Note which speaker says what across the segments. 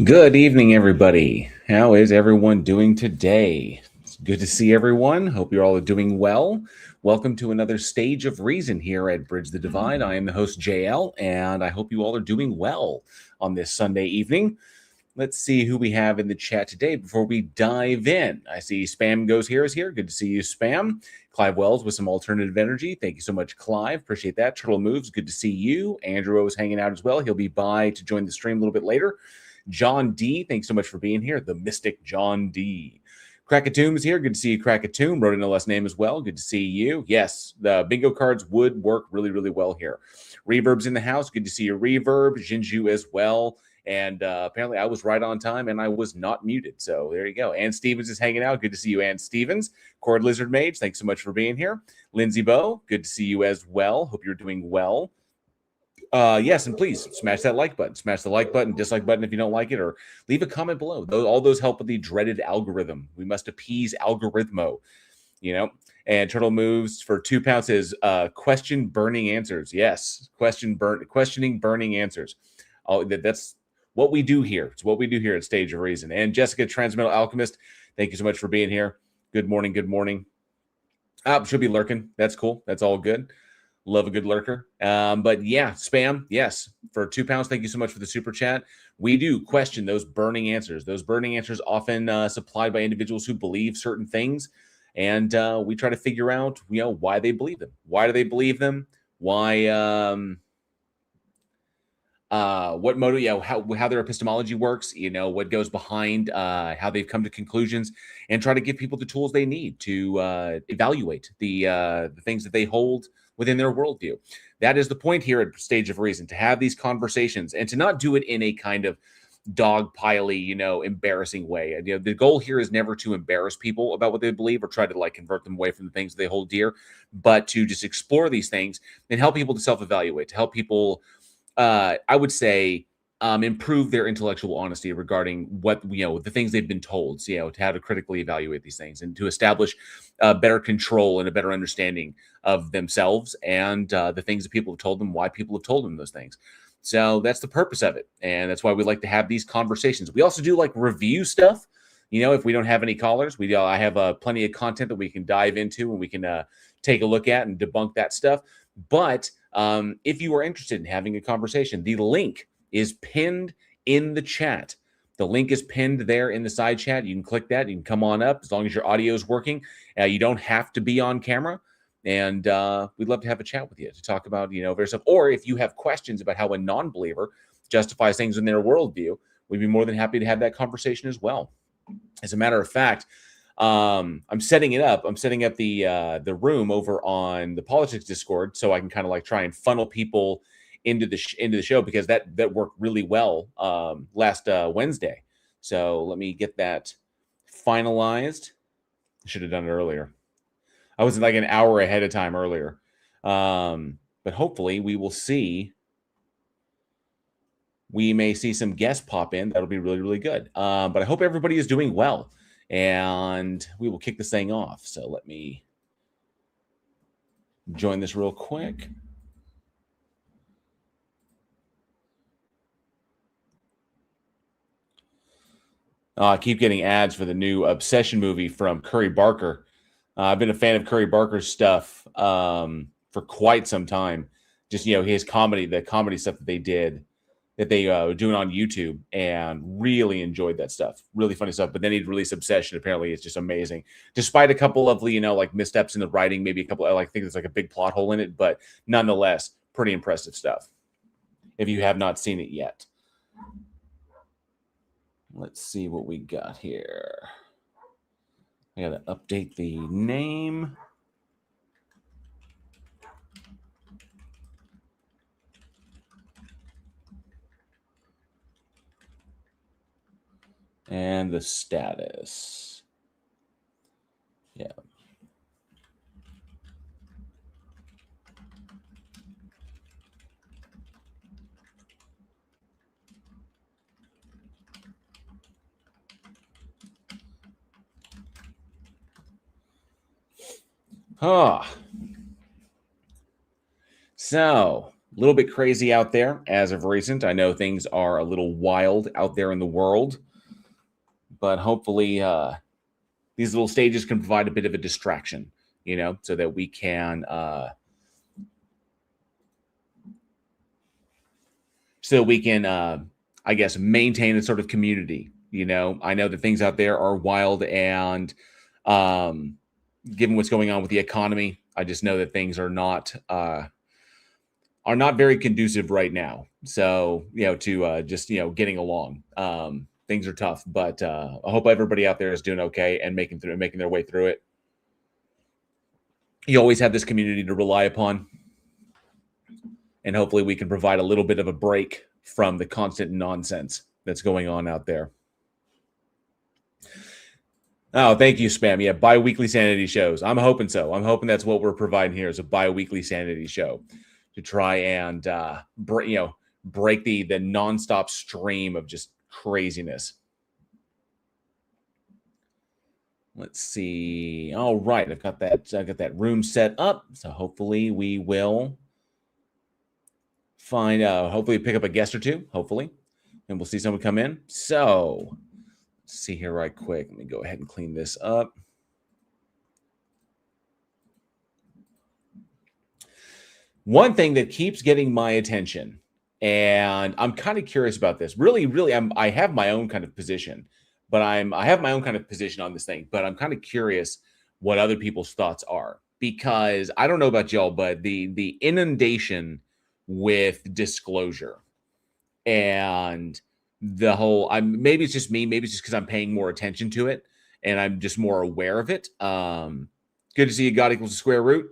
Speaker 1: Good evening, everybody. How is everyone doing today? It's good to see everyone. Hope you're all doing well. Welcome to another Stage of Reason here at Bridge the Divide. I am the host, JL, and I hope you all are doing well on this Sunday evening. Let's see who we have in the chat today before we dive in. I see Spam Goes Here is here. Good to see you, Spam. Clive Wells with some alternative energy. Thank you so much, Clive. Appreciate that. Turtle Moves, good to see you. Andrew is hanging out as well. He'll be by to join the stream a little bit later. John D, thanks so much for being here. The Mystic John D. Krakatoom is here. Good to see you, Krakatoom. Wrote in a last name as well. Good to see you. Yes, the bingo cards would work really, really well here. Reverb's in the house. Good to see you, Reverb. Jinju as well. And apparently I was right on time and I was not muted. So there you go. Ann Stevens is hanging out. Good to see you, Ann Stevens. Cord Lizard Mage, thanks so much for being here. Lindsay Bow, good to see you as well. Hope you're doing well. Yes, and please smash that like button. Smash the like button, dislike button if you don't like it, or leave a comment below. All those help with the dreaded algorithm. We must appease algorithmo, you know. And Turtle Moves for £2 says question burning answers. Yes, questioning burning answers. Oh, that's what we do here. It's what we do here at Stage of Reason. And Jessica, Transmetal Alchemist, thank you so much for being here. Good morning. Good morning. Should be lurking. That's cool. That's all good. Love a good lurker. But yeah, Spam, yes, for £2. Thank you so much for the super chat. We do question those burning answers. Those burning answers often supplied by individuals who believe certain things. And we try to figure out, why they believe them. Why do they believe them? Why, what motive, how their epistemology works, what goes behind how they've come to conclusions, and try to give people the tools they need to evaluate the things that they hold within their worldview. That is the point here at Stage of Reason, to have these conversations and to not do it in a kind of dogpiley, embarrassing way. The goal here is never to embarrass people about what they believe or try to convert them away from the things they hold dear, but to just explore these things and help people to self-evaluate, to help people, I would say, improve their intellectual honesty regarding what, the things they've been told, to how to critically evaluate these things and to establish better control and a better understanding of themselves and the things that people have told them, why people have told them those things. So that's the purpose of it. And that's why we like to have these conversations. We also do review stuff. If we don't have any callers, I have plenty of content that we can dive into and we can take a look at and debunk that stuff. But if you are interested in having a conversation, the link is pinned in the chat. The link is pinned there in the side chat. You can click that. You can come on up as long as your audio is working. You don't have to be on camera. And we'd love to have a chat with you to talk about, various stuff. Or if you have questions about how a non-believer justifies things in their worldview, we'd be more than happy to have that conversation as well. As a matter of fact, I'm setting it up. I'm setting up the room over on the Politics Discord, so I can kind of try and funnel people into the show, because that worked really well last Wednesday. So let me get that finalized. I should have done it earlier. I was an hour ahead of time earlier. But hopefully we will see. We may see some guests pop in. That'll be really, really good. But I hope everybody is doing well. And we will kick this thing off. So let me join this real quick. I keep getting ads for the new Obsession movie from Curry Barker. I've been a fan of Curry Barker's stuff for quite some time. Just, his comedy, the comedy stuff that they did, that they were doing on YouTube, and really enjoyed that stuff. Really funny stuff. But then he'd release Obsession. Apparently, it's just amazing. Despite a couple of, missteps in the writing, maybe a couple, I think there's a big plot hole in it, but nonetheless, pretty impressive stuff. If you have not seen it yet. Let's see what we got here. I got to update the name. And the status. Yeah. So A little bit crazy out there as of recent. I know things are a little wild out there in the world, but hopefully these little stages can provide a bit of a distraction, so that we can I guess, maintain a sort of community. I know that things out there are wild, and given what's going on with the economy, I just know that things are not very conducive right now. So, to just, getting along. Things are tough, but I hope everybody out there is doing okay and making their way through it. You always have this community to rely upon, and hopefully we can provide a little bit of a break from the constant nonsense that's going on out there. Oh, thank you, Spam. Yeah, bi-weekly sanity shows. I'm hoping so. I'm hoping that's what we're providing here, is a bi-weekly sanity show to try and break the nonstop stream of just craziness. Let's see. All right, I've got that room set up, so hopefully we will hopefully pick up a guest or two, hopefully, and we'll see someone come in. So let's see here right quick. Let me go ahead and clean this up. One thing that keeps getting my attention, and I'm kind of curious about this. Really, I have my own kind of position, but I have my own kind of position on this thing, but I'm kind of curious what other people's thoughts are, because I don't know about y'all, but the inundation with disclosure and the whole, maybe it's just me, maybe it's just because I'm paying more attention to it and I'm just more aware of it. Good to see you. God equals the square root.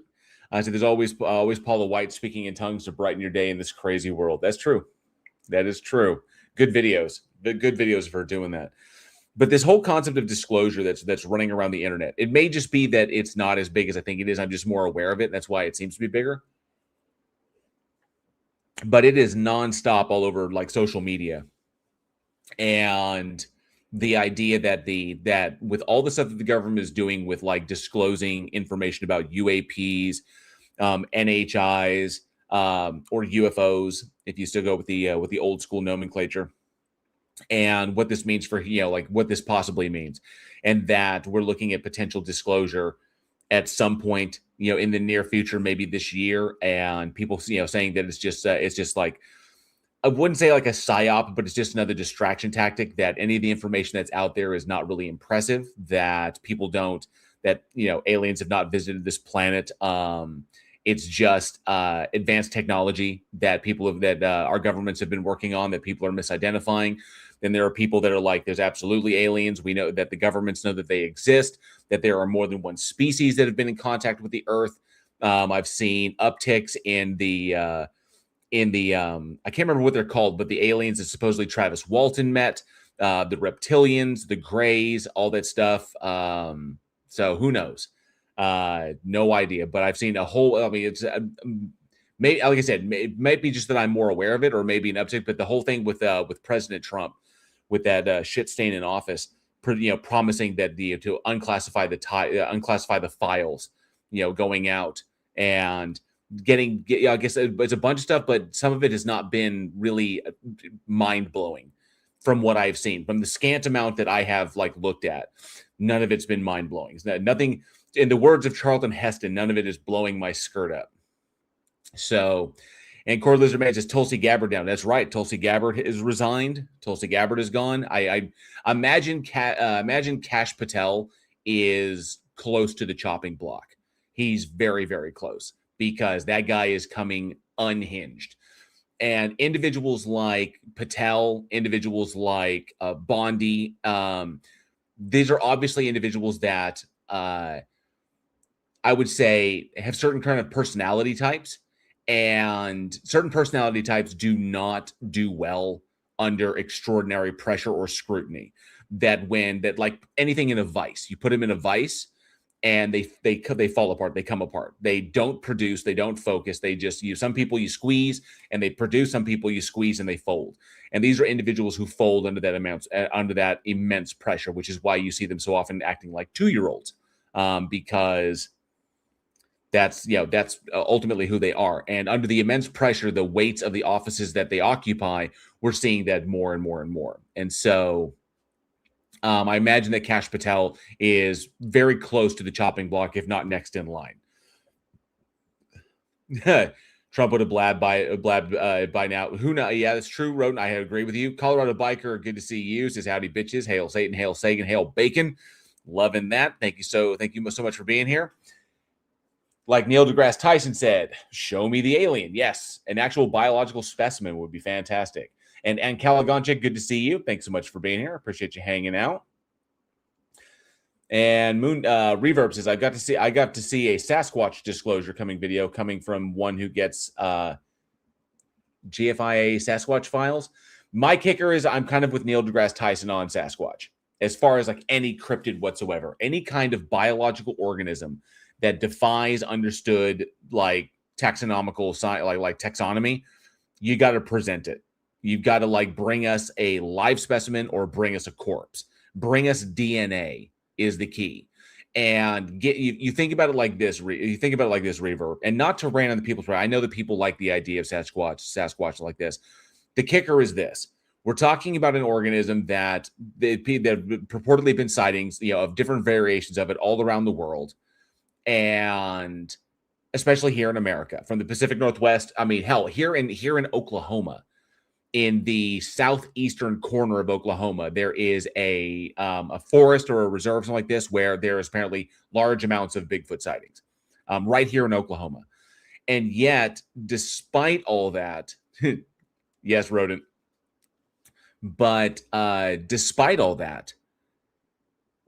Speaker 1: So there's always Paula White speaking in tongues to brighten your day in this crazy world. That's true. That is true. Good videos of her doing that. But this whole concept of disclosure that's running around the internet, it may just be that it's not as big as I think it is. I'm just more aware of it. That's why it seems to be bigger. But it is nonstop all over like social media. And the idea that with all the stuff that the government is doing with like disclosing information about UAPs, NHIs, or UFOs, if you still go with the old school nomenclature, and what this means for, like what this possibly means, and that we're looking at potential disclosure at some point, in the near future, maybe this year, and people, saying that it's just like, I wouldn't say like a psyop, but it's just another distraction tactic, that any of the information that's out there is not really impressive, that people don't, that, aliens have not visited this planet. It's just advanced technology that our governments have been working on, that people are misidentifying. Then there are people that are like, there's absolutely aliens. We know that the governments know that they exist, that there are more than one species that have been in contact with the Earth. I've seen upticks in the I can't remember what they're called, but the aliens that supposedly Travis Walton met, the reptilians, the Greys, all that stuff. So who knows? No idea. But I've seen a whole. I mean, it's maybe, like I said, it might be just that I'm more aware of it, or maybe an uptick. But the whole thing with President Trump, with that shit stain in office, promising that to unclassify the files, going out and getting, I guess it's a bunch of stuff, but some of it has not been really mind-blowing from what I've seen. From the scant amount that I have looked at, none of it's been mind-blowing. Nothing, in the words of Charlton Heston, none of it is blowing my skirt up. So, and Cord Lizard Man says Tulsi Gabbard down. That's right. Tulsi Gabbard is resigned. Tulsi Gabbard is gone. I imagine Kash Patel is close to the chopping block. He's very, very close, because that guy is coming unhinged. And individuals like Patel, individuals like Bondi, these are obviously individuals that I would say have certain kind of personality types, and certain personality types do not do well under extraordinary pressure or scrutiny. That like anything in a vice, you put them in a vice, and they fall apart. They come apart. They don't produce. They don't focus. They just, some people you squeeze and they produce. Some people you squeeze and they fold. And these are individuals who fold under that immense pressure, which is why you see them so often acting like 2-year-olds, because That's ultimately who they are. And under the immense pressure, the weights of the offices that they occupy, we're seeing that more and more and more. And so I imagine that Kash Patel is very close to the chopping block, if not next in line. Trump would have blabbed by now. Who knows? Yeah, that's true, Rodent. I agree with you. Colorado Biker, good to see you. Says howdy, bitches. Hail Satan, hail Sagan, hail bacon. Loving that. Thank you so much for being here. Like Neil deGrasse Tyson said, show me the alien. Yes, an actual biological specimen would be fantastic. And Calagonchic, good to see you. Thanks so much for being here. Appreciate you hanging out. And Moon Reverb says, I got to see a Sasquatch disclosure coming from one who gets GFIA Sasquatch files. My kicker is I'm kind of with Neil deGrasse Tyson on Sasquatch as far as like any cryptid whatsoever, any kind of biological organism that defies understood like taxonomical science, like taxonomy. You got to present it. You've got to like bring us a live specimen or bring us a corpse. Bring us DNA is the key. And you think about it like this. You think about it like this, Reverb, and not to rain on the people's right. I know that people like the idea of Sasquatch like this. The kicker is this: we're talking about an organism that purportedly been sightings, of different variations of it all around the world, and especially here in America, from the Pacific Northwest. I mean, hell, here in Oklahoma. In the southeastern corner of Oklahoma, there is a forest or a reserve, something like this, where there is apparently large amounts of Bigfoot sightings, right here in Oklahoma. And yet, despite all that, yes, Rodent, but despite all that,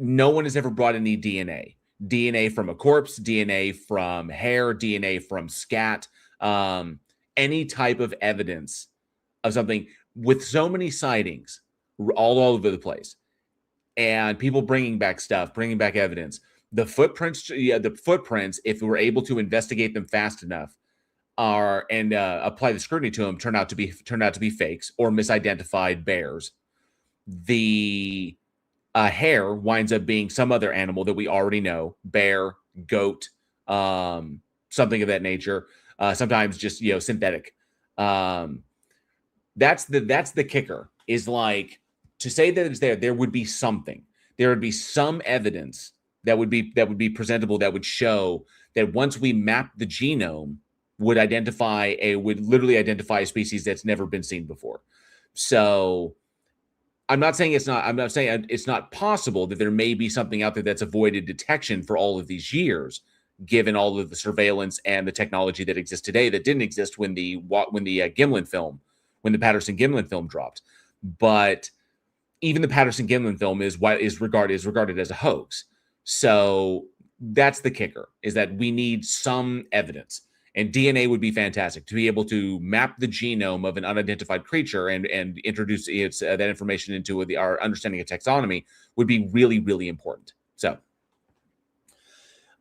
Speaker 1: no one has ever brought any DNA from a corpse, DNA from hair, DNA from scat, any type of evidence of something. With so many sightings all over the place and people bringing back evidence, the footprints, if we're able to investigate them fast enough and apply the scrutiny to them, turn out to be fakes or misidentified bears. The hair winds up being some other animal that we already know: bear, goat, something of that nature, sometimes just synthetic. That's the kicker, is like, to say that it's there would be something. There would be some evidence that would be presentable that would show that once we map the genome, would literally identify a species that's never been seen before. So I'm not saying it's not possible that there may be something out there that's avoided detection for all of these years, given all of the surveillance and the technology that exists today that didn't exist when the Patterson-Gimlin film dropped. But even the Patterson-Gimlin film is regarded as a hoax. So that's the kicker, is that we need some evidence. And DNA would be fantastic to be able to map the genome of an unidentified creature and introduce that information into our understanding of taxonomy would be really, really important. So,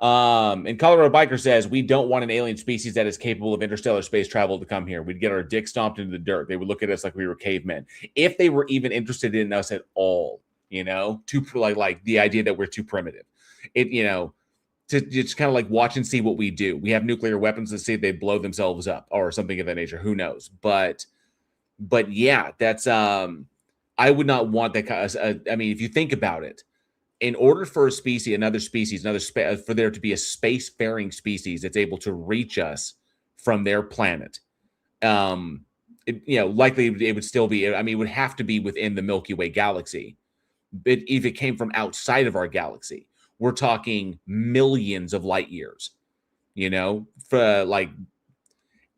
Speaker 1: and Colorado Biker says, we don't want an alien species that is capable of interstellar space travel to come here. We'd get our dick stomped into the dirt. They would look at us like we were cavemen. If they were even interested in us at all, too like the idea that we're too primitive. To just kind of like watch and see what we do. We have nuclear weapons to see if they blow themselves up or something of that nature. Who knows? But yeah, that's I would not want that. I mean, if you think about it, in order for for there to be a spacefaring species that's able to reach us from their planet, likely it would still be. I mean, it would have to be within the Milky Way galaxy. But if it came from outside of our galaxy, we're talking millions of light years,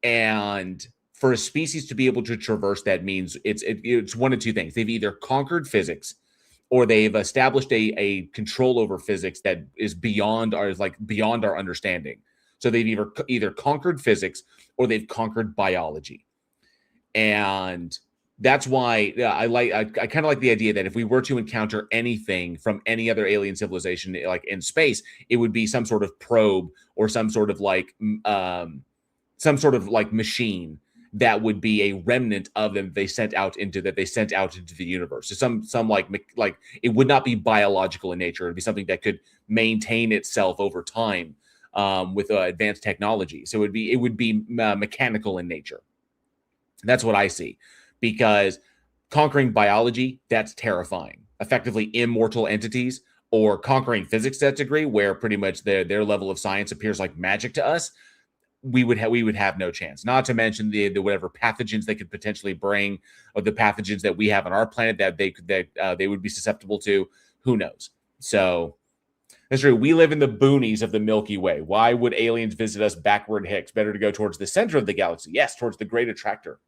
Speaker 1: and for a species to be able to traverse that means it's one of two things. They've either conquered physics, or they've established a control over physics that is beyond our understanding. So they've either conquered physics or they've conquered biology. And that's why I kind of like the idea that if we were to encounter anything from any other alien civilization, like in space, it would be some sort of probe or some sort of machine that would be a remnant of them they sent out into the universe. So some like it would not be biological in nature. It'd be something that could maintain itself over time, with advanced technology. So it would be mechanical in nature. That's what I see, because conquering biology, that's terrifying. Effectively immortal entities, or conquering physics to that degree, where pretty much their level of science appears like magic to us, we would have no chance. Not to mention the whatever pathogens they could potentially bring, or the pathogens that we have on our planet that they would be susceptible to. Who knows? So that's true. We live in the boonies of the Milky Way. Why would aliens visit us backward, Hicks? Better to go towards the center of the galaxy. Yes, towards the great attractor.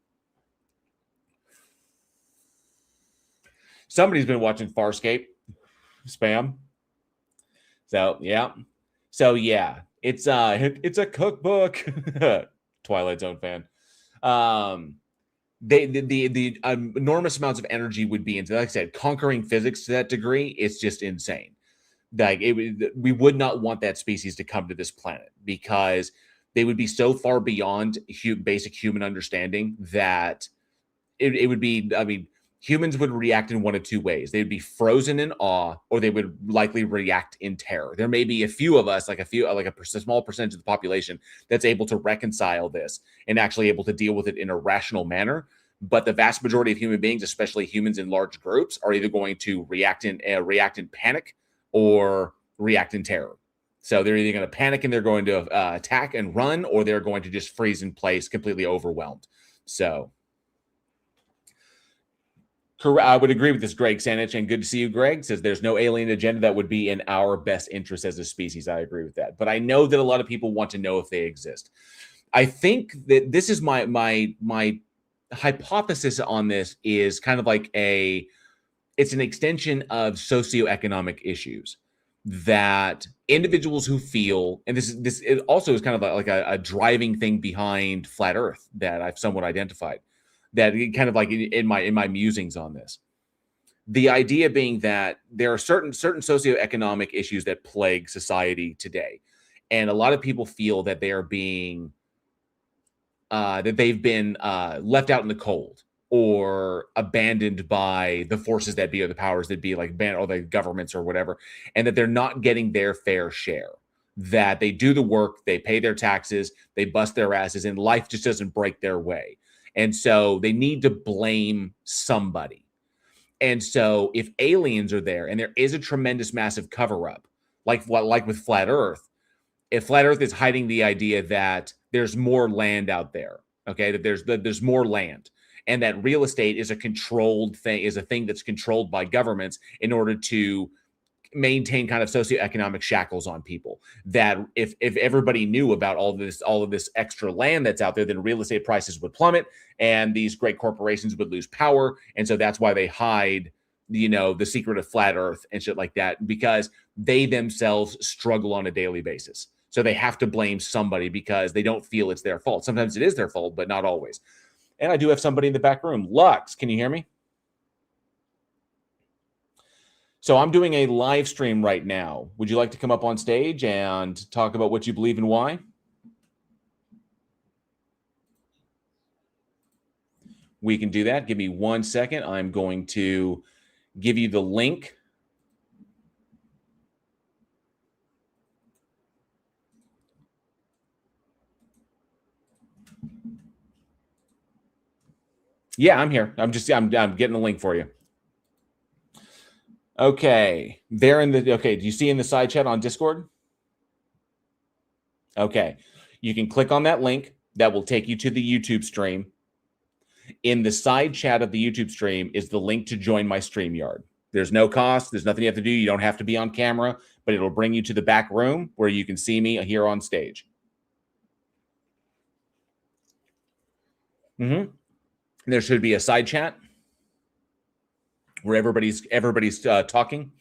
Speaker 1: Somebody's been watching Farscape. Spam. So yeah. It's a cookbook. Twilight Zone fan. The enormous amounts of energy would be into, like I said, conquering physics to that degree. It's just insane. Like we would not want that species to come to this planet, because they would be so far beyond basic human understanding that it would be, I mean, humans would react in one of two ways. They'd be frozen in awe, or they would likely react in terror. There may be a few of us, like a small percentage of the population, that's able to reconcile this and actually able to deal with it in a rational manner. But the vast majority of human beings, especially humans in large groups, are either going to react in panic or react in terror. So they're either going to panic and they're going to attack and run, or they're going to just freeze in place, completely overwhelmed. So I would agree with this, Greg Sanich, and good to see you, Greg. Says there's no alien agenda that would be in our best interest as a species. I agree with that. But I know that a lot of people want to know if they exist. I think that this is my hypothesis on this is kind of like it's an extension of socioeconomic issues, that individuals who feel, and this it also is kind of like a driving thing behind flat Earth that I've somewhat identified, that kind of like in my musings on this. The idea being that there are certain socioeconomic issues that plague society today, and a lot of people feel that they are being that they've been left out in the cold or abandoned by the forces that be, or the powers that be, like or the governments or whatever, and that they're not getting their fair share. That they do the work, they pay their taxes, they bust their asses, and life just doesn't break their way. And so they need to blame somebody. And so if aliens are there, and there is a tremendous massive cover-up, like with Flat Earth, if Flat Earth is hiding the idea that there's more land out there, okay, that there's more land, and that real estate is a controlled thing, is a thing that's controlled by governments in order to maintain kind of socioeconomic shackles on people, that if everybody knew about all of this extra land that's out there, then real estate prices would plummet and these great corporations would lose power. And so that's why they hide, the secret of Flat Earth and shit like that, because they themselves struggle on a daily basis. So they have to blame somebody because they don't feel it's their fault. Sometimes it is their fault, but not always. And I do have somebody in the back room. Lux, can you hear me? So I'm doing a live stream right now. Would you like to come up on stage and talk about what you believe and why? We can do that. Give me 1 second. I'm going to give you the link. Yeah, I'm here. I'm getting the link for you. Okay. Okay. Do you see in the side chat on Discord? Okay. You can click on that link. That will take you to the YouTube stream. In the side chat of the YouTube stream is the link to join my StreamYard. There's no cost. There's nothing you have to do. You don't have to be on camera, but it'll bring you to the back room where you can see me here on stage. There should be a side chat where everybody's talking.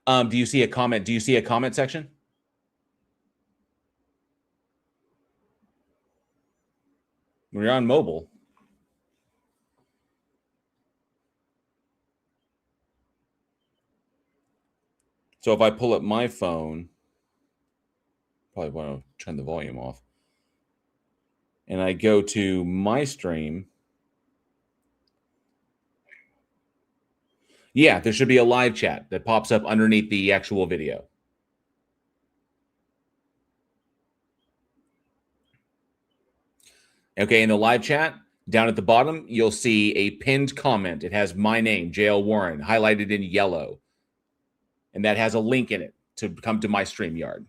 Speaker 1: Do you see a comment? Do you see a comment section? When you're on mobile. So if I pull up my phone, probably want to turn the volume off, and I go to my stream, Yeah, there should be a live chat that pops up underneath the actual video. Okay, in the live chat, down at the bottom, you'll see a pinned comment. It has my name, JL Warren, highlighted in yellow. And that has a link in it to come to my StreamYard.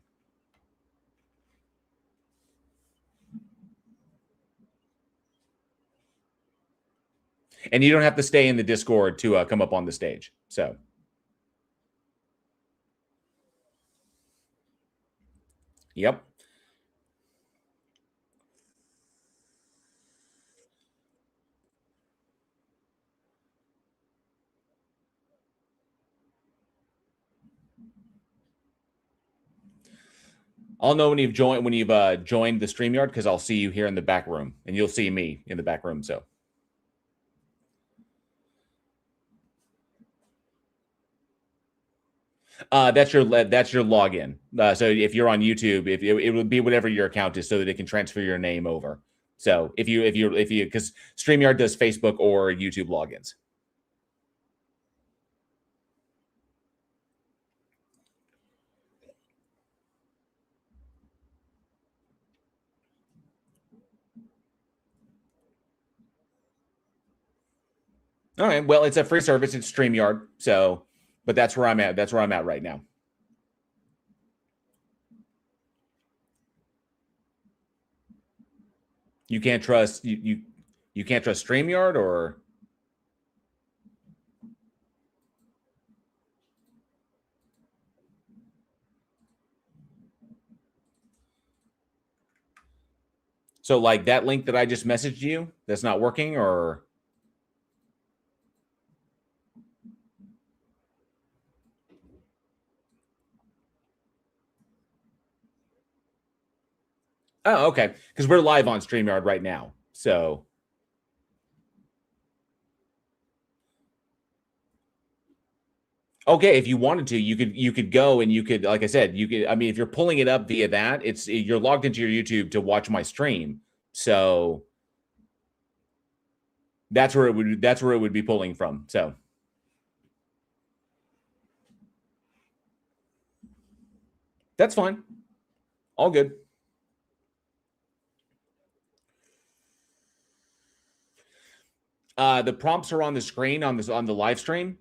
Speaker 1: And you don't have to stay in the Discord to come up on the stage. So, yep. I'll know when you've joined joined the StreamYard because I'll see you here in the back room, and you'll see me in the back room. So, that's your login. So if you're on YouTube, if it would be whatever your account is, so that it can transfer your name over. So if you because StreamYard does Facebook or YouTube logins. All right. Well, it's a free service. It's StreamYard. So, but that's where I'm at. That's where I'm at right now. You can't trust you can't trust StreamYard, or so like that link that I just messaged you that's not working, or oh, okay, because we're live on StreamYard right now. So okay, if you wanted to, you could go and you could, like I said, you could. I mean, if you're pulling it up via that, you're logged into your YouTube to watch my stream. So that's where it would be pulling from. So that's fine. All good. The prompts are on the screen on the live stream.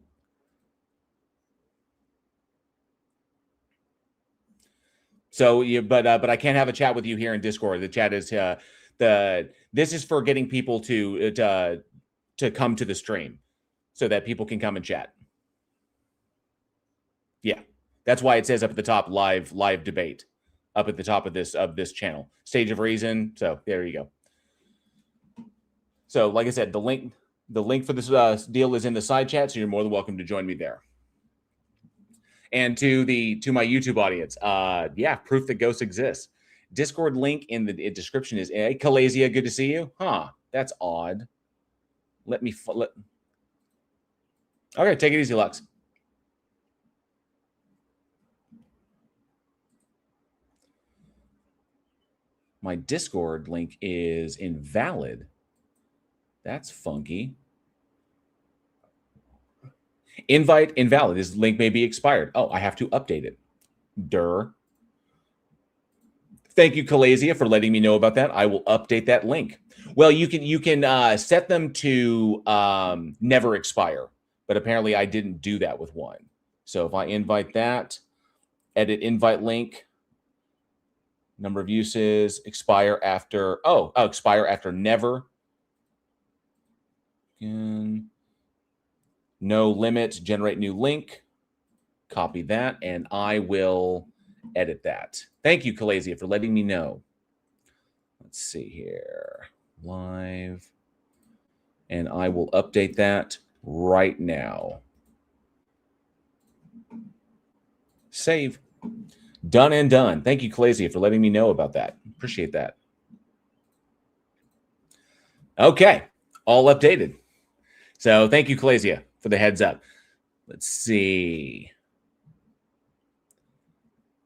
Speaker 1: So but I can't have a chat with you here in Discord. The chat is this is for getting people to come to the stream so that people can come and chat. Yeah, that's why it says up at the top live debate up at the top of this channel, Stage of Reason. So there you go. So like I said, the link for this deal is in the side chat, so you're more than welcome to join me there. And to my YouTube audience, yeah, proof that ghosts exist. Discord link in the description is, hey, Kalasia, good to see you. Huh, that's odd. Let me okay, take it easy, Lux. My Discord link is invalid. That's funky. Invite invalid. This link may be expired. Oh, I have to update it. Durr. Thank you, Kalasia, for letting me know about that. I will update that link. Well, you can set them to never expire, but apparently I didn't do that with one. So if I invite that, edit invite link, number of uses, expire after expire after never. Again, no limit, generate new link, copy that, and I will edit that. Thank you, Kalasia, for letting me know. Let's see here. Live. And I will update that right now. Save. Done and done. Thank you, Kalasia, for letting me know about that. Appreciate that. Okay. All updated. So thank you, Kalasia, for the heads up. Let's see.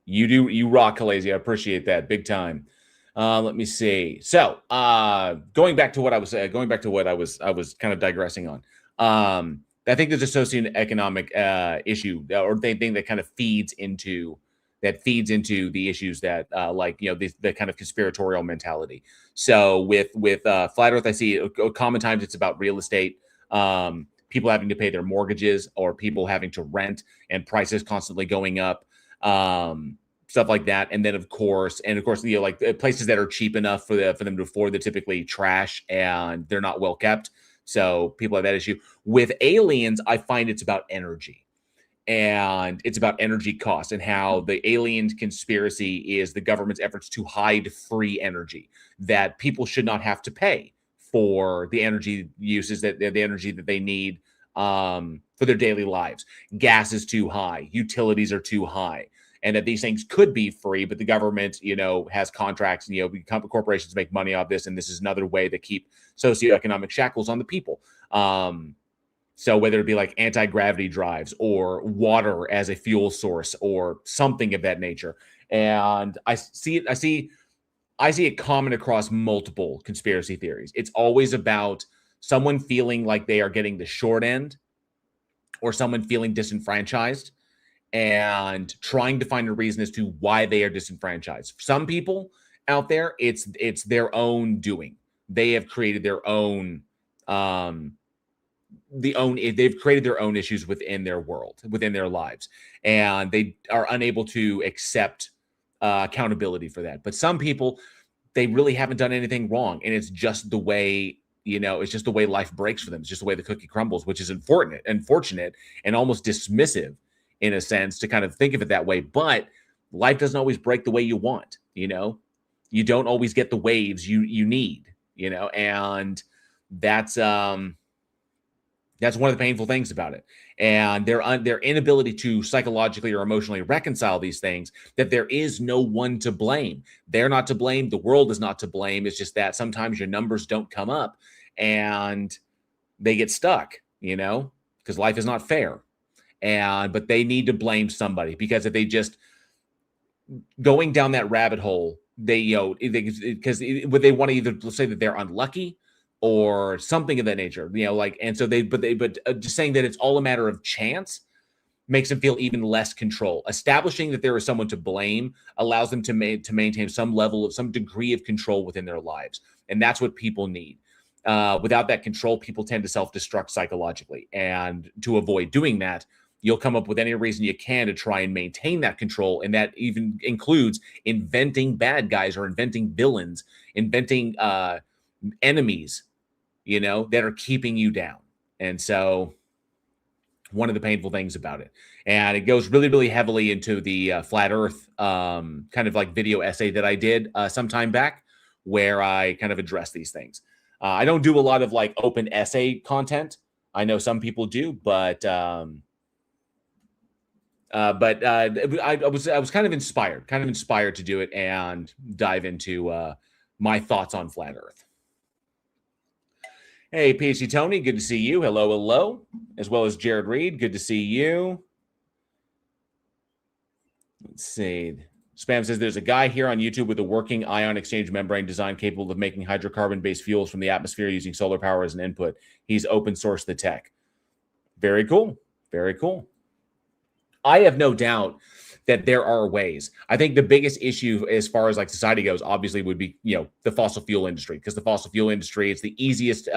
Speaker 1: You rock, Kalasia. I appreciate that big time. Let me see. So going back to what I was kind of digressing on. I think there's a socioeconomic issue or thing that kind of feeds into the issues that like the kind of conspiratorial mentality. So with flat Earth, I see common times it's about real estate, people having to pay their mortgages or people having to rent and prices constantly going up, stuff like that. And then of course, like places that are cheap enough for them to afford, they're typically trash and they're not well kept. So people have that issue. With aliens, I find it's about energy. And it's about energy costs and how the alien conspiracy is the government's efforts to hide free energy that people should not have to pay for the energy uses the energy that they need for their daily lives. Gas is too high, utilities are too high, and that these things could be free, but the government, has contracts and corporations make money off this, and this is another way to keep socioeconomic shackles on the people. So whether it be like anti-gravity drives or water as a fuel source or something of that nature. And I see it common across multiple conspiracy theories. It's always about someone feeling like they are getting the short end or someone feeling disenfranchised and trying to find a reason as to why they are disenfranchised. For some people out there, it's their own doing. They have created their own they've created their own issues within their world, within their lives, and they are unable to accept accountability for that. But some people, they really haven't done anything wrong, and it's just the way it's just the way life breaks for them. It's just the way the cookie crumbles, which is unfortunate, and almost dismissive in a sense to kind of think of it that way. But life doesn't always break the way you want. You don't always get the waves you need. And that's one of the painful things about it. And their inability to psychologically or emotionally reconcile these things, that there is no one to blame. They're not to blame. The world is not to blame. It's just that sometimes your numbers don't come up and they get stuck, because life is not fair. But they need to blame somebody, because if they just going down that rabbit hole, because they want to either say that they're unlucky or something of that nature, and so just saying that it's all a matter of chance makes them feel even less control. Establishing that there is someone to blame allows them to maintain some degree of control within their lives. And that's what people need. Without that control, people tend to self-destruct psychologically. And to avoid doing that, you'll come up with any reason you can to try and maintain that control. And that even includes inventing bad guys or inventing villains, inventing enemies, that are keeping you down. And so one of the painful things about it, and it goes really, really heavily into the flat earth kind of like video essay that I did some time back, where I kind of address these things. I don't do a lot of like open essay content. I know some people do, but I was kind of inspired to do it and dive into my thoughts on flat earth. Hey, PhD Tony, good to see you. Hello, hello. As well as Jared Reed, good to see you. Let's see. Spam says there's a guy here on YouTube with a working ion exchange membrane design capable of making hydrocarbon-based fuels from the atmosphere using solar power as an input. He's open sourced the tech. Very cool. Very cool. I have no doubt that there are ways. I think the biggest issue as far as like society goes, obviously, would be the fossil fuel industry, because the fossil fuel industry, it's the easiest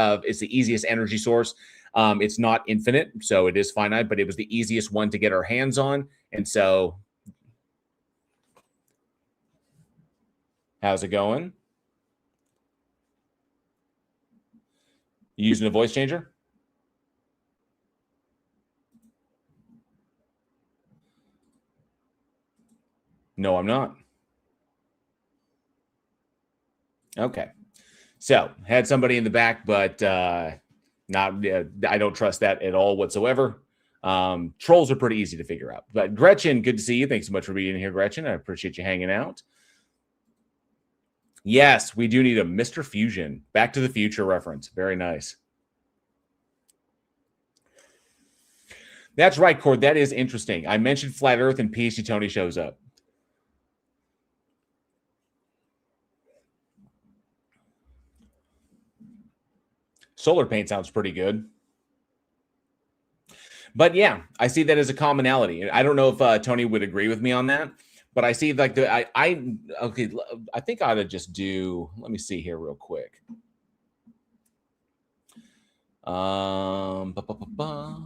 Speaker 1: energy source. It's not infinite, so it is finite, but it was the easiest one to get our hands on. And so, how's it going? You using a voice changer? No, I'm not. Okay. So had somebody in the back, but not. I don't trust that at all whatsoever. Trolls are pretty easy to figure out. But Gretchen, good to see you. Thanks so much for being here, Gretchen. I appreciate you hanging out. Yes, we do need a Mr. Fusion. Back to the Future reference. Very nice. That's right, Cord. That is interesting. I mentioned Flat Earth and PhD Tony shows up. Solar paint sounds pretty good. But yeah, I see that as a commonality. I don't know if Tony would agree with me on that, but I see like okay, I think I ought to just do, let me see here real quick. Ba, ba, ba, ba.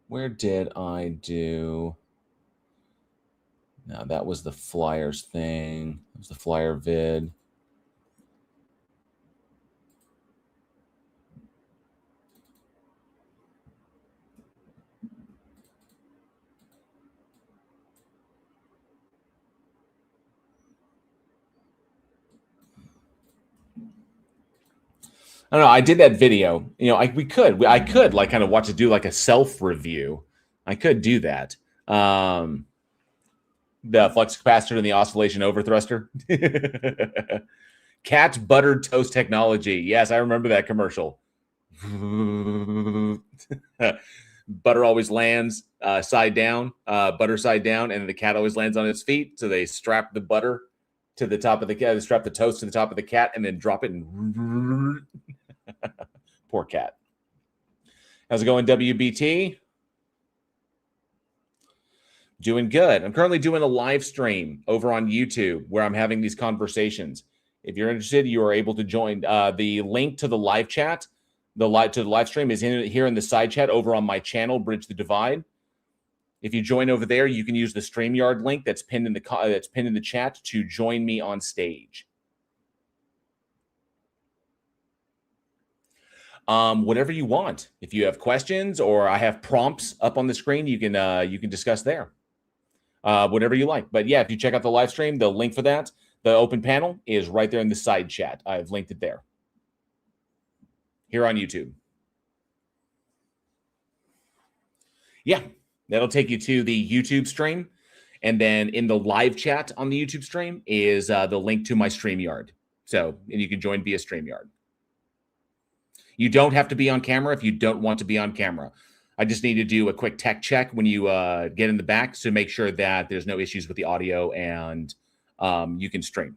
Speaker 1: Where did I do? No, that was the flyers thing. It was the flyer vid. I don't know. I did that video. You know, I could like kind of watch it do like a self review. I could do that. The flux capacitor and the oscillation overthruster. Cat buttered toast technology. Yes, I remember that commercial. Butter always lands side down, butter side down, and the cat always lands on its feet. So they strap the butter to the top of the cat, strap the toast to the top of the cat, and then drop it. And poor cat. How's it going, WBT? Doing good. I'm currently doing a live stream over on YouTube where I'm having these conversations. If you're interested, you are able to join. The link to the live chat, the live stream is here in the side chat over on my channel, Bridge the Divide. If you join over there, you can use the StreamYard link that's pinned in the chat to join me on stage. Whatever you want. If you have questions or I have prompts up on the screen, you can discuss there. Whatever you like. But yeah, if you check out the live stream, the link for that, the open panel is right there in the side chat. I've linked it there. Here on YouTube. Yeah, that'll take you to the YouTube stream. And then in the live chat on the YouTube stream is the link to my StreamYard. So, and you can join via StreamYard. You don't have to be on camera if you don't want to be on camera. I just need to do a quick tech check when you get in the back to make sure that there's no issues with the audio and you can stream.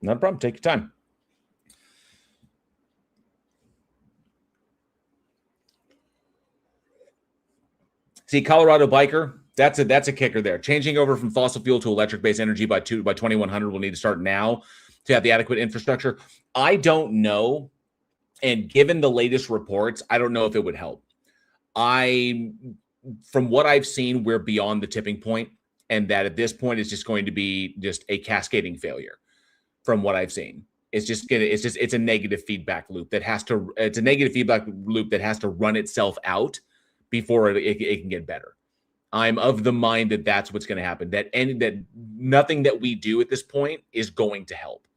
Speaker 1: No problem. Take your time. See, Colorado biker, that's a kicker there. Changing over from fossil fuel to electric-based energy by 2100 will need to start now to have the adequate infrastructure. I don't know. And given the latest reports, I don't know if it would help. From what I've seen, we're beyond the tipping point, and that at this point it's just going to be just a cascading failure. From what I've seen, it's a negative feedback loop that has to run itself out before it can get better. I'm of the mind that that's what's going to happen. That nothing that we do at this point is going to help.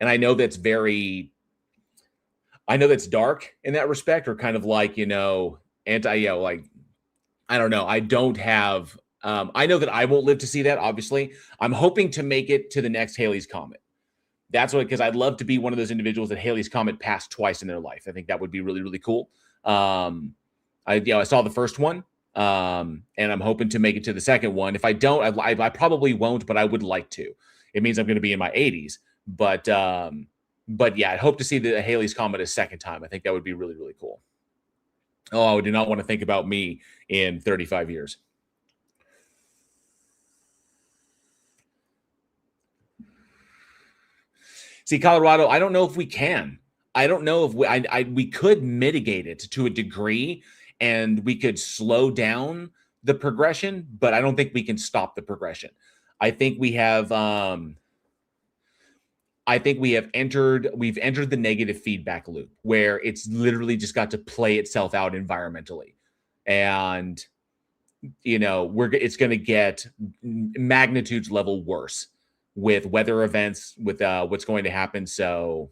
Speaker 1: And I know that's dark in that respect, or kind of like, like, I don't know. I don't have, I know that I won't live to see that, obviously. I'm hoping to make it to the next Halley's Comet. That's what, because I'd love to be one of those individuals that Halley's Comet passed twice in their life. I think that would be really, really cool. I saw the first one, and I'm hoping to make it to the second one. If I don't, I probably won't, but I would like to. It means I'm going to be in my 80s. But yeah, I'd hope to see the Halley's Comet a second time. I think that would be really, really cool. Oh, I do not want to think about me in 35 years. See, Colorado, I don't know if we can. I don't know if we could mitigate it to a degree, and we could slow down the progression, but I don't think we can stop the progression. I think we have we've entered the negative feedback loop where it's literally just got to play itself out environmentally. And it's going to get magnitudes level worse with weather events, with what's going to happen. So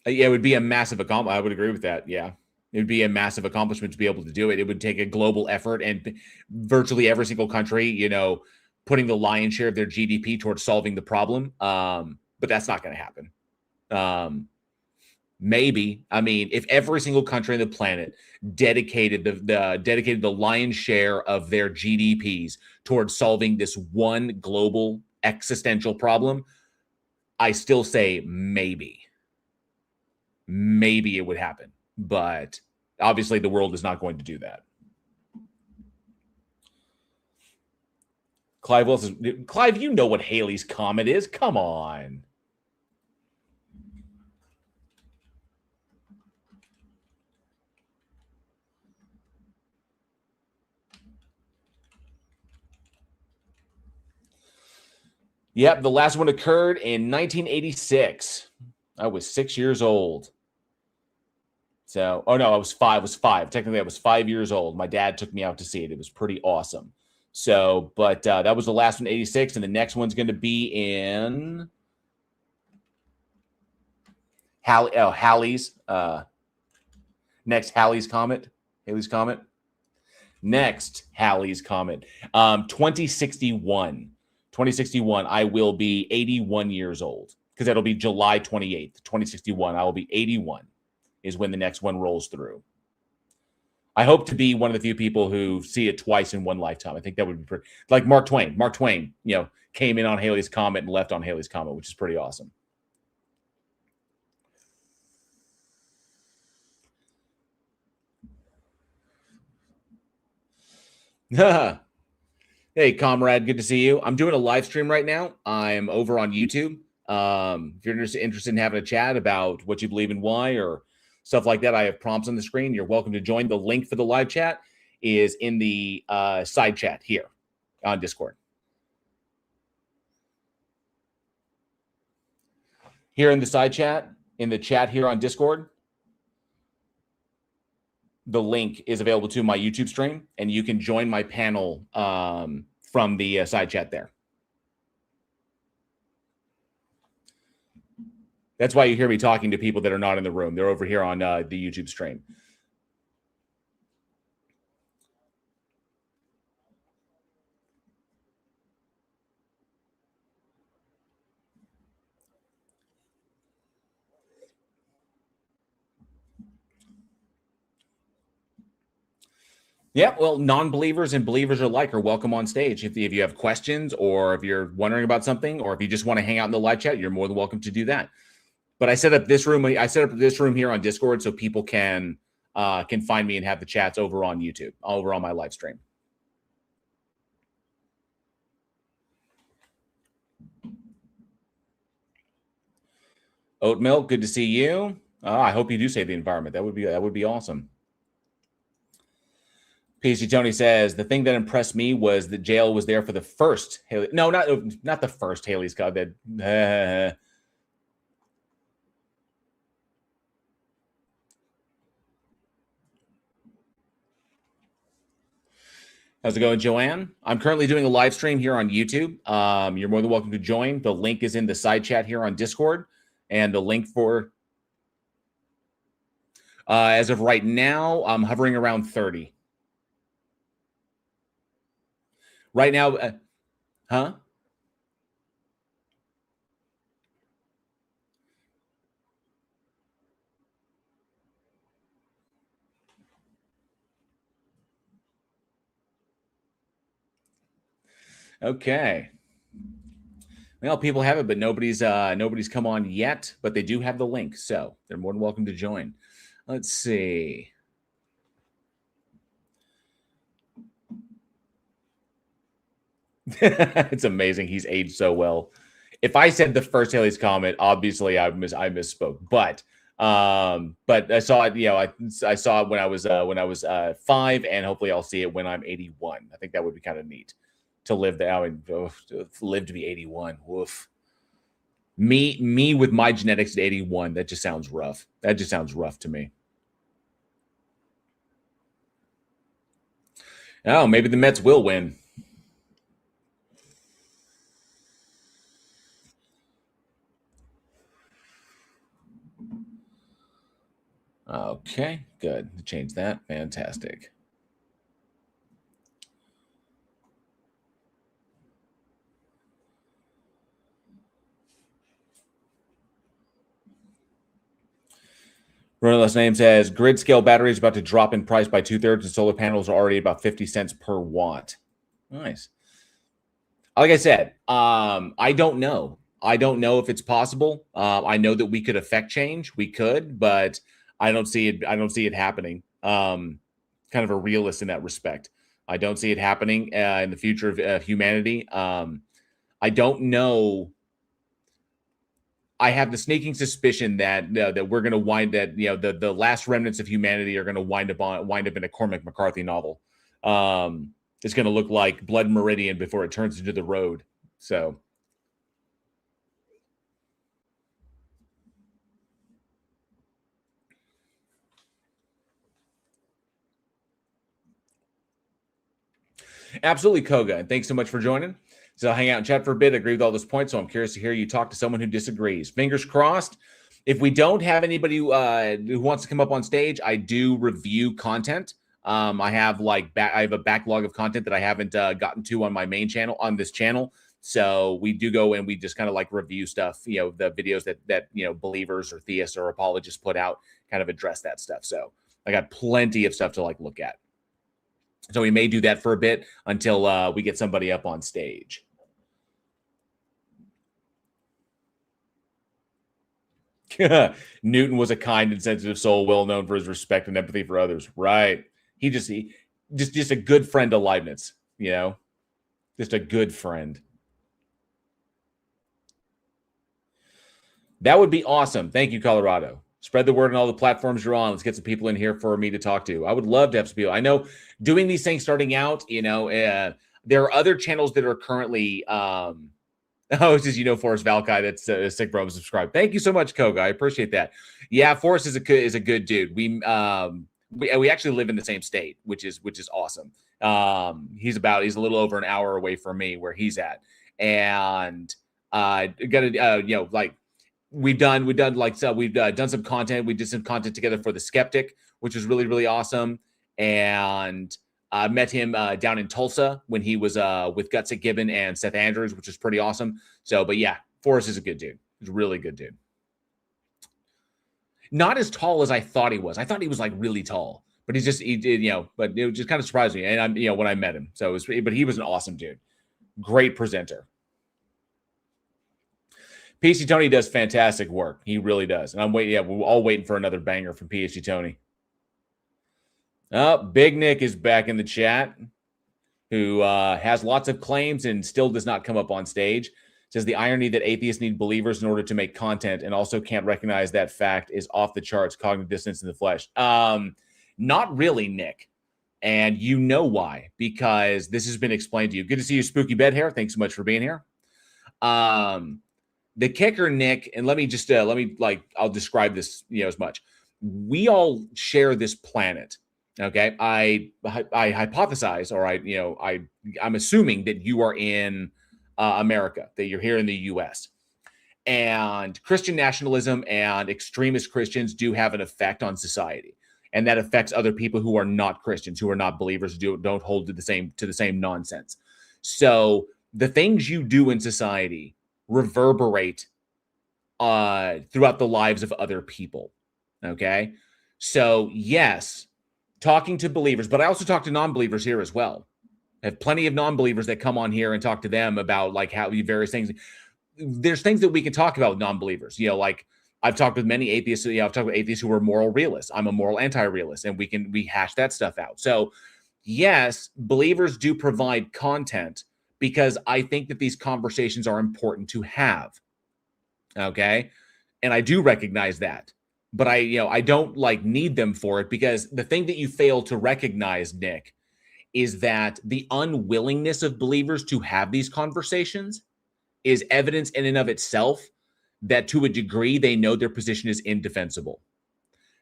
Speaker 1: yeah, it would be a massive accomplishment. I would agree with that. Yeah. It would be a massive accomplishment to be able to do it. It would take a global effort, and virtually every single country, putting the lion's share of their GDP towards solving the problem. But that's not going to happen. Maybe. I mean, if every single country on the planet dedicated the lion's share of their GDPs towards solving this one global existential problem, I still say maybe. Maybe it would happen. But obviously the world is not going to do that. Clive Wilson. Clive, you know what Halley's Comet is. Come on. Yep, the last one occurred in 1986. I was 6 years old. So, oh no, I was five. Technically, I was 5 years old. My dad took me out to see it. It was pretty awesome. So, but that was the last one, 86, and the next one's going to be in Halley's. Next Halley's Comet. Halley's Comet. Next Halley's Comet. 2061. 2061, I will be 81 years old because that'll be July 28th, 2061. I will be 81 is when the next one rolls through. I hope to be one of the few people who see it twice in one lifetime. I think that would be pretty, like Mark Twain. Mark Twain, came in on Halley's Comet and left on Halley's Comet, which is pretty awesome. Hey, comrade, good to see you. I'm doing a live stream right now. I'm over on YouTube. If you're interested in having a chat about what you believe and why or stuff like that, I have prompts on the screen. You're welcome to join. The link for the live chat is in the side chat here on Discord. Here in the side chat, in the chat here on Discord, the link is available to my YouTube stream, and you can join my panel from the side chat there. That's why you hear me talking to people that are not in the room. They're over here on the YouTube stream. Yeah, well, non-believers and believers alike are welcome on stage. If you have questions or if you're wondering about something or if you just want to hang out in the live chat, you're more than welcome to do that. But I set up this room here on Discord so people can find me and have the chats over on YouTube, over on my live stream. Oat Milk, good to see you. I hope you do save the environment. That would be awesome. PC Tony says the thing that impressed me was that jail was there for the first Haley. No, not the first Halley's Comet. How's it going, Joanne? I'm currently doing a live stream here on YouTube. You're more than welcome to join. The link is in the side chat here on Discord, and the link for as of right now, I'm hovering around 30. Right now, huh? Okay. Well, people have it, but nobody's come on yet. But they do have the link, so they're more than welcome to join. Let's see. It's amazing. He's aged so well. If I said the first Halley's Comet, obviously I misspoke. But I saw it. I saw it when I was 5, and hopefully I'll see it when I'm 81. I think that would be kind of neat to live there. I would live to be 81. Woof. Me with my genetics at 81. That just sounds rough. That just sounds rough to me. Oh, maybe the Mets will win. Okay, good. Change that. Fantastic. Last name says grid scale batteries about to drop in price by 2/3, and solar panels are already about 50 cents per watt. Nice. Like I said, I don't know. I don't know if it's possible. I know that we could affect change. We could, but I don't see it. I don't see it happening. Kind of a realist in that respect. I don't see it happening in the future of humanity. I don't know. I have the sneaking suspicion that that we're going to wind that the last remnants of humanity are going to wind up in a Cormac McCarthy novel. It's going to look like Blood Meridian before it turns into The Road. So. Absolutely, Koga. And thanks so much for joining. So I'll hang out and chat for a bit. I agree with all those points. So I'm curious to hear you talk to someone who disagrees. Fingers crossed. If we don't have anybody who wants to come up on stage, I do review content. I have I have a backlog of content that I haven't gotten to on my main channel, on this channel. So we do go and we just kind of review stuff, the videos that believers or theists or apologists put out, kind of address that stuff. So I got plenty of stuff to look at. So we may do that for a bit until we get somebody up on stage. Newton was a kind and sensitive soul, well known for his respect and empathy for others. Right. He just a good friend to Leibniz, just a good friend. That would be awesome. Thank you, Colorado. Spread the word on all the platforms you're on. Let's get some people in here for me to talk to. I would love to have some people. I know doing these things starting out, there are other channels that are currently, it's just, Forrest Valkai, that's Sick Bro subscribed. Thank you so much, Koga. I appreciate that. Yeah, Forrest is a good dude. We actually live in the same state, which is awesome. He's a little over an hour away from me where he's at. And we've done some content. We did some content together for The Skeptic, which was really, really awesome. And I met him down in Tulsa when he was with Gutsick Gibbon and Seth Andrews, which is pretty awesome. So, but yeah, Forrest is a good dude. He's a really good dude. Not as tall as I thought he was. I thought he was really tall, but but it just kind of surprised me. And I'm, when I met him. So but he was an awesome dude. Great presenter. PhD Tony does fantastic work. He really does. And I'm waiting. Yeah, we're all waiting for another banger from PhD Tony. Big Nick is back in the chat, who has lots of claims and still does not come up on stage. Says the irony that atheists need believers in order to make content and also can't recognize that fact is off the charts. Cognitive dissonance in the flesh. Not really, Nick. And you know why, because this has been explained to you. Good to see you, Spooky Bed Hair. Thanks so much for being here. The kicker, Nick, and let me I'll describe this, as much. We all share this planet. Okay. I hypothesize, or I'm assuming that you are in America, that you're here in the US, and Christian nationalism and extremist Christians do have an effect on society. And that affects other people who are not Christians, who are not believers, don't hold to the same nonsense. So the things you do in society reverberate throughout the lives of other people. Okay. So yes, talking to believers, but I also talk to non-believers here as well. I have plenty of non-believers that come on here and talk to them about how various things. There's things that we can talk about with non-believers. I've talked with many atheists. I've talked with atheists who are moral realists. I'm a moral anti-realist, and we hash that stuff out. So yes, believers do provide content because I think that these conversations are important to have. Okay. And I do recognize that. But I don't need them for it, because the thing that you fail to recognize, Nick, is that the unwillingness of believers to have these conversations is evidence in and of itself that to a degree they know their position is indefensible.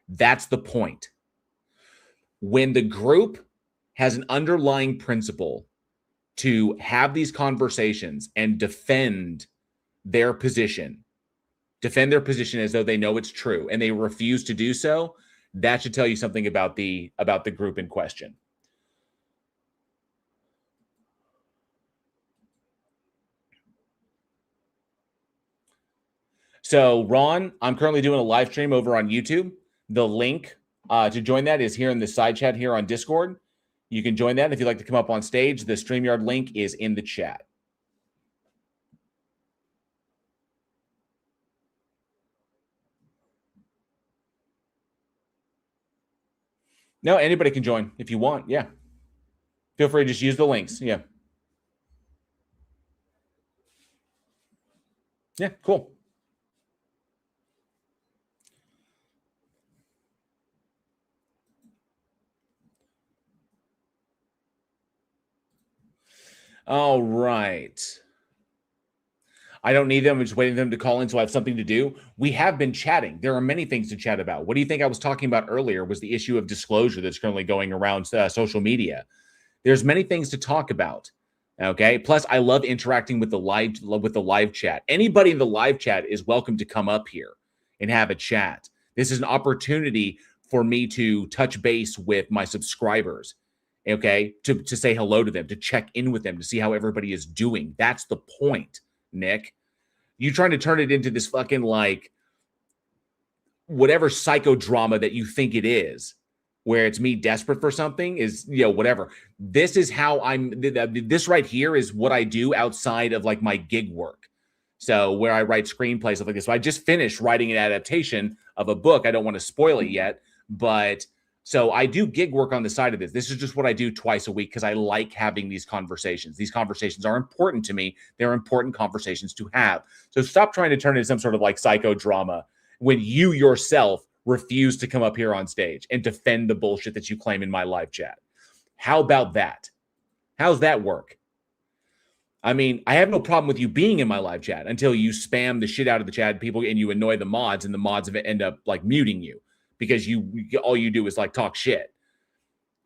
Speaker 1: That's the point. When the group has an underlying principle to have these conversations and defend their position as though they know it's true, and they refuse to do so, that should tell you something about the group in question. So, Ron, I'm currently doing a live stream over on YouTube. The link to join that is here in the side chat here on Discord. You can join that. If you'd like to come up on stage, the StreamYard link is in the chat. No, anybody can join if you want. Yeah. Feel free to just use the links. Yeah. Yeah, cool. All right. I don't need them. I'm just waiting for them to call in so I have something to do. We have been chatting. There are many things to chat about. What do you think I was talking about earlier was the issue of disclosure that's currently going around social media. There's many things to talk about. Okay. Plus, I love interacting with the live chat. Anybody in the live chat is welcome to come up here and have a chat. This is an opportunity for me to touch base with my subscribers. Okay, to say hello to them, to check in with them, to see how everybody is doing. That's the point, Nick. You trying to turn it into this fucking like whatever psychodrama that you think it is, where it's me desperate for something is, whatever. This is how this right here is what I do outside of like my gig work. So where I write screenplays, stuff like this. So I just finished writing an adaptation of a book. I don't want to spoil it yet, but so I do gig work on the side of this. This is just what I do twice a week because I like having these conversations. These conversations are important to me. They're important conversations to have. So stop trying to turn it into some sort of like psychodrama when you yourself refuse to come up here on stage and defend the bullshit that you claim in my live chat. How about that? How's that work? I mean, I have no problem with you being in my live chat until you spam the shit out of the chat people and you annoy the mods and the mods end up like muting you because all you do is like talk shit.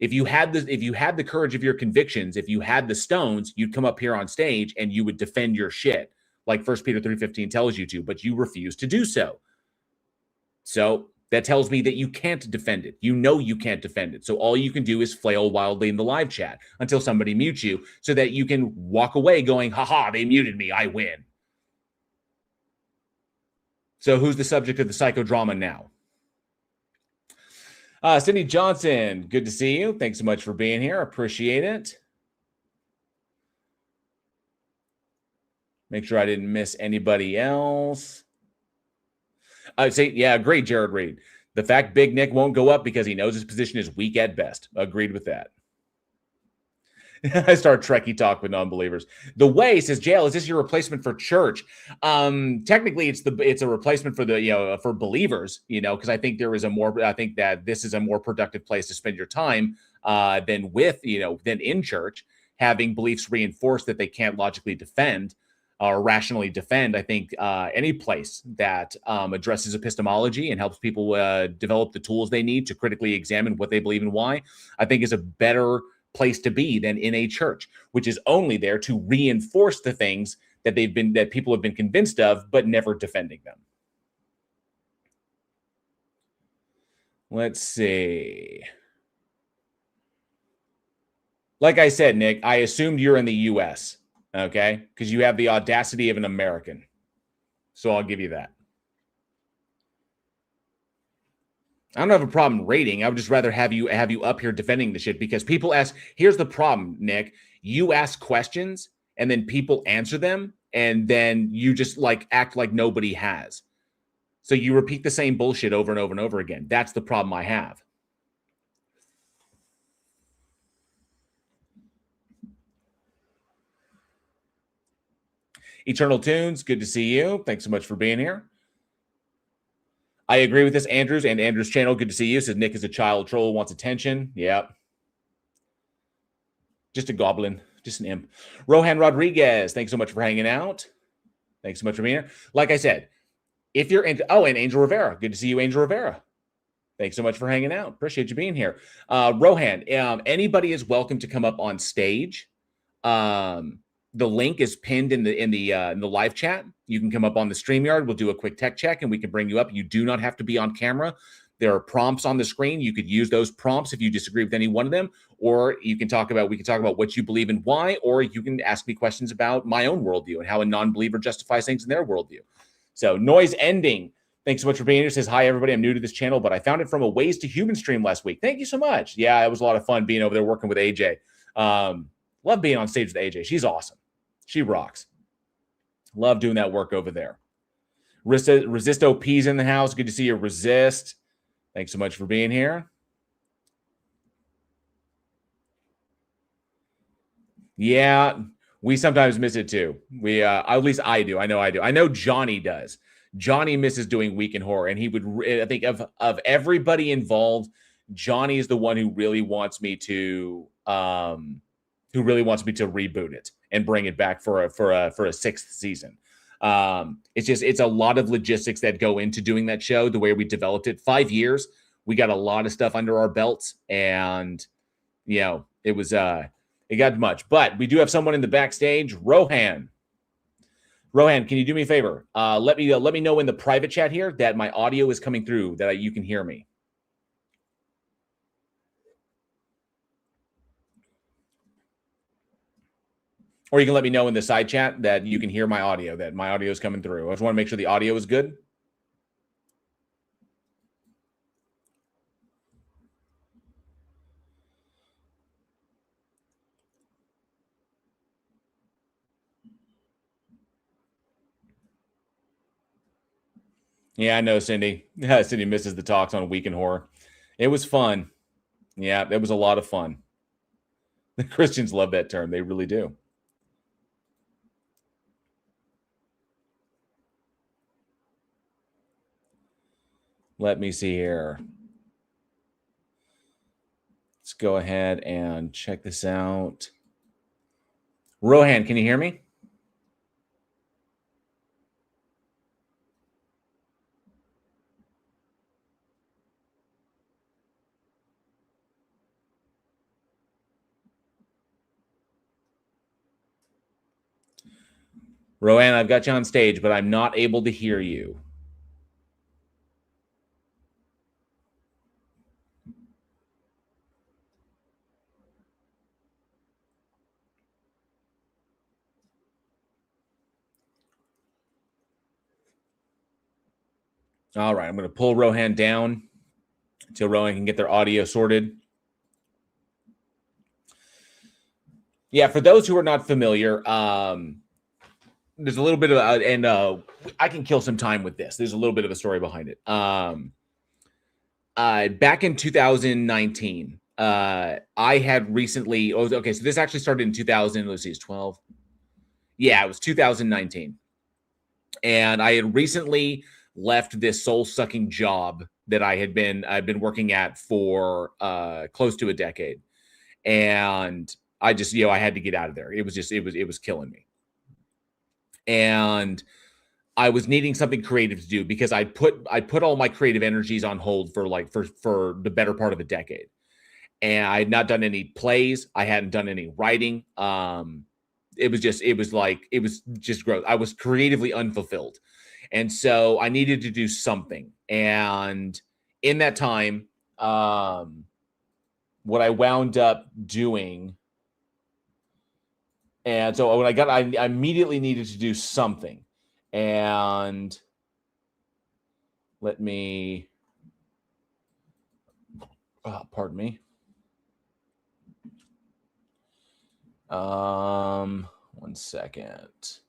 Speaker 1: If you had the courage of your convictions, if you had the stones, you'd come up here on stage and you would defend your shit like 1 Peter 3:15 tells you to, but you refuse to do so. So that tells me that you can't defend it. You know you can't defend it. So all you can do is flail wildly in the live chat until somebody mutes you so that you can walk away going, haha, they muted me, I win. So who's the subject of the psychodrama now? Cindy Johnson, good to see you. Thanks so much for being here. Appreciate it. Make sure I didn't miss anybody else. I say, yeah, agreed, Jared Reed. The fact Big Nick won't go up because he knows his position is weak at best. Agreed with that. I start Trekkie talk with non-believers. The Way says, Jail, is this your replacement for church? Technically, it's a replacement for for believers, because I think that this is a more productive place to spend your time than in church, having beliefs reinforced that they can't logically defend or rationally defend. I think any place that addresses epistemology and helps people develop the tools they need to critically examine what they believe and why, I think is a better place to be than in a church, which is only there to reinforce the things that people have been convinced of, but never defending them. Let's see. Like I said, Nick, I assumed you're in the US, okay? Because you have the audacity of an American. So I'll give you that. I don't have a problem rating. I would just rather have you up here defending the shit because people ask. Here's the problem, Nick. You ask questions and then people answer them, and then you just like act like nobody has. So you repeat the same bullshit over and over and over again. That's the problem I have. Eternal Tunes, good to see you. Thanks so much for being here. I agree with this, Andrews and Andrews channel. Good to see you. Says Nick is a child troll, wants attention. Yeah. Just a goblin, just an imp. Rohan Rodriguez, thanks so much for hanging out. Thanks so much for being here. Like I said, if you're into, and Angel Rivera. Good to see you, Angel Rivera. Thanks so much for hanging out. Appreciate you being here. Rohan, anybody is welcome to come up on stage. The link is pinned in the live chat. You can come up on the StreamYard. We'll do a quick tech check and we can bring you up. You do not have to be on camera. There are prompts on the screen. You could use those prompts if you disagree with any one of them, or we can talk about what you believe and why, or you can ask me questions about my own worldview and how a non-believer justifies things in their worldview. So noise ending. Thanks so much for being here. Says, hi, everybody. I'm new to this channel, but I found it from a Ways to Human stream last week. Thank you so much. Yeah, it was a lot of fun being over there working with AJ. Love being on stage with AJ. She's awesome. She rocks. Love doing that work over there. Resist OP's in the house. Good to see you, Resist. Thanks so much for being here. Yeah, we sometimes miss it too. We, at least I do. I know Johnny does. Johnny misses doing Week in Horror, and he would. I think of everybody involved, Johnny is the one who really wants me to, reboot it and bring it back for a sixth season. It's a lot of logistics that go into doing that show. The way we developed it, 5 years, we got a lot of stuff under our belts, and it was it got much. But we do have someone in the backstage, Rohan. Rohan, can you do me a favor? Let me know in the private chat here that my audio is coming through, that you can hear me. Or you can let me know in the side chat that you can hear my audio, that my audio is coming through. I just want to make sure the audio is good. Yeah, I know, Cindy. Cindy misses the talks on Week in Horror. It was fun. Yeah, it was a lot of fun. The Christians love that term. They really do. Let me see here. Let's go ahead and check this out. Rohan, can you hear me? Rohan, I've got you on stage, but I'm not able to hear you. All right, I'm going to pull Rohan down until Rohan can get their audio sorted. Yeah, for those who are not familiar, there's a little bit of, I can kill some time with this. There's a little bit of a story behind it. Back in 2019, I had recently, okay, so this actually started in 2000, let's see, it's 12. Yeah, it was 2019. And I had recently left this soul-sucking job that I've been working at for close to a decade. And I just, I had to get out of there. It was killing me. And I was needing something creative to do because I put all my creative energies on hold for the better part of a decade. And I had not done any plays. I hadn't done any writing. It was just growth. I was creatively unfulfilled. And so I needed to do something. And in that time, what I wound up doing, and so when I immediately needed to do something. And let me, pardon me. One second.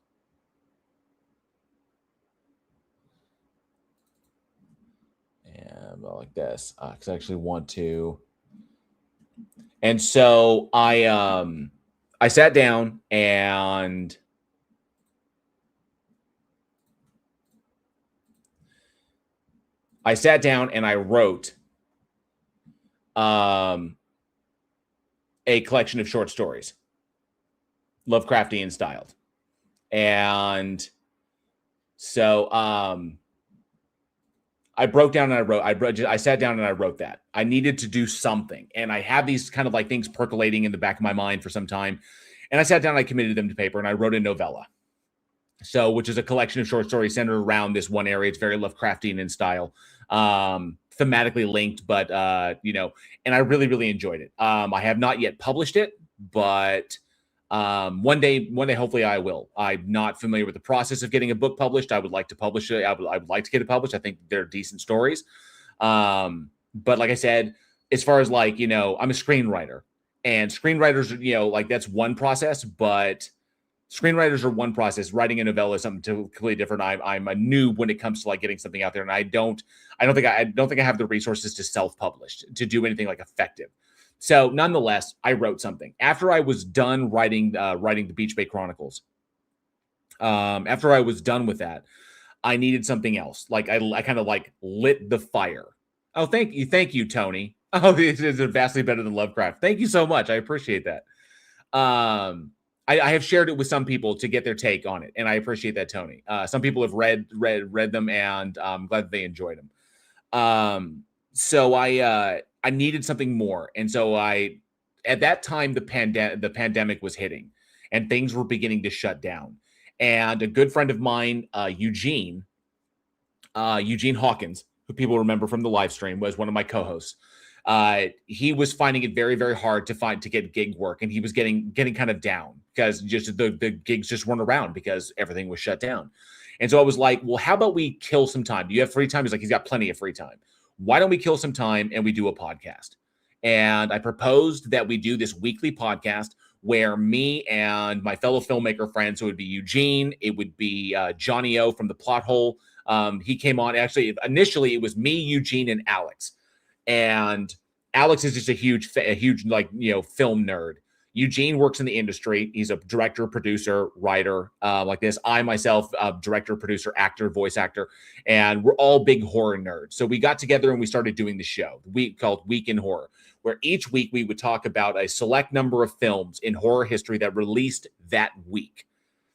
Speaker 1: And like this, because I actually want to. And so I sat down and I wrote a collection of short stories, Lovecraftian styled. And so I broke down and I sat down and I wrote that. I needed to do something. And I had these kind of like things percolating in the back of my mind for some time. And I sat down and I committed them to paper and I wrote a novella. So, which is a collection of short stories centered around this one area. It's very Lovecraftian in style, thematically linked, but, and I really, really enjoyed it. I have not yet published it, but One day, hopefully I will. I'm not familiar with the process of getting a book published. I would like to publish it. I would like to get it published. I think they're decent stories. But like I said, as far as like, I'm a screenwriter, and screenwriters, like that's one process, but screenwriters are one process. Writing a novella is something completely different. I'm a noob when it comes to like getting something out there, and I don't think I have the resources to self-publish to do anything like effective. So nonetheless, I wrote something after I was done writing the Beach Bay Chronicles. After I was done with that, I needed something else. Like I kind of like lit the fire. Oh, thank you, Tony. Oh, it is vastly better than Lovecraft. Thank you so much. I appreciate that. I have shared it with some people to get their take on it, and I appreciate that, Tony. Some people have read them, and I'm glad that they enjoyed them. So I needed something more, and so at that time the pandemic was hitting, and things were beginning to shut down. And a good friend of mine, Eugene Hawkins, who people remember from the live stream, was one of my co-hosts. He was finding it very, very hard to get gig work, and he was getting kind of down because just the gigs just weren't around because everything was shut down. And so I was like, well, how about we kill some time? Do you have free time? He's like, he's got plenty of free time. Why don't we kill some time and we do a podcast? And I proposed that we do this weekly podcast where me and my fellow filmmaker friends, so it would be Eugene, it would be Johnny O from the Plot Hole. He came on. Actually, initially it was me, Eugene, and Alex. And Alex is just a huge like, film nerd. Eugene works in the industry. He's a director, producer, writer, like this. I myself, director, producer, actor, voice actor, and we're all big horror nerds. So we got together and we started doing the show, called Week in Horror, where each week we would talk about a select number of films in horror history that released that week.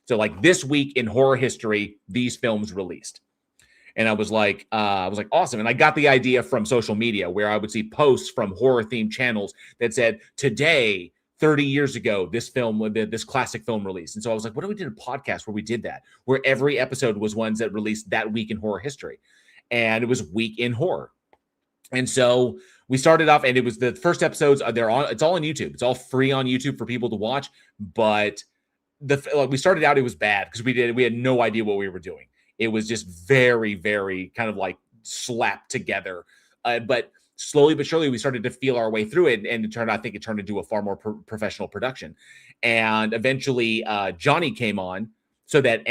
Speaker 1: So like this week in horror history, these films released. And I was like, awesome. And I got the idea from social media where I would see posts from horror themed channels that said, today, 30 years ago, this classic film released. And so I was like, what if we did a podcast where we did that, where every episode was ones that released that week in horror history. And it was Week in Horror. And so we started off, and it was the first episodes. It's all on YouTube. It's all free on YouTube for people to watch. But we started out, it was bad because we had no idea what we were doing. It was just very, very kind of like slapped together. But slowly but surely, we started to feel our way through it. And I think it turned into a far more professional production. And eventually, Johnny came on so that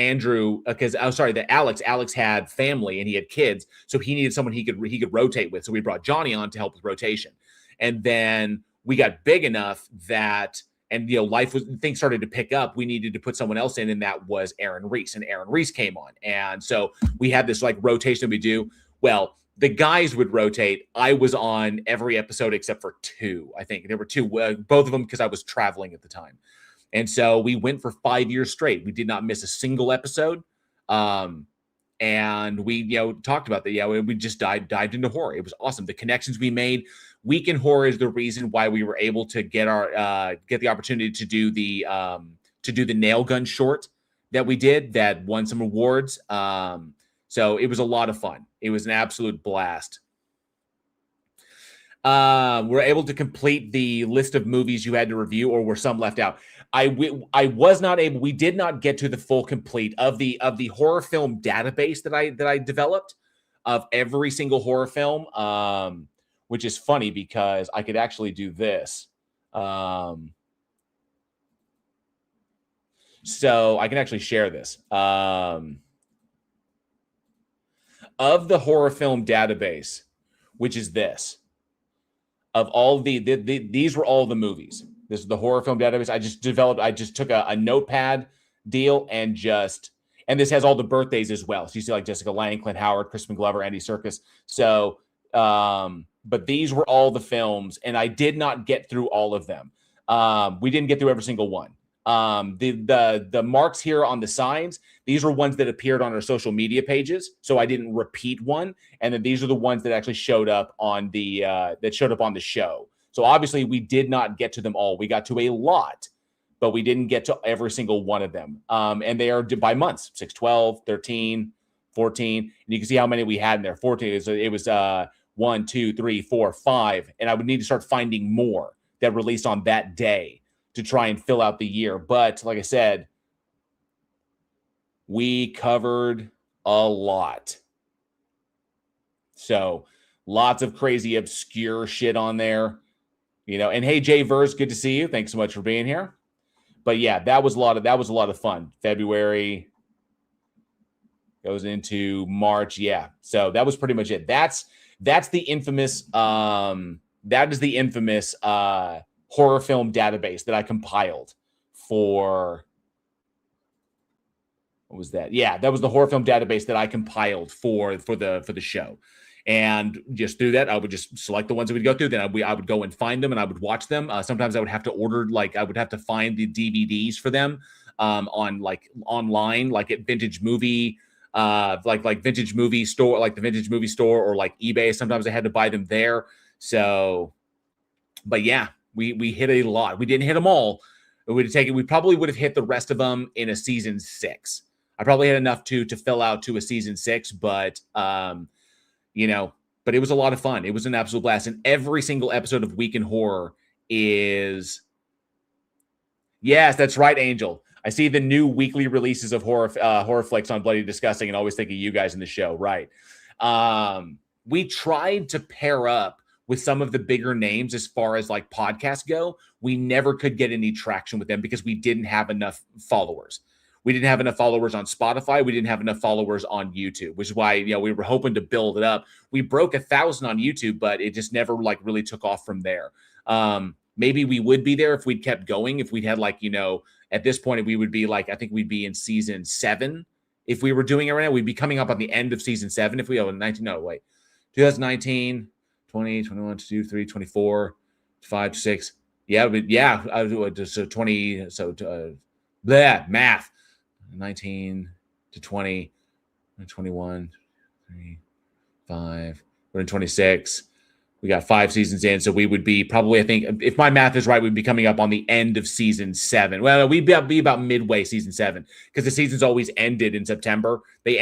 Speaker 1: Alex had family and he had kids. So he needed someone he could rotate with. So we brought Johnny on to help with rotation. And then we got big enough that, and things started to pick up. We needed to put someone else in, and that was Aaron Reese. And Aaron Reese came on, and so we had this like rotation we do. Well, the guys would rotate. I was on every episode except for 2. I think there were 2, both of them because I was traveling at the time. And so we went for 5 years straight. We did not miss a single episode. And we talked about that. Yeah, we just dived into horror. It was awesome. The connections we made. Week in Horror is the reason why we were able to get the opportunity to do the nail gun short that we did that won some awards. So it was a lot of fun. It was an absolute blast. We're able to complete the list of movies you had to review, or were some left out? I was not able. We did not get to the full complete of the horror film database that I developed of every single horror film. Which is funny because I could actually do this. So I can actually share this. Of the horror film database, which is this, of all these were all the movies. This is the horror film database. I just took a notepad deal and this has all the birthdays as well. So you see like Jessica Lange, Clint Howard, Crispin Glover, Andy Serkis. So, but these were all the films, and I did not get through all of them. We didn't get through every single one. The marks here on the signs, these were ones that appeared on our social media pages, so I didn't repeat one. And then these are the ones that actually showed up on the show. So obviously we did not get to them all. We got to a lot, but we didn't get to every single one of them. And they are by months: 6, 12, 13, 14. And you can see how many we had in there. 14. It was 1, 2, 3, 4, 5. And I would need to start finding more that released on that day to try and fill out the year. But like I said, we covered a lot. So lots of crazy, obscure shit on there, and hey, Jay Verse, good to see you. Thanks so much for being here. But yeah, that was a lot of fun. February goes into March. Yeah. So that was pretty much it. That's the infamous, that is the infamous horror film database that I compiled for. What was that? Yeah, that was the horror film database that I compiled for the show. And just through that, I would just select the ones that we'd go through. Then I would go and find them and I would watch them. Sometimes I would have to order, I would have to find the DVDs for them on online, like at Vintage Movie, like Vintage Movie Store, like the Vintage Movie Store or like eBay. Sometimes I had to buy them there. So, but yeah, we hit a lot. We didn't hit them all. We probably would have hit the rest of them in a season 6. I probably had enough to fill out to a season 6, but but it was a lot of fun. It was an absolute blast. And every single episode of Week in Horror is, yes, that's right, Angel. I see the new weekly releases of horror flicks on Bloody Disgusting and always think of you guys in the show. Right. We tried to pair up with some of the bigger names as far as like podcasts go. We never could get any traction with them because we didn't have enough followers. We didn't have enough followers on Spotify. We didn't have enough followers on YouTube, which is why, we were hoping to build it up. We broke 1,000 on YouTube, but it just never really took off from there. Maybe we would be there if we'd kept going. If we'd had at this point, we would be I think we'd be in season 7. If we were doing it right now, we'd be coming up on the end of season 7. If we have 2019, 20, 21, 22, 23, 24, 5, 6. Yeah. But yeah. So 20. So, math. 19 to 20, 21, 3, 5, we're in 26. We got 5 seasons in. So we would be probably, I think, if my math is right, we'd be coming up on the end of season 7. Well, we'd be about midway season 7 because the seasons always ended in September. They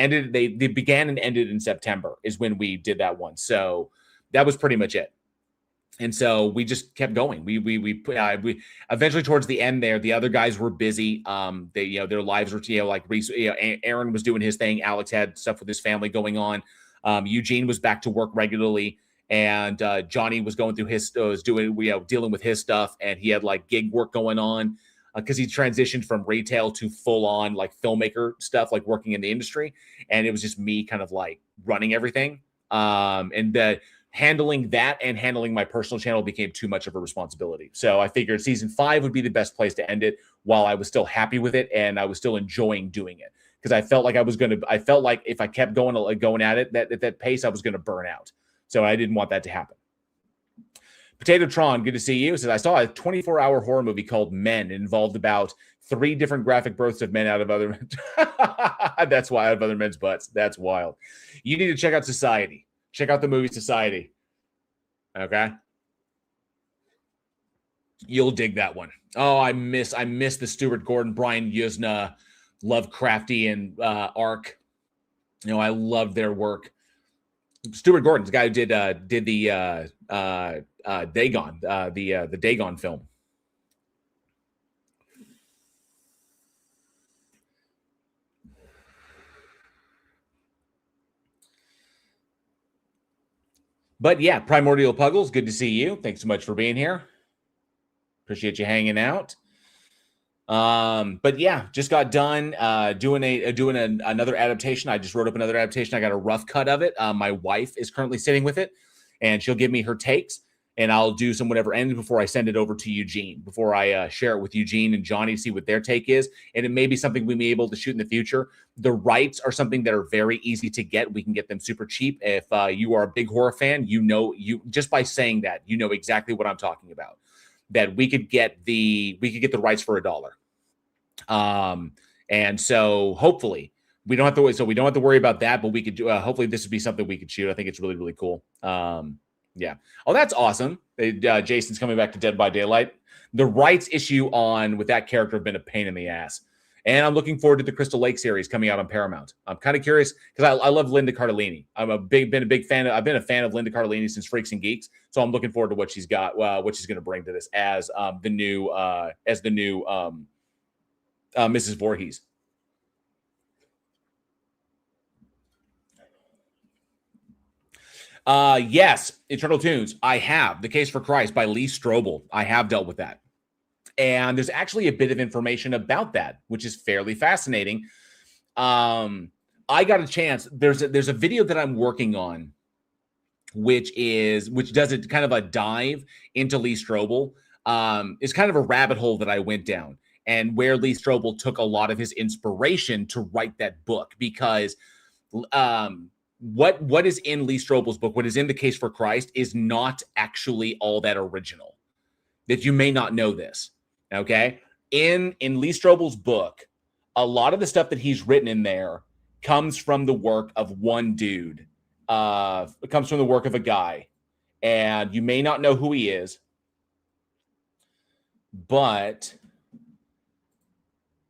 Speaker 1: began and ended in September is when we did that one. So that was pretty much it. And so we just kept going. We eventually towards the end there, the other guys were busy. Their lives were, Aaron was doing his thing. Alex had stuff with his family going on. Eugene was back to work regularly, and Johnny was going through dealing with his stuff, and he had gig work going on because he transitioned from retail to full on filmmaker stuff, working in the industry. And it was just me kind of running everything. Handling that and handling my personal channel became too much of a responsibility. So I figured season 5 would be the best place to end it while I was still happy with it and I was still enjoying doing it. Because I felt like if I kept going at it, that pace, I was going to burn out. So I didn't want that to happen. Potato Tron, good to see you. Says, I saw a 24-hour horror movie called Men. It involved about 3 different graphic births of men out of other men. That's why out of other men's butts. That's wild. You need to check out Society. Check out the movie Society. Okay. You'll dig that one. Oh, I miss the Stuart Gordon, Brian Yuzna, Lovecraftian arc. I loved their work. Stuart Gordon's the guy who did the Dagon, the Dagon film. But yeah, Primordial Puggles, good to see you. Thanks so much for being here. Appreciate you hanging out. But yeah, just got done doing another adaptation. I just wrote up another adaptation. I got a rough cut of it. My wife is currently sitting with it, and she'll give me her takes, and I'll do some whatever ends before I send it over to Eugene, before I share it with Eugene and Johnny to see what their take is. And it may be something we may be able to shoot in the future. The rights are something that are very easy to get. We can get them super cheap. If you are a big horror fan, you just by saying that, you know exactly what I'm talking about. That we could get the rights for $1. And so hopefully we don't have to worry about that, but we could do, hopefully this would be something we could shoot. I think it's really, really cool. Yeah. Oh, that's awesome. Jason's coming back to Dead by Daylight. The rights issue with that character have been a pain in the ass. And I'm looking forward to the Crystal Lake series coming out on Paramount. I'm kind of curious because I love Linda Cardellini. I've been a fan of Linda Cardellini since Freaks and Geeks. So I'm looking forward to what she's got, what she's going to bring to this as the new Mrs. Voorhees. Yes, Eternal Tunes. I have The Case for Christ by Lee Strobel. I have dealt with that. And there's actually a bit of information about that, which is fairly fascinating. I got a chance. There's a video that I'm working on, which does a kind of a dive into Lee Strobel. It's kind of a rabbit hole that I went down, and where Lee Strobel took a lot of his inspiration to write that book, because what is in Lee Strobel's book, what is in The Case for Christ, is not actually all that original. That you may not know this. Okay. In Lee Strobel's book, a lot of the stuff that he's written in there comes from the work of one dude. It comes from the work of a guy. And you may not know who he is. But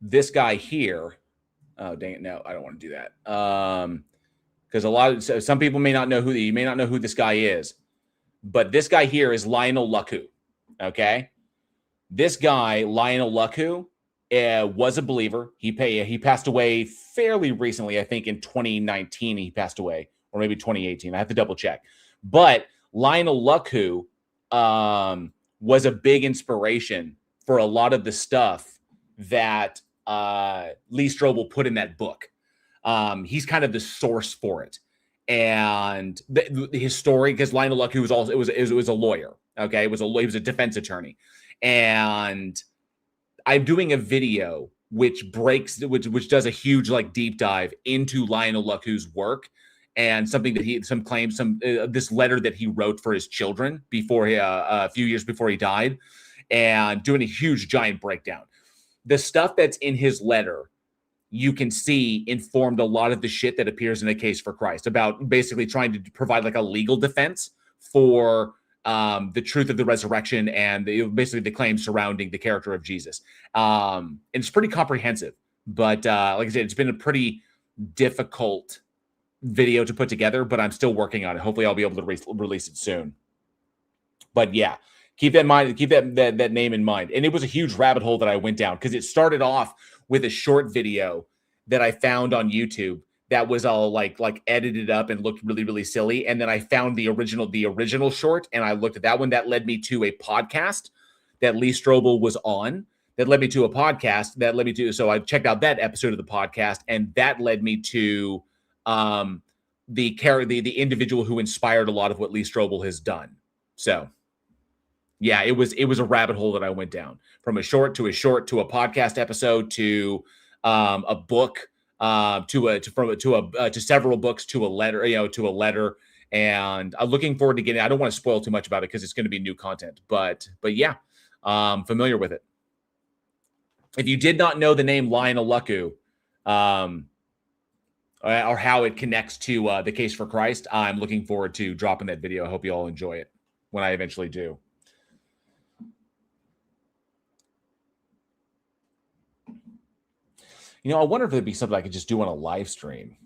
Speaker 1: this guy here, oh, dang it. No, I don't want to do that. Because some people may not know who this guy is. But this guy here is Lionel Luckhoo. Okay. This guy, Lionel Luckhoo, was a believer. He passed away fairly recently. I think in 2019 he passed away, or maybe 2018. I have to double check. But Lionel Luckhoo was a big inspiration for a lot of the stuff that Lee Strobel put in that book. He's kind of the source for it. And his story, because Lionel Luckhoo was a lawyer. Okay, he was a defense attorney. And I'm doing a video which does a huge deep dive into Lionel Luckhoo's work, and something that this letter that he wrote for his children before a few years before he died, and doing a huge giant breakdown. The stuff that's in his letter, you can see, informed a lot of the shit that appears in A Case for Christ, about basically trying to provide a legal defense for the truth of the resurrection and basically the claims surrounding the character of Jesus. And it's pretty comprehensive, but like I said, it's been a pretty difficult video to put together, but I'm still working on it. Hopefully I'll be able to release it soon. But yeah, keep that in mind, keep that name in mind. And it was a huge rabbit hole that I went down, because it started off with a short video that I found on YouTube that was all like edited up and looked really, really silly. And then I found the original short, and I looked at that one. That led me to a podcast that Lee Strobel was on. That led me to a podcast that led me to. So I checked out that episode of the podcast, and that led me to the individual who inspired a lot of what Lee Strobel has done. So yeah, it was a rabbit hole that I went down, from a short to a podcast episode to a book. To several books, to a letter, and I'm looking forward to getting. I don't want to spoil too much about it because it's going to be new content, but yeah, familiar with it. If you did not know the name Lionel Luckhoo, or how it connects to The Case for Christ, I'm looking forward to dropping that video. I hope you all enjoy it when I eventually do. I wonder if there'd be something I could just do on a live stream.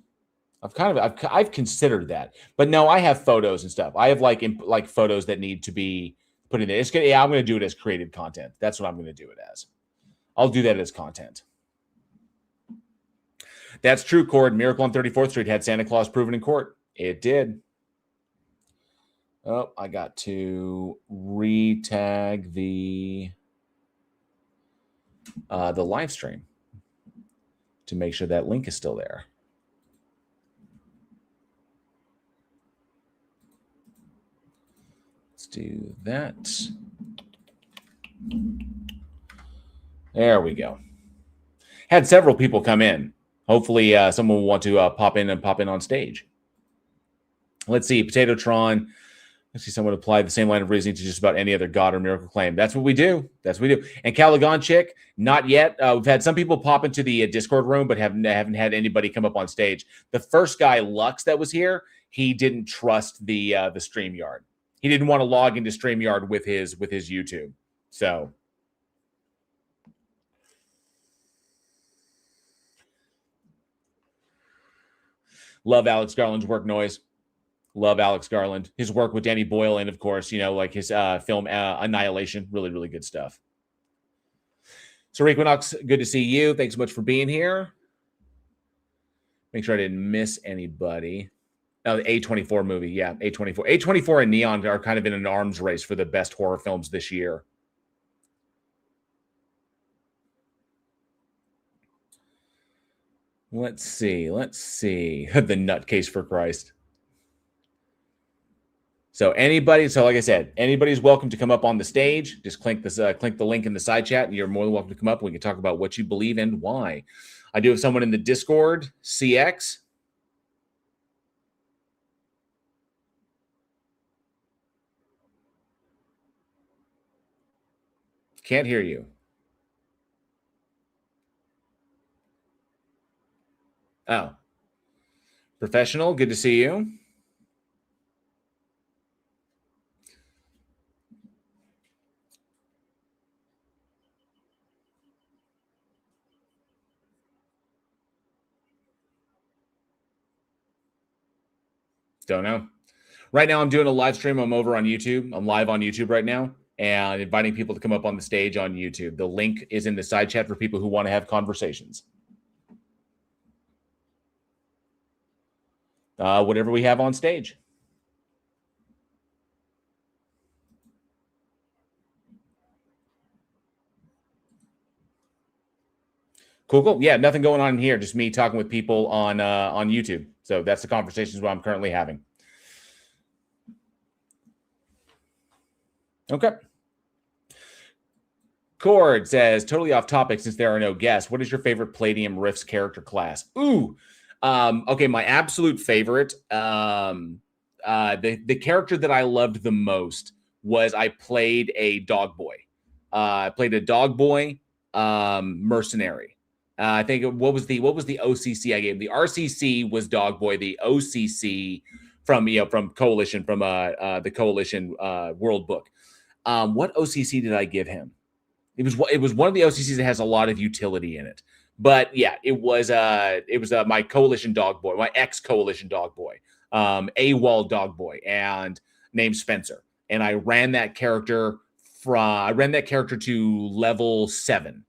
Speaker 1: I've considered that, but no, I have photos and stuff. I have like photos that need to be put in there. I'm going to do it as created content. That's what I'm going to do it as. I'll do that as content. That's true, Cord. Miracle on 34th Street had Santa Claus proven in court. It did. Oh, I got to re-tag the live stream to make sure that link is still there. Let's do that. There we go. Had several people come in. Hopefully someone will want to pop in on stage. Let's see. Potatotron. Let's see, someone apply the same line of reasoning to just about any other god or miracle claim. That's what we do. And Calagon Chick, not yet. We've had some people pop into the Discord room, but haven't had anybody come up on stage. The first guy, Lux, that was here, he didn't trust the StreamYard. He didn't want to log into StreamYard with his YouTube. So Love Alex Garland's work. Noise. Love Alex Garland. His work with Danny Boyle, and of course, like his film Annihilation. Really, really good stuff. So Equinox, good to see you. Thanks so much for being here. Make sure I didn't miss anybody. Oh, the A24 movie. Yeah, A24. A24 and Neon are kind of in an arms race for the best horror films this year. Let's see. The nutcase for Christ. So anybody, like I said, anybody's welcome to come up on the stage. Just click the link in the side chat, and you're more than welcome to come up. We can talk about what you believe and why. I do have someone in the Discord, CX. Can't hear you. Oh. Professional, good to see you. Don't know. Right now, I'm doing a live stream. I'm over on YouTube. I'm live on YouTube right now and inviting people to come up on the stage on YouTube. The link is in the side chat for people who want to have conversations. Whatever we have on stage. Cool. Yeah, nothing going on here. Just me talking with people on YouTube. So that's the conversations what I'm currently having. Okay. Cord says, totally off topic since there are no guests. What is your favorite Palladium Rifts character class? Ooh. Okay, my absolute favorite. The character that I loved the most was I played a dog boy. I played a dog boy mercenary. I think what was the OCC I gave? The RCC was dog boy. The OCC from Coalition, from the Coalition World Book. What OCC did I give him? It was one of the OCCs that has a lot of utility in it. But yeah, it was my Coalition dog boy, my ex-Coalition dog boy, AWOL dog boy, and named Spencer. And I ran that character to level 7.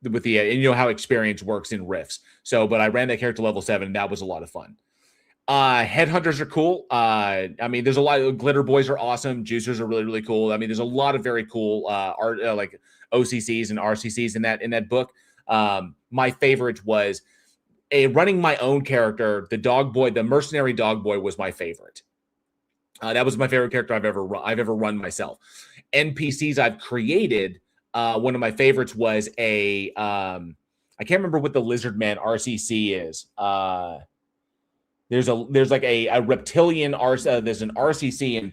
Speaker 1: With the and you know how experience works in Rifts. So, but I ran that character level 7, and that was a lot of fun. Headhunters are cool. I mean, there's a lot of glitter boys are awesome. Juicers are really, really cool. I mean, there's a lot of very cool art like OCCs and RCCs in that book. My favorite was running my own character. The dog boy, the mercenary dog boy, was my favorite. That was my favorite character I've ever run myself. NPCs I've created. One of my favorites was I can't remember what the Lizard Man RCC is. There's like a reptilian there's an RCC in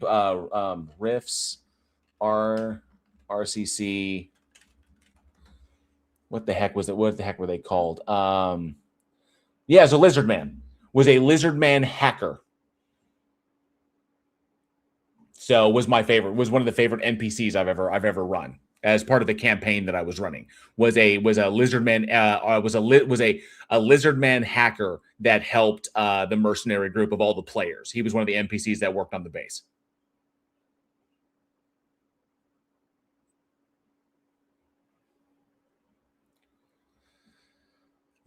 Speaker 1: Rifts RCC. What the heck was it? What the heck were they called? Yeah, so Lizard Man was a Lizard Man hacker. So was my favorite. Was one of the favorite NPCs I've ever run as part of the campaign that I was running. Was a Lizard Man was a Lizard Man hacker that helped the mercenary group of all the players. He was one of the NPCs that worked on the base.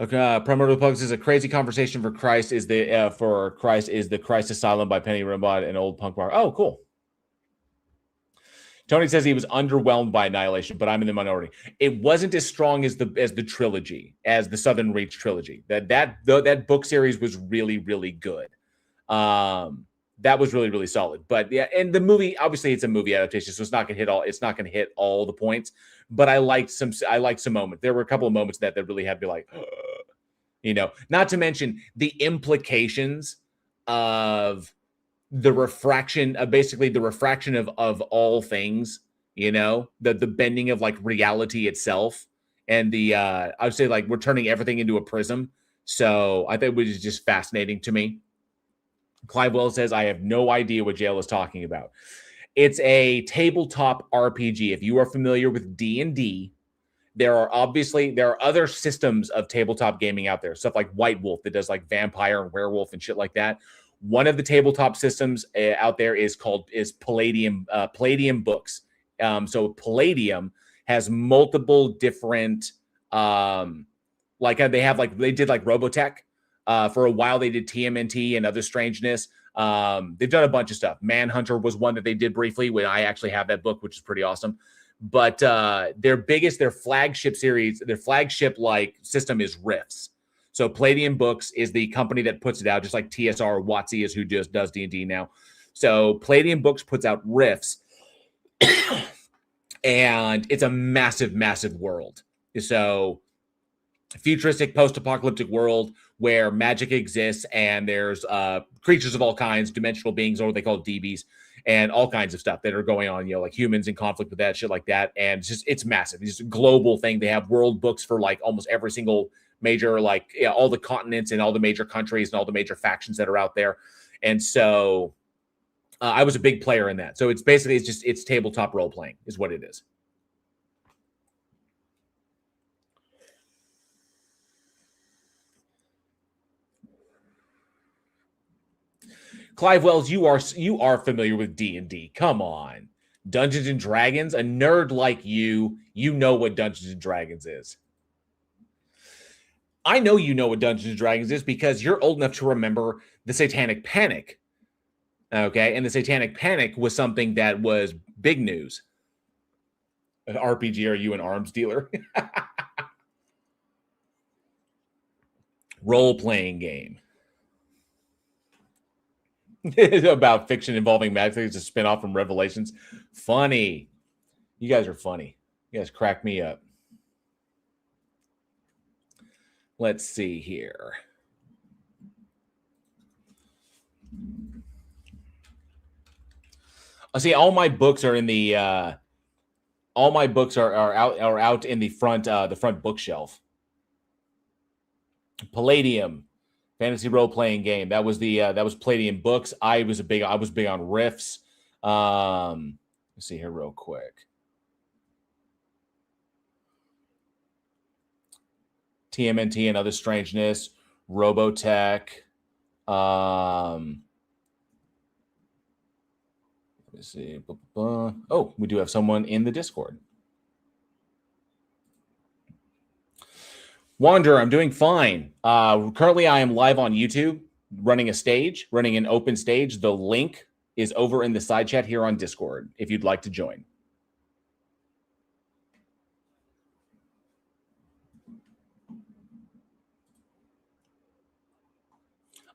Speaker 1: Okay, Primordial Pugs is a crazy conversation for Christ. Is the Christ Asylum by Penny Robot and Old Punk Bar. Oh, cool. Tony says he was underwhelmed by Annihilation, but I'm in the minority. It wasn't as strong as the trilogy, as the Southern Reach trilogy. That book series was really, really good. That was really, really solid. But yeah, and the movie, obviously, it's a movie adaptation, so it's not gonna hit all the points. But I liked some moments. There were a couple of moments that really had me like, Not to mention the implications of the refraction of basically the refraction of all things, the bending of like reality itself, and I would say like we're turning everything into a prism. So I think it was just fascinating to me. Clive Wells says, I have no idea what Jail is talking about. It's a tabletop RPG. If you are familiar with D&D, there are other systems of tabletop gaming out there, stuff like White Wolf that does like vampire and werewolf and shit like that. One of the tabletop systems out there is Palladium Books. So Palladium has multiple different they did like Robotech. For a while they did TMNT and other strangeness. They've done a bunch of stuff. Manhunter was one that they did briefly, when I actually have that book, which is pretty awesome. But their flagship series, their flagship like system is Rifts. So Palladium Books is the company that puts it out, just like TSR WotC is who just does D&D now. So Palladium Books puts out Rifts, and it's a massive, massive world. So futuristic post-apocalyptic world where magic exists, and there's creatures of all kinds, dimensional beings, or what they call DBs, and all kinds of stuff that are going on, like humans in conflict with that, shit like that. And it's massive. It's a global thing. They have world books for like almost every single major, all the continents and all the major countries and all the major factions that are out there. And so I was a big player in that. So it's tabletop role playing is what it is. Clive Wells, you are familiar with D&D. Come on. Dungeons and Dragons, a nerd like you know what Dungeons and Dragons is. I know you know what Dungeons and Dragons is because you're old enough to remember the Satanic Panic. Okay, and the Satanic Panic was something that was big news. An RPG, are you an arms dealer? Role-playing game. About fiction involving magic. It's a spin-off from Revelations. Funny. You guys are funny. You guys crack me up. Let's see here. I see all my books are in the all my books are out in the front bookshelf. Palladium fantasy role-playing game. That was Palladium Books. I was big on Rifts. Let's see here real quick. TMNT and Other Strangeness, Robotech. Let me see. Oh, we do have someone in the Discord. Wanderer, I'm doing fine. Currently, I am live on YouTube, running an open stage. The link is over in the side chat here on Discord if you'd like to join.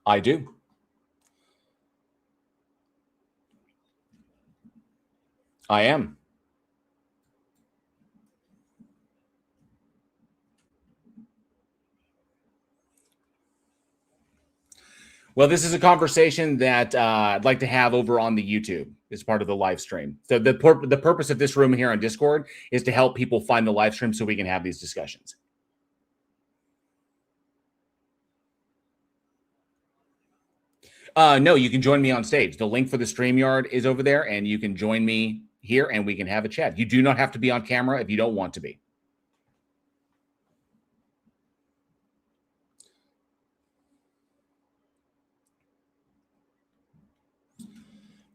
Speaker 1: I do. I am. Well, this is a conversation that I'd like to have over on the YouTube as part of the live stream. So the purpose of this room here on Discord is to help people find the live stream so we can have these discussions. No, you can join me on stage. The link for the StreamYard is over there, and you can join me here, and we can have a chat. You do not have to be on camera if you don't want to be.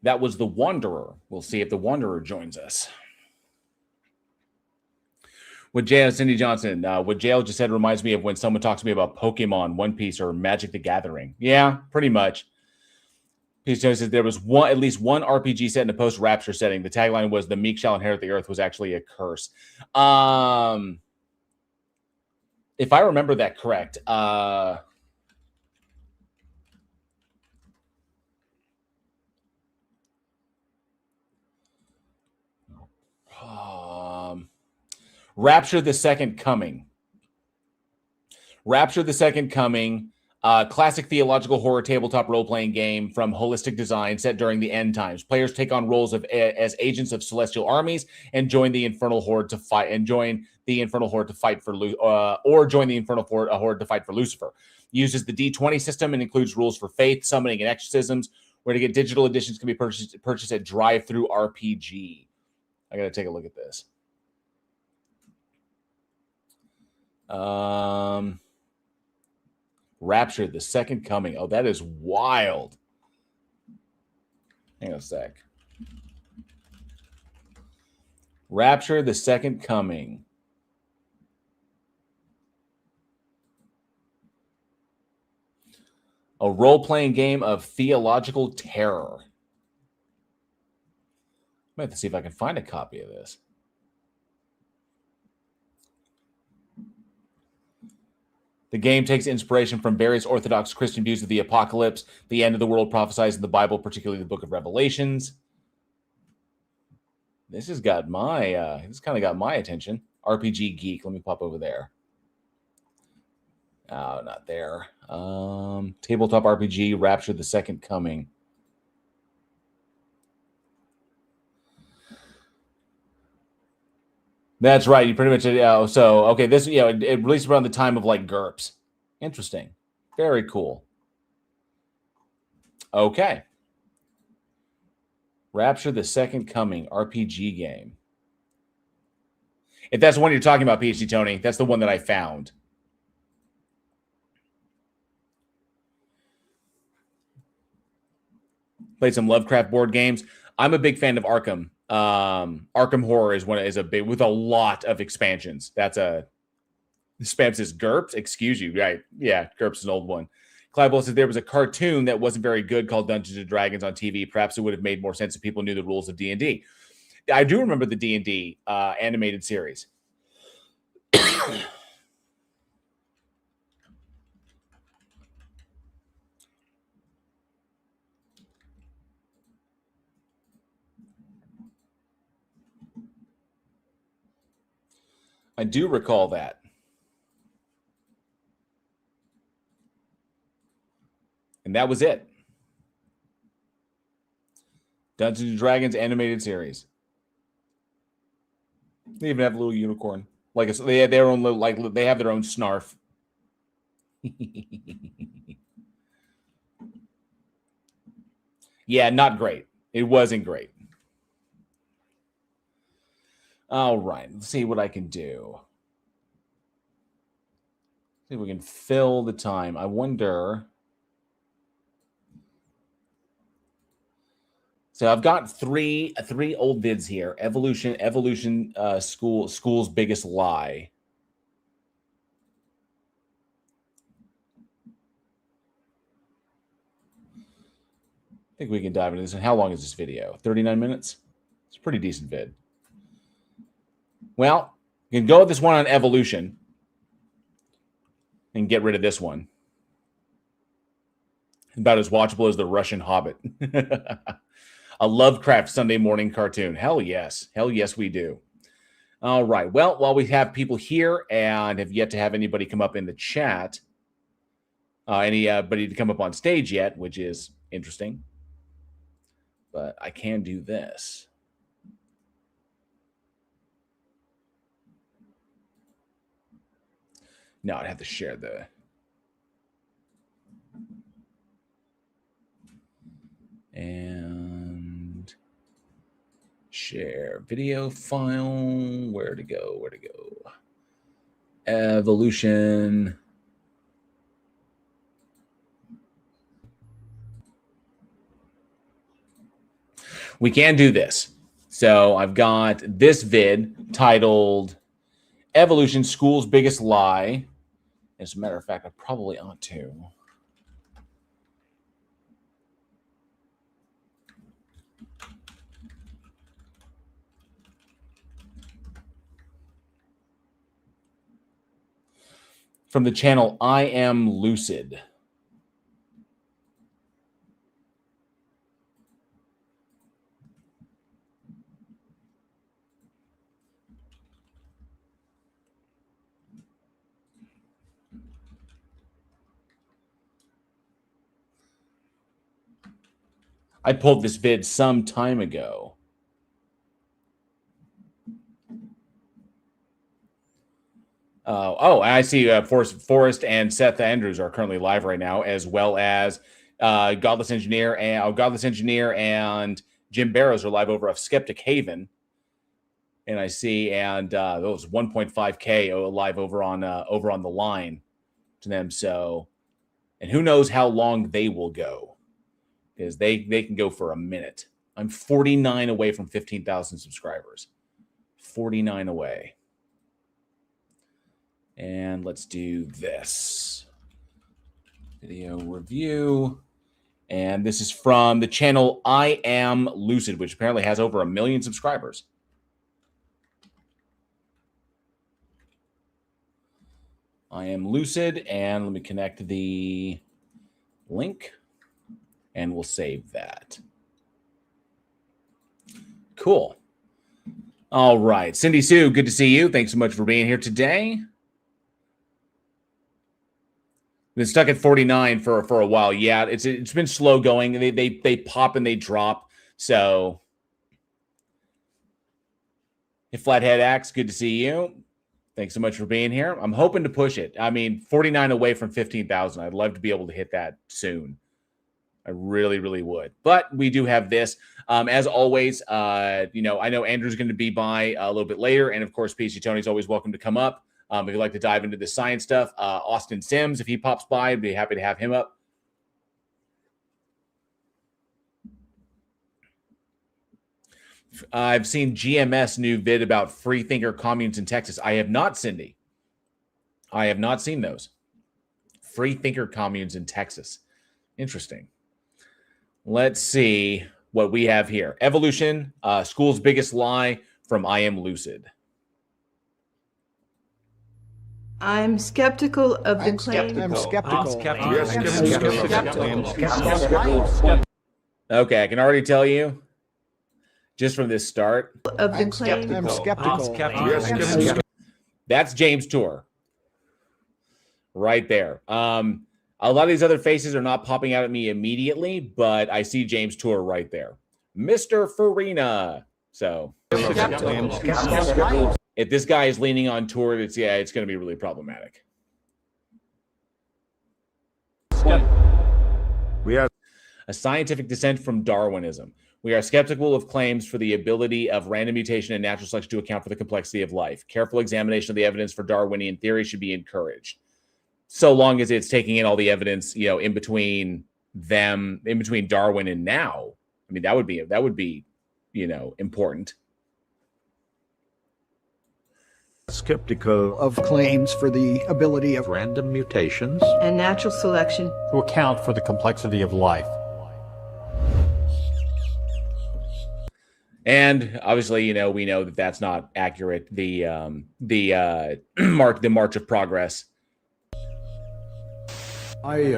Speaker 1: That was the Wanderer. We'll see if the Wanderer joins us. What JL Cindy Johnson, what JL just said reminds me of when someone talks to me about Pokemon, One Piece, or Magic the Gathering. Yeah, pretty much. Peace Jones says there was at least one RPG set in a post-Rapture setting. The tagline was "The meek shall inherit the earth" was actually a curse. If I remember that correct, Rapture the Second Coming. Rapture the Second Coming, classic theological horror tabletop role-playing game from Holistic Design set during the end times. Players take on roles as agents of celestial armies and join the Infernal Horde to fight. Join the Infernal Horde to fight for Lucifer. Uses the D20 system and includes rules for faith, summoning, and exorcisms. Where to get digital editions can be purchased at Drive-Thru RPG. I got to take a look at this. Rapture, the Second Coming. Oh, that is wild. Hang on a sec. Rapture, the Second Coming. A role-playing game of theological terror. I have to see if I can find a copy of this. The game takes inspiration from various Orthodox Christian views of the apocalypse, the end of the world prophesied in the Bible, particularly the book of Revelations. This has got my, this kind of got my attention. RPG Geek. Let me pop over there. Oh, not there. Tabletop RPG, Rapture, the Second Coming. That's right. You pretty much, so, okay, this, it released around the time of like GURPS. Interesting. Very cool. Okay. Rapture, the Second Coming, RPG game. If that's the one you're talking about, PhD Tony, that's the one that I found. Played some Lovecraft board games. I'm a big fan of Arkham. Arkham Horror is a big, with a lot of expansions. That's a, Spam says GURPS. Excuse you, right? Yeah, GURPS is an old one. Clive says there was a cartoon that wasn't very good called Dungeons and Dragons on TV. Perhaps it would have made more sense if people knew the rules of D&D. I do remember the D&D animated series. I do recall that. And that was it. Dungeons and Dragons animated series. They even have a little unicorn. Like they have their own little, like they have their own snarf. Yeah, not great. It wasn't great. All right, let's see what I can do. See if we can fill the time. I wonder. So I've got three old vids here. Evolution, school's biggest lie. I think we can dive into this. And how long is this video? 39 minutes? It's a pretty decent vid. Well, you can go with this one on evolution and get rid of this one. About as watchable as the Russian Hobbit. A Lovecraft Sunday morning cartoon. Hell yes. Hell yes, we do. All right. Well, while we have people here and have yet to have anybody come up in the chat, anybody to come up on stage yet, which is interesting. But I can do this. No, I'd have to share the... And share video file. Where to go? Evolution. We can do this. So I've got this vid titled Evolution, School's Biggest Lie. As a matter of fact, I probably ought to. From the channel I Am Lucid. I pulled this vid some time ago. I see Forrest and Seth Andrews are currently live right now, as well as Godless Engineer and Jim Barrows are live over of Skeptic Haven. And I see, and those 1.5K live over on the line to them. So, and who knows how long they will go, because they can go for a minute. I'm 49 away from 15,000 subscribers. 49 away. And let's do this video review. And this is from the channel I Am Lucid, which apparently has over 1 million subscribers. I Am Lucid, and let me connect the link, and we'll save that. Cool. All right, Cindy Sue, good to see you. Thanks so much for being here today. Been stuck at 49 for a while. Yeah, it's been slow going. They pop and they drop. So, hey, Flathead Axe, good to see you. Thanks so much for being here. I'm hoping to push it. I mean, 49 away from 15,000. I'd love to be able to hit that soon. I really, really would. But we do have this. As always, I know Andrew's going to be by a little bit later. And, of course, PC Tony's always welcome to come up. If you'd like to dive into the science stuff, Austin Sims, if he pops by, I'd be happy to have him up. I've seen GMS new vid about free thinker communes in Texas. I have not, Cindy. I have not seen those. Free thinker communes in Texas. Interesting. Let's see what we have here. Evolution, school's biggest lie from I Am Lucid.
Speaker 2: I'm skeptical of the claim.
Speaker 3: I'm skeptical.
Speaker 1: Okay, I can already tell you, just from this start,
Speaker 2: Of the claim.
Speaker 3: I'm skeptical.
Speaker 1: that's James Tour. Right there. A lot of these other faces are not popping out at me immediately, but I see James Tour right there. Mr. Farina. So if this guy is leaning on Tour, it's going to be really problematic.
Speaker 4: We have
Speaker 1: a scientific descent from Darwinism. We are skeptical of claims for the ability of random mutation and natural selection to account for the complexity of life. Careful examination of the evidence for Darwinian theory should be encouraged, so long as it's taking in all the evidence, in between Darwin and now. I mean, that would be, important.
Speaker 4: skeptical
Speaker 3: Of claims for the ability of
Speaker 4: random mutations
Speaker 2: And natural selection.
Speaker 5: to account for the complexity of life.
Speaker 1: And obviously, we know that that's not accurate. The March of Progress.
Speaker 6: I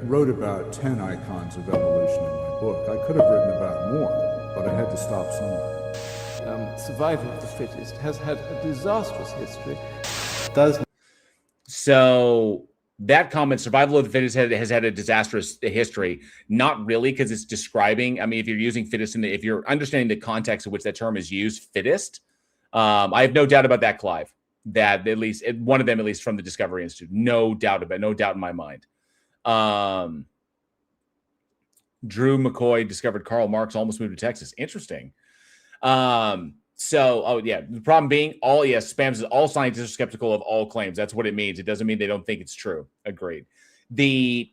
Speaker 6: wrote about 10 icons of evolution in my book. I could have written about more, but I had to stop somewhere.
Speaker 7: Survival of the fittest has had a disastrous history.
Speaker 1: So that comment, survival of the fittest, has had a disastrous history. Not really, because it's describing. I mean, if you're using fittest if you're understanding the context in which that term is used, fittest. I have no doubt about that, Clive. That at least one of them, at least from the Discovery Institute, no doubt in my mind. Drew McCoy discovered Karl Marx almost moved to Texas. Interesting. The problem being spam says all scientists are skeptical of all claims. That's what it means. It doesn't mean they don't think it's true. Agreed. The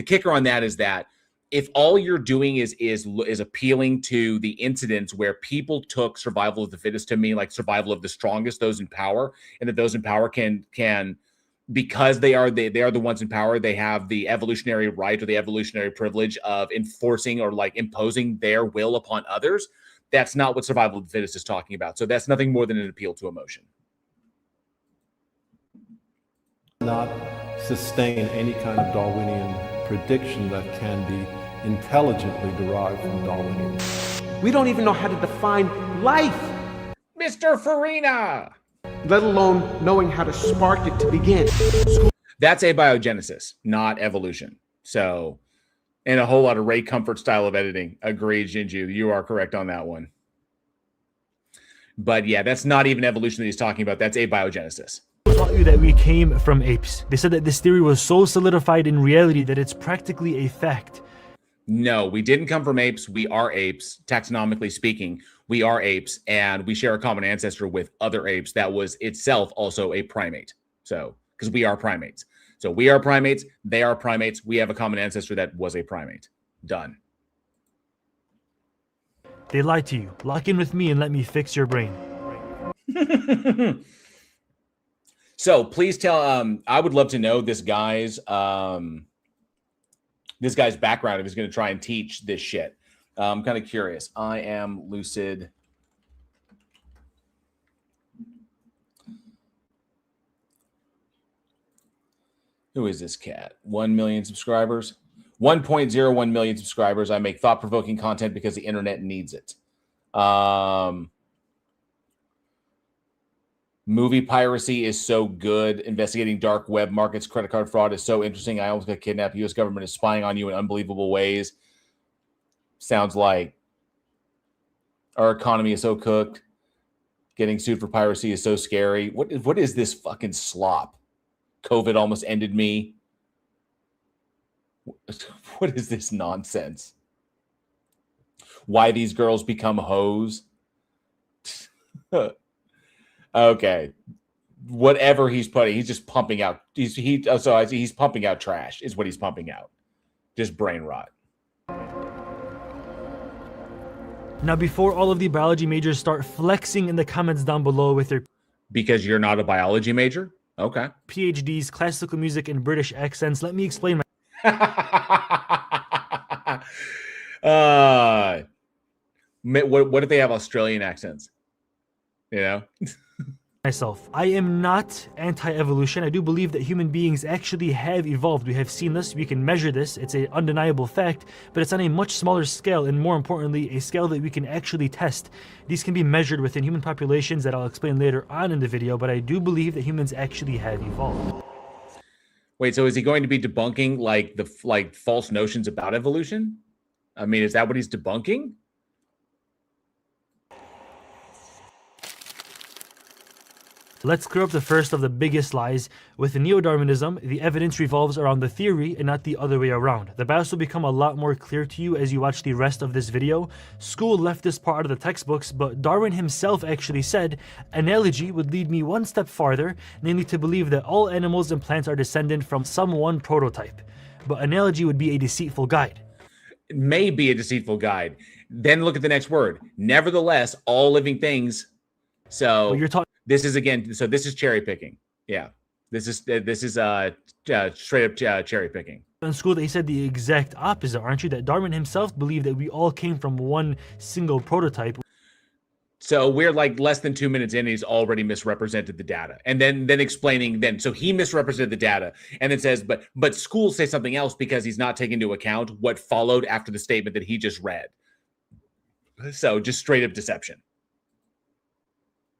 Speaker 1: kicker on that is that if all you're doing is appealing to the incidents where people took survival of the fittest to mean like survival of the strongest, those in power, and that those in power can because they are the ones in power, they have the evolutionary right or the evolutionary privilege of enforcing or like imposing their will upon others. That's not what survival of the fittest is talking about. So that's nothing more than an appeal to emotion.
Speaker 7: Not sustain any kind of Darwinian prediction that can be intelligently derived from Darwinian.
Speaker 8: We don't even know how to define life,
Speaker 1: Mr. Farina!
Speaker 8: let alone knowing how to spark it to begin.
Speaker 1: That's abiogenesis, not evolution. So, and a whole lot of Ray Comfort style of editing. Agreed, Jinju. You are correct on that one. But yeah, that's not even evolution that he's talking about. That's abiogenesis.
Speaker 9: Taught you that we came from apes. They said that this theory was so solidified in reality that it's practically a fact.
Speaker 1: No, we didn't come from apes. We are apes, taxonomically speaking. We are apes, and we share a common ancestor with other apes that was itself also a primate. So, because we are primates. So we are primates, they are primates. We have a common ancestor that was a primate. Done.
Speaker 9: They lied to you. Lock in with me and let me fix your brain.
Speaker 1: So please tell, I would love to know this guy's background if he's going to try and teach this shit. I'm kind of curious. I am lucid. Who is this cat? 1 million subscribers. 1.01 million subscribers. I make thought-provoking content because the internet needs it. Movie piracy is so good. Investigating dark web markets, credit card fraud is so interesting. I almost got kidnapped. U.S. government is spying on you in unbelievable ways. Sounds like our economy is so cooked. Getting sued for piracy is so scary. What is this fucking slop? COVID almost ended me. What is this nonsense? Why these girls become hoes? Okay. Whatever he's putting, he's just pumping out. He's pumping out trash is what he's pumping out. Just brain rot.
Speaker 9: Now, before all of the biology majors start flexing in the comments down below with their
Speaker 1: because you're not a biology major? Okay.
Speaker 9: PhDs, classical music, and British accents, let me explain
Speaker 1: what if they have Australian accents? You know?
Speaker 9: myself. I am not anti-evolution. I do believe that human beings actually have evolved. We have seen this. We can measure this. It's an undeniable fact, but it's on a much smaller scale, and more importantly, a scale that we can actually test. These can be measured within human populations that I'll explain later on in the video, but I do believe that humans actually have evolved.
Speaker 1: Wait, so is he going to be debunking like false notions about evolution? I mean, is that what he's debunking?
Speaker 9: Let's clear up the first of the biggest lies. With neo-Darwinism, the evidence revolves around the theory and not the other way around. The bias will become a lot more clear to you as you watch the rest of this video. School left this part out of the textbooks, but Darwin himself actually said, analogy would lead me one step farther, namely to believe that all animals and plants are descended from some one prototype. But analogy would be a deceitful guide.
Speaker 1: It may be a deceitful guide. Then look at the next word. Nevertheless, all living things. So
Speaker 9: you're talking.
Speaker 1: This is again. So this is cherry picking. Yeah, this is straight up cherry picking.
Speaker 9: In school, they said the exact opposite, aren't you? That Darwin himself believed that we all came from one single prototype.
Speaker 1: So we're like less than 2 minutes in, and he's already misrepresented the data, and then explaining. So he misrepresented the data, and then says, but schools say something else because he's not taking into account what followed after the statement that he just read. So just straight up deception.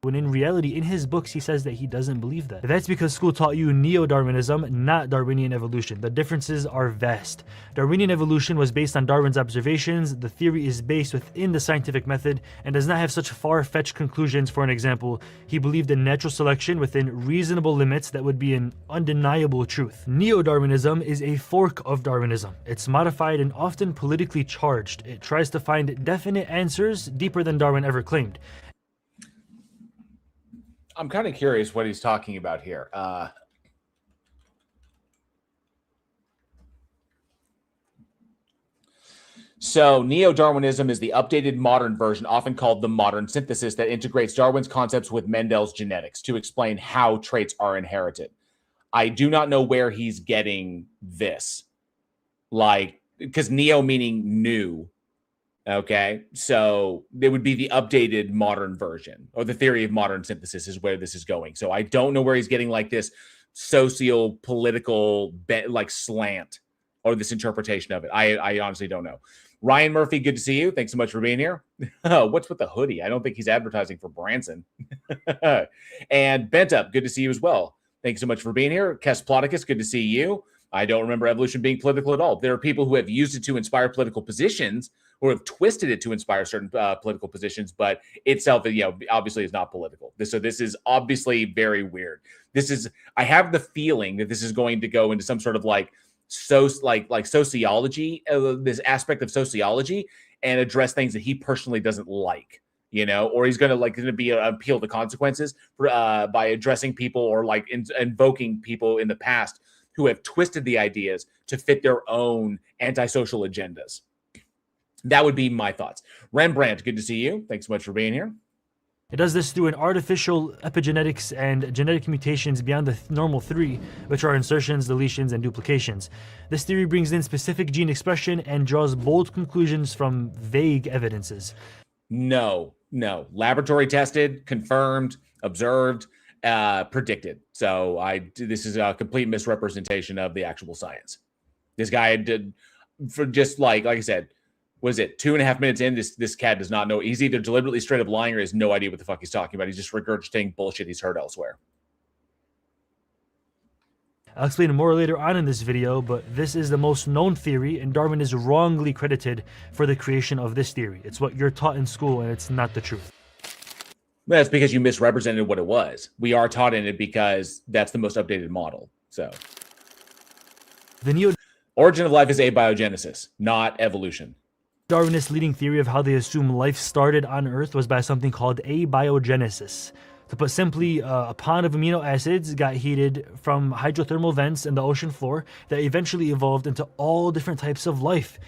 Speaker 9: When in reality, in his books, he says that he doesn't believe that. That's because school taught you neo-Darwinism, not Darwinian evolution. The differences are vast. Darwinian evolution was based on Darwin's observations. The theory is based within the scientific method and does not have such far-fetched conclusions. For an example, he believed in natural selection within reasonable limits that would be an undeniable truth. Neo-Darwinism is a fork of Darwinism. It's modified and often politically charged. It tries to find definite answers deeper than Darwin ever claimed.
Speaker 1: I'm kind of curious what he's talking about here. So neo-Darwinism is the updated modern version, often called the modern synthesis, that integrates Darwin's concepts with Mendel's genetics to explain how traits are inherited. I do not know where he's getting this. Like, because neo meaning new. Okay, so it would be the updated modern version, or the theory of modern synthesis is where this is going. So I don't know where he's getting like this socio-political like slant or this interpretation of it. I honestly don't know. Ryan Murphy, good to see you. Thanks so much for being here. What's with the hoodie? I don't think he's advertising for Branson. And Bent Up, good to see you as well. Thanks so much for being here. Kes Ploticus, good to see you. I don't remember evolution being political at all. There are people who have used it to inspire political positions or have twisted it to inspire certain political positions, but itself, obviously is not political. So this is obviously very weird. I have the feeling that this is going to go into some sort of like sociology, this aspect of sociology, and address things that he personally doesn't like. or he's going to be appeal to consequences by addressing people or invoking people in the past who have twisted the ideas to fit their own antisocial agendas. That would be my thoughts. Rembrandt, good to see you. Thanks so much for being here.
Speaker 9: It does this through an artificial epigenetics and genetic mutations beyond the normal three, which are insertions, deletions, and duplications. This theory brings in specific gene expression and draws bold conclusions from vague evidences.
Speaker 1: No. Laboratory tested, confirmed, observed, predicted. So this is a complete misrepresentation of the actual science. This guy did, for just like I said, was it 2.5 minutes in? This cat does not know. He's either deliberately straight up lying or has no idea what the fuck he's talking about. He's just regurgitating bullshit he's heard elsewhere.
Speaker 9: I'll explain more later on in this video, but this is the most known theory, and Darwin is wrongly credited for the creation of this theory. It's what you're taught in school, and it's not the truth.
Speaker 1: That's because you misrepresented what it was. We are taught in it because that's the most updated model. So,
Speaker 9: the
Speaker 1: origin of life is abiogenesis, not evolution.
Speaker 9: Darwinist leading theory of how they assume life started on Earth was by something called abiogenesis. To put simply, a pond of amino acids got heated from hydrothermal vents in the ocean floor that eventually evolved into all different types of life.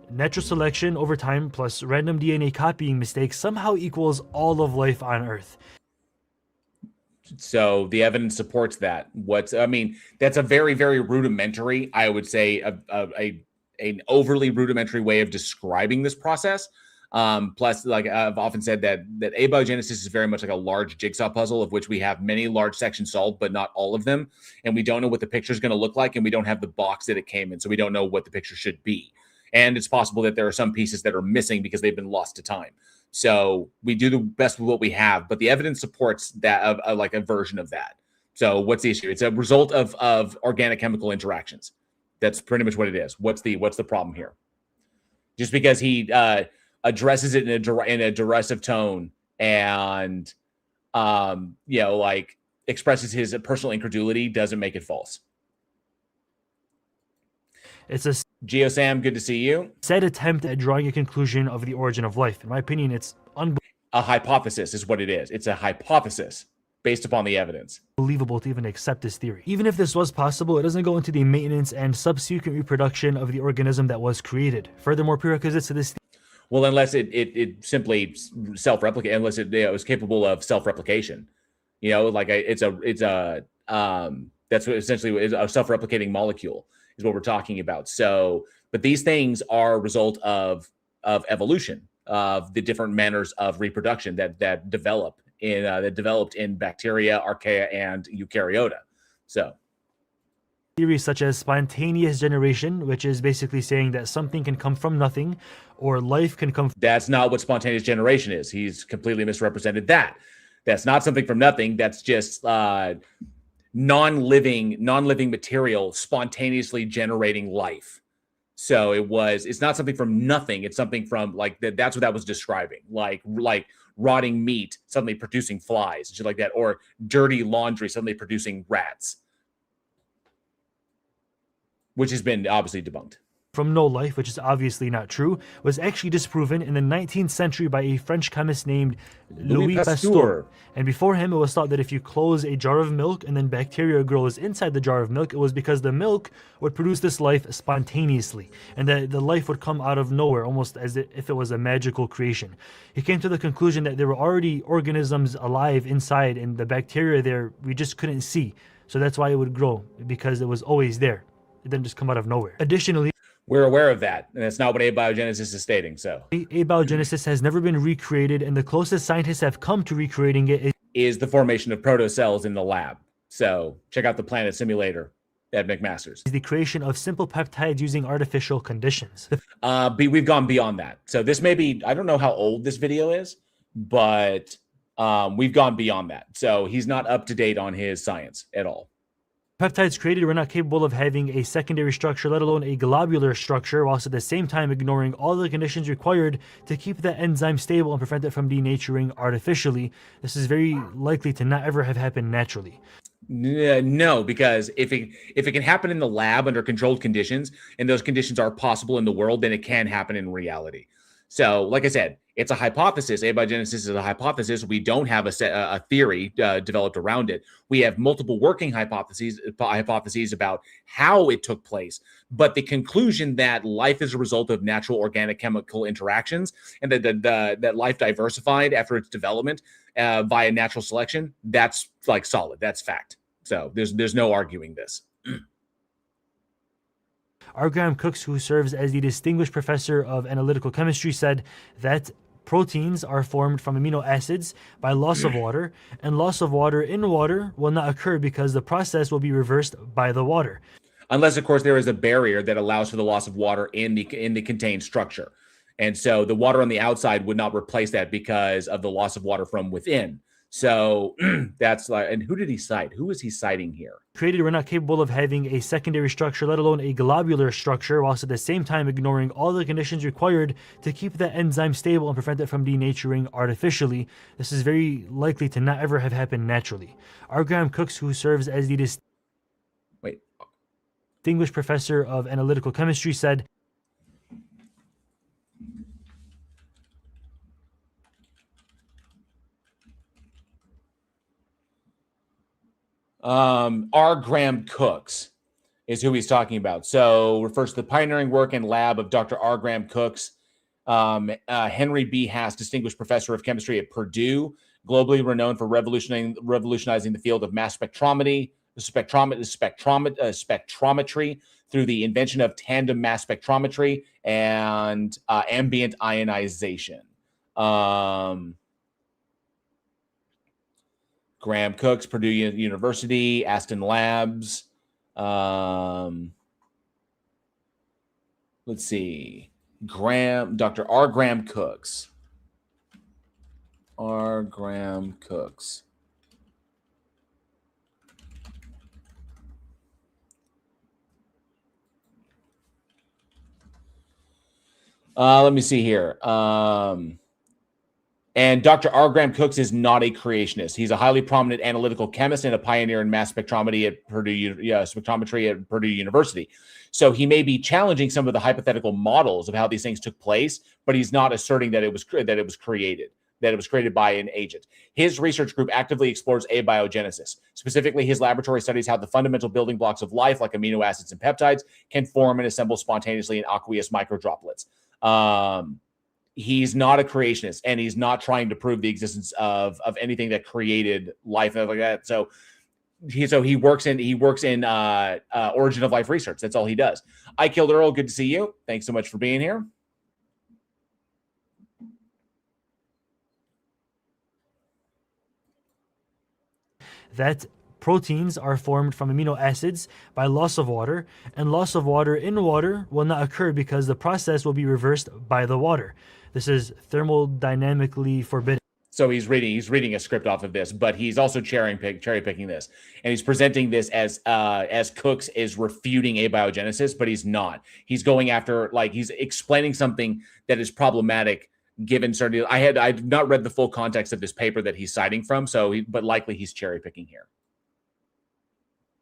Speaker 9: Natural selection over time plus random DNA copying mistakes somehow equals all of life on Earth.
Speaker 1: So the evidence supports that. That's a very, very rudimentary, I would say, an overly rudimentary way of describing this process. Plus, like I've often said, that abiogenesis is very much like a large jigsaw puzzle of which we have many large sections solved, but not all of them. And we don't know what the picture is going to look like, and we don't have the box that it came in, so we don't know what the picture should be. And it's possible that there are some pieces that are missing because they've been lost to time. So we do the best with what we have, but the evidence supports that like a version of that. So what's the issue? It's a result of organic chemical interactions. That's pretty much what it is. What's the problem here? Just because he addresses it in a derisive tone and expresses his personal incredulity doesn't make it false.
Speaker 9: It's a
Speaker 1: GeoSam, good to see you.
Speaker 9: Said attempt at drawing a conclusion of the origin of life. In my opinion, it's
Speaker 1: a hypothesis is what it is. It's a hypothesis based upon the evidence.
Speaker 9: Unbelievable to even accept this theory. Even if this was possible, it doesn't go into the maintenance and subsequent reproduction of the organism that was created. Furthermore, prerequisites to this
Speaker 1: well, unless it simply self-replicate, unless it was capable of self-replication, that's what essentially is a self-replicating molecule is what we're talking about. So, but these things are a result of evolution, of the different manners of reproduction that developed in bacteria, archaea, and eukaryota. So
Speaker 9: theories such as spontaneous generation, which is basically saying that something can come from nothing, or life can come.
Speaker 1: That's not what spontaneous generation is. He's completely misrepresented that. That's not something from nothing. That's just non-living material spontaneously generating life. So it's not something from nothing. It's something from that's what that was describing, like rotting meat suddenly producing flies, shit like that, or dirty laundry suddenly producing rats, which has been obviously debunked.
Speaker 9: From no life, which is obviously not true, was actually disproven in the 19th century by a French chemist named Louis Pasteur. And before him, it was thought that if you close a jar of milk and then bacteria grows inside the jar of milk, it was because the milk would produce this life spontaneously, and that the life would come out of nowhere, almost as if it was a magical creation. He came to the conclusion that there were already organisms alive inside, and the bacteria there, we just couldn't see. So that's why it would grow, because it was always there. It didn't just come out of nowhere. Additionally,
Speaker 1: we're aware of that, and that's not what abiogenesis is stating. So
Speaker 9: abiogenesis has never been recreated, and the closest scientists have come to recreating it
Speaker 1: is the formation of protocells in the lab. So check out the Planet Simulator at McMaster's.
Speaker 9: The creation of simple peptides using artificial conditions.
Speaker 1: We've gone beyond that. So this may be, I don't know how old this video is, but we've gone beyond that. So he's not up to date on his science at all.
Speaker 9: Peptides created were not capable of having a secondary structure, let alone a globular structure, whilst at the same time ignoring all the conditions required to keep that enzyme stable and prevent it from denaturing artificially. This is very likely to not ever have happened naturally.
Speaker 1: No, because if it can happen in the lab under controlled conditions, and those conditions are possible in the world, then it can happen in reality. So, like I said, it's a hypothesis. Abiogenesis is a hypothesis. We don't have a theory developed around it. We have multiple working hypotheses about how it took place. But the conclusion that life is a result of natural organic chemical interactions and that life diversified after its development via natural selection, that's like solid. That's fact. So there's no arguing this.
Speaker 9: R. Graham Cooks, who serves as the distinguished professor of analytical chemistry, said that proteins are formed from amino acids by loss of water, and loss of water in water will not occur because the process will be reversed by the water.
Speaker 1: Unless, of course, there is a barrier that allows for the loss of water in the contained structure. And so the water on the outside would not replace that because of the loss of water from within. So that's like, and who did he cite? Who is he citing here?
Speaker 9: Created, we're not capable of having a secondary structure, let alone a globular structure, whilst at the same time ignoring all the conditions required to keep that enzyme stable and prevent it from denaturing artificially. This is very likely to not ever have happened naturally. R. Graham Cooks, who serves as the distinguished professor of analytical chemistry, said,
Speaker 1: R. Graham Cooks is who he's talking about. So refers to the pioneering work and lab of Dr. R. Graham Cooks, Henry B. Haas, distinguished professor of chemistry at Purdue, globally renowned for revolutionizing the field of mass spectrometry through the invention of tandem mass spectrometry and ambient ionization. Graham Cooks, Purdue University, Aston Labs. Let's see. Dr. R. Graham Cooks. R. Graham Cooks. Let me see here. And Dr. R. Graham Cooks is not a creationist. He's a highly prominent analytical chemist and a pioneer in mass spectrometry at Purdue University. So he may be challenging some of the hypothetical models of how these things took place, but he's not asserting that it was created by an agent. His research group actively explores abiogenesis. Specifically, his laboratory studies how the fundamental building blocks of life, like amino acids and peptides, can form and assemble spontaneously in aqueous microdroplets. He's not a creationist, and he's not trying to prove the existence of anything that created life and like that. So he works in origin of life research. That's all he does. I Killed Earl. Good to see you. Thanks so much for being here.
Speaker 9: That proteins are formed from amino acids by loss of water, and loss of water in water will not occur because the process will be reversed by the water. This is thermodynamically forbidden.
Speaker 1: So he's reading a script off of this, but he's also cherry picking this, and he's presenting this as Cooks is refuting abiogenesis, but he's not. He's going after, like, he's explaining something that is problematic given certain. I've not read the full context of this paper that he's citing from, but likely he's cherry picking here.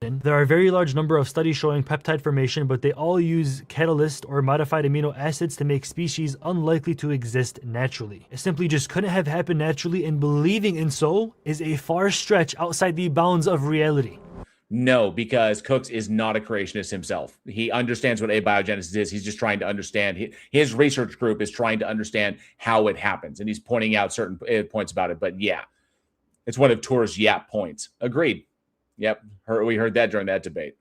Speaker 9: There are a very large number of studies showing peptide formation, but they all use catalyst or modified amino acids to make species unlikely to exist naturally. It simply just couldn't have happened naturally, and believing in so is a far stretch outside the bounds of reality.
Speaker 1: No, because Cooks is not a creationist himself. He understands what abiogenesis is. He's just trying to understand. His research group is trying to understand how it happens, and he's pointing out certain points about it. But yeah, it's one of Tour's yap points. Agreed. Yep, we heard that during that debate.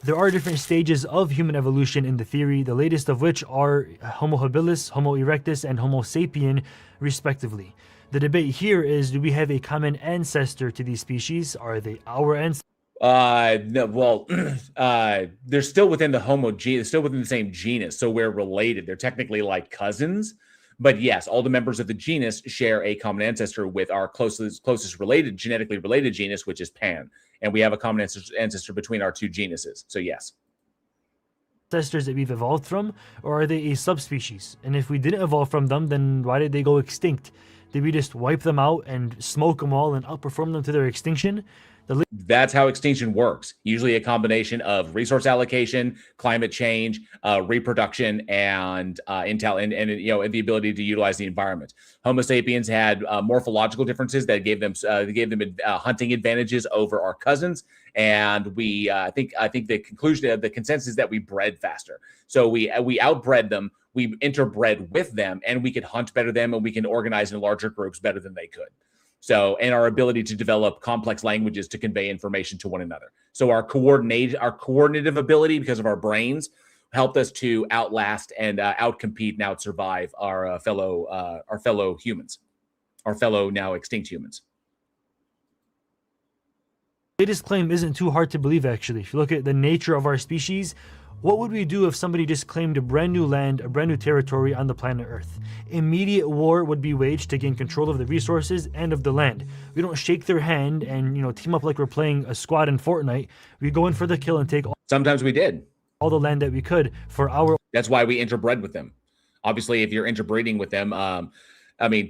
Speaker 9: There are different stages of human evolution in the theory, the latest of which are Homo habilis, Homo erectus, and Homo sapien, respectively. The debate here is, do we have a common ancestor to these species? Are they our ancestors?
Speaker 1: No, well, they're still within the they're still within the same genus, so we're related. They're technically like cousins. But yes, all the members of the genus share a common ancestor with our closest genetically related genus, which is Pan. And we have a common ancestor between our two genuses. So yes.
Speaker 9: Ancestors that we've evolved from, or are they a subspecies? And if we didn't evolve from them, then why did they go extinct? Did we just wipe them out and smoke them all and outperform them to their extinction?
Speaker 1: That's how extinction works. Usually a combination of resource allocation, climate change, reproduction, and intel, and the ability to utilize the environment. Homo sapiens had morphological differences that gave them hunting advantages over our cousins, and I think the consensus is that we bred faster. So we outbred them, we interbred with them, and we could hunt better than them, and we can organize in larger groups better than they could. So, and our ability to develop complex languages to convey information to one another. So our coordinative ability, because of our brains, helped us to outlast and outcompete and outsurvive our fellow humans, our fellow now extinct humans.
Speaker 9: Latest claim isn't too hard to believe, actually. If you look at the nature of our species, what would we do if somebody just claimed a brand new land, a brand new territory on the planet Earth? Immediate war would be waged to gain control of the resources and of the land. We don't shake their hand and team up like we're playing a squad in Fortnite. We go in for the kill and take
Speaker 1: Sometimes we did
Speaker 9: all the land that we could for our.
Speaker 1: That's why we interbred with them. Obviously, if you're interbreeding with them,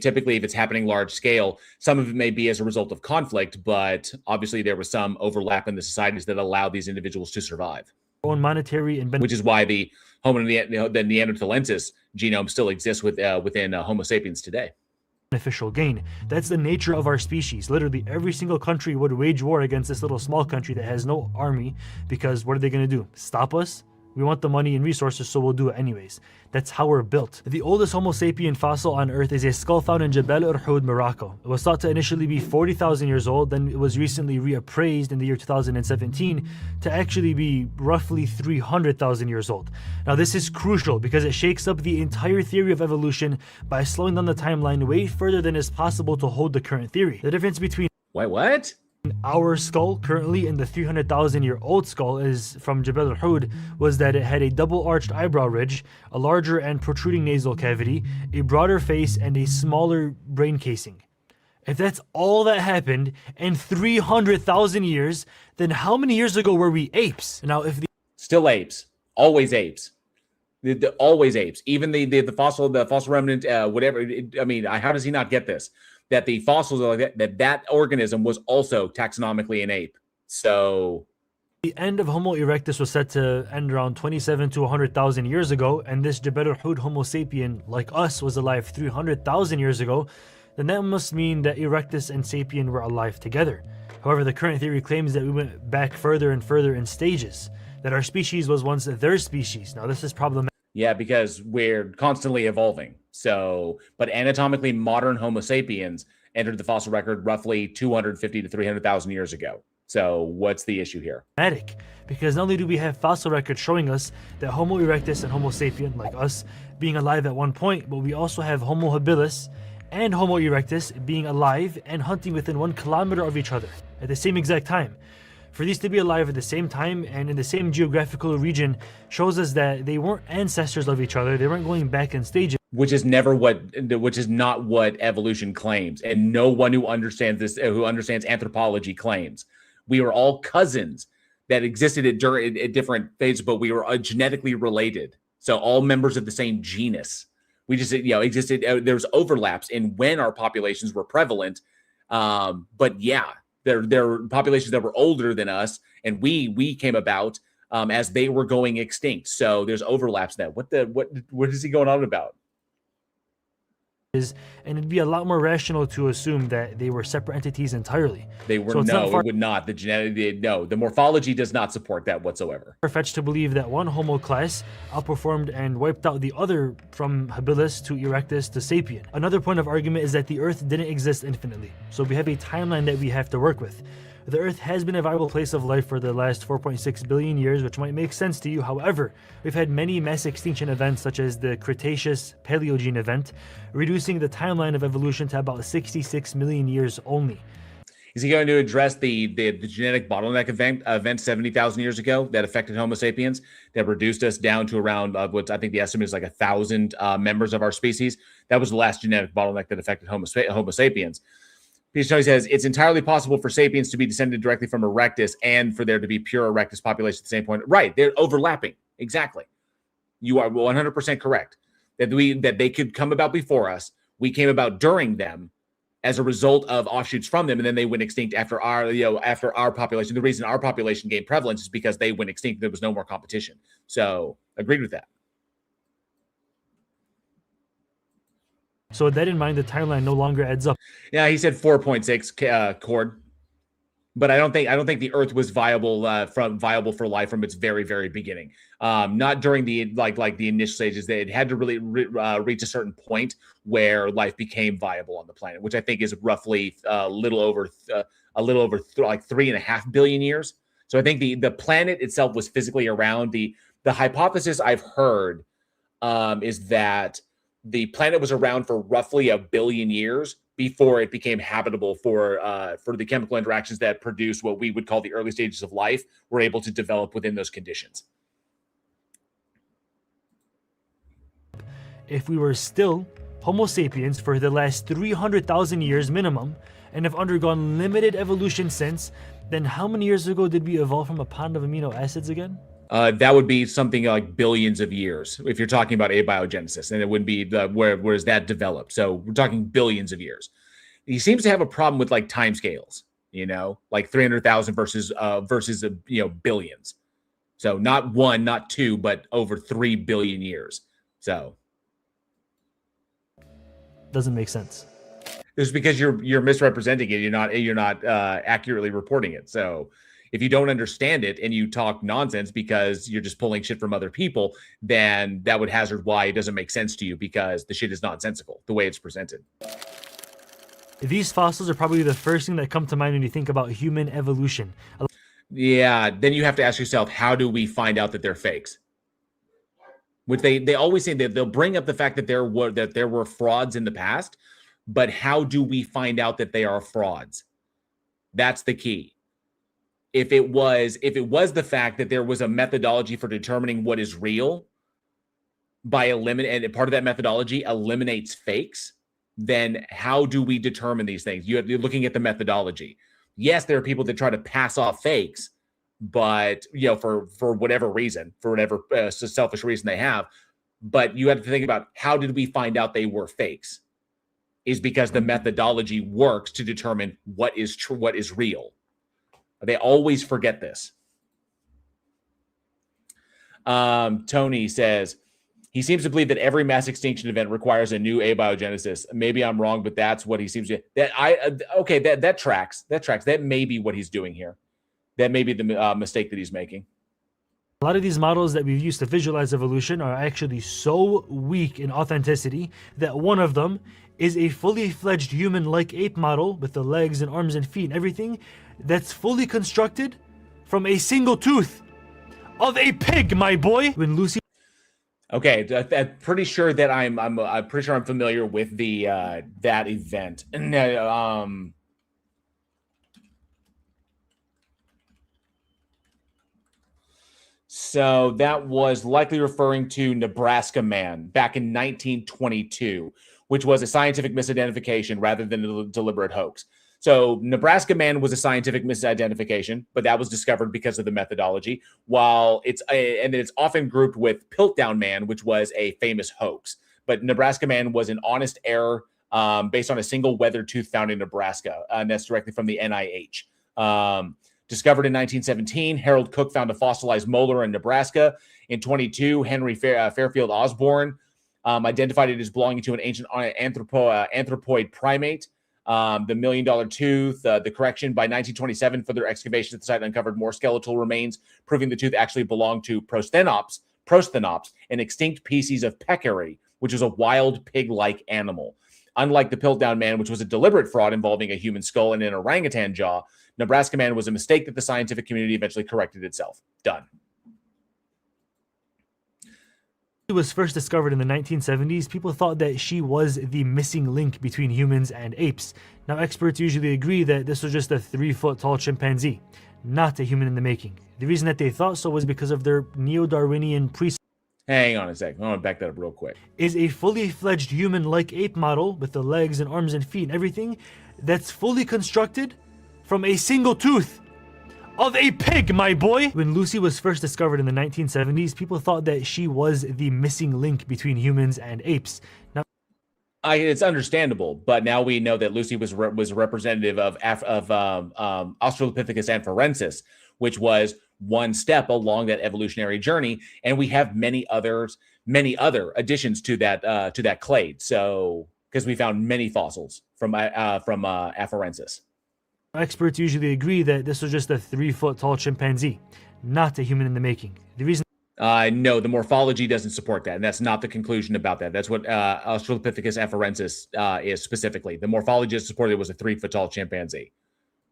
Speaker 1: typically if it's happening large scale, some of it may be as a result of conflict, but obviously there was some overlap in the societies that allow these individuals to survive.
Speaker 9: Own monetary and
Speaker 1: which is why the Neanderthalensis genome still exists within Homo sapiens today.
Speaker 9: Beneficial gain. That's the nature of our species. Literally every single country would wage war against this little small country that has no army, because what are they going to do? Stop us? We want the money and resources, so we'll do it anyways. That's how we're built. The oldest Homo sapien fossil on Earth is a skull found in Jebel Urhoud, Morocco. It was thought to initially be 40,000 years old, then it was recently reappraised in the year 2017 to actually be roughly 300,000 years old. Now this is crucial because it shakes up the entire theory of evolution by slowing down the timeline way further than is possible to hold the current theory. The difference between
Speaker 1: what?
Speaker 9: Our skull currently and the 300,000-year-old skull is from Jebel Urhoud was that it had a double-arched eyebrow ridge, a larger and protruding nasal cavity, a broader face, and a smaller brain casing. If that's all that happened in 300,000 years, then how many years ago were we apes? Now, if
Speaker 1: still apes, always apes, always apes, even the fossil remnant, whatever. How does he not get this? That the fossils are like that organism was also taxonomically an ape. So
Speaker 9: the end of Homo erectus was set to end around 27 to 100,000 years ago, and this Jebel Urhoud Homo sapien, like us, was alive 300,000 years ago, then that must mean that erectus and sapien were alive together. However, the current theory claims that we went back further and further in stages, that our species was once their species. Now, this is problematic.
Speaker 1: Yeah, because we're constantly evolving. So, but anatomically modern Homo sapiens entered the fossil record roughly 250 to 300,000 years ago. So what's the issue here?
Speaker 9: Because not only do we have fossil records showing us that Homo erectus and Homo sapien, like us, being alive at one point, but we also have Homo habilis and Homo erectus being alive and hunting within 1 kilometer of each other at the same exact time. For these to be alive at the same time and in the same geographical region shows us that they weren't ancestors of each other. They weren't going back in stages.
Speaker 1: Which is not what evolution claims, and no one who understands this, who understands anthropology, claims. We were all cousins that existed at different phases, but we were genetically related. So all members of the same genus. We just existed. There's overlaps in when our populations were prevalent, but yeah. There are populations that were older than us, and we came about as they were going extinct. So there's overlaps there. What is he going on about?
Speaker 9: And it'd be a lot more rational to assume that they were separate entities entirely.
Speaker 1: They were it would not. The morphology does not support that whatsoever.
Speaker 9: Far-fetched to believe that one Homo class outperformed and wiped out the other from habilis to erectus to sapien. Another point of argument is that the Earth didn't exist infinitely, so we have a timeline that we have to work with. The Earth has been a viable place of life for the last 4.6 billion years, which might make sense to you. However, we've had many mass extinction events such as the Cretaceous Paleogene event, reducing the timeline of evolution to about 66 million years only.
Speaker 1: Is he going to address the genetic bottleneck event 70,000 years ago that affected Homo sapiens, that reduced us down to around what I think the estimate is like 1,000 members of our species? That was the last genetic bottleneck that affected Homo sapiens. He says it's entirely possible for sapiens to be descended directly from erectus and for there to be pure erectus population at the same point. Right, they're overlapping. Exactly. You are 100% correct that they could come about before us. We came about during them as a result of offshoots from them, and then they went extinct after our population. The reason our population gained prevalence is because they went extinct. There was no more competition. So agreed with that.
Speaker 9: So with that in mind, the timeline no longer adds up.
Speaker 1: Yeah, he said 4.6 Cord. But I don't think the Earth was viable for life from its very, very beginning. Not during the like the initial stages. It had to really reach a certain point where life became viable on the planet, which I think is roughly a little over 3.5 billion years. So I think the planet itself was physically around. The hypothesis I've heard is that the planet was around for roughly 1 billion years before it became habitable for the chemical interactions that produce what we would call the early stages of life were able to develop within those conditions.
Speaker 9: If we were still Homo sapiens for the last 300,000 years minimum and have undergone limited evolution since, then how many years ago did we evolve from a pond of amino acids again?
Speaker 1: That would be something like billions of years if you're talking about abiogenesis, and it wouldn't be where's that developed. So we're talking billions of years. He seems to have a problem with like timescales, like 300,000 versus billions. So not 1, not 2, but over 3 billion years. So
Speaker 9: doesn't make sense.
Speaker 1: It's because you're misrepresenting it. You're not accurately reporting it. So if you don't understand it and you talk nonsense because you're just pulling shit from other people, then that would hazard why it doesn't make sense to you, because the shit is nonsensical the way it's presented.
Speaker 9: These fossils are probably the first thing that come to mind when you think about human evolution.
Speaker 1: Yeah, then you have to ask yourself, how do we find out that they're fakes? Which they always say that they'll bring up the fact that there were frauds in the past, but how do we find out that they are frauds? That's the key. If it was the fact that there was a methodology for determining what is real and part of that methodology eliminates fakes, then how do we determine these things? You're looking at the methodology. Yes, there are people that try to pass off fakes, but for whatever reason, for whatever selfish reason they have, but you have to think about, how did we find out they were fakes? Is because the methodology works to determine what is true, what is real. They always forget this. Tony says, he seems to believe that every mass extinction event requires a new abiogenesis. Maybe I'm wrong, but that's what he seems to. That tracks. That tracks. That may be what he's doing here. That may be the mistake that he's making.
Speaker 9: A lot of these models that we've used to visualize evolution are actually so weak in authenticity that one of them is a fully fledged human-like ape model with the legs and arms and feet and everything that's fully constructed from a single tooth of a pig, my boy. When Lucy.
Speaker 1: Okay, I'm pretty sure that I'm pretty sure I'm familiar with the that event. So that was likely referring to Nebraska Man back in 1922, which was a scientific misidentification rather than a deliberate hoax. So Nebraska Man was a scientific misidentification, but that was discovered because of the methodology, while it's often grouped with Piltdown Man, which was a famous hoax. But Nebraska Man was an honest error based on a single weathered tooth found in Nebraska, and that's directly from the NIH. Discovered in 1917, Harold Cook found a fossilized molar in Nebraska. In 22, Henry Fairfield Osborne identified it as belonging to an ancient anthropoid primate. The $1 million tooth, the correction. By 1927, further excavations at the site uncovered more skeletal remains, proving the tooth actually belonged to Prosthenops, an extinct species of peccary, which is a wild pig-like animal. Unlike the Piltdown Man, which was a deliberate fraud involving a human skull and an orangutan jaw, Nebraska Man was a mistake that the scientific community eventually corrected itself. Done.
Speaker 9: She was first discovered in the 1970s. People thought that she was the missing link between humans and apes. Now, experts usually agree that this was just a 3-foot-tall chimpanzee, not a human in the making. The reason that they thought so was because of their neo-Darwinian presupposition.
Speaker 1: Hang on a second. I want to back that up real quick.
Speaker 9: Is a fully fledged human-like ape model with the legs and arms and feet and everything that's fully constructed from a single tooth of a pig, my boy. When Lucy was first discovered in the 1970s, people thought that she was the missing link between humans and apes. Now,
Speaker 1: It's understandable, but now we know that Lucy was a representative of Australopithecus afarensis, which was one step along that evolutionary journey, and we have many other additions to that clade. So, because we found many fossils from afarensis.
Speaker 9: Experts usually agree that this was just a 3-foot tall chimpanzee, not a human in the making. The reason
Speaker 1: no, the morphology doesn't support that, and that's not the conclusion about that. That's what Australopithecus afarensis is specifically. The morphology that supported it was a 3-foot tall chimpanzee.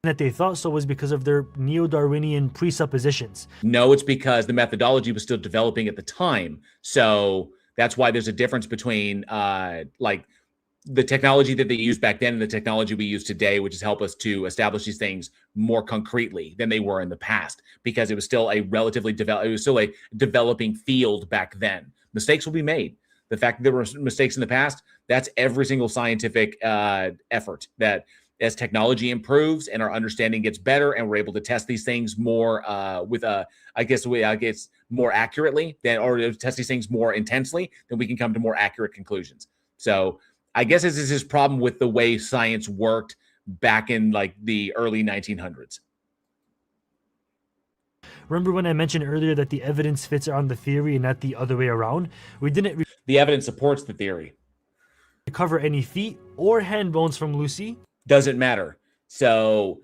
Speaker 9: that they thought so was because of their neo-Darwinian presuppositions.
Speaker 1: No, it's because the methodology was still developing at the time. So that's why there's a difference between like the technology that they used back then and the technology we use today, which has helped us to establish these things more concretely than they were in the past, because it was still a developing field back then. Mistakes will be made. The fact that there were mistakes in the past, that's every single scientific effort, that as technology improves and our understanding gets better and we're able to test these things more more accurately, or test these things more intensely, then we can come to more accurate conclusions. So I guess this is his problem with the way science worked back in like the early 1900s.
Speaker 9: Remember when I mentioned earlier that the evidence fits on the theory and not the other way around? We didn't
Speaker 1: the evidence supports the theory.
Speaker 9: Recover any feet or hand bones from Lucy.
Speaker 1: Doesn't matter. So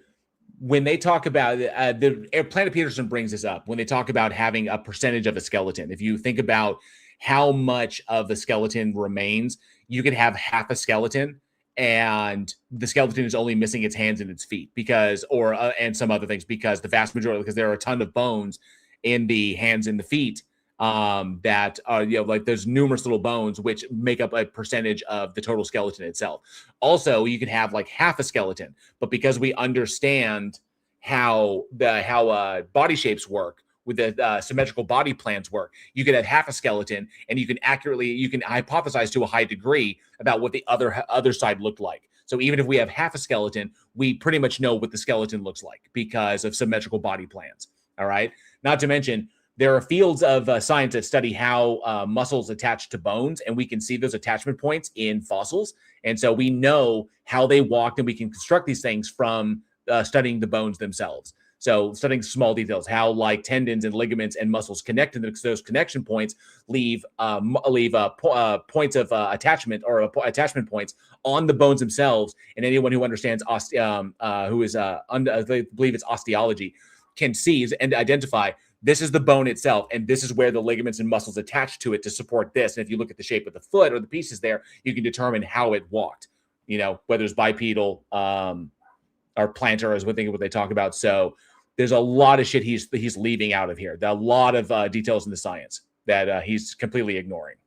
Speaker 1: when they talk about Planet Peterson brings this up when they talk about having a percentage of a skeleton. If you think about how much of the skeleton remains, you could have half a skeleton and the skeleton is only missing its hands and its feet and some other things, because the vast majority, because there are a ton of bones in the hands and the feet that are, like there's numerous little bones which make up a percentage of the total skeleton itself. Also, you could have like half a skeleton, but because we understand how body shapes work, with the symmetrical body plans work, you could have half a skeleton and you can hypothesize to a high degree about what the other side looked like. So even if we have half a skeleton, we pretty much know what the skeleton looks like because of symmetrical body plans. All right. Not to mention, there are fields of science that study how muscles attach to bones, and we can see those attachment points in fossils. And so we know how they walked, and we can construct these things from studying the bones themselves. So studying small details, how like tendons and ligaments and muscles connect, and those connection points leave points of attachment or attachment points on the bones themselves. And anyone who understands I believe it's osteology, can see and identify this is the bone itself, and this is where the ligaments and muscles attach to it to support this. And if you look at the shape of the foot or the pieces there, you can determine how it walked. Whether it's bipedal or plantar is what they talk about. So there's a lot of shit he's leaving out of here. There are a lot of details in the science that he's completely ignoring.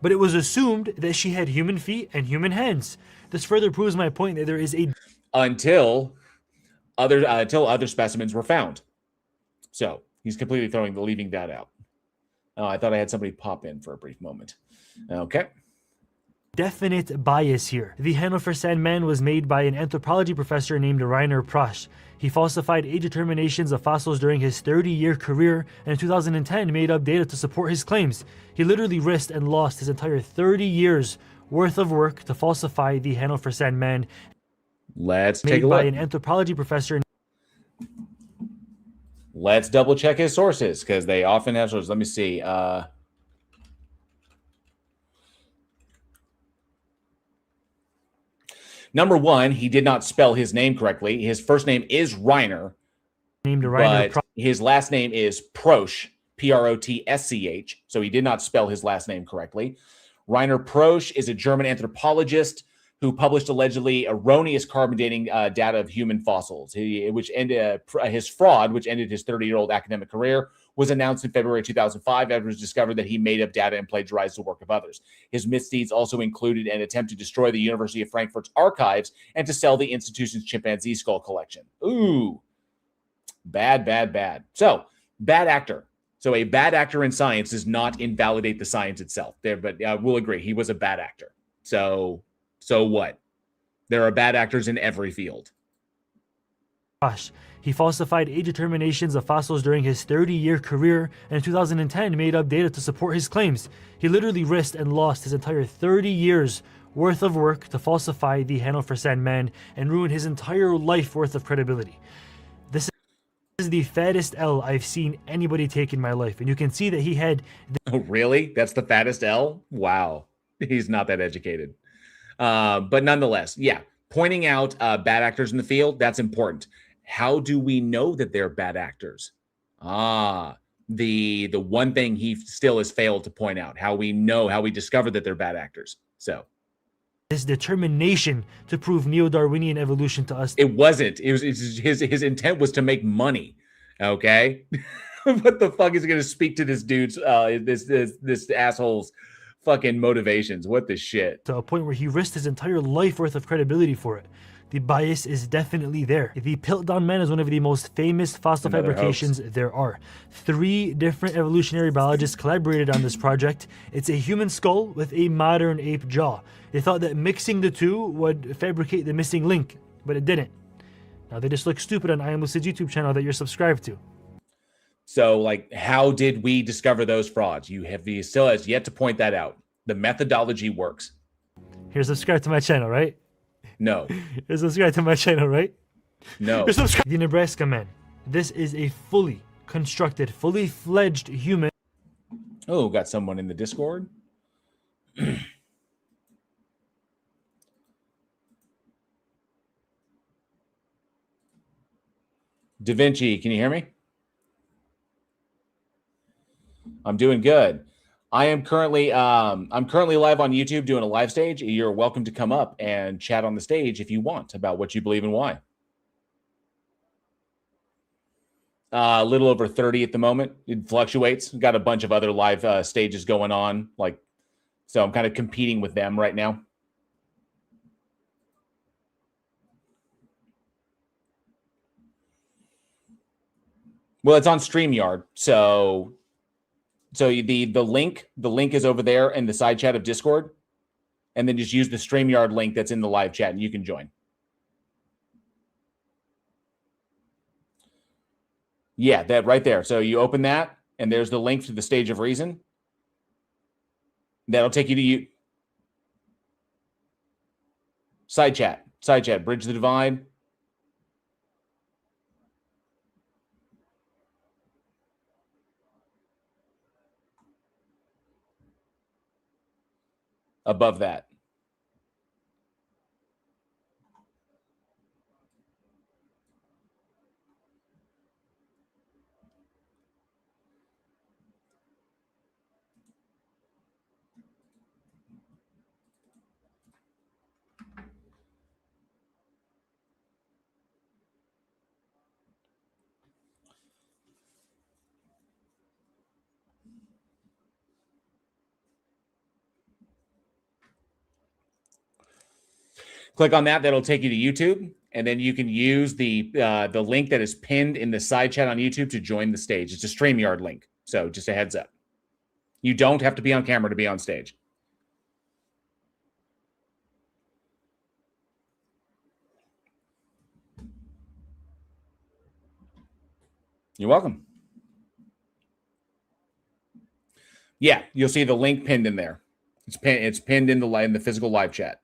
Speaker 9: But it was assumed that she had human feet and human hands. This further proves my point that there is
Speaker 1: until other specimens were found. So he's completely leaving that out. Oh, I thought I had somebody pop in for a brief moment. Okay.
Speaker 9: Definite bias here. The Hannover Sandman was made by an anthropology professor named Rainer Prosch. He falsified age determinations of fossils during his 30-year career, and in 2010 made up data to support his claims. He literally risked and lost his entire 30 years worth of work to falsify the Hannover Sandman.
Speaker 1: Let's take a look.
Speaker 9: Made by an anthropology professor.
Speaker 1: Let's double check his sources, because they often have sources. Let me see. Number one, he did not spell his name correctly. His first name is Reiner, but his last name is Prosch, Protschch. So he did not spell his last name correctly. Rainer Prosch is a German anthropologist who published allegedly erroneous carbon dating data of human fossils, which ended his fraud, which ended his 30-year-old academic career, was announced in February 2005 after it was discovered that he made up data and plagiarized the work of others. His misdeeds also included an attempt to destroy the University of Frankfurt's archives and to sell the institution's chimpanzee skull collection. Ooh, bad, bad, bad. So, bad actor. So a bad actor in science does not invalidate the science itself. But we'll agree, he was a bad actor. So what? There are bad actors in every field.
Speaker 9: Gosh, he falsified age determinations of fossils during his 30-year career, and in 2010 made up data to support his claims. He literally risked and lost his entire 30 years worth of work to falsify the Hanover Sandman and ruin his entire life worth of credibility. This is the fattest L I've seen anybody take in my life, and you can see that he had...
Speaker 1: Oh, really? That's the fattest L? Wow. He's not that educated. But nonetheless, yeah, pointing out bad actors in the field, that's important. How do we know that they're bad actors? The one thing he still has failed to point out, how we discover that they're bad actors. So
Speaker 9: this determination to prove neo-Darwinian evolution to us.
Speaker 1: It wasn't. His intent was to make money. Okay? What the fuck is going to speak to this dude's this asshole's fucking motivations? What the shit?
Speaker 9: To a point where he risked his entire life worth of credibility for it. The bias is definitely there. The Piltdown Man is one of the most famous fossil fabrications there are. 3 different evolutionary biologists collaborated on this project. It's a human skull with a modern ape jaw. They thought that mixing the two would fabricate the missing link, but it didn't. Now they just look stupid on I Am Lucid's YouTube channel that you're subscribed to.
Speaker 1: So, like, how did we discover those frauds? He still has yet to point that out. The methodology works.
Speaker 9: You're subscribed to my channel, right?
Speaker 1: No.
Speaker 9: You're subscribed to my channel, right?
Speaker 1: No.
Speaker 9: You're subscribed. The Nebraska Man. This is a fully constructed, fully fledged human.
Speaker 1: Oh, got someone in the Discord. Da Vinci, can you hear me? I'm doing good. I'm currently live on YouTube doing a live stage. You're welcome to come up and chat on the stage if you want about what you believe and why. A little over 30 at the moment. It fluctuates. We've got a bunch of other live stages going on, so I'm kind of competing with them right now. Well, it's on StreamYard, so the link is over there in the side chat of Discord, and then just use the StreamYard link that's in the live chat, and you can join. Yeah, that right there. So you open that, and there's the link to the Stage of Reason. That'll take you to side chat, Bridge the Divide. Above that. Click on that. That'll take you to YouTube, and then you can use the link that is pinned in the side chat on YouTube to join the stage. It's a StreamYard link, so just a heads up. You don't have to be on camera to be on stage. You're welcome. Yeah, you'll see the link pinned in there. It's pinned in the physical live chat.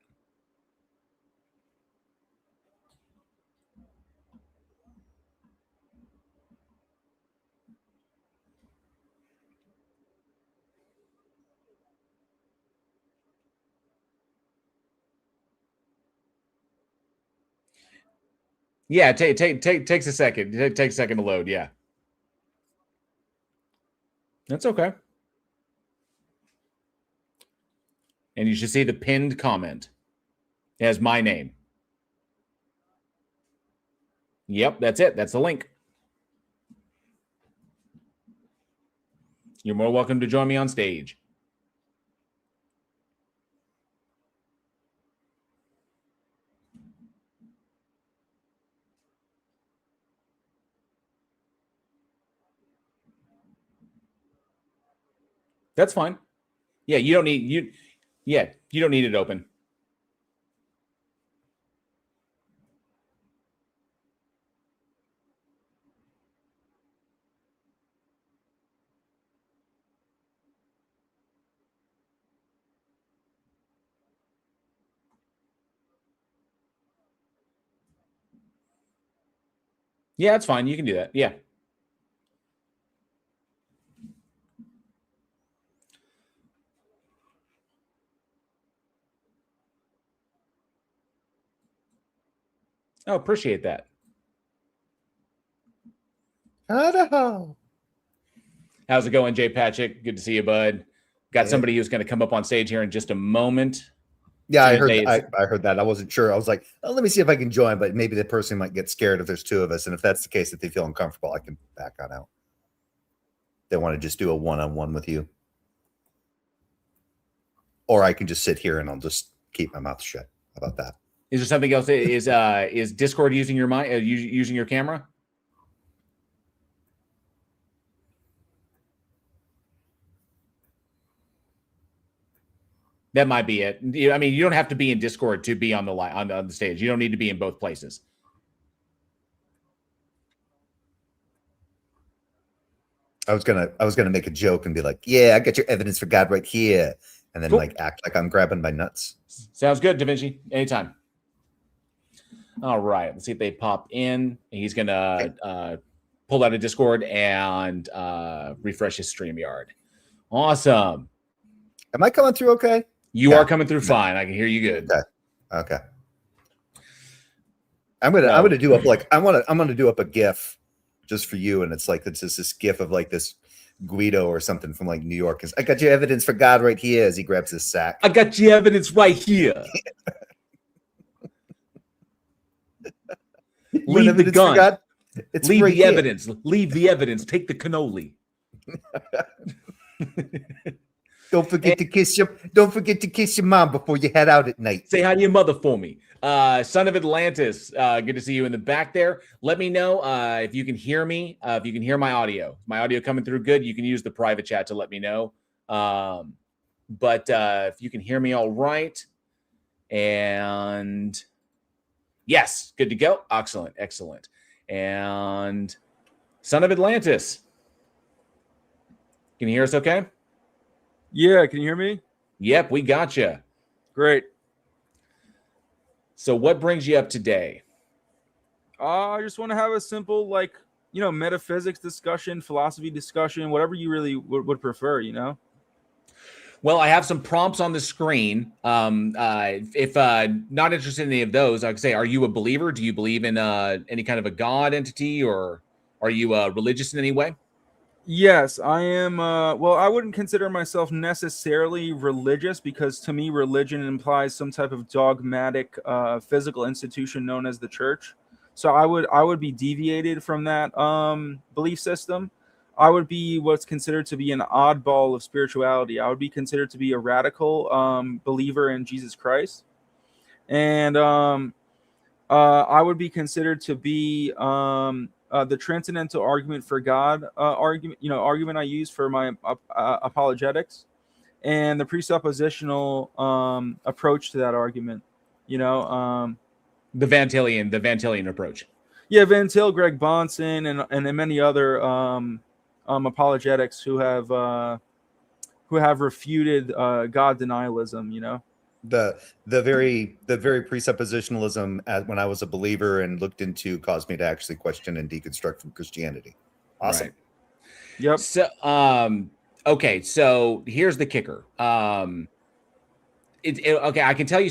Speaker 1: Yeah, takes a second. It takes a second to load. Yeah, that's okay. And you should see the pinned comment. It has my name. Yep, that's it. That's the link. You're more welcome to join me on stage. That's fine. Yeah, you don't need you don't need it open. Yeah, that's fine. You can do that. Yeah. Oh, appreciate that.
Speaker 4: Idaho.
Speaker 1: How's it going, Jay Patrick? Good to see you, bud. Got somebody who's going to come up on stage here in just a moment.
Speaker 4: Yeah, I heard that. I wasn't sure. I was like, oh, let me see if I can join, but maybe the person might get scared if there's two of us. And if that's the case, if they feel uncomfortable, I can back on out. They want to just do a one-on-one with you. Or I can just sit here and I'll just keep my mouth shut. How about that?
Speaker 1: Is there something else? Is Discord using your mic, using your camera? That might be it. I mean, you don't have to be in Discord to be on the stage. You don't need to be in both places.
Speaker 4: I was gonna make a joke and be like, "Yeah, I got your evidence for God right here," and then like act like I'm grabbing my nuts.
Speaker 1: Sounds good, Da Vinci. Anytime. All right, let's see if they pop in. He's gonna pull out a Discord and refresh his StreamYard. Awesome.
Speaker 4: Am I coming through okay?
Speaker 1: You are coming through fine. I can hear you good.
Speaker 4: Okay. I'm gonna do up I'm gonna do up a GIF just for you, and it's just this GIF of like this Guido or something from like New York. I got your evidence for God right here as he grabs his sack.
Speaker 1: I got your evidence right here. Leave the gun. Leave the evidence. Leave the evidence. Take the cannoli.
Speaker 4: Don't forget to kiss your mom before you head out at night.
Speaker 1: Say hi to your mother for me. Son of Atlantis. Good to see you in the back there. Let me know if you can hear me. If you can hear my audio. My audio coming through good. You can use the private chat to let me know. But if you can hear me all right. And yes, good to go. Excellent. And Son of Atlantis. Can you hear us okay?
Speaker 10: Yeah, can you hear me?
Speaker 1: Yep, we got you.
Speaker 10: Great.
Speaker 1: So what brings you up today?
Speaker 10: I just want to have a simple, metaphysics discussion, philosophy discussion, whatever you really would prefer,
Speaker 1: Well, I have some prompts on the screen. If not interested in any of those, I could say, are you a believer? Do you believe in any kind of a God entity, or are you religious in any way?
Speaker 10: Yes, I am. Well, I wouldn't consider myself necessarily religious, because to me, religion implies some type of dogmatic physical institution known as the church. So I would be deviated from that belief system. I would be what's considered to be an oddball of spirituality. I would be considered to be a radical believer in Jesus Christ, and I would be considered to be the transcendental argument for God argument I use for my apologetics, and the presuppositional approach to that argument. The
Speaker 1: Van Tillian approach.
Speaker 10: Yeah, Van Til, Greg Bonson, and many other apologetics who have refuted God denialism.
Speaker 4: The very presuppositionalism when I was a believer and looked into caused me to actually question and deconstruct from Christianity. Awesome.
Speaker 1: Right.
Speaker 10: Yep.
Speaker 1: So okay, so here's the kicker. Okay, I can tell you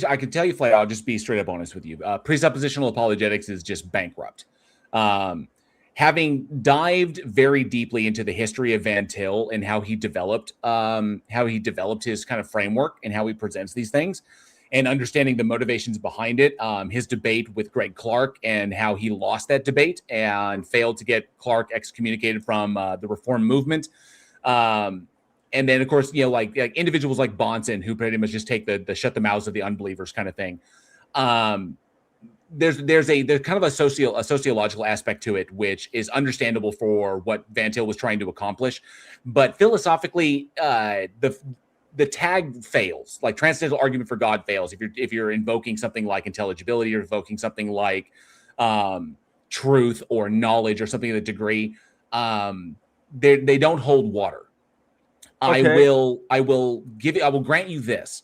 Speaker 1: flat out, I'll just be straight up honest with you. Presuppositional apologetics is just bankrupt. Having dived very deeply into the history of Van Til and how he developed his kind of framework and how he presents these things, and understanding the motivations behind it, his debate with Greg Clark and how he lost that debate and failed to get Clark excommunicated from the Reform movement. And then, of course, like individuals like Bonson, who pretty much just take the shut the mouths of the unbelievers kind of thing. There's kind of a sociological aspect to it, which is understandable for what Van Til was trying to accomplish, but philosophically, the tag fails. Like transcendental argument for God fails if you're invoking something like intelligibility, or invoking something like truth or knowledge or something of the degree. They don't hold water. Okay. I will grant you this.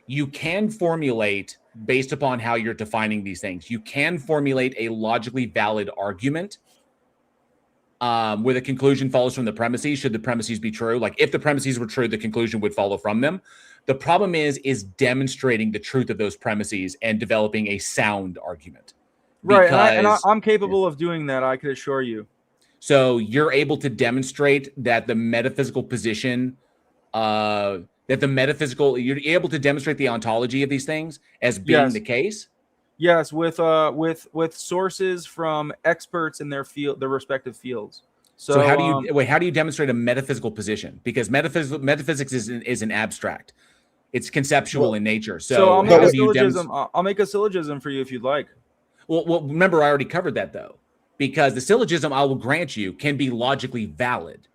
Speaker 1: You can formulate, based upon how you're defining these things, you can formulate a logically valid argument where the conclusion follows from the premises, should the premises be true. Like if the premises were true, the conclusion would follow from them. The problem is demonstrating the truth of those premises and developing a sound argument.
Speaker 10: Right, and I'm capable of doing that, I could assure you.
Speaker 1: So you're able to demonstrate that the metaphysical position, you're able to demonstrate the ontology of these things as being the case?
Speaker 10: Yes, with sources from experts in their field, their respective fields.
Speaker 1: So how do you demonstrate a metaphysical position? Because metaphysics is an abstract. It's conceptual in nature. So
Speaker 10: I'll make a syllogism. I'll make a syllogism for you if you'd like.
Speaker 1: Well, remember, I already covered that though, because the syllogism, I will grant you, can be logically valid,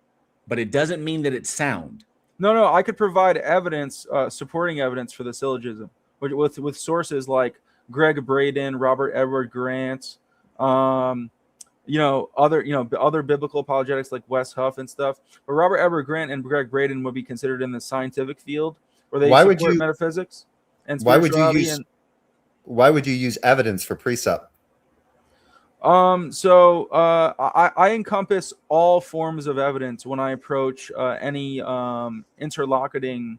Speaker 1: but it doesn't mean that it's sound.
Speaker 10: No, I could provide evidence, supporting evidence for the syllogism, with sources like Greg Braden, Robert Edward Grant, other biblical apologetics like Wes Huff and stuff. But Robert Edward Grant and Greg Braden would be considered in the scientific field, where they support metaphysics and spirituality.
Speaker 4: Why would you use evidence for precept?
Speaker 10: I encompass all forms of evidence when I approach any interlocuting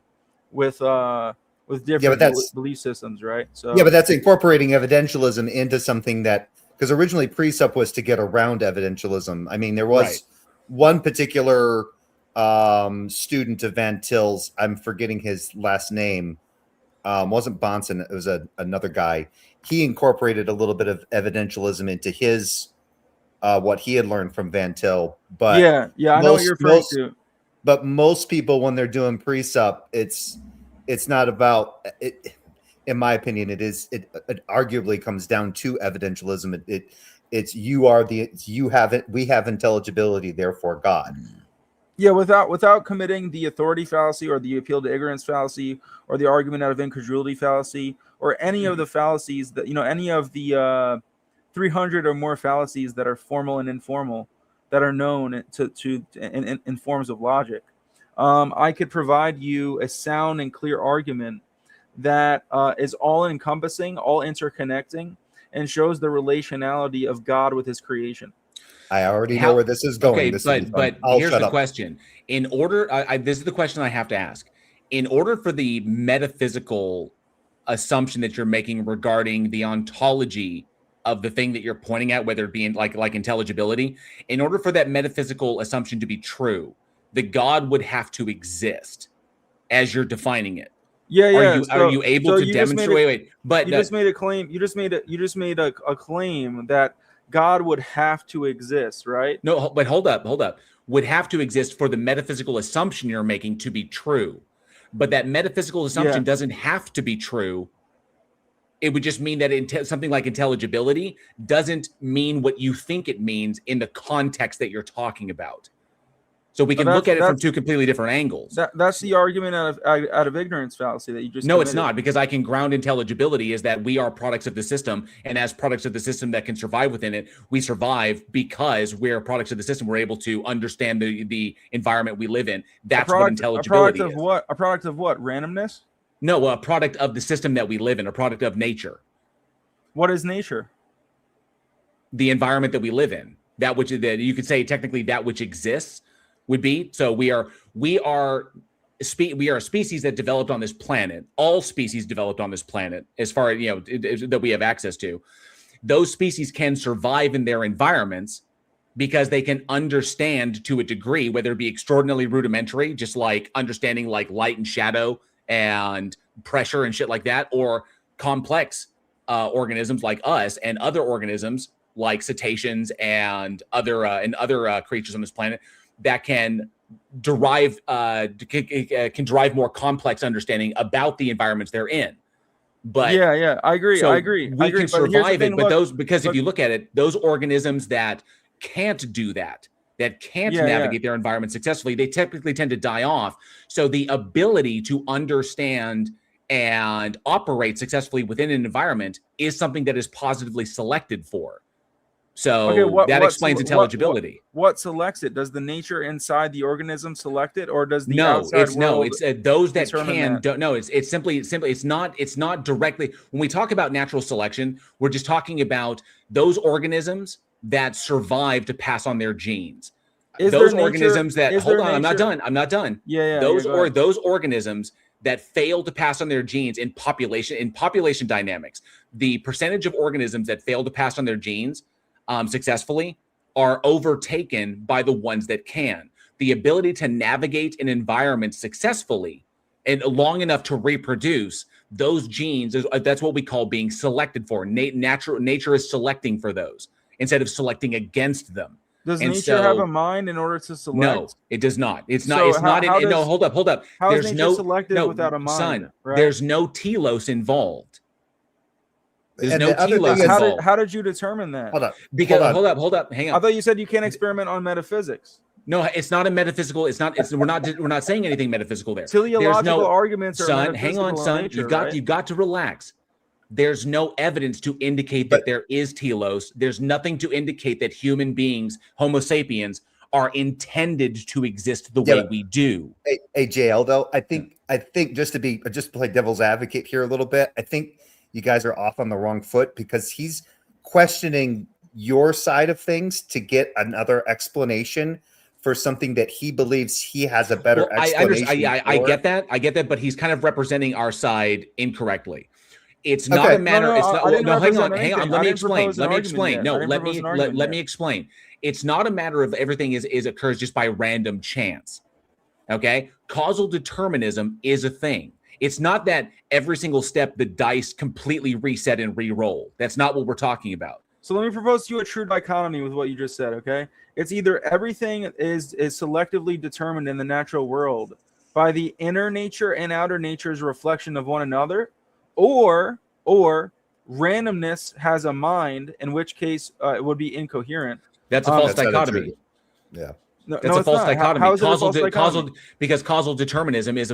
Speaker 10: with different belief systems, right? So
Speaker 4: yeah, but that's incorporating evidentialism into something that, because originally precept was to get around evidentialism. I mean, there was one particular student of Van Til's, I'm forgetting his last name, wasn't Bonson, it was another guy. He incorporated a little bit of evidentialism into his what he had learned from Van Til. But
Speaker 10: I know what you're referring to.
Speaker 4: But most people, when they're doing precept, it's not about it. In my opinion, it arguably comes down to evidentialism. We have intelligibility, therefore God.
Speaker 10: Yeah, without committing the authority fallacy or the appeal to ignorance fallacy or the argument out of incredulity fallacy or any of the fallacies that, any of the 300 or more fallacies that are formal and informal that are known in forms of logic. I could provide you a sound and clear argument that is all encompassing, all interconnecting, and shows the relationality of God with his creation.
Speaker 4: I already know where this is going.
Speaker 1: Okay, but here's the question. In order, this is the question I have to ask. In order for the metaphysical assumption that you're making regarding the ontology of the thing that you're pointing at, whether it be like intelligibility, in order for that metaphysical assumption to be true, the God would have to exist as you're defining it. Are you able to demonstrate?
Speaker 10: You just made a claim. You just made a claim that God would have to exist, right?
Speaker 1: No, but hold up. Would have to exist for the metaphysical assumption you're making to be true. But that metaphysical assumption doesn't have to be true. It would just mean that something like intelligibility doesn't mean what you think it means in the context that you're talking about. So we can look at it from two completely different angles.
Speaker 10: That's the argument out of ignorance fallacy that you just
Speaker 1: No, it's not, because I can ground intelligibility is that we are products of the system, and as products of the system that can survive within it, we survive because we're products of the system. We're able to understand the environment we live in. That's what intelligibility is.
Speaker 10: A product of what? Randomness?
Speaker 1: No, a product of the system that we live in, a product of nature.
Speaker 10: What is nature?
Speaker 1: The environment that we live in. That which you could say technically that which exists would be. So we are a species that developed on this planet. All species developed on this planet, as far as that we have access to. Those species can survive in their environments because they can understand to a degree, whether it be extraordinarily rudimentary, just like understanding like light and shadow and pressure and shit like that, or complex organisms like us and other organisms like cetaceans and other creatures on this planet that can derive more complex understanding about the environments they're in. But
Speaker 10: I agree.
Speaker 1: We can survive it, but if you look at it, those organisms that can't do that can't navigate their environment successfully, they typically tend to die off. So the ability to understand and operate successfully within an environment is something that is positively selected for. So that explains intelligibility.
Speaker 10: What selects it? Does the nature inside the organism select it, or does the
Speaker 1: it's those that can don't know. It's simply it's not directly. When we talk about natural selection, we're just talking about those organisms that survive to pass on their genes. those organisms that hold on, I'm not done. Those organisms that fail to pass on their genes in population dynamics, the percentage of organisms that fail to pass on their genes successfully are overtaken by the ones that can. The ability to navigate an environment successfully and long enough to reproduce, those genes, that's what we call being selected for. Nature is selecting for those instead of selecting against them.
Speaker 10: Does nature have a mind in order to select?
Speaker 1: No, it does not. It's not. It's not. No, hold up.
Speaker 10: How is nature selective without a mind?
Speaker 1: Son, right? There's no telos involved. There's no telos involved.
Speaker 10: How did you determine that?
Speaker 1: Hold up. Hang on.
Speaker 10: I thought you said you can't experiment on metaphysics.
Speaker 1: No, it's not a metaphysical. It's not. We're not saying anything metaphysical there.
Speaker 10: Teleological arguments are
Speaker 1: son. Hang on, son.
Speaker 10: Nature,
Speaker 1: you've got to relax. There's no evidence to indicate that there is telos. There's nothing to indicate that human beings, Homo sapiens, are intended to exist the way we do.
Speaker 4: Hey, JL, though, I think just to play devil's advocate here a little bit, I think you guys are off on the wrong foot because he's questioning your side of things to get another explanation for something that he believes he has a better explanation.
Speaker 1: I get that, but he's kind of representing our side incorrectly. It's not a matter. Hang on. Let me explain. Let me explain. It's not a matter of everything occurs just by random chance. Okay, causal determinism is a thing. It's not that every single step the dice completely reset and re-roll. That's not what we're talking about.
Speaker 10: So let me propose to you a true dichotomy with what you just said. Okay, it's either everything is selectively determined in the natural world by the inner nature and outer nature's reflection of one another, or randomness has a mind, in which case it would be incoherent.
Speaker 1: That's a false dichotomy.
Speaker 4: Yeah,
Speaker 1: that's a false dichotomy. Because causal determinism is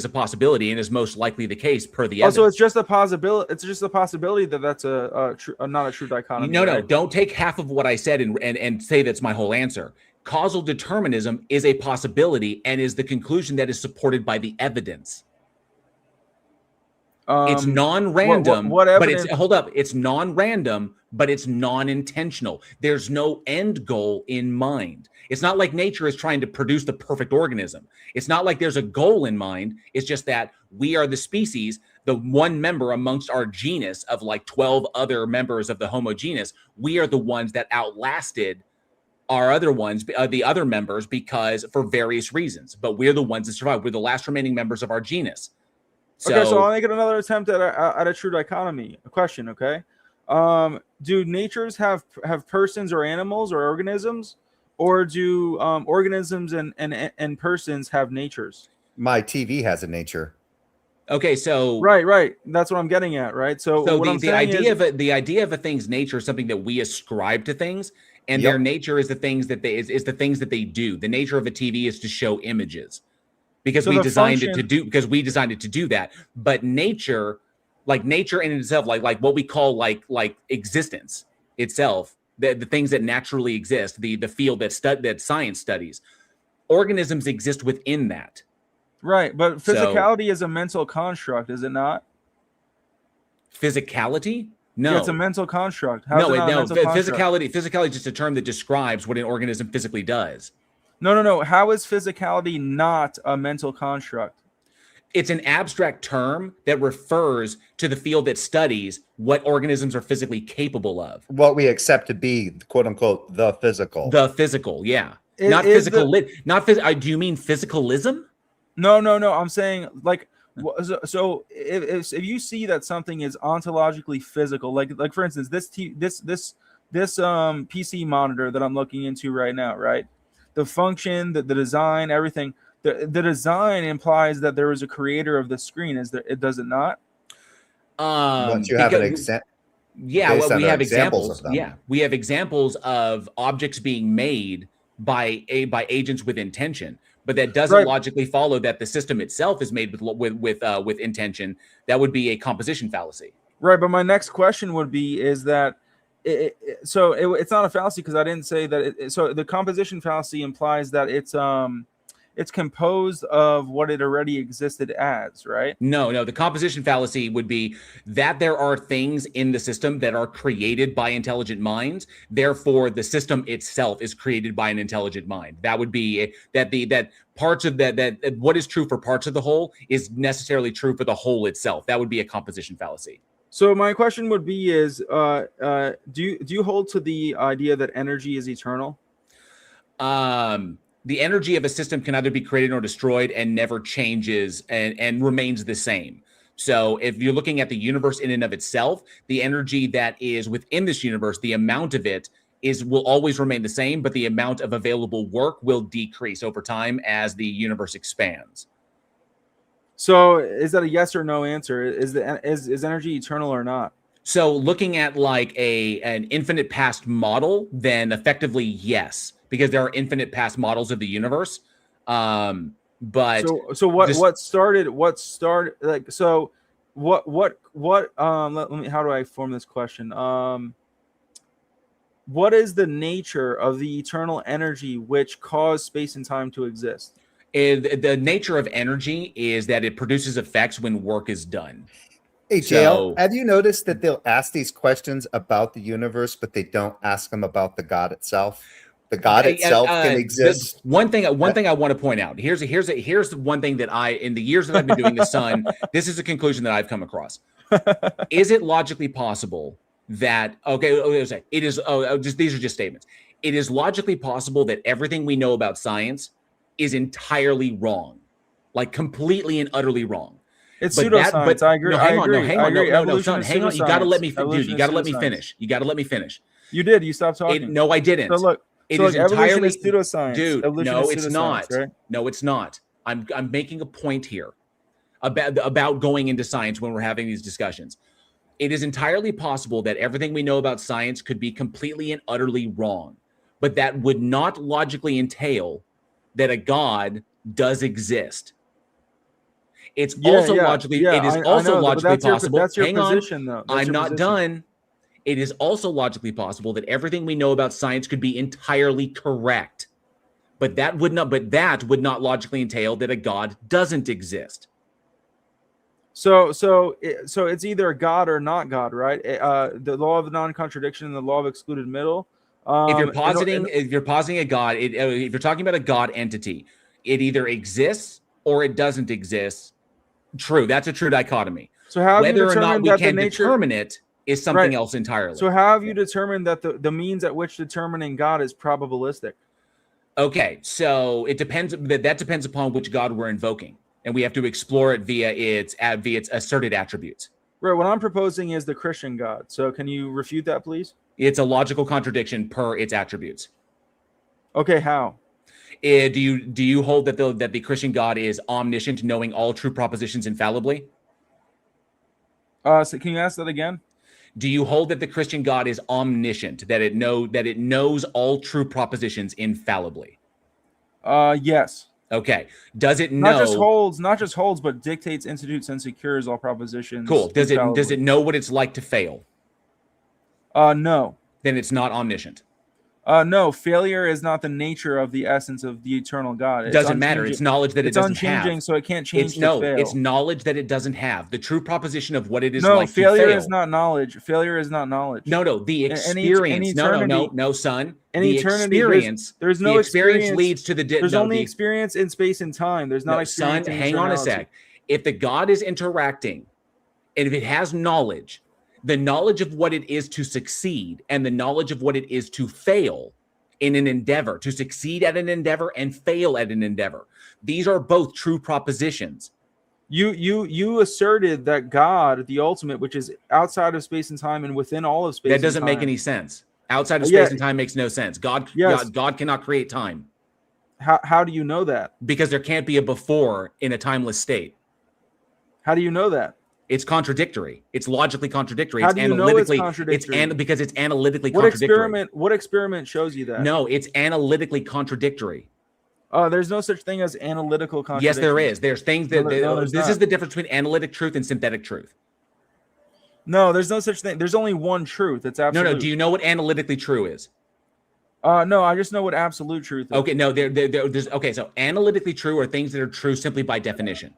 Speaker 1: a possibility and is most likely the case per the evidence.
Speaker 10: Also, it's just a possibility. It's just a possibility that that's not a true dichotomy.
Speaker 1: No. Don't take half of what I said and say that's my whole answer. Causal determinism is a possibility and is the conclusion that is supported by the evidence. It's non-random, but it's non-random, but it's non-intentional. There's no end goal in mind. It's not like nature is trying to produce the perfect organism. It's not like there's a goal in mind. It's just that we are the species, the one member amongst our genus of like 12 other members of the Homo genus. We are the ones that outlasted our other ones, the other members, because for various reasons. But we're the ones that survived. We're the last remaining members of our genus.
Speaker 10: So I'll make another attempt at a true dichotomy. A question, okay? Do natures have persons or animals or organisms, or do organisms and persons have natures?
Speaker 4: My TV has a nature.
Speaker 1: Okay, so
Speaker 10: right. That's what I'm getting at, right? So
Speaker 1: the idea of a thing's nature is something that we ascribe to things, and their nature is the things that they do. The nature of a TV is to show images. Because we designed it to do that. But nature in itself, like what we call like existence itself, the things that naturally exist, the field that science studies, organisms exist within that.
Speaker 10: Right, but physicality is a mental construct, is it not?
Speaker 1: Physicality? No,
Speaker 10: it's a mental construct.
Speaker 1: Physicality is just a term that describes what an organism physically does.
Speaker 10: No. How is physicality not a mental construct?
Speaker 1: It's an abstract term that refers to the field that studies what organisms are physically capable of.
Speaker 4: What we accept to be, quote unquote, the physical.
Speaker 1: The physical, yeah. Not physical. Do you mean physicalism?
Speaker 10: No. I'm saying like. So if you see that something is ontologically physical, like for instance, this PC monitor that I'm looking into right now, right? The function, the design, everything. The design implies that there is a creator of the screen. Does it not?
Speaker 4: Once you have an example.
Speaker 1: Yeah, well, we have examples. Yeah, we have examples of objects being made by agents with intention, but that doesn't logically follow that the system itself is made with intention. That would be a composition fallacy.
Speaker 10: Right, but my next question would be: is that it's not a fallacy because I didn't say that. So the composition fallacy implies that it's it's composed of what it already existed as, right?
Speaker 1: No. The composition fallacy would be that there are things in the system that are created by intelligent minds. Therefore, the system itself is created by an intelligent mind. That would be that parts of that what is true for parts of the whole is necessarily true for the whole itself. That would be a composition fallacy.
Speaker 10: So my question would be is, do you hold to the idea that energy is eternal?
Speaker 1: The energy of a system can either be created or destroyed and never changes and remains the same. So if you're looking at the universe in and of itself, the energy that is within this universe, the amount of it will always remain the same, but the amount of available work will decrease over time as the universe expands.
Speaker 10: So is that a yes or no answer? Is energy eternal or not?
Speaker 1: So looking at like an infinite past model, then effectively yes, because there are infinite past models of the universe. But what started like, so what let me, how do I form this question? What is the nature of the eternal energy which caused space and time to exist? The nature of energy is that it produces effects when work is done.
Speaker 4: Hey, JL, have you noticed that they'll ask these questions about the universe, but they don't ask them about the God itself? The God itself can exist.
Speaker 1: One thing I want to point out. Here's one thing that in the years that I've been doing the Sun, this is a conclusion that I've come across. Is it logically possible that it is? These are just statements. It is logically possible that everything we know about science is entirely wrong, like completely and utterly wrong.
Speaker 10: It's pseudoscience. I agree.
Speaker 1: No, hang on. No, son, hang on. You got to let me
Speaker 10: finish.
Speaker 1: You got to let me finish. You got to let me finish.
Speaker 10: You did. You stopped talking.
Speaker 1: No, I didn't.
Speaker 10: So look,
Speaker 1: it is entirely
Speaker 10: pseudoscience.
Speaker 1: Dude, no, it's not.
Speaker 10: Right?
Speaker 1: No, it's not. I'm making a point here about going into science when we're having these discussions. It is entirely possible that everything we know about science could be completely and utterly wrong, but that would not logically entail that a God does exist. It's also logically possible.
Speaker 10: That's your
Speaker 1: Hang
Speaker 10: position,
Speaker 1: on. I'm not done. It is also logically possible that everything we know about science could be entirely correct, but that would not logically entail that a God doesn't exist.
Speaker 10: So it's either God or not God, right? The law of non-contradiction and the law of excluded middle.
Speaker 1: If you're positing a God, if you're talking about a God entity, it either exists or it doesn't exist. True, that's a true dichotomy.
Speaker 10: So how
Speaker 1: whether or not we can determine it is something else entirely.
Speaker 10: So how have you determined that the means at which determining God is probabilistic?
Speaker 1: Okay, so it depends. That depends upon which God we're invoking, and we have to explore it via its asserted attributes.
Speaker 10: Right. What I'm proposing is the Christian God. So can you refute that, please?
Speaker 1: It's a logical contradiction per its attributes.
Speaker 10: Okay, how?
Speaker 1: Do you hold that the Christian God is omniscient, knowing all true propositions infallibly?
Speaker 10: So can you ask that again?
Speaker 1: Do you hold that the Christian God is omniscient, that it knows all true propositions infallibly?
Speaker 10: Yes.
Speaker 1: Okay. Does it know
Speaker 10: not just holds, but dictates, institutes, and secures all propositions?
Speaker 1: Cool. Does it know what it's like to fail?
Speaker 10: No.
Speaker 1: Then it's not omniscient.
Speaker 10: No, failure is not the nature of the essence of the eternal God.
Speaker 1: It doesn't matter. It's knowledge that it doesn't have. It's
Speaker 10: unchanging, so it can't change.
Speaker 1: It's knowledge that it doesn't have. The true proposition of what it is
Speaker 10: like to fail. No, failure is not knowledge. Failure is not knowledge.
Speaker 1: No, the experience. No, son.
Speaker 10: The
Speaker 1: experience.
Speaker 10: There's no
Speaker 1: experience leads to the.
Speaker 10: There's only experience in space and time. There's not experience.
Speaker 1: Son, hang on a sec. If the God is interacting, and if it has knowledge, the knowledge of what it is to succeed and the knowledge of what it is to fail in an endeavor, to succeed at an endeavor and fail at an endeavor. These are both true propositions.
Speaker 10: You asserted that God, the ultimate, which is outside of space and time and within all of space.
Speaker 1: That doesn't make any sense. Outside of space and time makes no sense. God cannot create time.
Speaker 10: How do you know that?
Speaker 1: Because there can't be a before in a timeless state.
Speaker 10: How do you know that?
Speaker 1: It's contradictory. It's logically contradictory.
Speaker 10: How do you know it's contradictory?
Speaker 1: Because it's analytically contradictory.
Speaker 10: What experiment shows you that?
Speaker 1: No, it's analytically contradictory.
Speaker 10: There's no such thing as analytical contradiction.
Speaker 1: Yes, there is. There's things that this is the difference between analytic truth and synthetic truth.
Speaker 10: No, there's no such thing. There's only one truth. It's absolute.
Speaker 1: No. Do you know what analytically true is?
Speaker 10: No, I just know what absolute truth is.
Speaker 1: Okay, no, there's okay. So analytically true are things that are true simply by definition.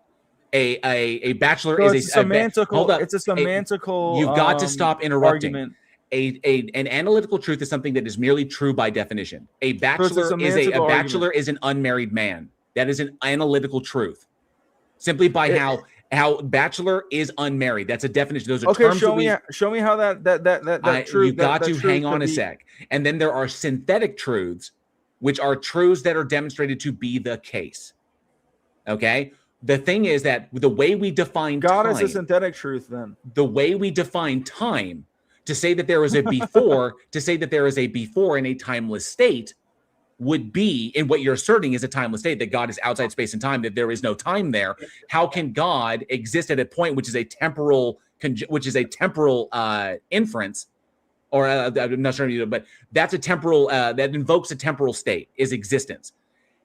Speaker 1: A bachelor
Speaker 10: So
Speaker 1: is
Speaker 10: it's a semantical.
Speaker 1: Hold up.
Speaker 10: It's a semantical.
Speaker 1: You've got to stop interrupting.
Speaker 10: Argument.
Speaker 1: An analytical truth is something that is merely true by definition. A bachelor is an unmarried man. That is an analytical truth, simply by how bachelor is unmarried. That's a definition. Those are terms.
Speaker 10: Show me how that truth.
Speaker 1: You've got to hang on a sec. And then there are synthetic truths, which are truths that are demonstrated to be the case. Okay. The thing is that the way we define
Speaker 10: God
Speaker 1: time,
Speaker 10: is a synthetic truth. Then
Speaker 1: the way we define time, to say that there is a before, to say that there is a before in a timeless state, would be, in what you're asserting is a timeless state, that God is outside space and time, that there is no time there. How can God exist at a point which is a temporal inference, or I'm not sure, but that's a temporal that invokes a temporal state, is existence.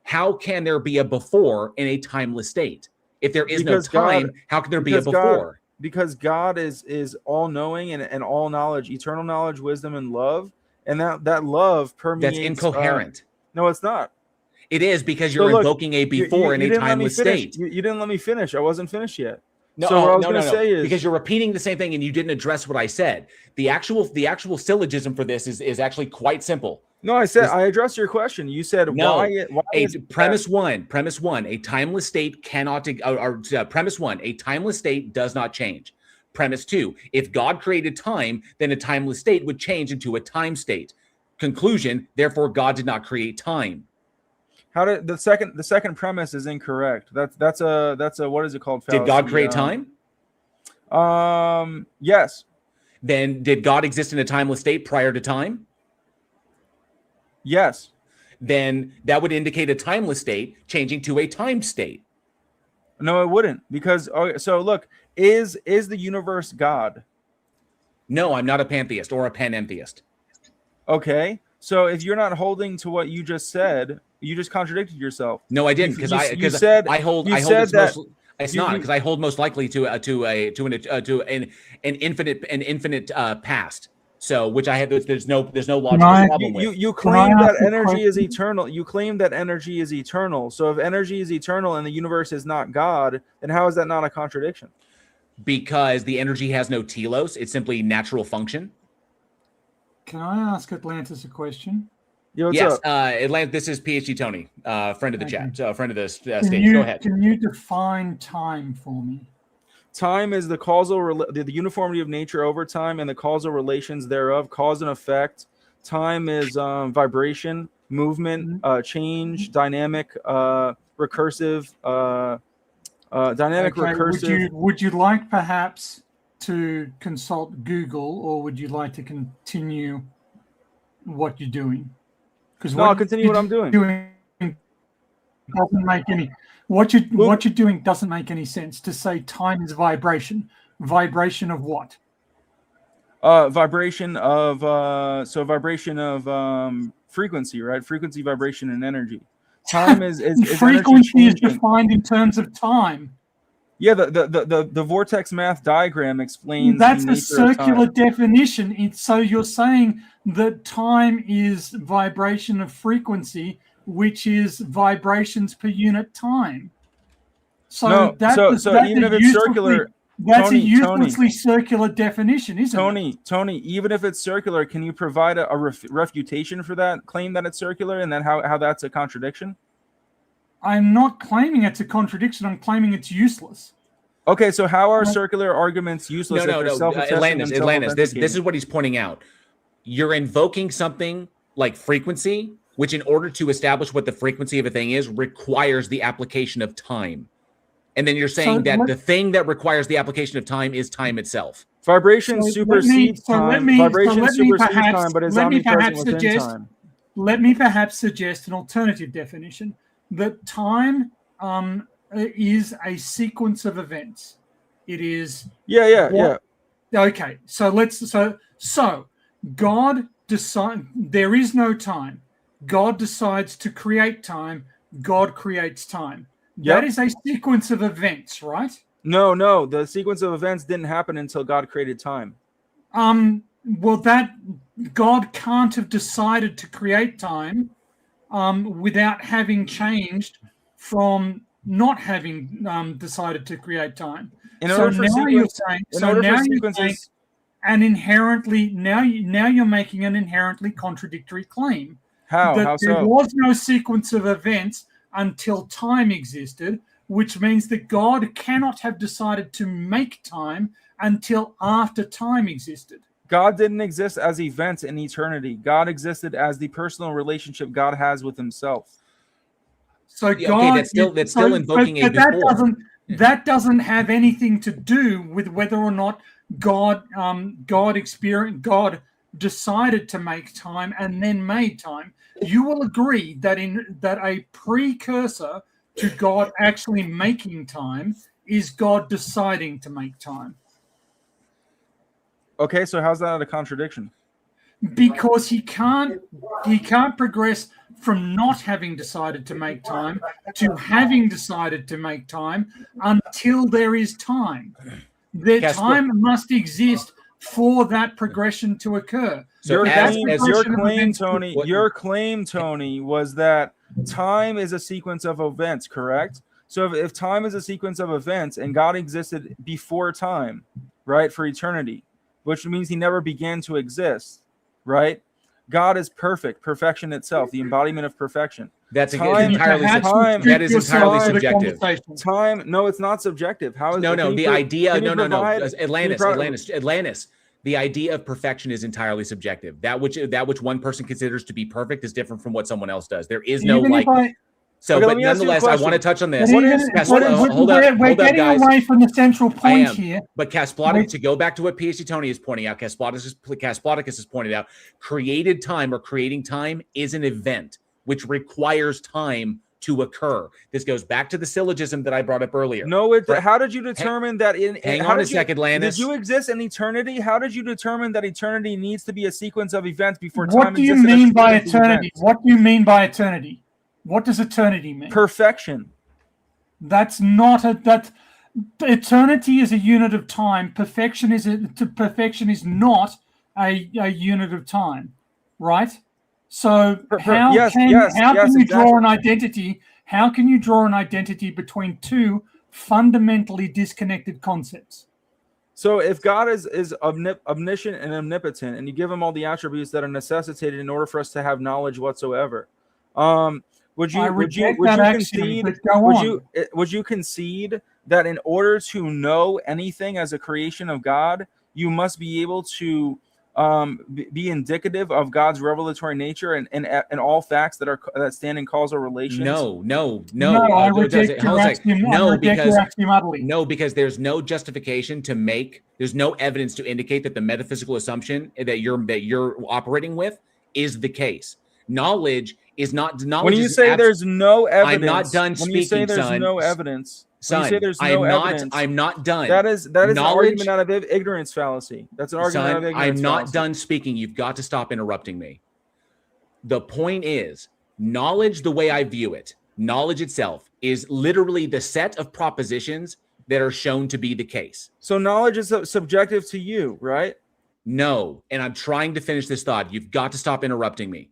Speaker 1: How can there be a before in a timeless state? If there is no time, how can there be a before?
Speaker 10: Because God is all knowing and all knowledge, eternal knowledge, wisdom, and love, and that love permeates.
Speaker 1: That's incoherent.
Speaker 10: No, it's not.
Speaker 1: It is, because you're invoking a before in a timeless state.
Speaker 10: You didn't let me finish. I wasn't finished yet.
Speaker 1: No,
Speaker 10: so what I was going to say is,
Speaker 1: because you're repeating the same thing and you didn't address what I said. The actual syllogism for this is actually quite simple.
Speaker 10: No, I addressed your question. You said why
Speaker 1: premise one, a timeless state cannot, premise one, a timeless state does not change. Premise two, if God created time, then a timeless state would change into a time state. Conclusion, therefore God did not create time.
Speaker 10: How did the second premise is incorrect? That's a what is it called?
Speaker 1: Fallacy. Did God create time?
Speaker 10: Yes.
Speaker 1: Then did God exist in a timeless state prior to time?
Speaker 10: Yes.
Speaker 1: Then that would indicate a timeless state changing to a time state.
Speaker 10: No, it wouldn't, because so look, is the universe God?
Speaker 1: No, I'm not a pantheist or a panentheist.
Speaker 10: Okay, so if you're not holding to what you just said, you just contradicted yourself.
Speaker 1: No, I didn't, because I hold most likely to an infinite past. So, which I have, there's no logical problem with.
Speaker 10: You claim that energy is eternal. You claim that energy is eternal. So, if energy is eternal and the universe is not God, then how is that not a contradiction?
Speaker 1: Because the energy has no telos; it's simply natural function.
Speaker 11: Can I ask Atlantis a question?
Speaker 10: Yo,
Speaker 1: yes, Atlantis. This is PhD Tony, friend of the chat, friend of the stage. Go ahead.
Speaker 11: Can you define time for me?
Speaker 10: Time is the causal, the uniformity of nature over time and the causal relations thereof, cause and effect. Time is vibration, movement, change, dynamic, recursive, recursive.
Speaker 11: Would you like perhaps to consult Google, or would you like to continue what you're doing?
Speaker 10: No, I'll continue what I'm doing.
Speaker 11: Doesn't make any. What you're doing doesn't make any sense. To say time is vibration. Vibration of what?
Speaker 10: Vibration of frequency, right? Frequency, vibration, and energy. Time is
Speaker 11: frequency is defined in terms of time.
Speaker 10: Yeah, the vortex math diagram explains.
Speaker 11: That's a circular definition. So you're saying that time is vibration of frequency, which is vibrations per unit time. So
Speaker 10: even if it's circular,
Speaker 11: that's a uselessly circular definition, isn't
Speaker 10: it? Tony, even if it's circular, can you provide a refutation for that claim that it's circular, and then how that's a contradiction?
Speaker 11: I'm not claiming it's a contradiction. I'm claiming it's useless.
Speaker 10: Okay, so how are circular arguments useless?
Speaker 1: No. Atlantis. This is what he's pointing out. You're invoking something like frequency, which, in order to establish what the frequency of a thing is, requires the application of time. And then you're saying that the thing that requires the application of time is time itself.
Speaker 10: Vibration supersedes time. Vibration supersedes time, but is omnipresent within time.
Speaker 11: Let me perhaps suggest an alternative definition, that time is a sequence of events. It is.
Speaker 10: Yeah.
Speaker 11: Okay, so God decides there is no time. God decides to create time. God creates time. That is a sequence of events, right?
Speaker 10: No. The sequence of events didn't happen until God created time.
Speaker 11: Well, that God can't have decided to create time without having changed from not having decided to create time.
Speaker 10: You're saying,
Speaker 11: and inherently now you're making an inherently contradictory claim.
Speaker 10: How?
Speaker 11: That
Speaker 10: How so?
Speaker 11: There was no sequence of events until time existed, which means that God cannot have decided to make time until after time existed.
Speaker 10: God didn't exist as events in eternity. God existed as the personal relationship God has with himself.
Speaker 11: So
Speaker 1: Yeah,
Speaker 11: God,
Speaker 1: okay, that's still invoking a before.
Speaker 11: That doesn't have anything to do with whether or not God decided to make time and then made time. You will agree that that a precursor to God actually making time is God deciding to make time.
Speaker 10: Okay, so how's that a contradiction?
Speaker 11: Because he can't progress from not having decided to make time to having decided to make time until there is time. The time must exist for that progression to occur.
Speaker 10: So your claim, Tony, was that time is a sequence of events, correct? So if time is a sequence of events and God existed before time, right, for eternity, which means he never began to exist, right? God is perfect, perfection itself, the embodiment of perfection.
Speaker 1: That is entirely subjective.
Speaker 10: Time, no, it's not subjective. How is
Speaker 1: Atlantis. The idea of perfection is entirely subjective. That which one person considers to be perfect is different from what someone else does. There is no but nonetheless, I want to touch on this. Hold up, guys.
Speaker 11: Away from the central point here.
Speaker 1: But Kasplodicus, to go back to what PhD Tony is pointing out, Kasplodicus has pointed out, created time or creating time is an event which requires time to occur. This goes back to the syllogism that I brought up earlier.
Speaker 10: No, how did you determine that?
Speaker 1: Hang on a second, Landis.
Speaker 10: Did you exist in eternity? How did you determine that eternity needs to be a sequence of events before time
Speaker 11: existed? What do you mean by eternity? What do you mean by eternity? What does eternity mean?
Speaker 10: Perfection.
Speaker 11: That's not eternity is a unit of time. Perfection is not a unit of time, right? So how can you draw an identity? How can you draw an identity between two fundamentally disconnected concepts?
Speaker 10: So if God is omniscient and omnipotent, and you give him all the attributes that are necessitated in order for us to have knowledge whatsoever, would you concede that in order to know anything as a creation of God, you must be able to be indicative of God's revelatory nature and all facts that stand in causal relation?
Speaker 1: No. Because there's no justification to make. There's no evidence to indicate that the metaphysical assumption that you're operating with is the case. Knowledge is not knowledge.
Speaker 10: When you say there's no evidence,
Speaker 1: I'm not done speaking.
Speaker 10: When you say there's no evidence,
Speaker 1: I'm not done.
Speaker 10: That is an argument out of ignorance fallacy. That's an argument out of ignorance
Speaker 1: I'm not
Speaker 10: fallacy.
Speaker 1: done speaking. You've got to stop interrupting me. The point is, knowledge, the way I view it, knowledge itself is literally the set of propositions that are shown to be the case.
Speaker 10: So knowledge is subjective to you, right?
Speaker 1: No, and I'm trying to finish this thought. You've got to stop interrupting me.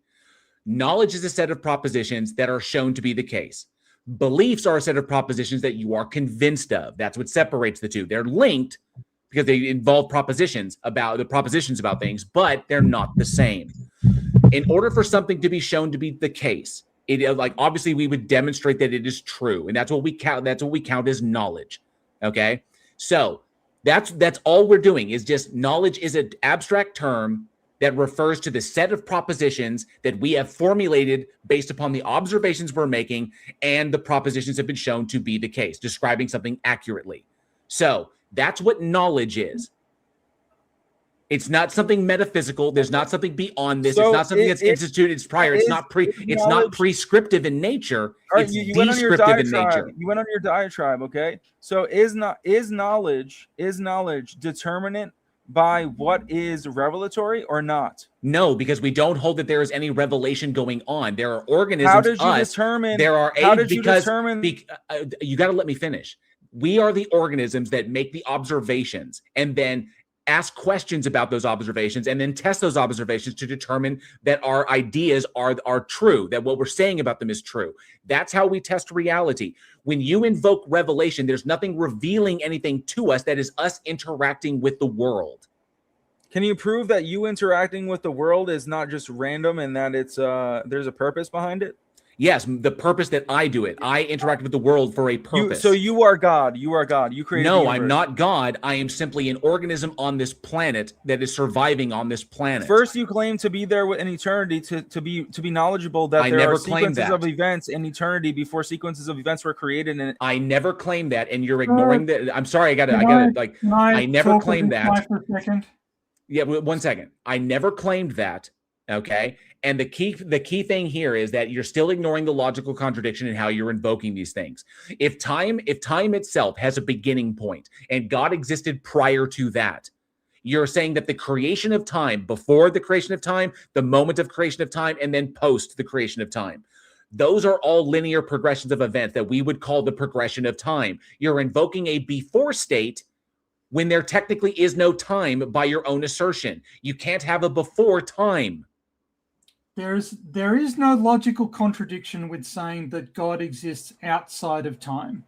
Speaker 1: Knowledge is a set of propositions that are shown to be the case. Beliefs are a set of propositions that you are convinced of. That's what separates the two. They're linked because they involve propositions about things, but they're not the same. In order for something to be shown to be the case, obviously we would demonstrate that it is true, and that's what we count. That's what we count as knowledge. Okay, so that's all we're doing is just knowledge is an abstract term that refers to the set of propositions that we have formulated based upon the observations we're making, and the propositions have been shown to be the case, describing something accurately. So that's what knowledge is. It's not something metaphysical. There's not something beyond this. It's not something that's instituted. It's prior. It's not prescriptive in nature. It's descriptive in nature.
Speaker 10: You went on your diatribe, okay? So is knowledge determinate by what is revelatory or not?
Speaker 1: No, because we don't hold that there is any revelation going on. There are organisms.
Speaker 10: How did you determine?
Speaker 1: You got to let me finish. We are the organisms that make the observations, and then ask questions about those observations, and then test those observations to determine that our ideas are true, that what we're saying about them is true. That's how we test reality. When you invoke revelation, there's nothing revealing anything to us. That is us interacting with the world.
Speaker 10: Can you prove that you interacting with the world is not just random and that it's there's a purpose behind it?
Speaker 1: Yes, the purpose that I do it. I interact with the world for a purpose.
Speaker 10: So you are God. You are God. You created.
Speaker 1: No, I'm not God. I am simply an organism on this planet that is surviving on this planet.
Speaker 10: First, you claim to be there in eternity, to be knowledgeable that there are sequences of events in eternity before sequences of events were created. And
Speaker 1: I never claimed that, and you're ignoring that. I'm sorry. I never claimed that.
Speaker 11: For a second?
Speaker 1: Yeah, 1 second. I never claimed that. Okay. And the key thing here is that you're still ignoring the logical contradiction in how you're invoking these things. If time itself has a beginning point and God existed prior to that, you're saying that the creation of time, before the creation of time, the moment of creation of time, and then post the creation of time, those are all linear progressions of events that we would call the progression of time. You're invoking a before state when there technically is no time by your own assertion. You can't have a before time.
Speaker 11: There is no logical contradiction with saying that God exists outside of time.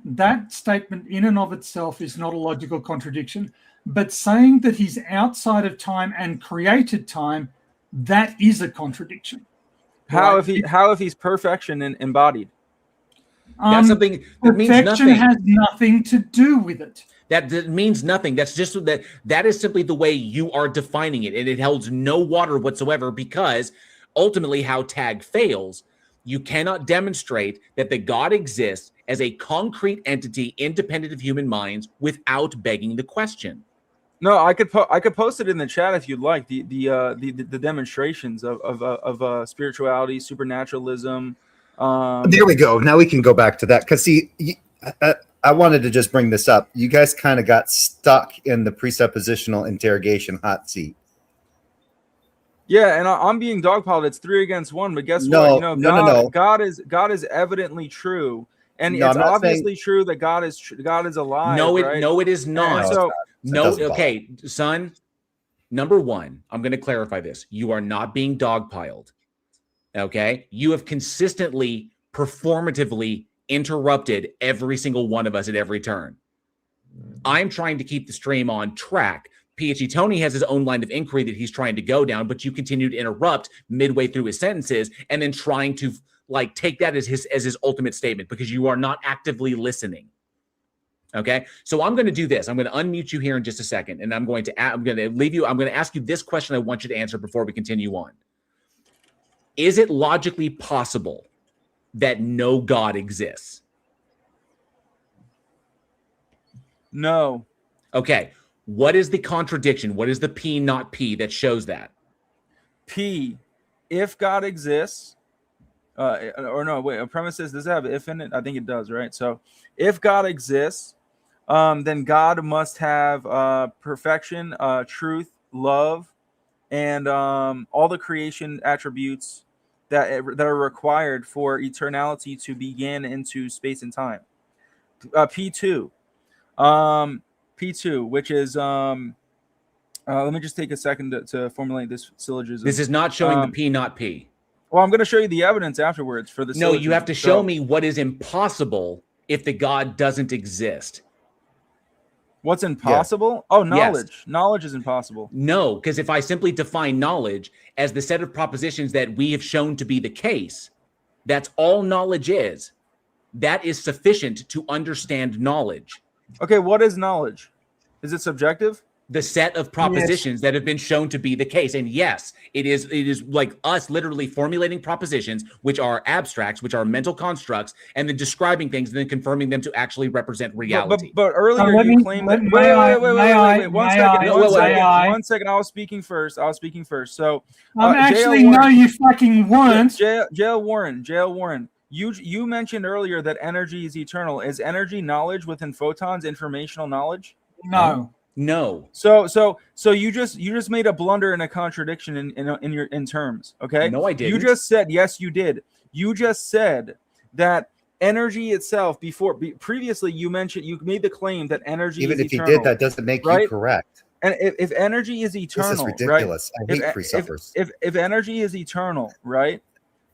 Speaker 11: That statement in and of itself is not a logical contradiction. But saying that he's outside of time and created time, that is a contradiction.
Speaker 10: How if he's perfection and embodied?
Speaker 1: That's something that means nothing.
Speaker 11: Perfection has nothing to do with it.
Speaker 1: That means nothing. That's just that is simply the way you are defining it, and it holds no water whatsoever, because ultimately how tag fails, you cannot demonstrate that the God exists as a concrete entity independent of human minds without begging the question.
Speaker 10: No, I could post it in the chat if you'd like, the demonstrations of spirituality, supernaturalism.
Speaker 4: There we go. Now we can go back to that, because see, I wanted to just bring this up. You guys kind of got stuck in the presuppositional interrogation hot seat.
Speaker 10: Yeah, and I'm being dogpiled. It's 3 against 1, but guess what?
Speaker 4: No.
Speaker 10: God is evidently true, and it's obviously true that God is alive.
Speaker 1: No,
Speaker 10: right?
Speaker 1: It is not. Okay, son. Number one, I'm going to clarify this. You are not being dogpiled. Okay, you have consistently, performatively interrupted every single one of us at every turn. I'm trying to keep the stream on track. PhD Tony has his own line of inquiry that he's trying to go down, but you continue to interrupt midway through his sentences and then trying to take that as his ultimate statement, because you are not actively listening. Okay, so I'm going to do this. I'm going to unmute you here in just a second, and I'm going to leave you. I'm going to ask you this question. I want you to answer before we continue on. Is it logically possible that no God exists?
Speaker 10: No.
Speaker 1: Okay. What is the contradiction? What is the P not P that shows that?
Speaker 10: P, if God exists, or no, wait, a premise says, does it have if in it? I think it does, right? So if God exists, then God must have perfection, truth, love, and all the creation attributes that are required for eternality to begin into space and time. P2. P2, which is let me just take a second to formulate this syllogism.
Speaker 1: This is not showing the P not P.
Speaker 10: Well, I'm going to show you the evidence afterwards for the syllogism.
Speaker 1: No, you have to show me what is impossible if the God doesn't exist.
Speaker 10: What's impossible? Yeah. Oh, knowledge.
Speaker 1: Yes.
Speaker 10: Knowledge is impossible.
Speaker 1: No, because if I simply define knowledge as the set of propositions that we have shown to be the case, that's all knowledge is. That is sufficient to understand knowledge.
Speaker 10: Okay, what is knowledge? Is it subjective?
Speaker 1: The set of propositions that have been shown to be the case. And yes, it is like us literally formulating propositions, which are abstracts, which are mental constructs, and then describing things and then confirming them to actually represent reality.
Speaker 10: But earlier you claimed that. Wait. One second. I was speaking first. So
Speaker 11: no, you fucking weren't.
Speaker 10: Jail Warren. You mentioned earlier that energy is eternal. Is energy knowledge within photons, informational knowledge?
Speaker 11: No.
Speaker 10: So you just made a blunder and a contradiction in terms. Okay.
Speaker 1: No, I didn't.
Speaker 10: You just said, yes, you did. You just said that energy itself previously you made the claim that energy
Speaker 4: even
Speaker 10: is
Speaker 4: if
Speaker 10: eternal,
Speaker 4: you did, that doesn't make you correct.
Speaker 10: And if energy is eternal,
Speaker 4: this is ridiculous.
Speaker 10: Right?
Speaker 4: I hate pre-suppers.
Speaker 10: If energy is eternal, right,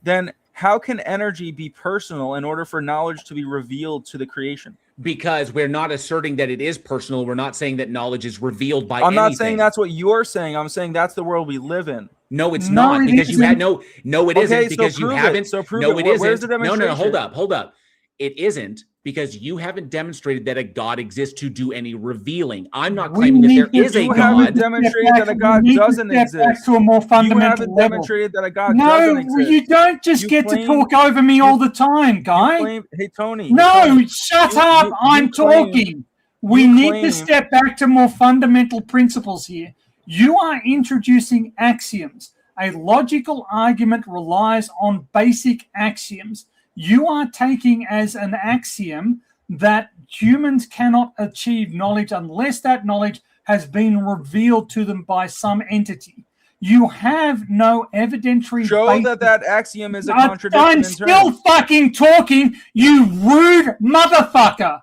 Speaker 10: then how can energy be personal in order for knowledge to be revealed to the creation?
Speaker 1: Because we're not asserting that it is personal. We're not saying that knowledge is revealed by
Speaker 10: I'm not
Speaker 1: anything.
Speaker 10: saying that's what you're saying. I'm saying that's the world we live in.
Speaker 1: No, it's not, because you had no, it isn't,
Speaker 10: Okay,
Speaker 1: because
Speaker 10: so
Speaker 1: you
Speaker 10: prove
Speaker 1: haven't.
Speaker 10: it. So prove
Speaker 1: no,
Speaker 10: it.
Speaker 1: it
Speaker 10: Where's
Speaker 1: isn't.
Speaker 10: the
Speaker 1: No,
Speaker 10: demonstration?
Speaker 1: hold up. It isn't, because you haven't demonstrated that a God exists to do any revealing. I'm not claiming that there is a
Speaker 10: You
Speaker 1: God.
Speaker 10: haven't demonstrated that a God doesn't exist.
Speaker 11: To a more
Speaker 10: You
Speaker 11: fundamental
Speaker 10: haven't
Speaker 11: level.
Speaker 10: demonstrated that a God
Speaker 11: No,
Speaker 10: doesn't exist.
Speaker 11: you don't just
Speaker 10: You
Speaker 11: get
Speaker 10: claim-
Speaker 11: to talk over me all the time, guy.
Speaker 10: Hey, Tony.
Speaker 11: No,
Speaker 10: Tony,
Speaker 11: shut up. I'm
Speaker 10: claim-
Speaker 11: talking. We
Speaker 10: you
Speaker 11: need
Speaker 10: claim-
Speaker 11: to step back to more fundamental principles here. You are introducing axioms. A logical argument relies on basic axioms. You are taking as an axiom that humans cannot achieve knowledge unless that knowledge has been revealed to them by some entity. You have no evidentiary
Speaker 10: Show
Speaker 11: basis.
Speaker 10: that axiom is a contradiction.
Speaker 11: I'm
Speaker 10: in
Speaker 11: still
Speaker 10: terms.
Speaker 11: fucking talking, you rude motherfucker.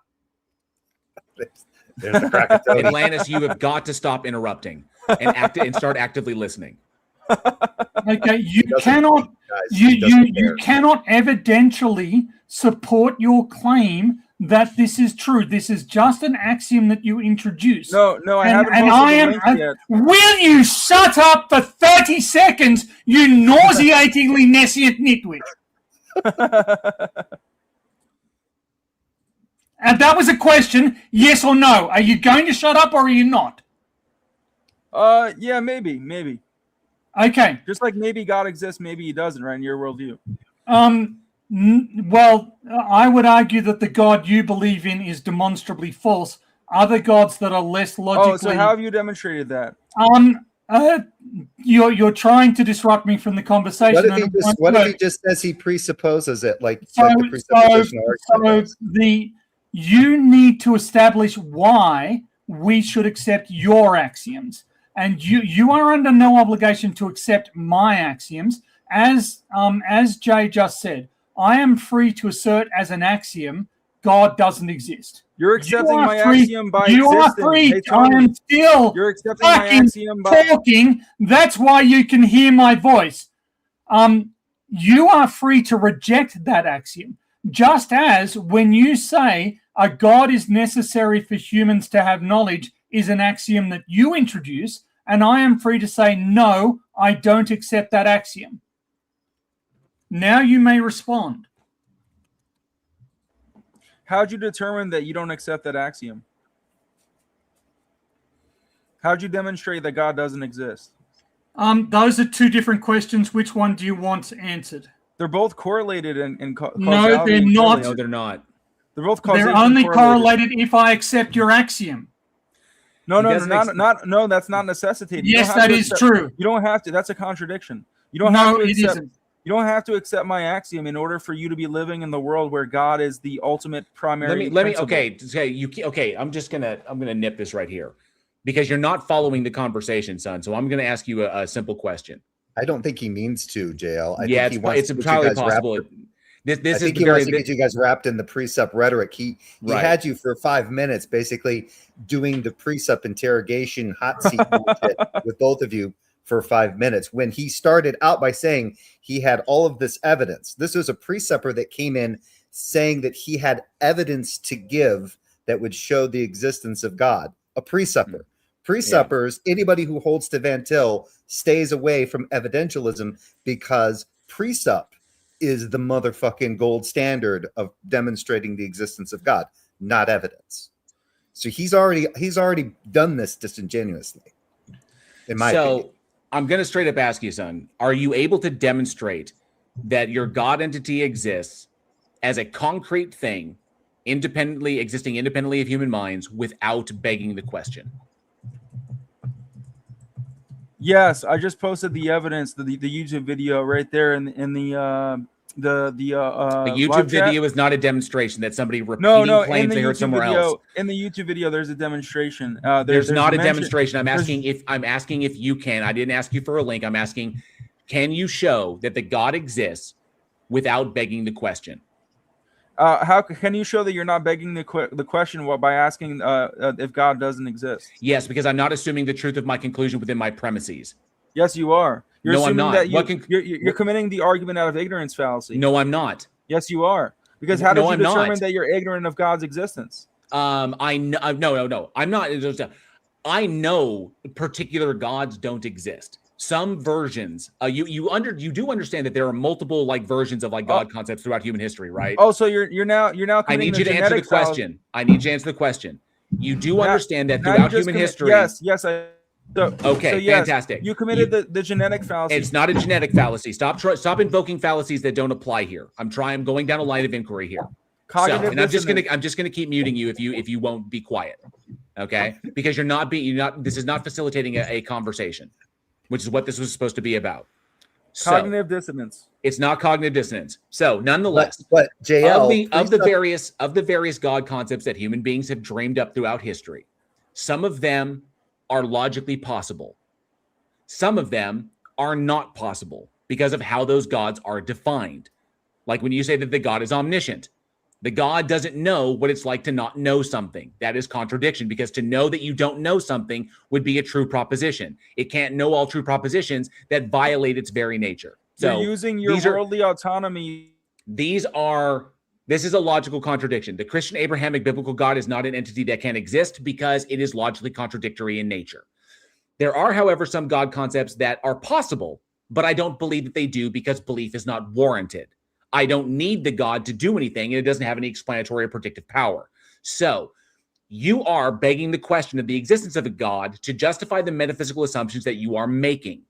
Speaker 4: There's the Krakatoa.
Speaker 1: Atlantis, you have got to stop interrupting and start actively listening.
Speaker 11: Okay, you cannot you cannot evidentially support your claim that this is true. This is just an axiom that you introduce.
Speaker 10: No, I haven't
Speaker 11: And
Speaker 10: posted
Speaker 11: I
Speaker 10: the
Speaker 11: am.
Speaker 10: link yet.
Speaker 11: Will you shut up for 30 seconds, you nauseatingly nescient nitwit? And that was a question, yes or no. Are you going to shut up or are you not?
Speaker 10: Yeah, maybe.
Speaker 11: Okay.
Speaker 10: Just like maybe God exists, maybe he doesn't, right? In your worldview.
Speaker 11: Well, I would argue that the God you believe in is demonstrably false. Other gods that are less logically.
Speaker 10: Oh, so how have you demonstrated that?
Speaker 11: You're trying to disrupt me from the conversation.
Speaker 4: What if he just says he presupposes it, like the presupposition argument?
Speaker 11: You need to establish why we should accept your axioms, and you are under no obligation to accept my axioms. As Jay just said, I am free to assert as an axiom God doesn't exist.
Speaker 10: You're accepting my
Speaker 11: You
Speaker 10: axiom by existing.
Speaker 11: are free.
Speaker 10: Hey, Tony,
Speaker 11: I am still
Speaker 10: you're accepting my
Speaker 11: fucking
Speaker 10: axiom by
Speaker 11: talking. That's why you can hear my voice. You are free to reject that axiom. Just as when you say a God is necessary for humans to have knowledge is an axiom that you introduce, and I am free to say, no, I don't accept that axiom. Now you may respond.
Speaker 10: How'd you determine that you don't accept that axiom? How'd you demonstrate that God doesn't exist?
Speaker 11: Those are two different questions. Which one do you want answered?
Speaker 10: They're both correlated in
Speaker 11: No, they're not.
Speaker 1: No, they're not.
Speaker 10: They're both
Speaker 11: They're only correlated if I accept your axiom.
Speaker 10: No, that's not necessitated.
Speaker 11: Yes, that is true.
Speaker 10: You don't have to. That's a contradiction. You don't
Speaker 11: No,
Speaker 10: have to
Speaker 11: it
Speaker 10: accept,
Speaker 11: isn't.
Speaker 10: You don't have to accept my axiom in order for you to be living in the world where God is the ultimate primary.
Speaker 1: Let me. Okay. I'm gonna nip this right here, because you're not following the conversation, son. So I'm gonna ask you a simple question.
Speaker 4: I don't think he means to, JL.
Speaker 1: It's entirely possible. This
Speaker 4: I think he wants to get you guys wrapped in the precept rhetoric. He had you for 5 minutes, basically doing the precept interrogation hot seat bullshit with both of you for 5 minutes, when he started out by saying he had all of this evidence. This was a preceptor that came in saying that he had evidence to give that would show the existence of God. A preceptor. Preceptors, anybody who holds to Van Til stays away from evidentialism, because precept is the motherfucking gold standard of demonstrating the existence of God, not evidence. So he's already done this disingenuously, in my opinion.
Speaker 1: I'm going to straight up ask you, son, are you able to demonstrate that your God entity exists as a concrete thing, existing independently of human minds, without begging the question?
Speaker 10: Yes, I just posted the evidence, the YouTube video right there in the
Speaker 1: YouTube video is not a demonstration that somebody repeating claims they heard somewhere else.
Speaker 10: In the YouTube video, there's a demonstration.
Speaker 1: There's not a demonstration. I'm asking if you can. I didn't ask you for a link. I'm asking, can you show that the God exists without begging the question?
Speaker 10: How can you show that you're not begging the question by asking if God doesn't exist?
Speaker 1: Yes, because I'm not assuming the truth of my conclusion within my premises.
Speaker 10: Yes, you are. You're
Speaker 1: No,
Speaker 10: assuming
Speaker 1: I'm not.
Speaker 10: that you're committing the argument out of ignorance fallacy.
Speaker 1: No, I'm not.
Speaker 10: Yes, you are. Because how did
Speaker 1: No,
Speaker 10: you
Speaker 1: I'm
Speaker 10: determine
Speaker 1: not.
Speaker 10: that you're ignorant of God's existence?
Speaker 1: No, I'm not. I know particular gods don't exist. Some versions, you do understand that there are multiple like versions of like God concepts throughout human history, right?
Speaker 10: Oh, so you're now
Speaker 1: I need you to answer the question. I need you to answer the question. You do understand that throughout human history.
Speaker 10: Yes,
Speaker 1: okay,
Speaker 10: yes,
Speaker 1: fantastic.
Speaker 10: You committed the genetic fallacy.
Speaker 1: It's not a genetic fallacy. Stop invoking fallacies that don't apply here. I'm going down a line of inquiry here.
Speaker 10: Cognitive
Speaker 1: and I'm just gonna keep muting you if you won't be quiet. Okay? Because this is not facilitating a conversation, which is what this was supposed to be about.
Speaker 10: Cognitive dissonance.
Speaker 1: It's not cognitive dissonance. So nonetheless,
Speaker 4: but JL,
Speaker 1: of the various God concepts that human beings have dreamed up throughout history, some of them are logically possible. Some of them are not possible because of how those gods are defined. Like when you say that the God is omniscient, the God doesn't know what it's like to not know something. That is contradiction, because to know that you don't know something would be a true proposition. It can't know all true propositions that violate its very nature. So
Speaker 10: you're using your worldly autonomy.
Speaker 1: This is a logical contradiction. The Christian Abrahamic biblical God is not an entity that can exist because it is logically contradictory in nature. There are, however, some God concepts that are possible, but I don't believe that they do because belief is not warranted. I don't need the God to do anything, and it doesn't have any explanatory or predictive power. So you are begging the question of the existence of a God to justify the metaphysical assumptions that you are making.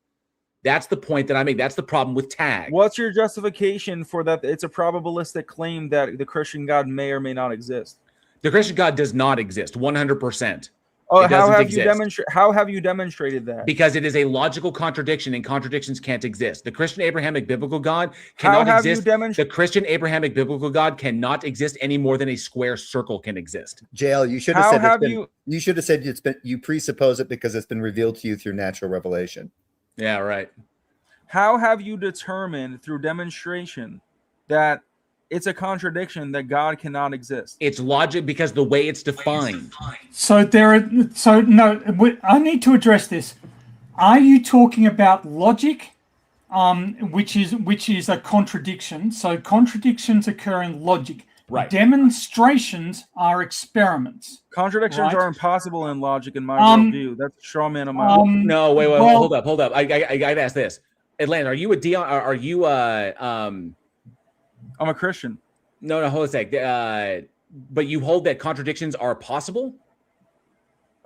Speaker 1: That's the point that I make. That's the problem with tag.
Speaker 10: What's your justification for that? It's a probabilistic claim that the Christian God may or may not exist.
Speaker 1: The Christian God does not exist 100%.
Speaker 10: Oh, how have you demonstrated that?
Speaker 1: Because it is a logical contradiction, and contradictions can't exist. The Christian Abrahamic biblical God cannot exist. The Christian Abrahamic biblical God cannot exist any more than a square circle can exist.
Speaker 4: JL, you should have said you should have said you presuppose it because it's been revealed to you through natural revelation.
Speaker 1: Yeah, right.
Speaker 10: How have you determined through demonstration that it's a contradiction that God cannot exist?
Speaker 1: It's logic because the way it's defined.
Speaker 11: I need to address this. Are you talking about logic, which is a contradiction? So contradictions occur in logic.
Speaker 1: Right.
Speaker 11: Demonstrations are experiments.
Speaker 10: Contradictions are impossible in logic, in my worldview. That's a straw man of my.
Speaker 1: No, wait, hold up. I gotta ask this. Atlanta, are you a Dion? Are you
Speaker 10: I'm a Christian.
Speaker 1: No, hold a sec. But you hold that contradictions are possible?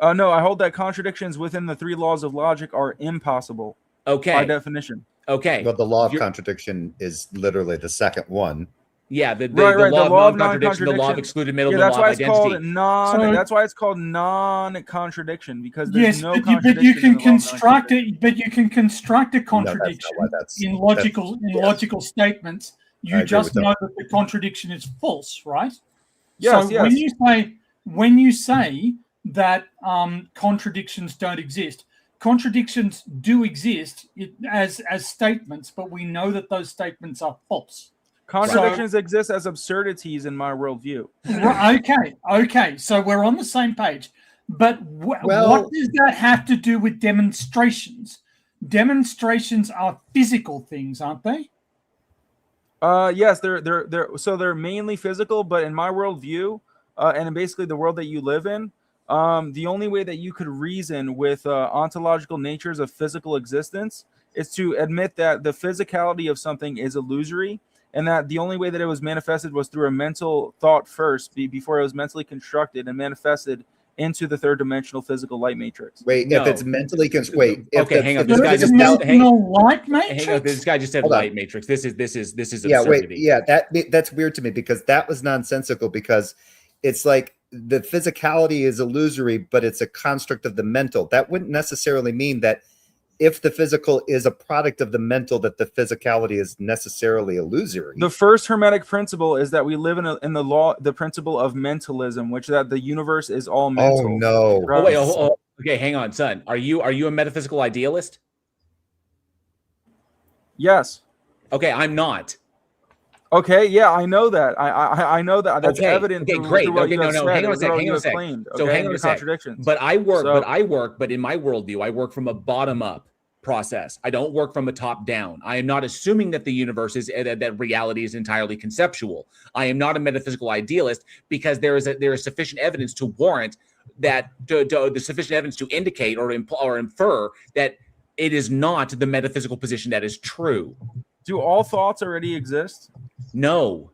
Speaker 10: No, I hold that contradictions within the three laws of logic are impossible.
Speaker 1: Okay.
Speaker 10: By definition.
Speaker 1: Okay.
Speaker 4: But the law of contradiction is literally the second one.
Speaker 1: Yeah, the law of non-contradiction, the law of excluded middle, the law of identity.
Speaker 10: That's why it's called non-contradiction, because there's no contradiction.
Speaker 11: But you can construct it. But you can construct a contradiction in logical statements. You just know that the contradiction is false, right?
Speaker 10: Yes.
Speaker 11: So when you say that contradictions don't exist, contradictions do exist as statements, but we know that those statements are false.
Speaker 10: Contradictions exist as absurdities in my worldview.
Speaker 11: Okay. So we're on the same page. But what does that have to do with demonstrations? Demonstrations are physical things, aren't they?
Speaker 10: Yes, they're mainly physical, but in my worldview, and in basically the world that you live in, the only way that you could reason with ontological natures of physical existence is to admit that the physicality of something is illusory, and that the only way that it was manifested was through a mental thought first, before it was mentally constructed and manifested into the third dimensional physical light matrix.
Speaker 4: Wait, if it's mentally
Speaker 1: okay, hang on. This guy just
Speaker 11: light matrix.
Speaker 1: Hang on. This guy just said light matrix. This is absurdity.
Speaker 4: That's weird to me, because that was nonsensical, because it's like the physicality is illusory, but it's a construct of the mental. That wouldn't necessarily mean that if the physical is a product of the mental, that the physicality is necessarily illusory.
Speaker 10: The first Hermetic principle is that we live in the principle of mentalism, which that the universe is all mental.
Speaker 4: Oh no!
Speaker 10: Right?
Speaker 1: Okay, hang on, son. Are you a metaphysical idealist?
Speaker 10: Yes.
Speaker 1: Okay, I'm not.
Speaker 10: Okay, yeah, I know that. I know that. That's evident.
Speaker 1: Okay, great. Okay, no, hang on a sec. So hang on a sec. But in my worldview, I work from a bottom-up process. I don't work from a top-down. I am not assuming that the universe is that reality is entirely conceptual. I am not a metaphysical idealist because there is sufficient evidence to warrant that the sufficient evidence to indicate or infer that it is not the metaphysical position that is true.
Speaker 10: Do all thoughts already exist?
Speaker 1: No.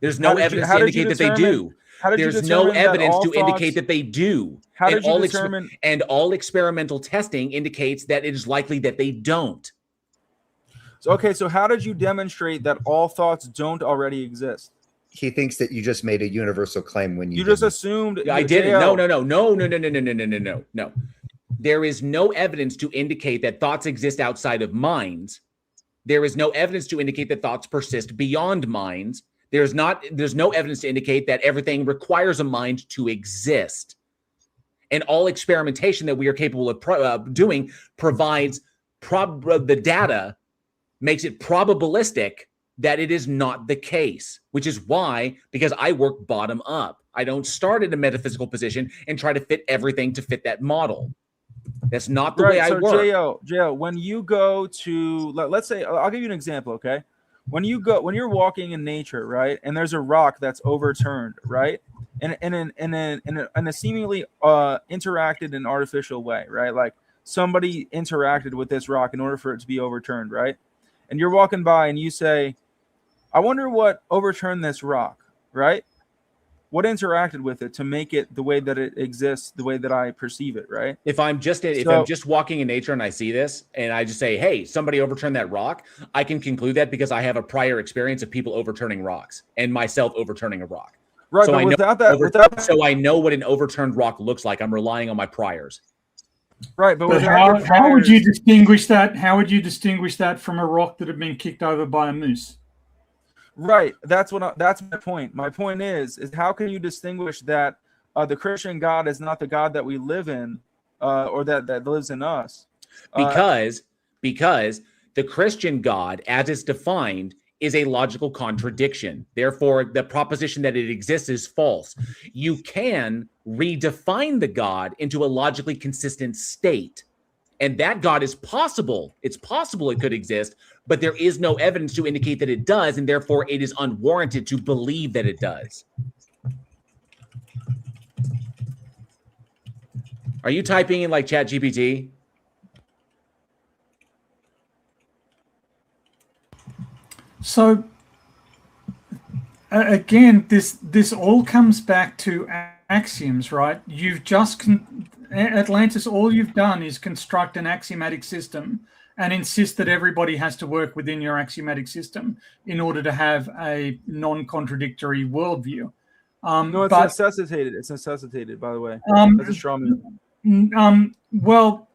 Speaker 1: There's no evidence to indicate that they do. There's no evidence to indicate that they do.
Speaker 10: How did you determine?
Speaker 1: And all experimental testing indicates that it is likely that they don't.
Speaker 10: So how did you demonstrate that all thoughts don't already exist?
Speaker 4: He thinks that you just made a universal claim when you
Speaker 10: just assumed.
Speaker 1: I didn't. No. There is no evidence to indicate that thoughts exist outside of minds. There is no evidence to indicate that thoughts persist beyond minds. There's no evidence to indicate that everything requires a mind to exist. And all experimentation that we are capable of doing provides the data, makes it probabilistic that it is not the case, which is why, because I work bottom up. I don't start at a metaphysical position and try to fit everything to fit that model. That's not the way I work.
Speaker 10: Jo, when you go to, let's say, I'll give you an example, okay? When you're walking in nature, right, and there's a rock that's overturned, right, in a seemingly interacted and artificial way, right? Like somebody interacted with this rock in order for it to be overturned, right? And you're walking by and you say, I wonder what overturned this rock, right? What interacted with it to make it the way that it exists, the way that I perceive it, right?
Speaker 1: If I'm just walking in nature and I see this and I just say, hey, somebody overturned that rock, I can conclude that because I have a prior experience of people overturning rocks and myself overturning a rock.
Speaker 10: Right,
Speaker 1: so
Speaker 10: but
Speaker 1: so I know what an overturned rock looks like. I'm relying on my priors.
Speaker 10: Right, but
Speaker 11: how would you distinguish that? How would you distinguish that from a rock that had been kicked over by a moose?
Speaker 10: Right, that's my point. My point is how can you distinguish that the Christian God is not the God that we live in, or that lives in us?
Speaker 1: Because the Christian God, as it's defined, is a logical contradiction. Therefore, the proposition that it exists is false. You can redefine the God into a logically consistent state. And that God is possible. It's possible it could exist, but there is no evidence to indicate that it does, and therefore it is unwarranted to believe that it does. Are you typing in like ChatGPT?
Speaker 11: So again, this all comes back to axioms, right? You've just Atlantis, all you've done is construct an axiomatic system and insist that everybody has to work within your axiomatic system in order to have a non-contradictory worldview.
Speaker 10: No, it's necessitated. It's necessitated, by the way. That's a straw man.
Speaker 11: Well,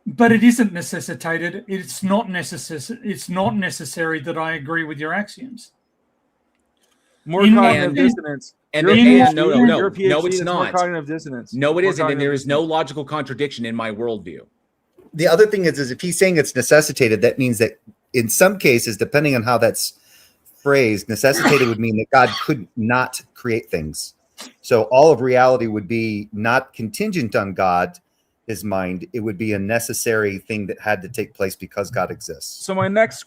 Speaker 11: but it isn't necessitated. It's not necessary. It's not necessary that I agree with your axioms.
Speaker 10: More cognitive dissonance.
Speaker 1: No, it's not.
Speaker 10: Cognitive dissonance.
Speaker 1: No, it isn't, and there is no logical contradiction in my worldview.
Speaker 4: The other thing is if he's saying it's necessitated, that means that in some cases, depending on how that's phrased, necessitated would mean that God could not create things. So all of reality would be not contingent on God, his mind. It would be a necessary thing that had to take place because God exists.
Speaker 10: So my next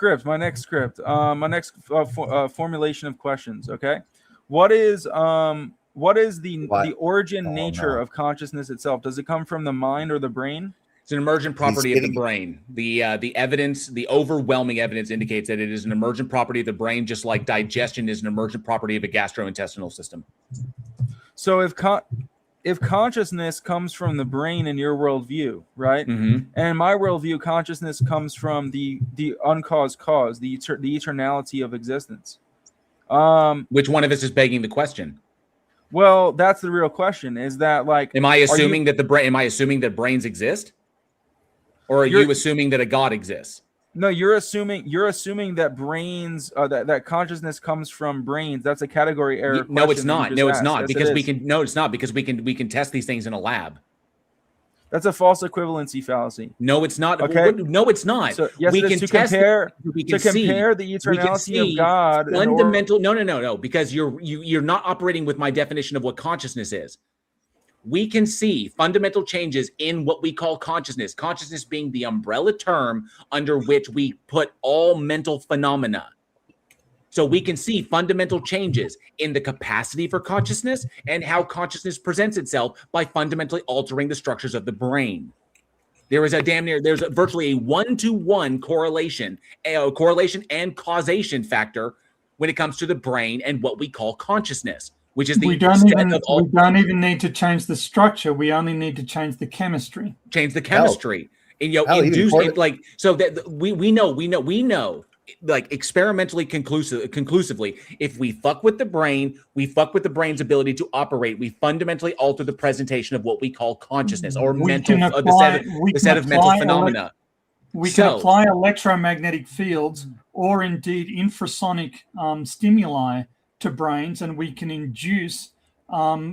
Speaker 10: formulation of questions. Okay, what is the origin nature of consciousness itself? Does it come from the mind or the brain?
Speaker 1: It's an emergent property of the brain. The evidence, the overwhelming evidence indicates that it is an emergent property of the brain, just like digestion is an emergent property of a gastrointestinal system.
Speaker 10: So if consciousness comes from the brain in your worldview, right?
Speaker 1: Mm-hmm.
Speaker 10: And in my worldview, consciousness comes from the uncaused cause, the eternality of existence.
Speaker 1: Which one of us is begging the question?
Speaker 10: Well, that's the real question. Is that like?
Speaker 1: Am I assuming that brains exist, or are you assuming that a God exists?
Speaker 10: No, you're assuming that brains, that consciousness comes from brains. That's a category error.
Speaker 1: No, it's not. No, it's not because we can. No, it's not because we can test these things in a lab.
Speaker 10: That's a false equivalency fallacy.
Speaker 1: No, it's not.
Speaker 10: Okay.
Speaker 1: No, it's not.
Speaker 10: So, yes,
Speaker 1: we
Speaker 10: it is
Speaker 1: can
Speaker 10: to
Speaker 1: test
Speaker 10: compare
Speaker 1: we can
Speaker 10: compare the eternality of God.
Speaker 1: Fundamental. No. Because you're not operating with my definition of what consciousness is. We can see fundamental changes in what we call consciousness. Consciousness being the umbrella term under which we put all mental phenomena. So we can see fundamental changes in the capacity for consciousness and how consciousness presents itself by fundamentally altering the structures of the brain. There's virtually a 1-to-1 correlation and causation factor when it comes to the brain and what we call consciousness, which is
Speaker 11: we don't even need to change the structure. We only need to change the chemistry.
Speaker 1: Change the chemistry. And we know like experimentally conclusively, if we fuck with the brain, we fuck with the brain's ability to operate, we fundamentally alter the presentation of what we call consciousness or the set of mental phenomena.
Speaker 11: We can apply electromagnetic fields or indeed infrasonic stimuli to brains, and we can induce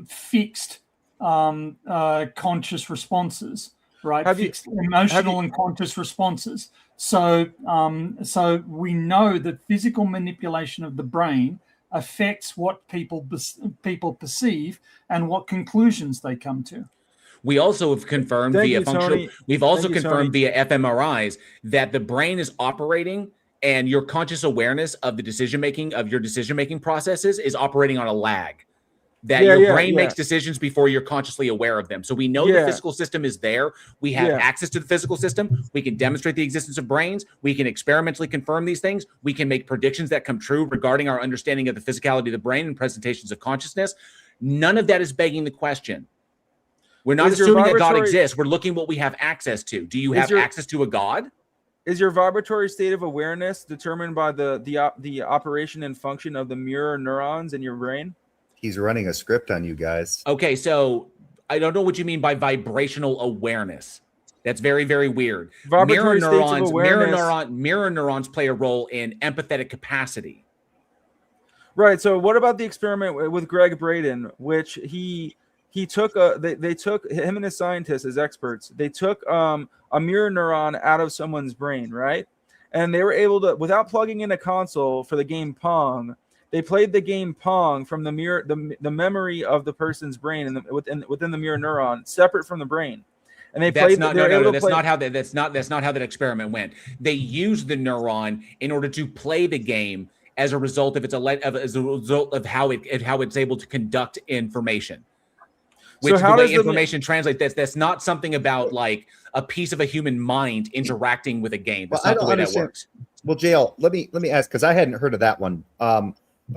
Speaker 11: fixed conscious responses, right? Fixed emotional and conscious responses. So we know that physical manipulation of the brain affects what people perceive and what conclusions they come to.
Speaker 1: We also have confirmed via fMRIs that the brain is operating, and your conscious awareness of the decision making processes is operating on a lag. That your brain makes decisions before you're consciously aware of them. So we know the physical system is there. We have access to the physical system. We can demonstrate the existence of brains. We can experimentally confirm these things. We can make predictions that come true regarding our understanding of the physicality of the brain and presentations of consciousness. None of that is begging the question. We're not assuming that God exists. We're looking what we have access to. Do you have access to a God?
Speaker 10: Is your vibratory state of awareness determined by the operation and function of the mirror neurons in your brain?
Speaker 4: He's running a script on you guys.
Speaker 1: Okay, so I don't know what you mean by vibrational awareness. That's very, very weird. Mirror neurons play a role in empathetic capacity.
Speaker 10: Right. So what about the experiment with Greg Braden, which he took they took him and his scientists as experts. They took a mirror neuron out of someone's brain, right? And they were able to, without plugging in a console for the game Pong, they played the game Pong from the memory of the person's brain and within the mirror neuron, separate from the brain. And they played. That's not how that experiment went. They used the neuron in order to play the game as a result of how it's able to conduct information. Which the way information translates, that's not something about like a piece of a human mind interacting with a game. That's not the way that works.
Speaker 4: Well, JL, let me ask, because I hadn't heard of that one.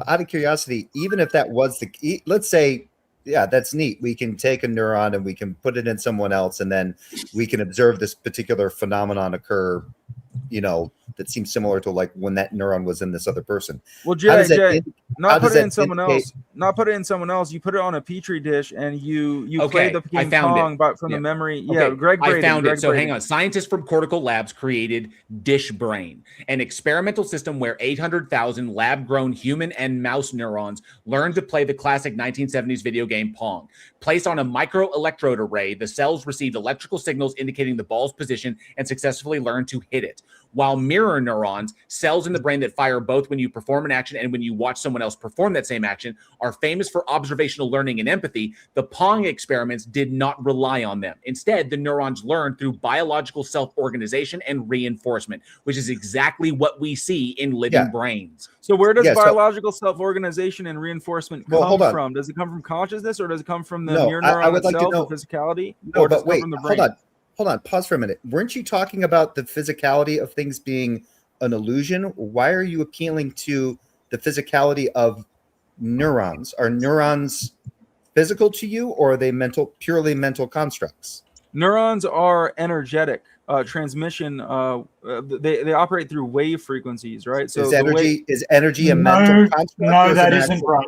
Speaker 4: Out of curiosity, even if that was let's say, yeah, that's neat. We can take a neuron and we can put it in someone else, and then we can observe this particular phenomenon occur, that seems similar to like when that neuron was in this other person.
Speaker 10: Well, Jay, not put it in someone else. You put it on a petri dish and you play the game Pong from the memory. Okay. Yeah, Greg Braden.
Speaker 1: I found it. So hang on. Scientists from Cortical Labs created Dish Brain, an experimental system where 800,000 lab-grown human and mouse neurons learned to play the classic 1970s video game Pong. Placed on a microelectrode array, the cells received electrical signals indicating the ball's position and successfully learned to hit it. While mirror neurons, cells in the brain that fire both when you perform an action and when you watch someone else perform that same action, are famous for observational learning and empathy, the Pong experiments did not rely on them. Instead, the neurons learned through biological self-organization and reinforcement, which is exactly what we see in living brains.
Speaker 10: So where does biological self-organization and reinforcement come from? Does it come from consciousness, or does it come from the mirror neuron itself, the physicality?
Speaker 4: No, but wait, hold on, pause for a minute. Weren't you talking about the physicality of things being an illusion? Why are you appealing to the physicality of neurons? Are neurons physical to you, or are they purely mental constructs?
Speaker 10: Neurons are energetic transmission. They operate through wave frequencies, right? So
Speaker 4: is energy a mental construct?
Speaker 11: No, that isn't right.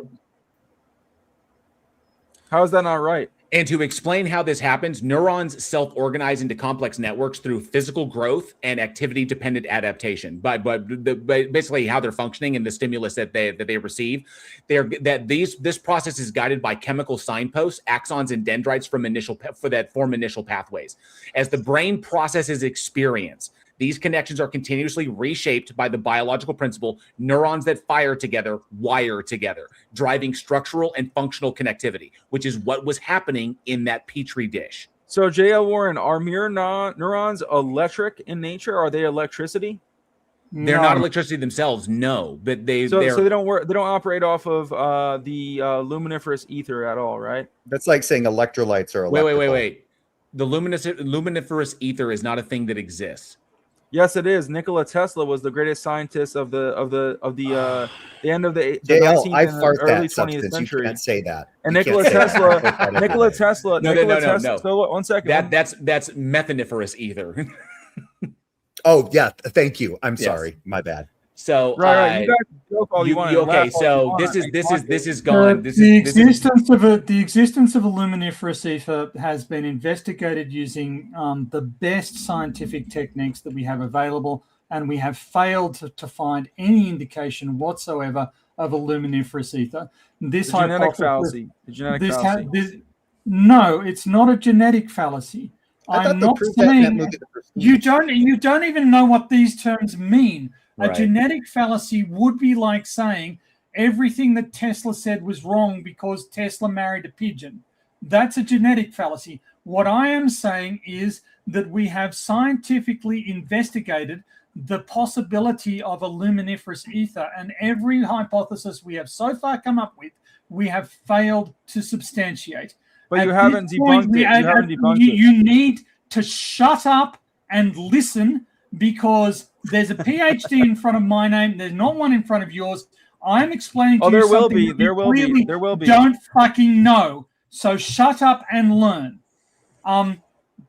Speaker 10: How is that not right?
Speaker 1: And to explain how this happens, neurons self-organize into complex networks through physical growth and activity-dependent adaptation. But basically, how they're functioning and the stimulus that they receive, this process is guided by chemical signposts, axons, and dendrites that form initial pathways. As the brain processes experience, these connections are continuously reshaped by the biological principle, neurons that fire together, wire together, driving structural and functional connectivity, which is what was happening in that petri dish.
Speaker 10: So, J.L. Warren, are mirror neurons electric in nature? Are they electricity?
Speaker 1: They're not electricity themselves, no. But
Speaker 10: so they don't work. They don't operate off of the luminiferous ether at all, right?
Speaker 4: That's like saying electrolytes are electrical.
Speaker 1: Wait. The luminiferous ether is not a thing that exists.
Speaker 10: Yes, it is. Nikola Tesla was the greatest scientist of the end of the
Speaker 4: 19th
Speaker 10: and
Speaker 4: and early
Speaker 10: 20th century.
Speaker 4: You can't say that.
Speaker 10: And Nikola Tesla.
Speaker 1: No.
Speaker 10: So 1 second.
Speaker 1: That's methaniferous ether.
Speaker 4: Oh yeah, thank you. I'm sorry, my bad.
Speaker 1: So
Speaker 10: right. You guys joke all you want.
Speaker 1: Okay, so this is gone.
Speaker 11: The existence of a luminiferous ether has been investigated using the best scientific techniques that we have available, and we have failed to find any indication whatsoever of a luminiferous ether. This
Speaker 10: genetic fallacy.
Speaker 11: No, it's not a genetic fallacy. I'm not saying you don't even know what these terms mean. A genetic fallacy would be like saying everything that Tesla said was wrong because Tesla married a pigeon. That's a genetic fallacy. What I am saying is that we have scientifically investigated the possibility of a luminiferous ether, and every hypothesis we have so far come up with, we have failed to substantiate.
Speaker 10: But you haven't debunked it.
Speaker 11: You need to shut up and listen, because there's a PhD in front of my name. There's not one in front of yours. I'm explaining to you something
Speaker 10: there will be.
Speaker 11: Don't fucking know. So shut up and learn.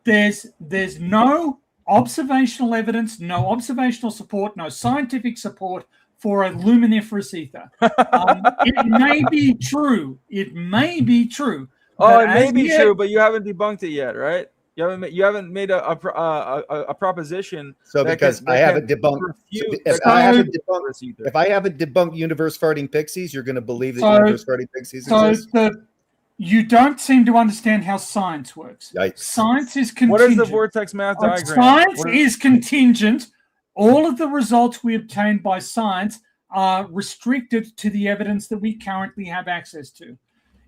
Speaker 11: There's no observational evidence, no observational support, no scientific support for a luminiferous ether. It may be true. It may be true.
Speaker 10: Oh, it may be true, but you haven't debunked it yet, right? You haven't made a proposition.
Speaker 4: So because I haven't debunked, if I haven't debunked universe farting pixies, you're going to believe that universe farting pixies exist.
Speaker 11: You don't seem to understand how science works.
Speaker 4: Yikes.
Speaker 11: Science is contingent.
Speaker 10: What is the vortex math diagram?
Speaker 11: Science is contingent. All of the results we obtain by science are restricted to the evidence that we currently have access to.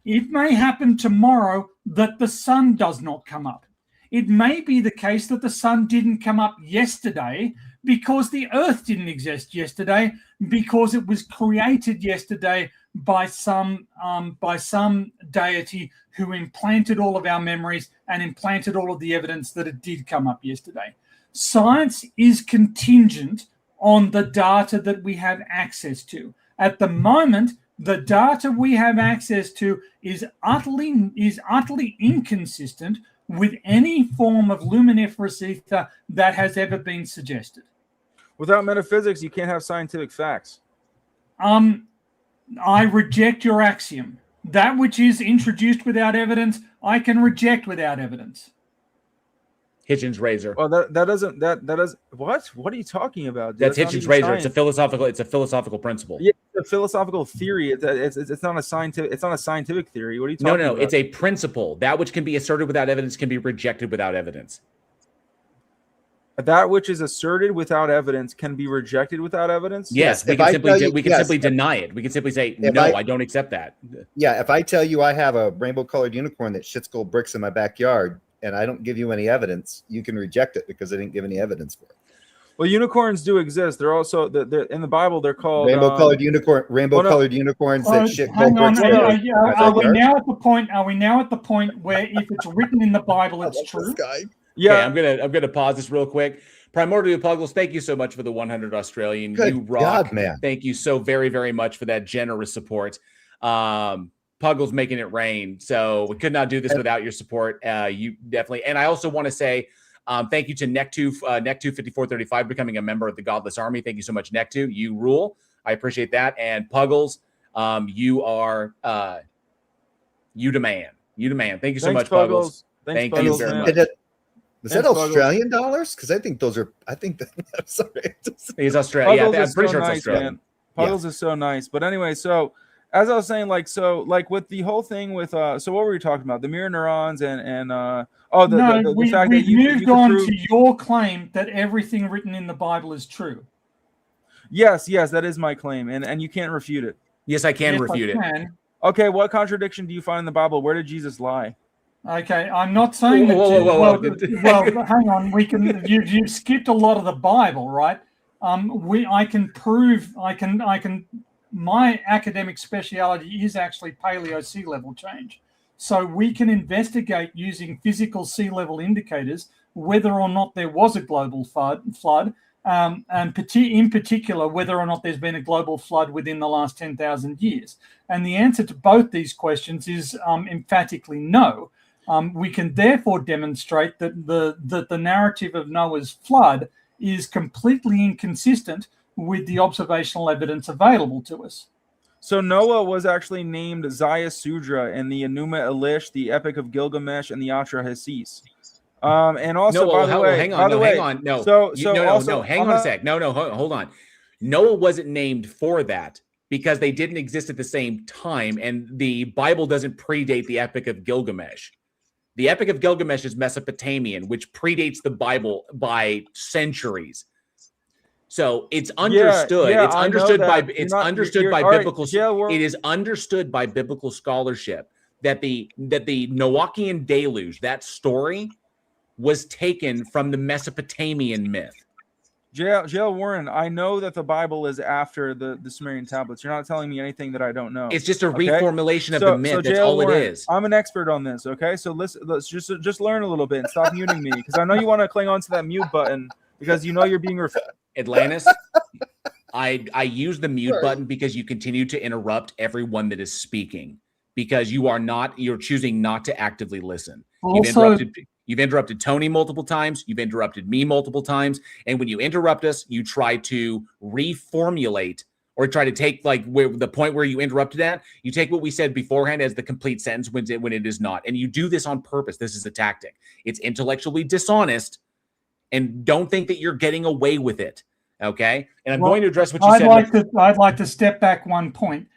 Speaker 11: It may happen tomorrow that the sun does not come up. It may be the case that the sun didn't come up yesterday because the earth didn't exist yesterday, because it was created yesterday by some deity who implanted all of our memories and implanted all of the evidence that it did come up yesterday. Science is contingent on the data that we have access to. At the moment, the data we have access to is utterly inconsistent with any form of luminiferous ether that has ever been suggested.
Speaker 10: Without metaphysics, you can't have scientific facts.
Speaker 11: I reject your axiom. That which is introduced without evidence, I can reject without evidence.
Speaker 1: Hitchens razor.
Speaker 10: Oh, that does what? What are you talking about?
Speaker 1: Dude? That's Hitchens razor. Science. It's a philosophical principle.
Speaker 10: Yeah, it's a philosophical theory. It's not a scientific. It's not a scientific theory. What are you talking about?
Speaker 1: No. It's a principle. That which can be asserted without evidence can be rejected without evidence.
Speaker 10: That which is asserted without evidence can be rejected without evidence.
Speaker 1: Yes, we can simply deny it. We can simply say I don't accept that.
Speaker 4: Yeah, if I tell you I have a rainbow-colored unicorn that shits gold bricks in my backyard, and I don't give you any evidence, you can reject it because I didn't give any evidence for it.
Speaker 10: Well, unicorns do exist. They're also they're in the Bible. They're called
Speaker 4: rainbow-colored unicorns that shit gold bricks.
Speaker 11: Are we now at the point where if it's written in the Bible, it's true?
Speaker 1: Yeah, okay, I'm gonna pause this real quick. Primordial Puggles, thank you so much for the 100 Australian.
Speaker 4: Good
Speaker 1: you rock,
Speaker 4: God, man!
Speaker 1: Thank you so very, very much for that generous support. Puggles making it rain. So we could not do this without your support. You definitely. And I also want to say thank you to Nectu 5435 becoming a member of the Godless Army. Thank you so much, Nectu. You rule. I appreciate that. And Puggles, you are you demand. You the man. Thank you so
Speaker 10: Thanks,
Speaker 1: much, Puggles.
Speaker 10: Thanks,
Speaker 1: Thank you
Speaker 10: Puggles,
Speaker 1: very
Speaker 10: man.
Speaker 1: much.
Speaker 4: Is that Australian dollars? Because I think those are. I think that. Sorry,
Speaker 1: he's Australian.
Speaker 10: Puggles
Speaker 1: Yeah, I'm
Speaker 10: is
Speaker 1: pretty
Speaker 10: so
Speaker 1: sure it's
Speaker 10: nice,
Speaker 1: Australian.
Speaker 10: man. Puggles is so nice. But anyway, so as I was saying, like with the whole thing with so what were we talking about? The mirror neurons and the fact that you
Speaker 11: moved
Speaker 10: could
Speaker 11: on
Speaker 10: prove...
Speaker 11: to your claim that everything written in the Bible is true.
Speaker 10: Yes, that is my claim, and you can't refute it.
Speaker 1: Yes, I can refute it.
Speaker 10: Okay, what contradiction do you find in the Bible? Where did Jesus lie?
Speaker 11: Okay, I'm not saying that.
Speaker 1: Whoa.
Speaker 11: Well, hang on. We can. You've skipped a lot of the Bible, right? I can prove. I can. My academic speciality is actually paleo sea level change, so we can investigate using physical sea level indicators whether or not there was a global flood. And in particular, whether or not there's been a global flood within the last 10,000 years. And the answer to both these questions is emphatically no. We can therefore demonstrate that the narrative of Noah's flood is completely inconsistent with the observational evidence available to us.
Speaker 10: So Noah was actually named Zayasudra in the Enuma Elish, the Epic of Gilgamesh, and the Atrahasis. And also,
Speaker 1: hang on. No, hang on a sec. No, hold on. Noah wasn't named for that because they didn't exist at the same time, and the Bible doesn't predate the Epic of Gilgamesh. The Epic of Gilgamesh is Mesopotamian, which predates the Bible by centuries. So it's understood. It's understood by biblical. It is understood by biblical scholarship that the Noachian deluge, that story, was taken from the Mesopotamian myth.
Speaker 10: J.L. Warren, I know that the Bible is after the Sumerian tablets. You're not telling me anything that I don't know.
Speaker 1: It's just a reformulation of the myth. That's all
Speaker 10: Warren,
Speaker 1: it is.
Speaker 10: I'm an expert on this, okay? So let's just learn a little bit and stop muting me, because I know you want to cling on to that mute button because you know you're being
Speaker 1: Atlantis, I use the mute button because you continue to interrupt everyone that is speaking, because you're choosing not to actively listen. You've interrupted Tony multiple times. You've interrupted me multiple times. And when you interrupt us, you try to reformulate or try to take the point where you interrupted at. You take what we said beforehand as the complete sentence when it is not. And you do this on purpose. This is a tactic. It's intellectually dishonest. And don't think that you're getting away with it. Okay? And I'm going to address what you said.
Speaker 11: I'd like to step back one point.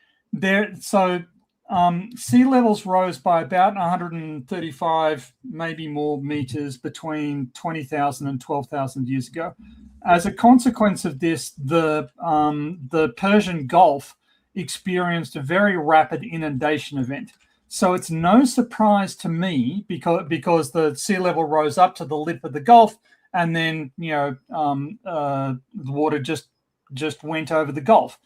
Speaker 11: Sea levels rose by about 135, maybe more meters between 20,000 and 12,000 years ago. As a consequence of this, the Persian Gulf experienced a very rapid inundation event. So it's no surprise to me because the sea level rose up to the lip of the Gulf, and then the water just went over the Gulf.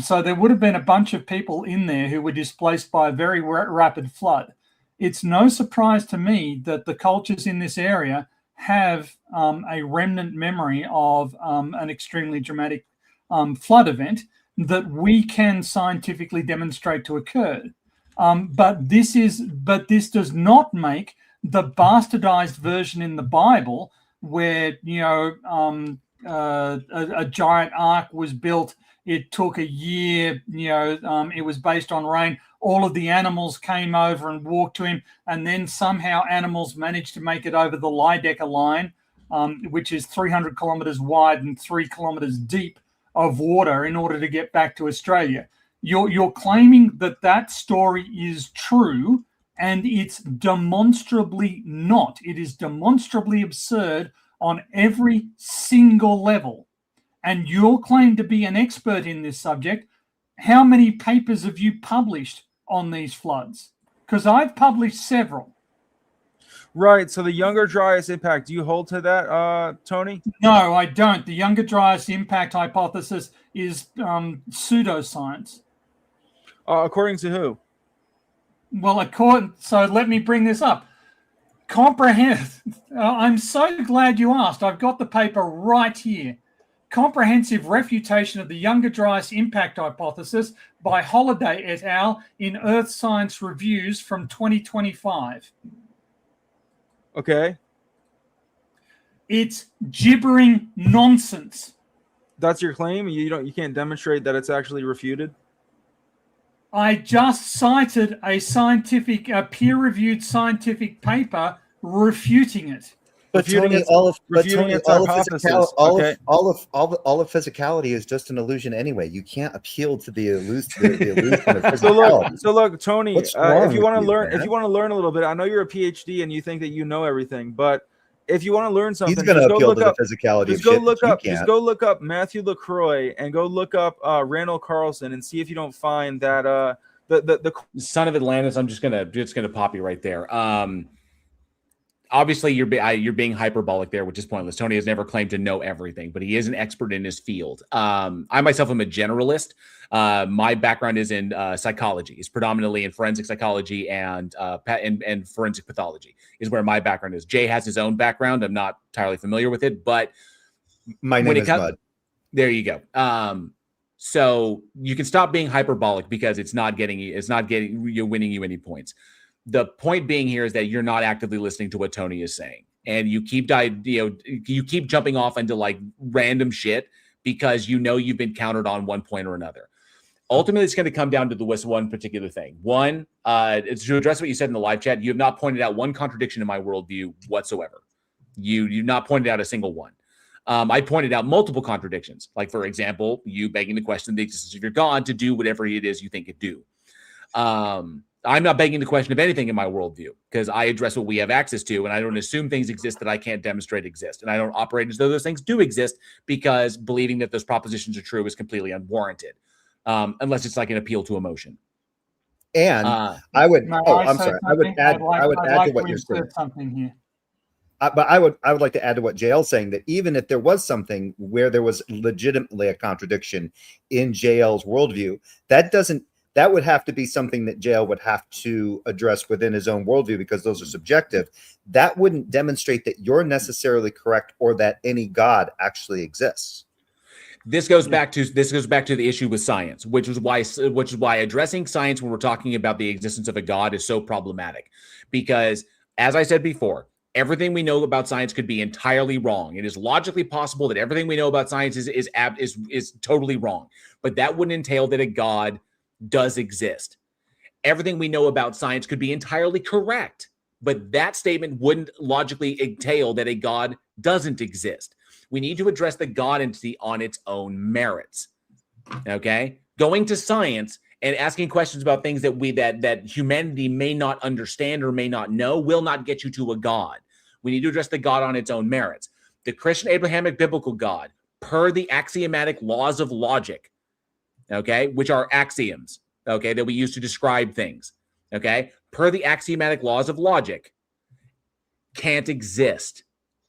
Speaker 11: So there would have been a bunch of people in there who were displaced by a very rapid flood. It's no surprise to me that the cultures in this area have a remnant memory of an extremely dramatic flood event that we can scientifically demonstrate to occur. But this does not make the bastardized version in the Bible where a giant ark was built. It took a year, it was based on rain. All of the animals came over and walked to him, and then somehow animals managed to make it over the Lydecker line, which is 300 kilometers wide and 3 kilometers deep of water in order to get back to Australia. You're claiming that story is true, and it's demonstrably not. It is demonstrably absurd on every single level. And you'll claim to be an expert in this subject. How many papers have you published on these floods? Because I've published several.
Speaker 10: Right. So the Younger Dryas impact, do you hold to that, Tony?
Speaker 11: No, I don't. The Younger Dryas impact hypothesis is pseudoscience.
Speaker 10: According to who?
Speaker 11: Well, so let me bring this up. I'm so glad you asked. I've got the paper right here. Comprehensive Refutation of the Younger Dryas Impact Hypothesis by Holliday et al. In Earth Science Reviews from 2025.
Speaker 10: Okay.
Speaker 11: It's gibbering nonsense.
Speaker 10: That's your claim? You can't demonstrate that it's actually refuted?
Speaker 11: I just cited a peer-reviewed scientific paper refuting it.
Speaker 4: But Tony, all of physicality is just an illusion anyway. You can't appeal to the illusion of physicality.
Speaker 10: So look, Tony, if you want to learn,
Speaker 4: man?
Speaker 10: if you want to learn a little bit, I know you're a PhD and you think that you know everything, but if you want to learn something,
Speaker 4: he's going to appeal to the physicality.
Speaker 10: Just go look up Matthew LaCroix and go look up Randall Carlson and see if you don't find that the
Speaker 1: son of Atlantis. I'm just gonna pop you right there. Obviously, you're being hyperbolic there, which is pointless. Tony has never claimed to know everything, but he is an expert in his field. I myself am a generalist. My background is in psychology. It's predominantly in forensic psychology and forensic pathology is where my background is. Jay has his own background. I'm not entirely familiar with it, but
Speaker 4: my name is Mud.
Speaker 1: There you go. So you can stop being hyperbolic because it's not winning you any points. The point being here is that you're not actively listening to what Tony is saying, and you keep jumping off into like random shit because you've been countered on one point or another. Ultimately, it's going to come down to this one particular thing. One, it's to address what you said in the live chat. You have not pointed out one contradiction in my worldview whatsoever. You've not pointed out a single one. I pointed out multiple contradictions, like for example, you begging to question the existence of your God to do whatever it is you think it do. I'm not begging the question of anything in my worldview because I address what we have access to, and I don't assume things exist that I can't demonstrate exist. And I don't operate as though those things do exist because believing that those propositions are true is completely unwarranted, unless it's like an appeal to emotion.
Speaker 4: And I would add to what you're saying.
Speaker 11: Something here.
Speaker 4: But I would like to add to what JL's saying, that even if there was something where there was legitimately a contradiction in JL's worldview, that would have to be something that JL would have to address within his own worldview because those are subjective. That wouldn't demonstrate that you're necessarily correct or that any God actually exists.
Speaker 1: This goes back to the issue with science, which is why addressing science when we're talking about the existence of a God is so problematic. Because as I said before, everything we know about science could be entirely wrong. It is logically possible that everything we know about science is totally wrong, but that wouldn't entail that a God does exist. Everything we know about science could be entirely correct, but that statement wouldn't logically entail that a God doesn't exist. We need to address the God entity on its own merits. Okay? Going to science and asking questions about things that humanity may not understand or may not know will not get you to a God. We need to address the God on its own merits. The Christian Abrahamic biblical God, per the axiomatic laws of logic, okay, which are axioms, okay, that we use to describe things, okay, per the axiomatic laws of logic, can't exist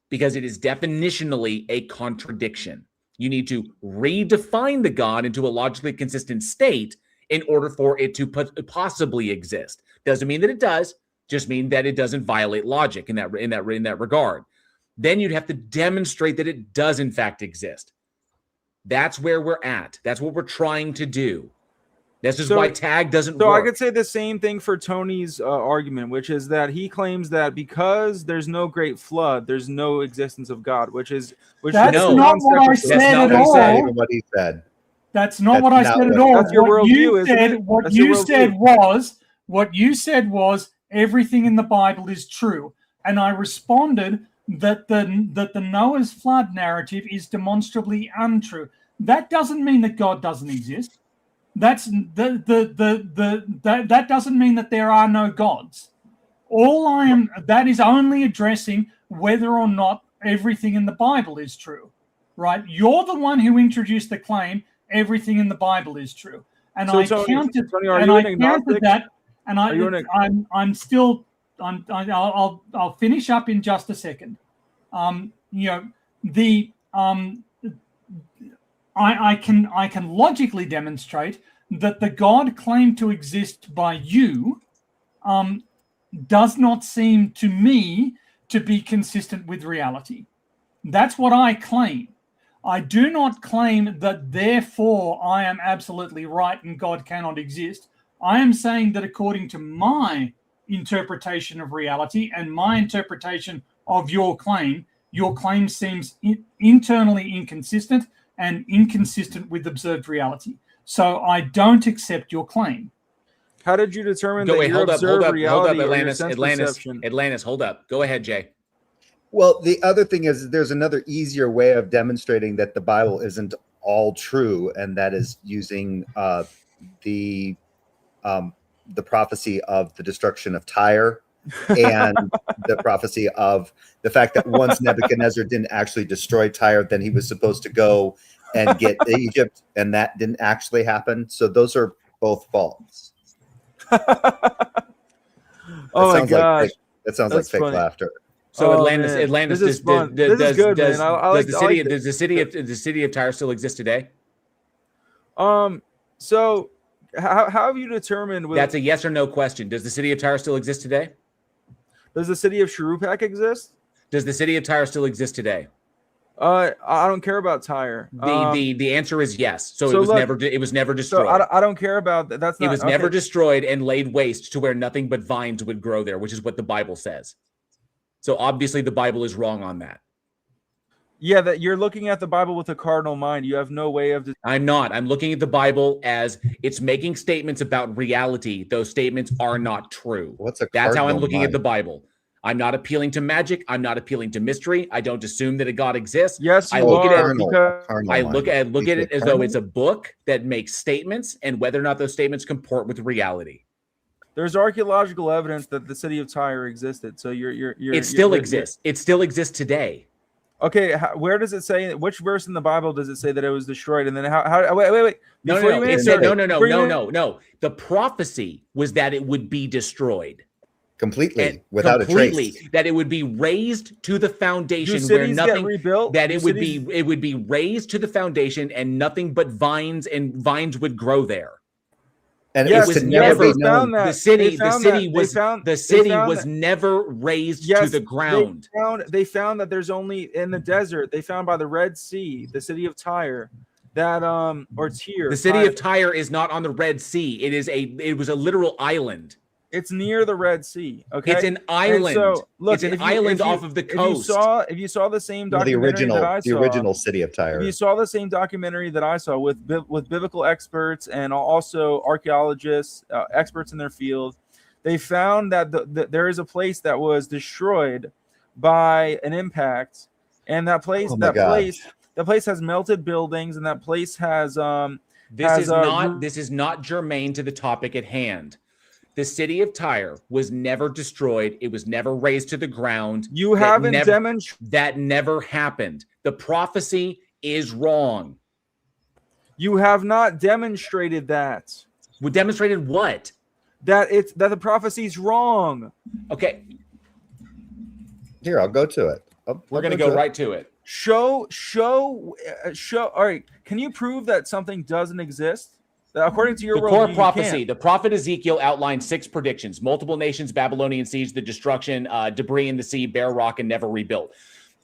Speaker 1: because it is definitionally a contradiction. You need to redefine the God into a logically consistent state in order for it to possibly exist. Doesn't mean that it does, just mean that it doesn't violate logic in that regard. Then you'd have to demonstrate that it does in fact exist. That's where we're at. That's what we're trying to do. This is why tag doesn't work.
Speaker 10: So I could say the same thing for Tony's argument, which is that he claims that because there's no great flood, there's no existence of God,
Speaker 11: that's not what I said at all.
Speaker 4: What he said.
Speaker 11: That's not what I said at all.
Speaker 10: That's your worldview.
Speaker 11: What you said was everything in the Bible is true, and I responded that the Noah's flood narrative is demonstrably untrue. That doesn't mean that God doesn't exist. That doesn't mean that there are no gods. That is only addressing whether or not everything in the Bible is true, right? You're the one who introduced the claim everything in the Bible is true, and I counted that, and I'll finish up in just a second. I can logically demonstrate that the God claimed to exist by you does not seem to me to be consistent with reality. That's what I claim. I do not claim that therefore I am absolutely right and God cannot exist. I am saying that according to my interpretation of reality and my interpretation of your claim seems internally inconsistent and inconsistent with observed reality. So I don't accept your claim.
Speaker 10: How did you determine
Speaker 1: Go
Speaker 10: that
Speaker 1: away.
Speaker 10: your
Speaker 1: Hold up,
Speaker 10: reality or your
Speaker 1: Atlantis,
Speaker 10: sense
Speaker 1: Atlantis,
Speaker 10: perception?
Speaker 1: Atlantis. Hold up. Go ahead, Jay.
Speaker 4: Well, the other thing is there's another easier way of demonstrating that the Bible isn't all true, and that is using the prophecy of the destruction of Tyre and the prophecy of the fact that once Nebuchadnezzar didn't actually destroy Tyre, then he was supposed to go and get Egypt, and that didn't actually happen. So those are both false.
Speaker 10: Oh my gosh,
Speaker 4: that sounds like fake laughter.
Speaker 1: So Atlantis,
Speaker 10: this is fun. This is good, man. I like
Speaker 1: does the city of Tyre still exist today?
Speaker 10: So how have you determined?
Speaker 1: That's a yes or no question. Does the city of Tyre still exist today?
Speaker 10: Does the city of Shuruppak exist?
Speaker 1: Does the city of Tyre still exist today?
Speaker 10: I don't care about Tyre.
Speaker 1: The answer is yes. So it was never destroyed.
Speaker 10: So I don't care about that. That's not,
Speaker 1: it was never destroyed and laid waste to where nothing but vines would grow there, which is what the Bible says. So obviously the Bible is wrong on that.
Speaker 10: Yeah, that you're looking at the Bible with a cardinal mind. You have no way of.
Speaker 1: I'm not. I'm looking at the Bible as it's making statements about reality. Those statements are not true. That's how I'm looking at the Bible. I'm not appealing to magic. I'm not appealing to mystery. I don't assume that a God exists.
Speaker 10: Yes,
Speaker 1: I look at it as though it's a book that makes statements, and whether or not those statements comport with reality.
Speaker 10: There's archaeological evidence that the city of Tyre existed. So
Speaker 1: it still exists. It still exists today.
Speaker 10: Okay, where does it say? Which verse in the Bible does it say that it was destroyed? And then how wait.
Speaker 1: No. The prophecy was that it would be destroyed.
Speaker 4: Completely, without a trace.
Speaker 1: That it would be raised to the foundation
Speaker 10: where nothing rebuilt.
Speaker 1: That it would be raised to the foundation and nothing but vines would grow there.
Speaker 4: And yes, it was never
Speaker 10: known.
Speaker 1: The city was never raised to the ground.
Speaker 10: They found that there's only in the desert. They found by the Red Sea, the city of Tyre, that or Tyre.
Speaker 1: The city of Tyre is not on the Red Sea. It was a literal island.
Speaker 10: It's near the Red Sea. Okay,
Speaker 1: it's an island. So, look, it's an island off of the coast.
Speaker 10: If you saw the same documentary
Speaker 4: the original city of Tyre.
Speaker 10: If you saw the same documentary that I saw with biblical experts and also archaeologists, experts in their field, they found that there is a place that was destroyed by an impact, and that place has melted buildings, and that place has
Speaker 1: This is not germane to the topic at hand. The city of Tyre was never destroyed. It was never razed to the ground.
Speaker 10: You haven't demonstrated
Speaker 1: that never happened. The prophecy is wrong.
Speaker 10: You have not demonstrated that.
Speaker 1: We demonstrated what?
Speaker 10: That the prophecy's wrong.
Speaker 1: Okay.
Speaker 4: Here, I'll go to it.
Speaker 1: We're going to go right to it.
Speaker 10: Show. All right. Can you prove that something doesn't exist? According to your
Speaker 1: core prophecy, the prophet Ezekiel outlined 6 predictions: multiple nations, Babylonian siege, the destruction, debris in the sea, bare rock, and never rebuilt.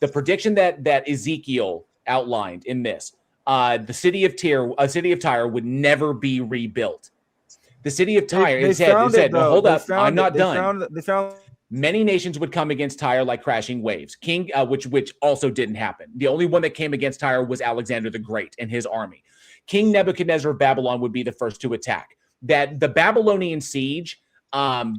Speaker 1: The prediction that Ezekiel outlined in this, the city of Tyre would never be rebuilt. The city of Tyre, it said, well, hold up, I'm not done.
Speaker 10: They found
Speaker 1: many nations would come against Tyre like crashing waves. Which also didn't happen. The only one that came against Tyre was Alexander the Great and his army. King Nebuchadnezzar of Babylon would be the first to attack. That the Babylonian siege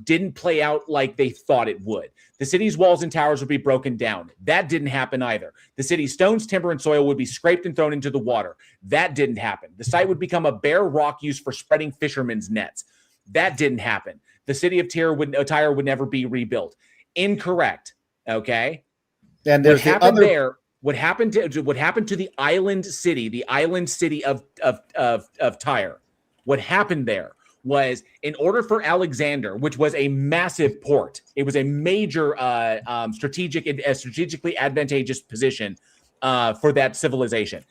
Speaker 1: didn't play out like they thought it would. The city's walls and towers would be broken down. That didn't happen either. The city's stones, timber, and soil would be scraped and thrown into the water. That didn't happen. The site would become a bare rock used for spreading fishermen's nets. That didn't happen. The city of Tyre would never be rebuilt. Incorrect. Okay.
Speaker 4: And
Speaker 1: what happened there? What happened to the island city of Tyre? What happened there was, in order for Alexander, which was a massive port, it was a major strategically advantageous position for that civilization.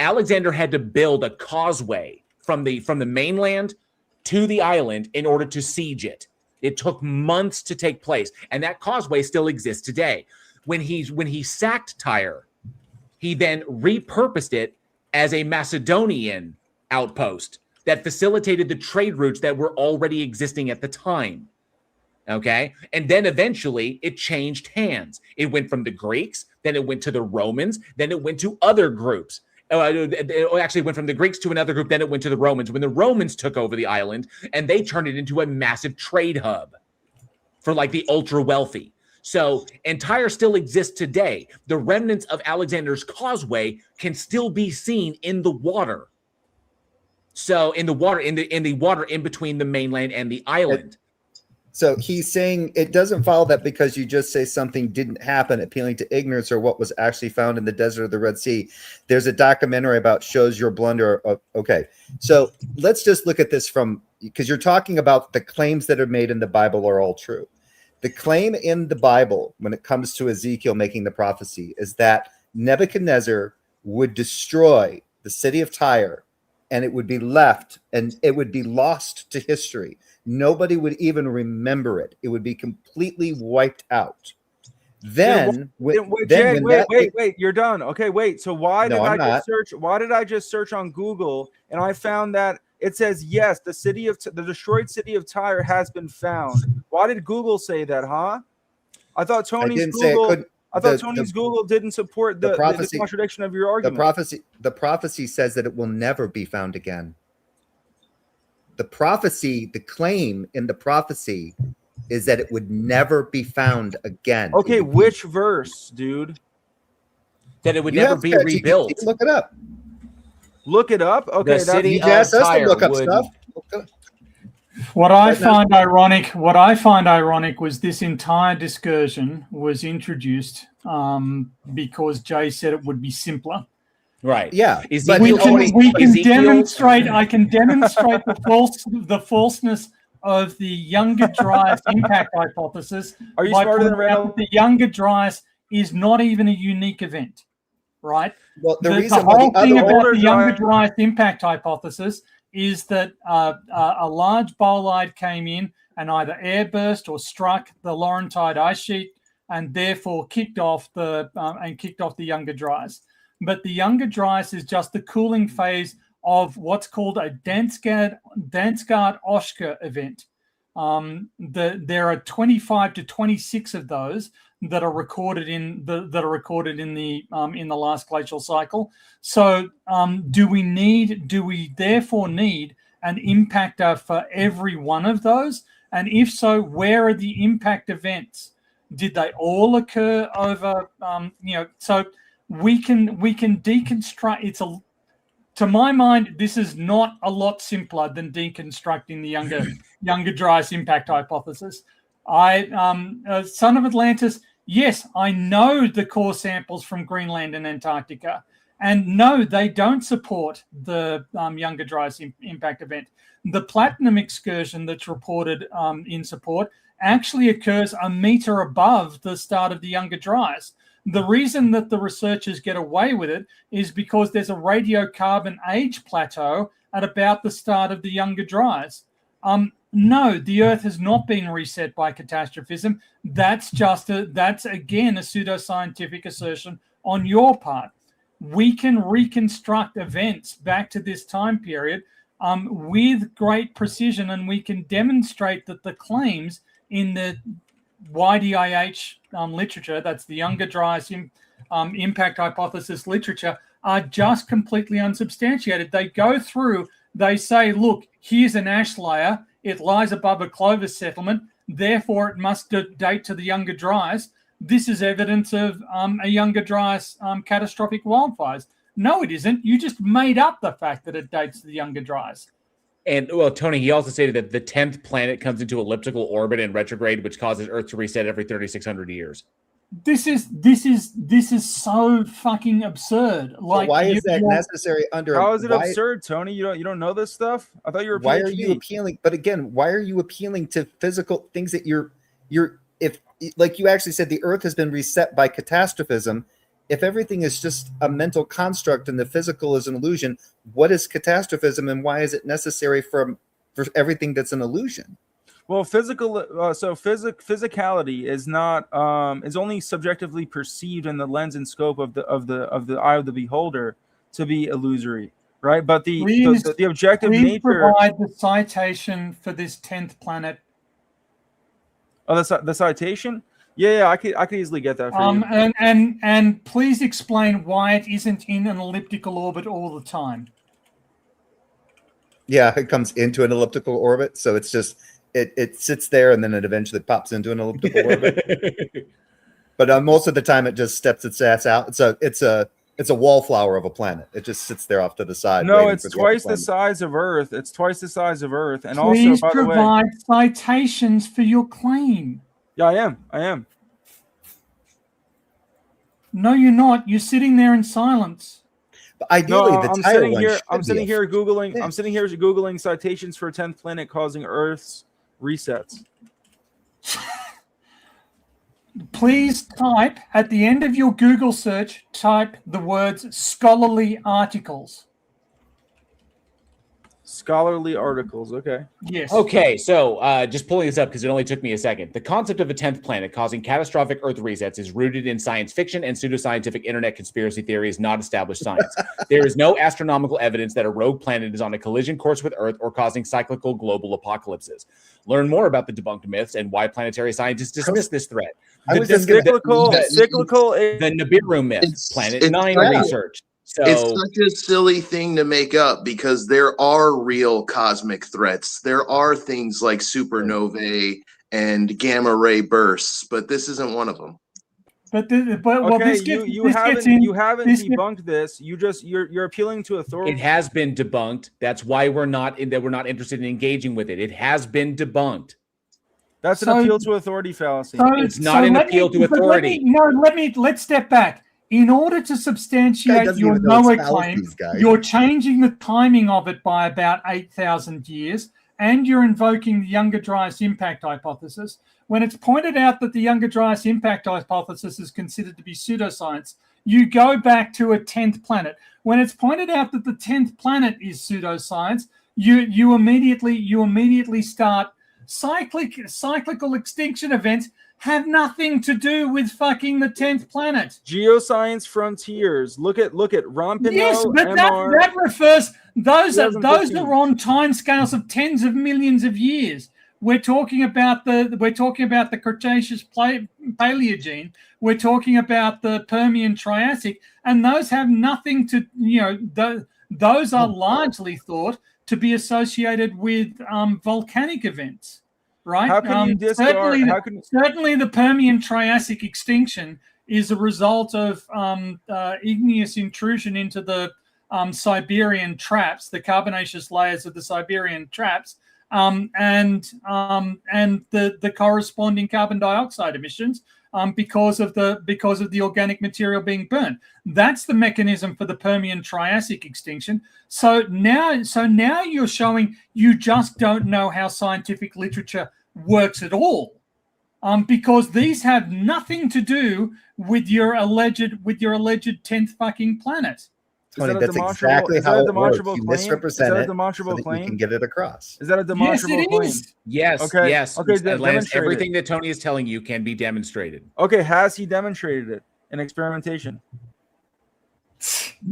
Speaker 1: Alexander had to build a causeway from the mainland to the island in order to siege it. It took months to take place, and that causeway still exists today. When he sacked Tyre, he then repurposed it as a Macedonian outpost that facilitated the trade routes that were already existing at the time. Okay. And then eventually it changed hands. It went from the Greeks, then it went to the Romans, then it went to other groups. It actually went from the Greeks to another group, then it went to the Romans. When the Romans took over the island, and they turned it into a massive trade hub for like the ultra wealthy. So, and Tyre still exists today. The remnants of Alexander's Causeway can still be seen in the water. So, in the water in between the mainland and the island.
Speaker 4: So he's saying it doesn't follow that because you just say something didn't happen, appealing to ignorance or what was actually found in the desert of the Red Sea. There's a documentary about shows your blunder. Okay, so let's just look at this from, because you're talking about the claims that are made in the Bible are all true. The claim in the Bible, when it comes to Ezekiel making the prophecy, is that Nebuchadnezzar would destroy the city of Tyre, and it would be left, and it would be lost to history. Nobody would even remember it. It would be completely wiped out. Then,
Speaker 10: wait, you're done. Okay, wait. So why did I just search on Google, and I found that it says yes, the destroyed city of Tyre has been found. Why did Google say that, huh? I thought Tony's Google didn't support the contradiction of your argument.
Speaker 4: The prophecy says that it will never be found again. The claim in the prophecy is that it would never be found again.
Speaker 10: Okay, which verse, dude?
Speaker 1: That it would never be rebuilt.
Speaker 4: Look it up.
Speaker 10: Look it up? Okay,
Speaker 1: the city of Tyre
Speaker 4: look up stuff.
Speaker 11: What I find ironic was this entire discussion was introduced because Jay said it would be simpler.
Speaker 1: Right.
Speaker 4: Yeah.
Speaker 11: I can demonstrate the falseness of the Younger Dryas impact hypothesis.
Speaker 10: Are you smarter than Reynolds?
Speaker 11: The Younger Dryas is not even a unique event, right?
Speaker 4: Well, the
Speaker 11: whole thing about the Younger Dryas impact hypothesis is that a large bolide came in and either airburst or struck the Laurentide ice sheet and therefore kicked off the Younger Dryas. But the Younger Dryas is just the cooling phase of what's called a Dansgaard-Oshka event. There are 25 to 26 of those that are recorded in the last glacial cycle. So, do we therefore need an impactor for every one of those? And if so, where are the impact events? Did they all occur over? So we can deconstruct. To my mind, this is not a lot simpler than deconstructing the Younger Dryas impact hypothesis. Son of Atlantis, yes, I know the core samples from Greenland and Antarctica, and no, they don't support the Younger Dryas impact event. The platinum excursion that's reported in support actually occurs a meter above the start of the Younger Dryas. The reason that the researchers get away with it is because there's a radiocarbon age plateau at about the start of the Younger Dryas. No, the Earth has not been reset by catastrophism. That's again a pseudoscientific assertion on your part. We can reconstruct events back to this time period with great precision, and we can demonstrate that the claims in the YDIH literature, that's the Younger Dryas impact hypothesis literature, are just completely unsubstantiated. They go through, they say, look, here's an ash layer, it lies above a Clovis settlement, therefore it must date to the Younger Dryas. This is evidence of a Younger Dryas catastrophic wildfires. No, it isn't. You just made up the fact that it dates to the Younger Dryas.
Speaker 1: And well, Tony, he also stated that the 10th planet comes into elliptical orbit and retrograde, which causes Earth to reset every 3,600 years.
Speaker 11: This is so fucking absurd. Like,
Speaker 4: so why is that necessary?
Speaker 10: How is it absurd, Tony? You don't know this stuff? I thought you were.
Speaker 4: Why are you appealing? But again, why are you appealing to physical things that if like you actually said the Earth has been reset by catastrophism? If everything is just a mental construct and the physical is an illusion, what is catastrophism and why is it necessary for everything that's an illusion?
Speaker 10: Well, physicality is not is only subjectively perceived in the lens and scope of the eye of the beholder to be illusory, right? But the objective nature.
Speaker 11: Provide the citation for this 10th planet.
Speaker 10: Oh, the citation. Yeah, I could easily get that for you.
Speaker 11: And please explain why it isn't in an elliptical orbit all the time.
Speaker 4: Yeah, it comes into an elliptical orbit, so it's just it sits there and then it eventually pops into an elliptical orbit. But most of the time, it just steps its ass out. It's a wallflower of a planet. It just sits there off to the side.
Speaker 10: No, it's twice the size of Earth. It's twice the size of Earth. And
Speaker 11: please
Speaker 10: also, by the way,
Speaker 11: provide citations for your claim.
Speaker 10: Yeah, I am.
Speaker 11: No, you're not. You're sitting there in silence.
Speaker 4: But ideally,
Speaker 10: I'm sitting here googling citations for 10th planet causing Earth's resets.
Speaker 11: Please type at the end of your Google search, type the words scholarly articles.
Speaker 10: Scholarly articles, okay.
Speaker 11: Yes.
Speaker 1: Okay, so just pulling this up because it only took me a second. The concept of a 10th planet causing catastrophic Earth resets is rooted in science fiction and pseudoscientific internet conspiracy theories, not established science. There is no astronomical evidence that a rogue planet is on a collision course with Earth or causing cyclical global apocalypses. Learn more about the debunked myths and why planetary scientists dismiss this threat. The Nibiru myth, Planet 9 research. So,
Speaker 12: it's such a silly thing to make up because there are real cosmic threats. There are things like supernovae and gamma ray bursts, but this isn't one of them.
Speaker 10: You haven't debunked this. You're appealing to authority.
Speaker 1: It has been debunked. That's why we're not interested in engaging with it. It has been debunked.
Speaker 10: That's an appeal to authority fallacy.
Speaker 1: It's not an appeal to authority.
Speaker 11: Let's step back. In order to substantiate your Noah claim, you're changing the timing of it by about 8,000 years, and you're invoking the Younger Dryas impact hypothesis. When it's pointed out that the Younger Dryas impact hypothesis is considered to be pseudoscience, you go back to a 10th planet. When it's pointed out that the 10th planet is pseudoscience, you immediately start cyclical extinction events have nothing to do with fucking the 10th planet.
Speaker 10: Geoscience frontiers. Look at Rompino.
Speaker 11: Yes, but that refers those are on timescales of tens of millions of years. We're talking about the Cretaceous Paleogene. We're talking about the Permian Triassic, and those have nothing to those are largely thought to be associated with volcanic events. Right.
Speaker 10: How can you discard?
Speaker 11: Certainly, the Permian Triassic extinction is a result of igneous intrusion into the Siberian traps, the carbonaceous layers of the Siberian traps, and the corresponding carbon dioxide emissions because of the organic material being burned. That's the mechanism for the Permian Triassic extinction. So now you're showing you just don't know how scientific literature works at all, because these have nothing to do with your alleged 10th fucking planet.
Speaker 4: Tony, that's exactly how it works. You misrepresent it so that you can get it across.
Speaker 10: Is that a demonstrable claim?
Speaker 1: Yes,
Speaker 10: okay.
Speaker 1: Yes.
Speaker 10: Okay,
Speaker 1: Lance, everything that Tony is telling you can be demonstrated.
Speaker 10: Okay, has he demonstrated it in experimentation?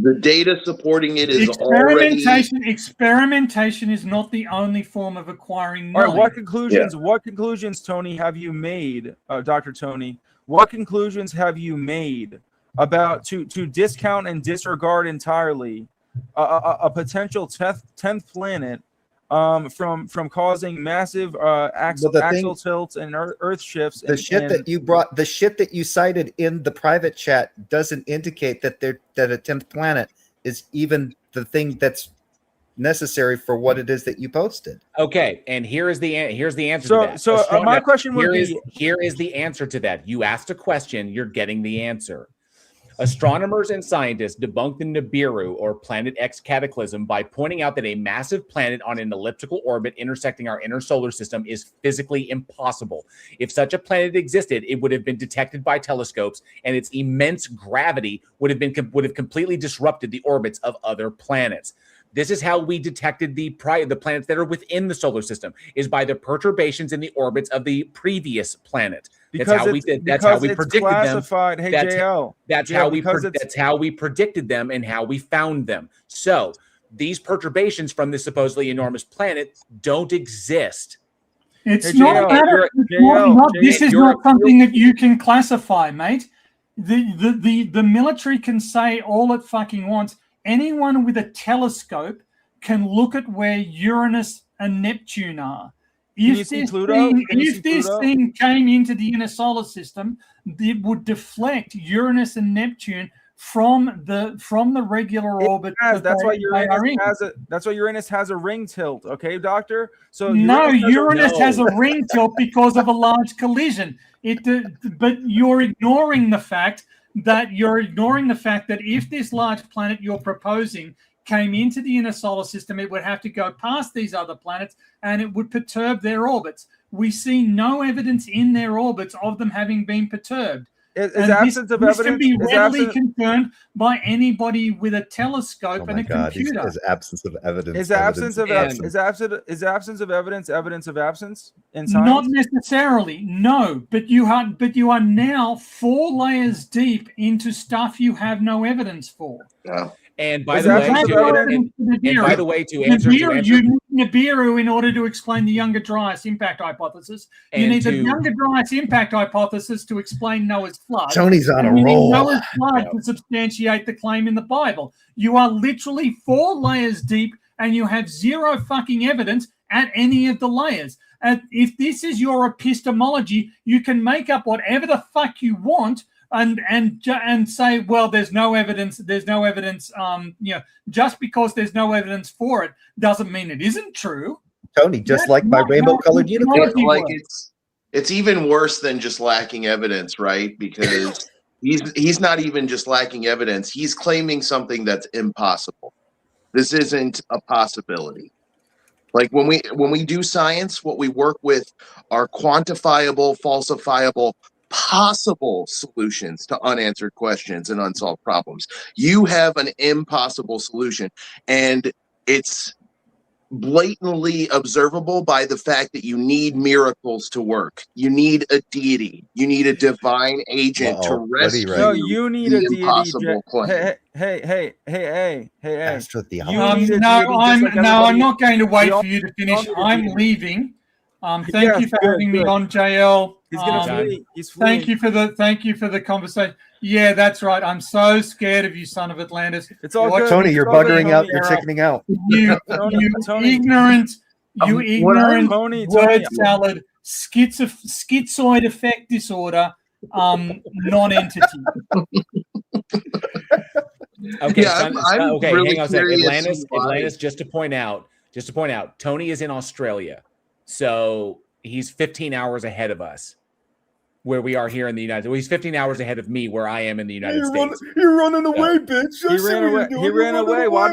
Speaker 12: The data supporting it is
Speaker 11: experimentation is not the only form of acquiring knowledge.
Speaker 10: All right, what conclusions, Tony, have you made, Dr. Tony? What conclusions have you made about to discount and disregard entirely a potential 10th planet from causing massive axle tilts and earth shifts?
Speaker 4: The shit that you cited in the private chat doesn't indicate that a 10th planet is even the thing that's necessary for what it is that you posted.
Speaker 1: Okay, and here's the answer to that.
Speaker 10: So my question would
Speaker 1: be, here is the answer to that. You asked a question, you're getting the answer. Astronomers and scientists debunked the Nibiru or Planet X cataclysm by pointing out that a massive planet on an elliptical orbit intersecting our inner solar system is physically impossible. If such a planet existed, it would have been detected by telescopes, and its immense gravity would have completely disrupted the orbits of other planets. This is how we detected the planets that are within the solar system, is by the perturbations in the orbits of the previous planet. That's how we predicted them.
Speaker 10: Hey, JL.
Speaker 1: That's how we predicted them and how we found them. So these perturbations from this supposedly enormous planet don't exist.
Speaker 11: It's
Speaker 10: Hey,
Speaker 11: not. This is not something that you can classify, mate. The military can say all it fucking wants. Anyone with a telescope can look at where Uranus and Neptune are. If this thing came into the inner solar system, it would deflect Uranus and Neptune from the regular orbit.
Speaker 10: That's why Uranus has a ring tilt. Okay, doctor. So
Speaker 11: Uranus has a ring tilt because of a large collision. But you're ignoring the fact that if this large planet you're proposing came into the inner solar system, it would have to go past these other planets and it would perturb their orbits. We see no evidence in their orbits of them having been perturbed.
Speaker 10: Is absence of evidence
Speaker 11: can be readily confirmed by anybody with a telescope and a computer.
Speaker 4: Is absence of evidence?
Speaker 10: Is absence of evidence evidence of absence in science?
Speaker 11: Not necessarily, no. But you are now 4 layers deep into stuff you have no evidence for.
Speaker 12: Yeah.
Speaker 1: And by the way, to answer
Speaker 11: you need Nibiru in order to explain the Younger Dryas impact hypothesis. You need the Younger Dryas impact hypothesis to explain Noah's flood.
Speaker 4: Tony's on a roll.
Speaker 11: You need Noah's flood to substantiate the claim in the Bible. You are literally 4 layers deep, and you have 0 fucking evidence at any of the layers. If this is your epistemology, you can make up whatever the fuck you want. And say, well, there's no evidence. Just because there's no evidence for it doesn't mean it isn't true.
Speaker 4: Tony, just like my rainbow-colored unicorn.
Speaker 12: Like it's even worse than just lacking evidence, right? Because he's not even just lacking evidence. He's claiming something that's impossible. This isn't a possibility. Like when we do science, what we work with are quantifiable, falsifiable, possible solutions to unanswered questions and unsolved problems. You have an impossible solution, and it's blatantly observable by the fact that you need miracles to work. You need a deity. You need a divine agent to rescue.
Speaker 10: No, you need a deity. Hey.
Speaker 11: I'm not going to wait for you to finish. I'm leaving. Thank you for having me on, JL.
Speaker 10: He's fleeing.
Speaker 11: Thank you for the conversation. Yeah, that's right. I'm so scared of you, son of Atlantis.
Speaker 10: It's all good.
Speaker 4: Tony, you're buggering out. You're chickening out.
Speaker 11: You ignorant word salad, schizoid affect disorder, non-entity.
Speaker 1: Okay,
Speaker 12: yeah, I'm really
Speaker 1: hang on a second. Atlantis, just to point out, Tony is in Australia. So he's 15 hours ahead of us where we are here in the United States. Well, he's 15 hours ahead of me where I am in the United States.
Speaker 6: You're running away, bitch.
Speaker 10: He ran away. Why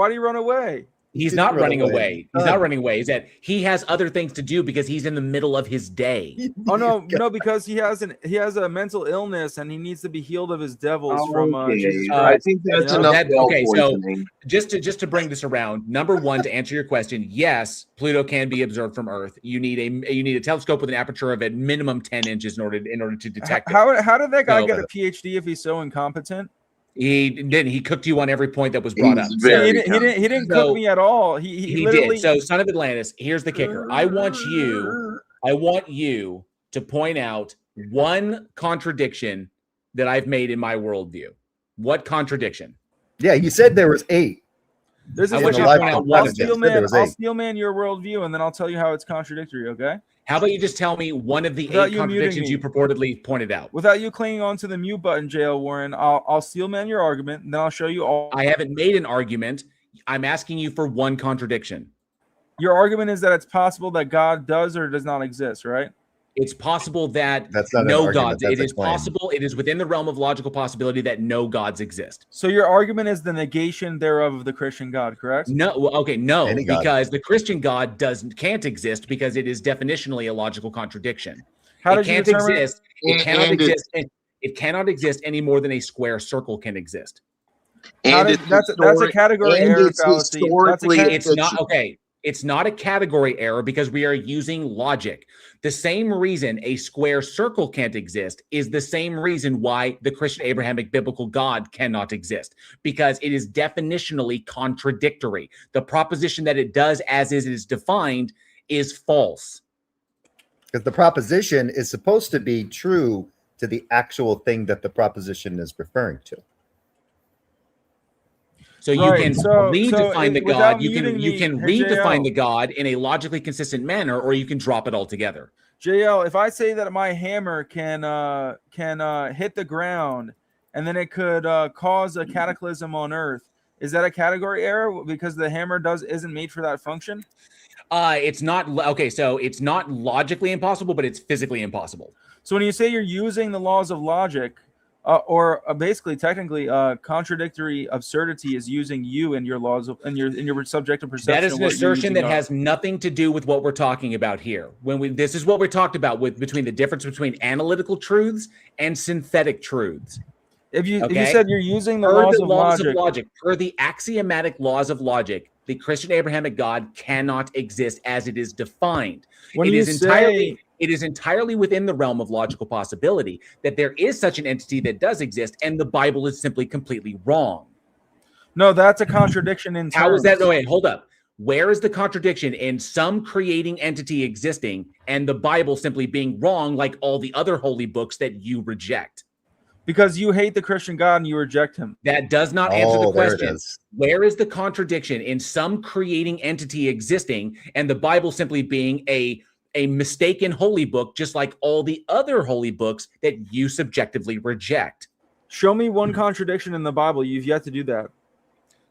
Speaker 10: do you run away?
Speaker 1: He's not running away. He's not running away. Is that he has other things to do because he's in the middle of his day.
Speaker 10: Oh no, because he has a mental illness and he needs to be healed of his devils from Jesus Christ.
Speaker 12: I think that's enough.
Speaker 1: So just to bring this around, number one, to answer your question, yes, Pluto can be observed from Earth. You need a telescope with an aperture of at minimum 10 inches in order to detect it.
Speaker 10: How did that guy get a PhD if he's so incompetent?
Speaker 1: He didn't. He cooked you on every point that was brought up.
Speaker 10: So he didn't cook me at all. He literally
Speaker 1: did. So, son of Atlantis, here's the kicker. I want you to point out one contradiction that I've made in my worldview. What contradiction?
Speaker 4: Yeah, you said there was 8.
Speaker 10: There's a I'll steel man your worldview, and then I'll tell you how it's contradictory. Okay.
Speaker 1: How about you just tell me one of the 8 contradictions you purportedly pointed out?
Speaker 10: Without you clinging on to the mute button, JL Warren, I'll steel man your argument, and then I'll show you all.
Speaker 1: I haven't made an argument. I'm asking you for one contradiction.
Speaker 10: Your argument is that it's possible that God does or does not exist, right?
Speaker 1: It's possible that
Speaker 4: no
Speaker 1: gods. It is possible. It is within the realm of logical possibility that no gods exist.
Speaker 10: So your argument is the negation thereof of the Christian God, correct?
Speaker 1: No. Okay. No, because the Christian God can't exist because it is definitionally a logical contradiction. It can't exist. It cannot exist. It cannot exist any more than a square circle can exist.
Speaker 10: That's a category error fallacy.
Speaker 1: It's not okay. It's not a category error because we are using logic. The same reason a square circle can't exist is the same reason why the Christian Abrahamic biblical God cannot exist, because it is definitionally contradictory. The proposition that it does as is defined is false.
Speaker 4: Because the proposition is supposed to be true to the actual thing that the proposition is referring to.
Speaker 1: So you can redefine the God. You can redefine the God in a logically consistent manner, or you can drop it altogether.
Speaker 10: JL, if I say that my hammer can hit the ground and then it could cause a cataclysm on Earth, is that a category error because the hammer isn't made for that function?
Speaker 1: It's not okay. So it's not logically impossible, but it's physically impossible.
Speaker 10: So when you say you're using the laws of logic, or basically technically contradictory absurdity is using you in your laws of in your subjective perception.
Speaker 1: That is an assertion that has nothing to do with what we're talking about here. This is what we talked about between the difference between analytical truths and synthetic truths.
Speaker 10: If you said you're using the laws of logic,
Speaker 1: per the axiomatic laws of logic, the Christian Abrahamic God cannot exist as it is defined. It is entirely within the realm of logical possibility that there is such an entity that does exist, and the Bible is simply completely wrong.
Speaker 10: No, that's a contradiction in terms.
Speaker 1: How is that? No, wait, hold up. Where is the contradiction in some creating entity existing and the Bible simply being wrong like all the other holy books that you reject?
Speaker 10: Because you hate the Christian God and you reject him.
Speaker 1: That does not answer the question. Where is the contradiction in some creating entity existing and the Bible simply being a mistaken holy book, just like all the other holy books that you subjectively reject?
Speaker 10: Show me one contradiction in the Bible. You've yet to do that.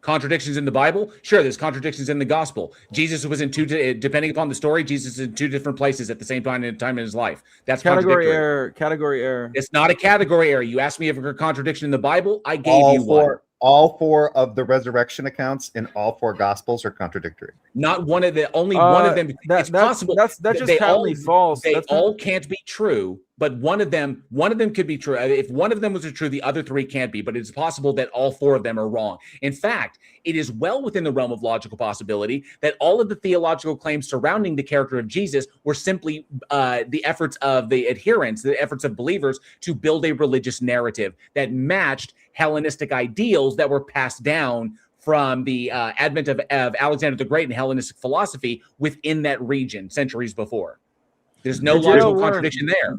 Speaker 1: Contradictions in the Bible? Sure, there's contradictions in the gospel. Jesus was in depending upon the story, Jesus is in two different places at the same time in his life. That's
Speaker 10: category error. Category error.
Speaker 1: It's not a category error. You asked me if a contradiction in the Bible. I gave you one.
Speaker 4: All four of the resurrection accounts in all four gospels are contradictory.
Speaker 1: Not one of the only one of them. It's possible
Speaker 10: that's just patently false.
Speaker 1: They all can't be true, but one of them could be true. If one of them was true, the other three can't be. But it's possible that all four of them are wrong. In fact, it is well within the realm of logical possibility that all of the theological claims surrounding the character of Jesus were simply the efforts of the adherents, the efforts of believers to build a religious narrative that matched Hellenistic ideals that were passed down from the advent of Alexander the Great and Hellenistic philosophy within that region centuries before. There's no logical contradiction there.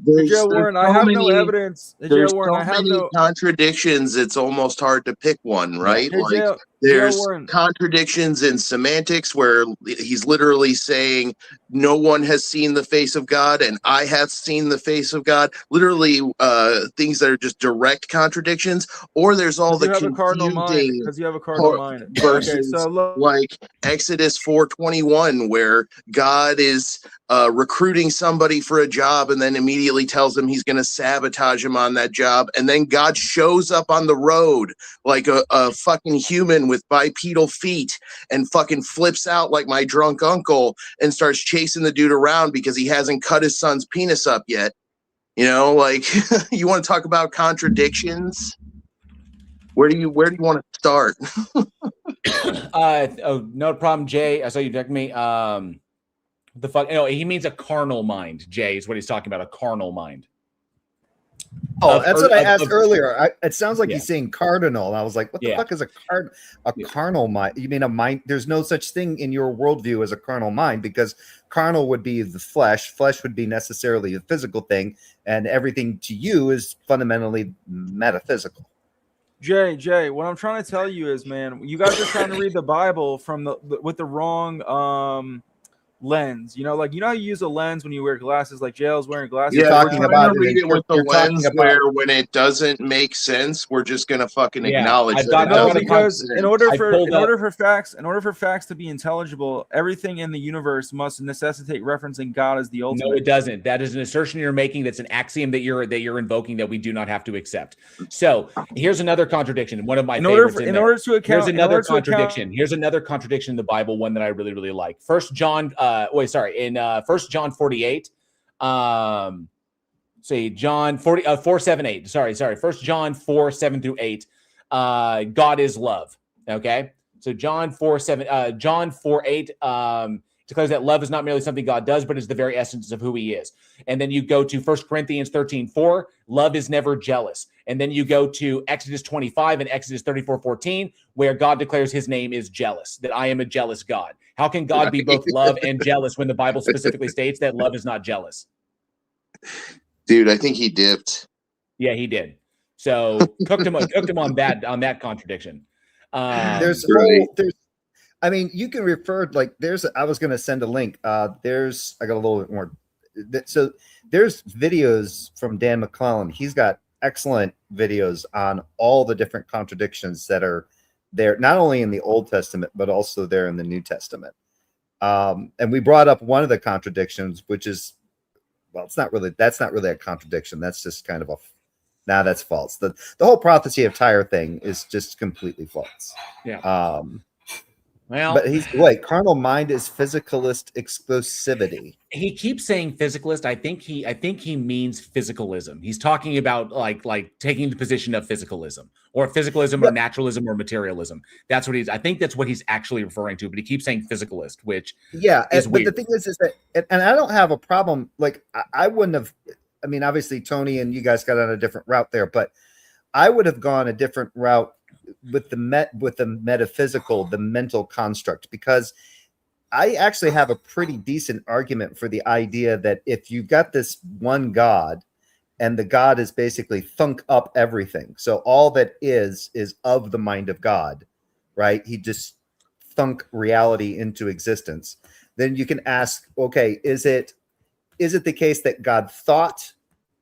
Speaker 10: I have no evidence.
Speaker 12: There's so many contradictions, it's almost hard to pick one, right? There's contradictions in semantics where he's literally saying no one has seen the face of God and I have seen the face of God. Literally things that are just direct contradictions. Or there's all the confusing
Speaker 10: because you have a cardinal mind
Speaker 12: verses like Exodus 4:21 where God is recruiting somebody for a job and then immediately tells him he's going to sabotage him on that job. And then God shows up on the road like a fucking human with bipedal feet and fucking flips out like my drunk uncle and starts chasing the dude around because he hasn't cut his son's penis up yet. You know, like you want to talk about contradictions? Where do you want to start?
Speaker 1: No problem, Jay. I saw you direct me. He means a carnal mind, Jay, is what he's talking about, a carnal mind.
Speaker 4: Oh, that's what I asked earlier. It sounds like he's saying cardinal. And I was like, what the fuck is a carnal mind? You mean a mind? There's no such thing in your worldview as a carnal mind because carnal would be the flesh. Flesh would be necessarily a physical thing. And everything to you is fundamentally metaphysical.
Speaker 10: Jay, what I'm trying to tell you is, man, you guys are trying to read the Bible from with the wrong lens. You know how you use a lens when you wear glasses, like JL's wearing glasses.
Speaker 12: Yeah, we're trying to read it with the lens where when it doesn't make sense, we're just gonna fucking acknowledge that.
Speaker 10: Because in order for facts to be intelligible, everything in the universe must necessitate referencing God as the ultimate.
Speaker 1: No, it doesn't. That is an assertion you're making. That's an axiom that you're invoking that we do not have to accept. So here's another contradiction. One of my favorites. Here's another contradiction. Here's another contradiction in the Bible. One that I really, really like. 1 John 48. John 4:7-8. Sorry. 1 John 4:7-8. God is love. Okay. So John 4:8 declares that love is not merely something God does, but is the very essence of who he is. And then you go to 1 Corinthians 13:4, love is never jealous. And then you go to Exodus 25 and Exodus 34:14, where God declares his name is jealous, that I am a jealous God. How can God be both love and jealous when the Bible specifically states that love is not jealous?
Speaker 12: Dude, I think he dipped.
Speaker 1: Yeah, he did. So cooked him on that contradiction.
Speaker 4: There's I mean, you can refer I was going to send a link. I got a little bit more. So there's videos from Dan McClellan. He's got excellent videos on all the different contradictions that are there, not only in the Old Testament, but also there in the New Testament. And we brought up one of the contradictions, which is, well, that's not really a contradiction. That's just kind of that's false. The whole prophecy of Tyre thing is just completely false.
Speaker 1: Yeah. Well,
Speaker 4: but he's like, carnal mind is physicalist exclusivity.
Speaker 1: He keeps saying physicalist. I think he means physicalism. He's talking about like taking the position of physicalism or or naturalism or materialism. That's what I think that's what he's actually referring to. But he keeps saying physicalist, which is weird.
Speaker 4: But the thing is that, and I don't have a problem. Like I wouldn't have. I mean, obviously Tony and you guys got on a different route there, but I would have gone a different route with the metaphysical, the mental construct, because I actually have a pretty decent argument for the idea that if you've got this one God and the God is basically thunk up everything, so all that is of the mind of God, right? He just thunk reality into existence. Then you can ask, okay, is it the case that God thought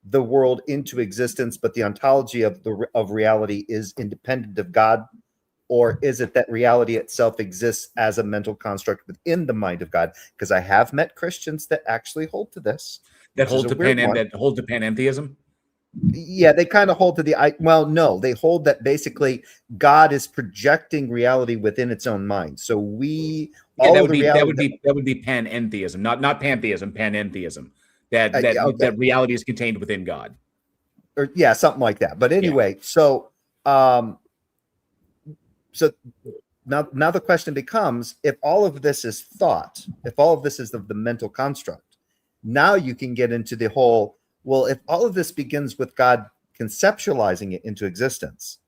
Speaker 4: the world into existence, but the ontology of reality is independent of God? Or is it that reality itself exists as a mental construct within the mind of God? Because I have met Christians that actually hold to this.
Speaker 1: That hold to panentheism?
Speaker 4: Yeah, they kind of hold to they hold that basically God is projecting reality within its own mind. So that would be panentheism, not pantheism, panentheism. That reality is contained within God. Or something like that. But anyway, so now the question becomes, if all of this is thought, if all of this is the mental construct, now you can get into the whole, well, if all of this begins with God conceptualizing it into existence,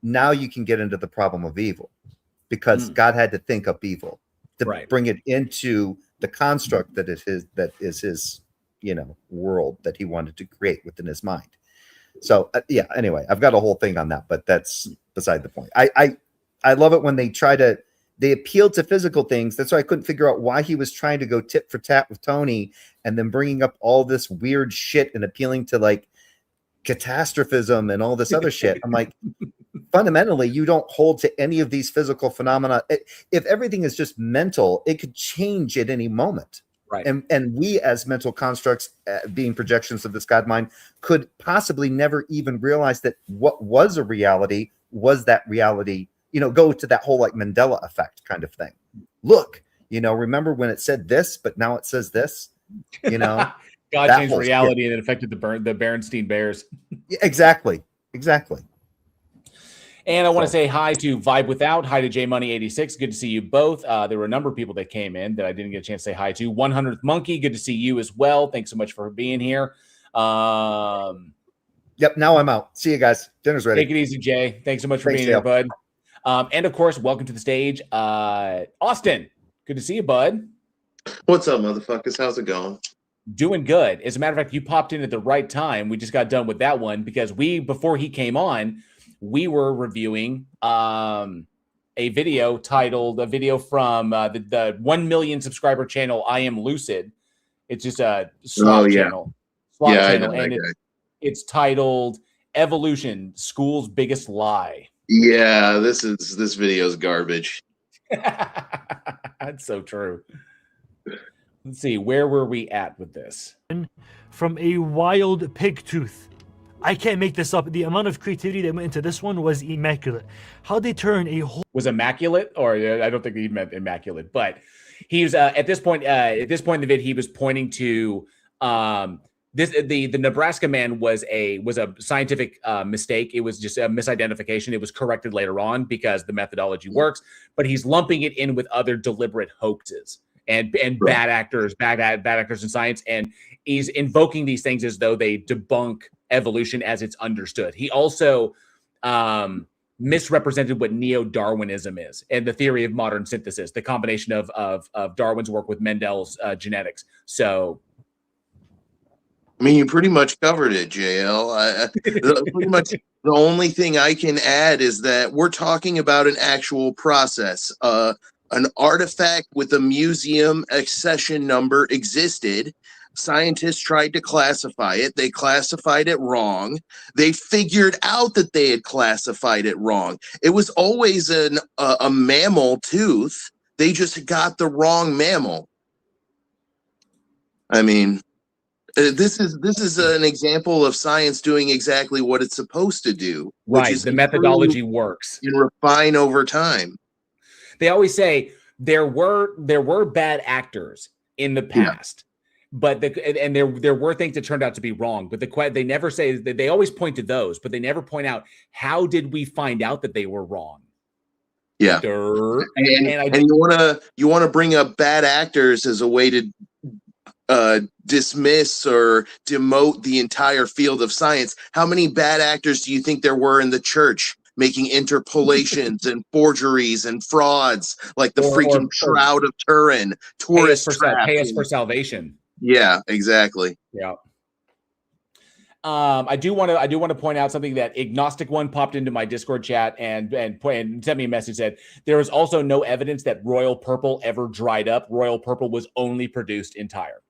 Speaker 4: now you can get into the problem of evil, because God had to think up evil to bring it into the construct that is his world that he wanted to create within his mind. So anyway, I've got a whole thing on that, but that's beside the point. I love it when they appeal to physical things. That's why I couldn't figure out why he was trying to go tit for tat with Tony and then bringing up all this weird shit and appealing to like catastrophism and all this other shit. I'm like, fundamentally, you don't hold to any of these physical phenomena. If everything is just mental, it could change at any moment.
Speaker 1: Right.
Speaker 4: And we as mental constructs, being projections of this God mind, could possibly never even realize that what was a reality was that reality, go to that whole like Mandela effect kind of thing. Look, remember when it said this, but now it says this,
Speaker 1: God changed reality and it affected the Berenstein Bears.
Speaker 4: Exactly.
Speaker 1: And I want to say hi to Vibe Without, hi to JMoney86. Good to see you both. There were a number of people that came in that I didn't get a chance to say hi to. 100th Monkey, good to see you as well. Thanks so much for being here.
Speaker 4: Yep, now I'm out. See you guys. Dinner's ready.
Speaker 1: Take it easy, Jay. Thanks so much for being here, bud. And of course, welcome to the stage, Austin. Good to see you, bud.
Speaker 12: What's up, motherfuckers? How's it going?
Speaker 1: Doing good. As a matter of fact, you popped in at the right time. We just got done with that one because before he came on, we were reviewing a video from the 1 million subscriber channel, I Am Lucid. It's just a slot channel.
Speaker 12: I know,
Speaker 1: and it's titled Evolution, School's Biggest Lie.
Speaker 12: Yeah, this video's garbage.
Speaker 1: That's so true. Let's see, where were we at with this?
Speaker 9: From a wild pig tooth. I can't make this up. The amount of creativity that went into this one was immaculate. How they turn a whole
Speaker 1: was immaculate, or I don't think he meant immaculate, but he was at this point in the vid, he was pointing to the Nebraska man was a scientific mistake. It was just a misidentification. It was corrected later on because the methodology works, but he's lumping it in with other deliberate hoaxes and bad actors in science, and he's invoking these things as though they debunk evolution as it's understood. He also misrepresented what neo-Darwinism is and the theory of modern synthesis, the combination of Darwin's work with Mendel's genetics. So
Speaker 12: I mean, you pretty much covered it, JL. Pretty much the only thing I can add is that we're talking about an actual process. An artifact with a museum accession number existed. Scientists tried to classify it. They classified it wrong. They figured out that they had classified it wrong. It was always a mammal tooth. They just got the wrong mammal. I mean, this is an example of science doing exactly what it's supposed to do.
Speaker 1: Right. Which is the methodology works
Speaker 12: and refine over time.
Speaker 1: They always say there were bad actors in the past, but there were things that turned out to be wrong. But they never say that. They always point to those, but they never point out how did we find out that they were wrong.
Speaker 12: Yeah, and you wanna bring up bad actors as a way to dismiss or demote the entire field of science. How many bad actors do you think there were in the church making interpolations and forgeries and frauds, like the freaking Shroud of Turin, tourist trap?
Speaker 1: Pay us for salvation.
Speaker 12: Yeah, exactly.
Speaker 1: Yeah. I do want to point out something that Agnostic One popped into my Discord chat and sent me a message. Said there is also no evidence that royal purple ever dried up. Royal purple was only produced entire.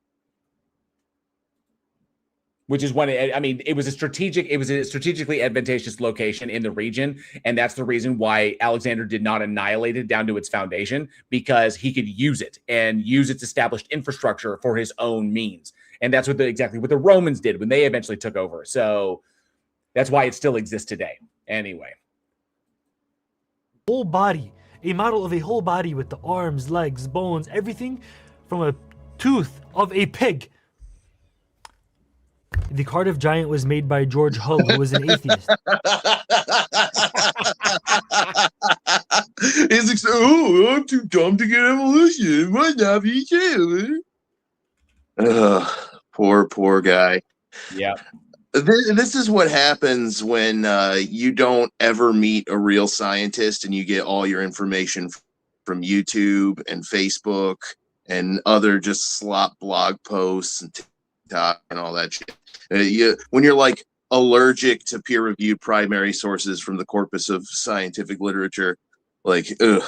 Speaker 1: Which is when it was a strategically advantageous location in the region, and that's the reason why Alexander did not annihilate it down to its foundation, because he could use it and use its established infrastructure for his own means, and that's exactly what the Romans did when they eventually took over. So that's why it still exists today. Anyway,
Speaker 9: whole body, a model of a whole body with the arms, legs, bones, everything from a tooth of a pig. The Cardiff Giant was made by George Hull, who was an atheist.
Speaker 12: I'm too dumb to get evolution. It might not be true. Poor guy.
Speaker 1: Yeah.
Speaker 12: This is what happens when you don't ever meet a real scientist and you get all your information from YouTube and Facebook and other just slop blog posts and TikTok and all that shit. When you're like allergic to peer-reviewed primary sources from the corpus of scientific literature, like, ugh.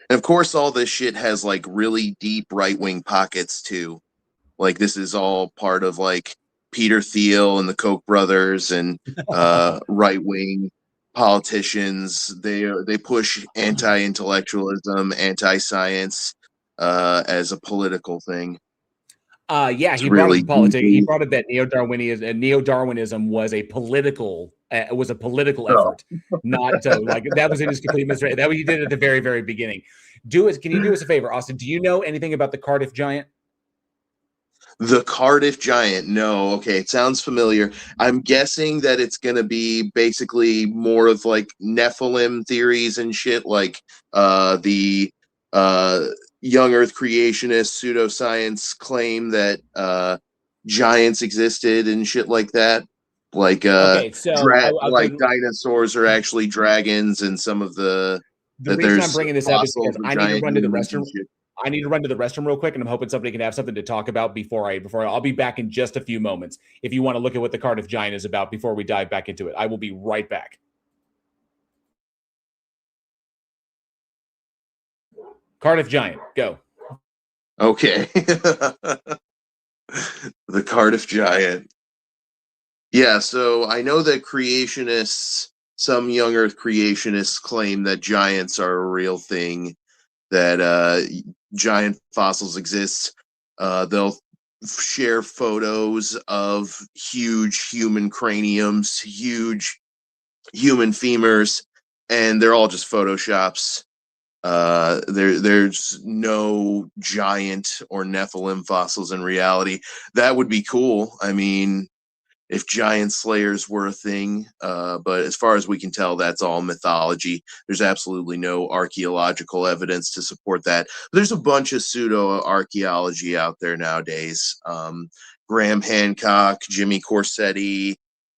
Speaker 12: And of course, all this shit has like really deep right-wing pockets too. Like, this is all part of like Peter Thiel and the Koch brothers and right-wing politicians. They push anti-intellectualism, anti-science as a political thing.
Speaker 1: He brought up politics. He brought up that neo-Darwinism was a political effort, not like that was in his complete misread. That what he did at the very, very beginning. Can you do us a favor, Austin? Do you know anything about the Cardiff Giant?
Speaker 12: The Cardiff Giant? No. Okay, it sounds familiar. I'm guessing that it's going to be basically more of like Nephilim theories and shit, like the young Earth creationist pseudoscience claim that giants existed and shit like that. Like dinosaurs are actually dragons, and some of the
Speaker 1: reason I'm bringing this up is because I need to run to the restroom. I need to run to the restroom real quick, and I'm hoping somebody can have something to talk about before I'll be back in just a few moments. If you want to look at what the Cardiff Giant is about before we dive back into it, I will be right back. Cardiff Giant, go.
Speaker 12: Okay. The Cardiff Giant. Yeah, so I know that creationists, some young Earth creationists, claim that giants are a real thing, that giant fossils exist. They'll share photos of huge human craniums, huge human femurs, and they're all just photoshops. There's no giant or Nephilim fossils in reality. That would be cool. I mean, if giant slayers were a thing, but as far as we can tell, that's all mythology. There's absolutely no archaeological evidence to support that. But there's a bunch of pseudo archaeology out there nowadays. Graham Hancock, Jimmy Corsetti,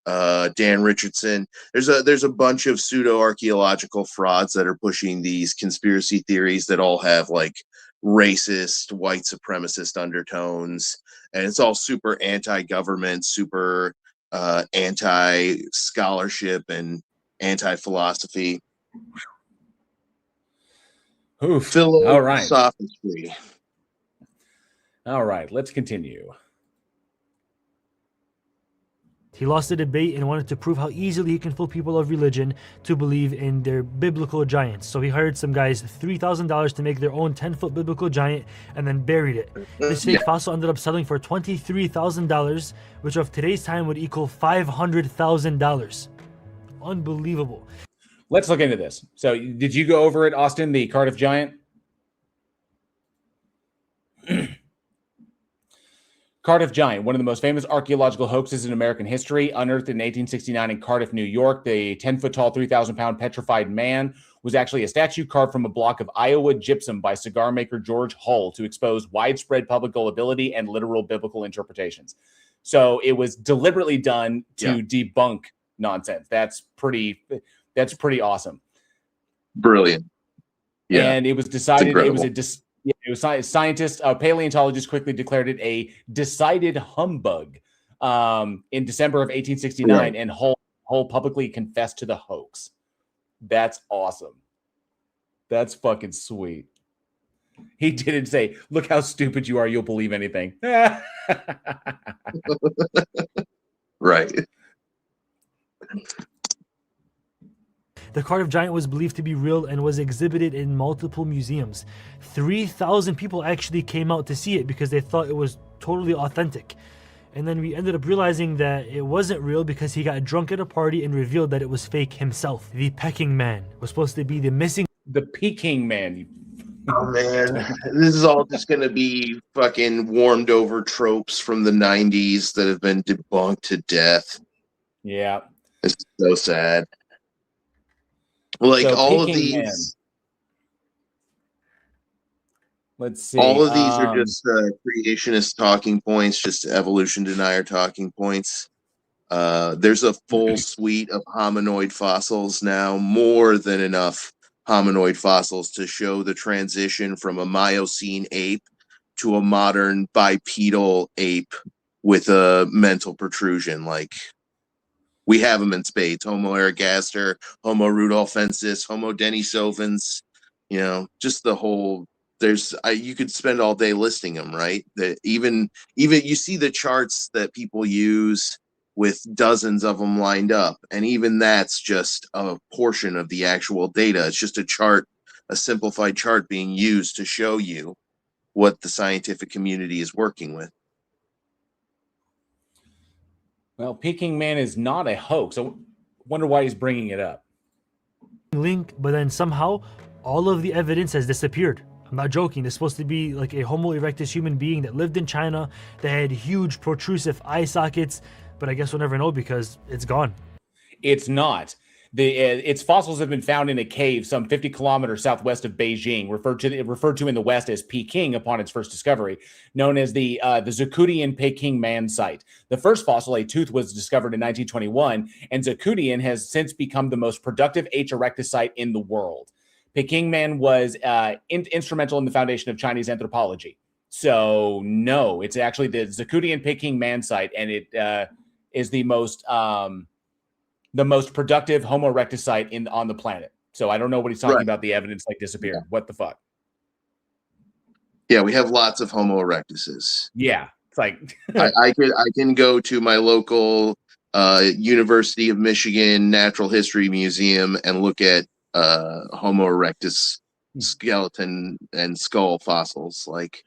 Speaker 12: Dan Richardson. There's a bunch of pseudo archaeological frauds that are pushing these conspiracy theories that all have like racist, white supremacist undertones, and it's all super anti-government, super anti-scholarship and anti-philosophy.
Speaker 1: Oof. All right.
Speaker 12: Sophistry.
Speaker 1: All right, let's continue.
Speaker 9: He lost the debate and wanted to prove how easily he can fool people of religion to believe in their biblical giants. So he hired some guys $3,000 to make their own 10-foot biblical giant and then buried it. This fake fossil ended up selling for $23,000, which of today's time would equal $500,000. Unbelievable.
Speaker 1: Let's look into this. So did you go over it, Austin, the Cardiff giant? Cardiff Giant, one of the most famous archaeological hoaxes in American history, unearthed in 1869 in Cardiff, New York. The 10-foot-tall, 3,000-pound petrified man was actually a statue carved from a block of Iowa gypsum by cigar maker George Hull to expose widespread public gullibility and literal biblical interpretations. So it was deliberately done to debunk nonsense. That's pretty awesome.
Speaker 12: Brilliant. Yeah.
Speaker 1: And it was decided scientists, paleontologists quickly declared it a decided humbug in December of 1869, right. And Hull publicly confessed to the hoax. That's awesome. That's fucking sweet. He didn't say, "Look how stupid you are, you'll believe anything."
Speaker 12: Right.
Speaker 9: The Cardiff Giant was believed to be real and was exhibited in multiple museums. 3,000 people actually came out to see it because they thought it was totally authentic. And then we ended up realizing that it wasn't real because he got drunk at a party and revealed that it was fake himself. The Peking Man was supposed to be the
Speaker 1: Peking Man.
Speaker 12: Oh man, this is all just going to be fucking warmed over tropes from the 90s that have been debunked to death.
Speaker 1: Yeah.
Speaker 12: It's so sad. Like
Speaker 1: so
Speaker 12: all
Speaker 1: Peking
Speaker 12: of these,
Speaker 1: Man. Let's see.
Speaker 12: All of these are just creationist talking points, just evolution denier talking points. There's a full suite of hominoid fossils now, more than enough hominoid fossils to show the transition from a Miocene ape to a modern bipedal ape with a mental protrusion. Like, we have them in spades: Homo ergaster, Homo rudolfensis, Homo denisovans. You know, just the whole. You could spend all day listing them, right? That even you see the charts that people use with dozens of them lined up, and even that's just a portion of the actual data. It's just a chart, a simplified chart being used to show you what the scientific community is working with.
Speaker 1: Well, Peking Man is not a hoax. I wonder why he's bringing it up.
Speaker 9: Link, but then somehow all of the evidence has disappeared. I'm not joking. It's supposed to be like a Homo erectus human being that lived in China, that had huge protrusive eye sockets, but I guess we'll never know because it's gone.
Speaker 1: It's not. Its fossils have been found in a cave some 50 kilometers southwest of Beijing, referred to in the West as Peking upon its first discovery, known as the Zakutian Peking Man site. The first fossil, a tooth, was discovered in 1921, and Zakutian has since become the most productive H. erectus site in the world. Peking Man was instrumental in the foundation of Chinese anthropology. So no, it's actually the Zakutian Peking Man site, and it is the most productive Homo erectus site on the planet. So I don't know what he's talking about. The evidence disappeared. Yeah. What the fuck?
Speaker 12: Yeah, we have lots of Homo erectuses.
Speaker 1: Yeah, it's like
Speaker 12: I can go to my local University of Michigan Natural History Museum and look at Homo erectus skeleton and skull fossils. Like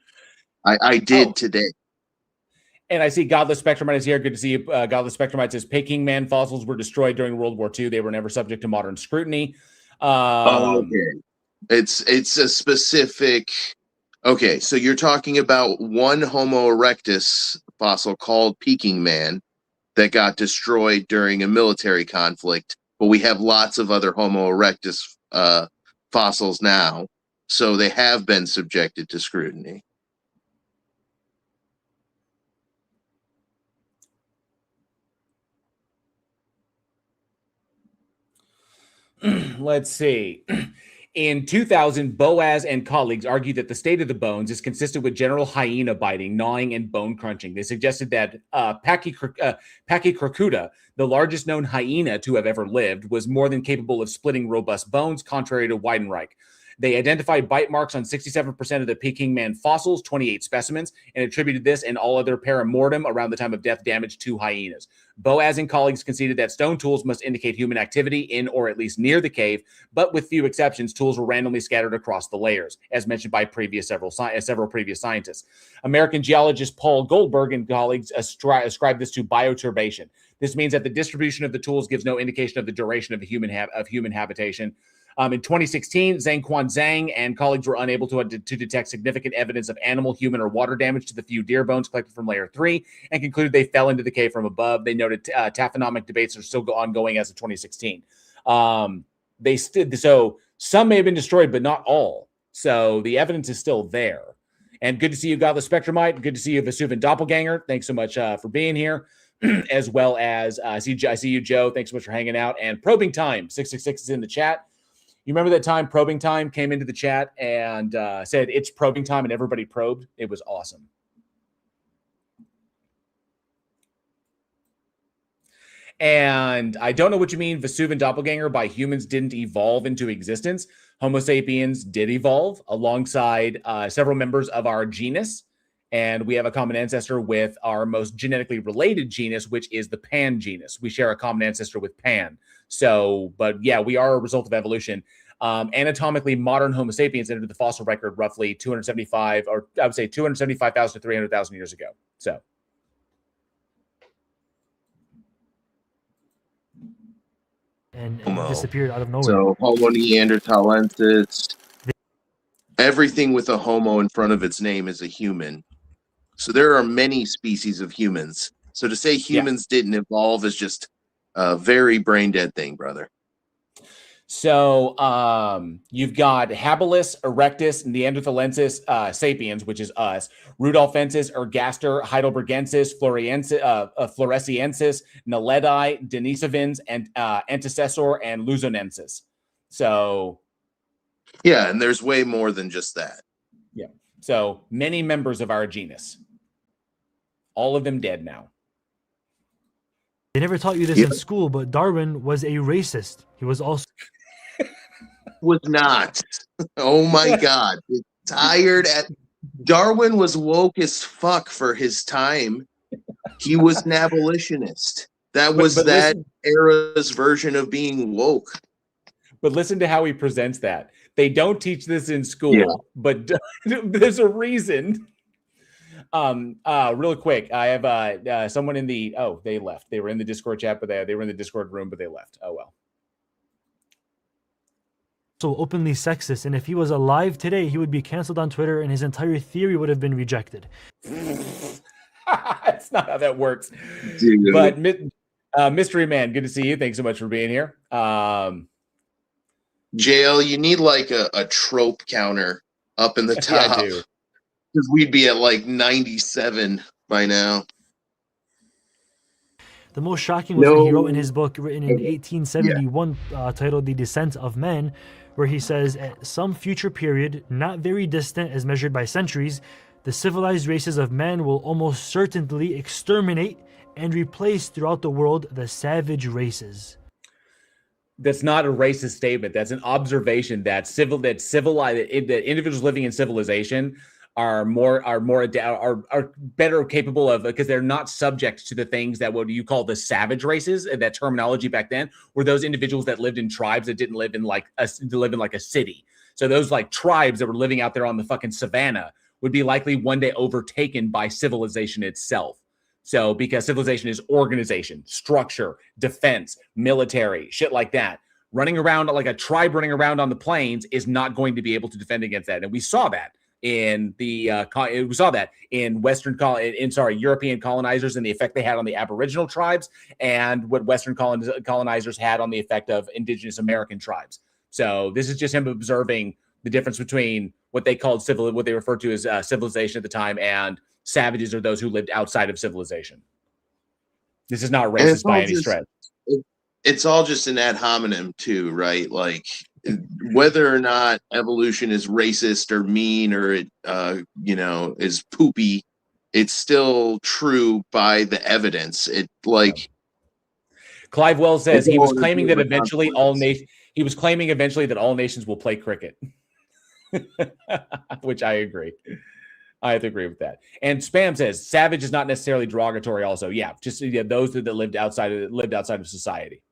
Speaker 12: I did today.
Speaker 1: And I see Godless Spectrumite is here. Good to see you. Godless Spectrumite says Peking Man fossils were destroyed during World War II. They were never subject to modern scrutiny.
Speaker 12: Okay. It's a specific. Okay, so you're talking about one Homo erectus fossil called Peking Man that got destroyed during a military conflict, but we have lots of other Homo erectus fossils now, so they have been subjected to scrutiny.
Speaker 1: Let's see. In 2000, Boaz and colleagues argued that the state of the bones is consistent with general hyena biting, gnawing, and bone crunching. They suggested that Pachycracuta, the largest known hyena to have ever lived, was more than capable of splitting robust bones, contrary to Weidenreich. They identified bite marks on 67% of the Peking man fossils, 28 specimens, and attributed this and all other paramortem around the time of death damage to hyenas. Boaz and colleagues conceded that stone tools must indicate human activity in or at least near the cave, but with few exceptions, tools were randomly scattered across the layers, as mentioned by several previous scientists. American geologist Paul Goldberg and colleagues ascribed this to bioturbation. This means that the distribution of the tools gives no indication of the duration of human habitation. In 2016, Zhangquan Zhang and colleagues were unable to detect significant evidence of animal, human, or water damage to the few deer bones collected from layer 3 and concluded they fell into the cave from above. They noted taphonomic debates are still ongoing as of 2016. So some may have been destroyed, but not all. So the evidence is still there. And good to see you, Godless Spectrumite. Good to see you, Vesuvian Doppelganger. Thanks so much for being here. As well as I see you, Joe. Thanks so much for hanging out. And Probing Time 666 is in the chat. You remember that time Probing Time came into the chat and said it's probing time and everybody probed? It was awesome. And I don't know what you mean, Vesuvian Doppelganger, by humans didn't evolve into existence. Homo sapiens did evolve alongside several members of our genus. And we have a common ancestor with our most genetically related genus, which is the Pan genus. We share a common ancestor with Pan. So, but yeah, we are a result of evolution. Anatomically, modern Homo sapiens entered the fossil record roughly 275,000 to 300,000 years ago. So,
Speaker 9: and disappeared out of nowhere.
Speaker 12: So, Homo neanderthalensis, everything with a homo in front of its name is a human. So there are many species of humans. So to say humans didn't evolve is just a very brain dead thing, brother.
Speaker 1: So you've got habilis, erectus, neanderthalensis, sapiens, which is us, rudolfensis, ergaster, heidelbergensis, floresiensis, naledi, denisovans, and antecessor, and luzonensis. So
Speaker 12: yeah, and there's way more than just that.
Speaker 1: Yeah. So many members of our genus. All of them dead now.
Speaker 9: They never taught you this in school, but Darwin was a racist. He was also...
Speaker 12: was not. Oh my God. Darwin was woke as fuck for his time. He was an abolitionist. That was that era's version of being woke.
Speaker 1: But listen to how he presents that. They don't teach this in school, but there's a reason. Real quick, I have someone in the they left. They were in the Discord chat, but they were in the Discord room, but they left. Oh well.
Speaker 9: So openly sexist, and if he was alive today, he would be canceled on Twitter, and his entire theory would have been rejected.
Speaker 1: That's not how that works. Dude. But Mystery Man, good to see you. Thanks so much for being here.
Speaker 12: JL, you need like a trope counter up in the top. Because we'd be at like 97 by now.
Speaker 9: The most shocking was when he wrote in his book, written in 1871, titled The Descent of Men, where he says, at some future period, not very distant as measured by centuries, the civilized races of men will almost certainly exterminate and replace throughout the world the savage races.
Speaker 1: That's not a racist statement. That's an observation that individuals living in civilization are better capable of, because they're not subject to the things that what you call the savage races. And that terminology back then were those individuals that lived in tribes that didn't live in like a city. So those like tribes that were living out there on the fucking savannah would be likely one day overtaken by civilization itself. So because civilization is organization, structure, defense, military, shit like that. Running around like a tribe running around on the plains is not going to be able to defend against that. And we saw that in European colonizers and the effect they had on the Aboriginal tribes, and what Western colonizers had on the effect of indigenous American tribes. So this is just him observing the difference between what they called what they referred to as civilization at the time, and savages are those who lived outside of civilization. This is not racist by any stretch.
Speaker 12: It's all just an ad hominem too, right? Like whether or not evolution is racist or mean or it is poopy, it's still true by the evidence. It like
Speaker 1: Clive Wells says he was claiming that eventually that all nations will play cricket. Which I agree. I have to agree with that. And Spam says savage is not necessarily derogatory also. Yeah, just those that lived outside of society.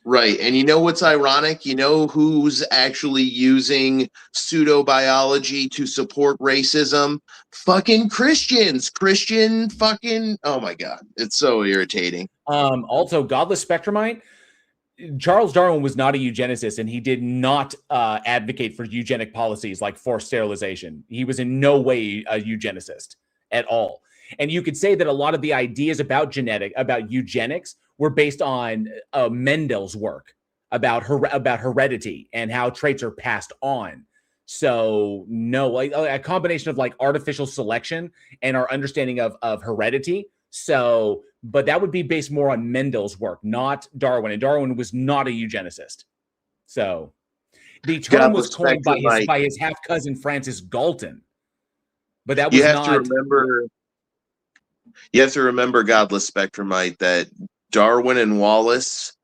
Speaker 12: Right. And you know what's ironic? You know who's actually using pseudobiology to support racism? Fucking Christians. Christian fucking, oh my God. It's so irritating.
Speaker 1: Also, Godless Spectrumite, Charles Darwin was not a eugenicist, and he did not advocate for eugenic policies like forced sterilization. He was in no way a eugenicist at all. And you could say that a lot of the ideas about eugenics were based on Mendel's work about heredity and how traits are passed on. So no, like a combination of like artificial selection and our understanding of heredity. So, but that would be based more on Mendel's work, not Darwin. And Darwin was not a eugenicist. So the term was coined by his half cousin Francis Galton. But that was
Speaker 12: You have to remember, Godless Spectrumite, that Darwin and Wallace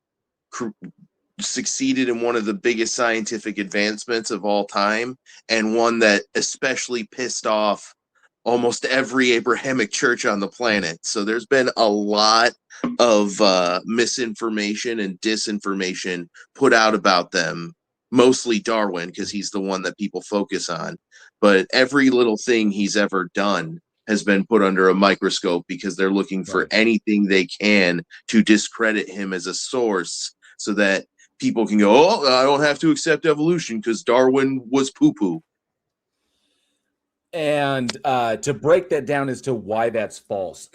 Speaker 12: succeeded in one of the biggest scientific advancements of all time, and one that especially pissed off almost every Abrahamic church on the planet. So there's been a lot of misinformation and disinformation put out about them, mostly Darwin, because he's the one that people focus on. But every little thing he's ever done has been put under a microscope because they're looking for anything they can to discredit him as a source so that people can go, oh, I don't have to accept evolution because Darwin was poo-poo.
Speaker 1: And to break that down as to why that's false,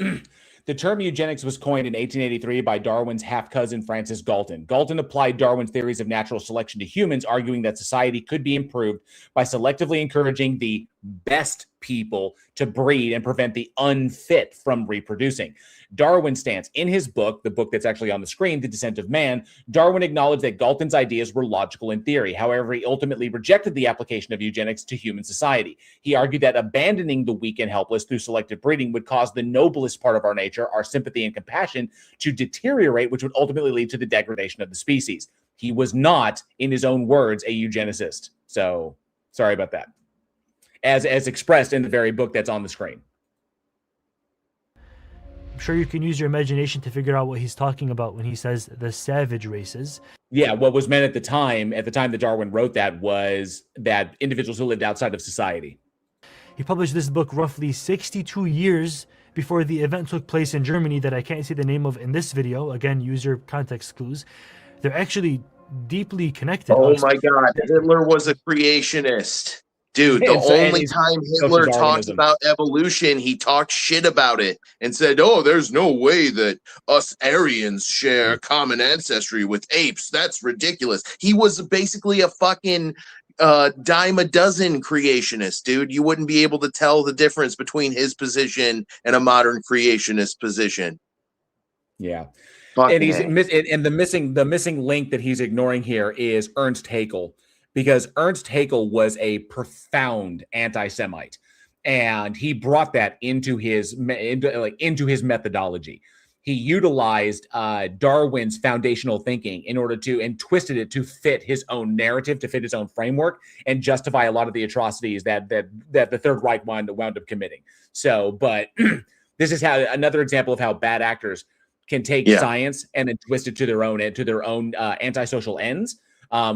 Speaker 1: the term eugenics was coined in 1883 by Darwin's half-cousin Francis Galton. Galton applied Darwin's theories of natural selection to humans, arguing that society could be improved by selectively encouraging the best people to breed and prevent the unfit from reproducing. Darwin's stance. In his book, the book that's actually on the screen, The Descent of Man, Darwin acknowledged that Galton's ideas were logical in theory. However, he ultimately rejected the application of eugenics to human society. He argued that abandoning the weak and helpless through selective breeding would cause the noblest part of our nature, our sympathy and compassion, to deteriorate, which would ultimately lead to the degradation of the species. He was not, in his own words, a eugenicist. So, sorry about that. As expressed in the very book that's on the screen.
Speaker 9: I'm sure you can use your imagination to figure out what he's talking about when he says the savage races.
Speaker 1: Yeah, what was meant at the time that Darwin wrote that was that individuals who lived outside of society.
Speaker 9: He published this book roughly 62 years before the event took place in Germany that I can't say the name of in this video. Again, use your context clues. They're actually deeply connected.
Speaker 12: Oh my God, Hitler was a creationist. Dude, the only time Hitler talked about evolution, he talked shit about it and said, oh, there's no way that us Aryans share common ancestry with apes. That's ridiculous. He was basically a fucking dime a dozen creationist, dude. You wouldn't be able to tell the difference between his position and a modern creationist position.
Speaker 1: Yeah. And the missing link that he's ignoring here is Ernst Haeckel. Because Ernst Haeckel was a profound anti-Semite, and he brought that into his methodology. He utilized Darwin's foundational thinking and twisted it to fit his own narrative, to fit his own framework, and justify a lot of the atrocities that the Third Reich wound up committing. So, but this is another example of how bad actors can take science and then twist it to their own antisocial ends.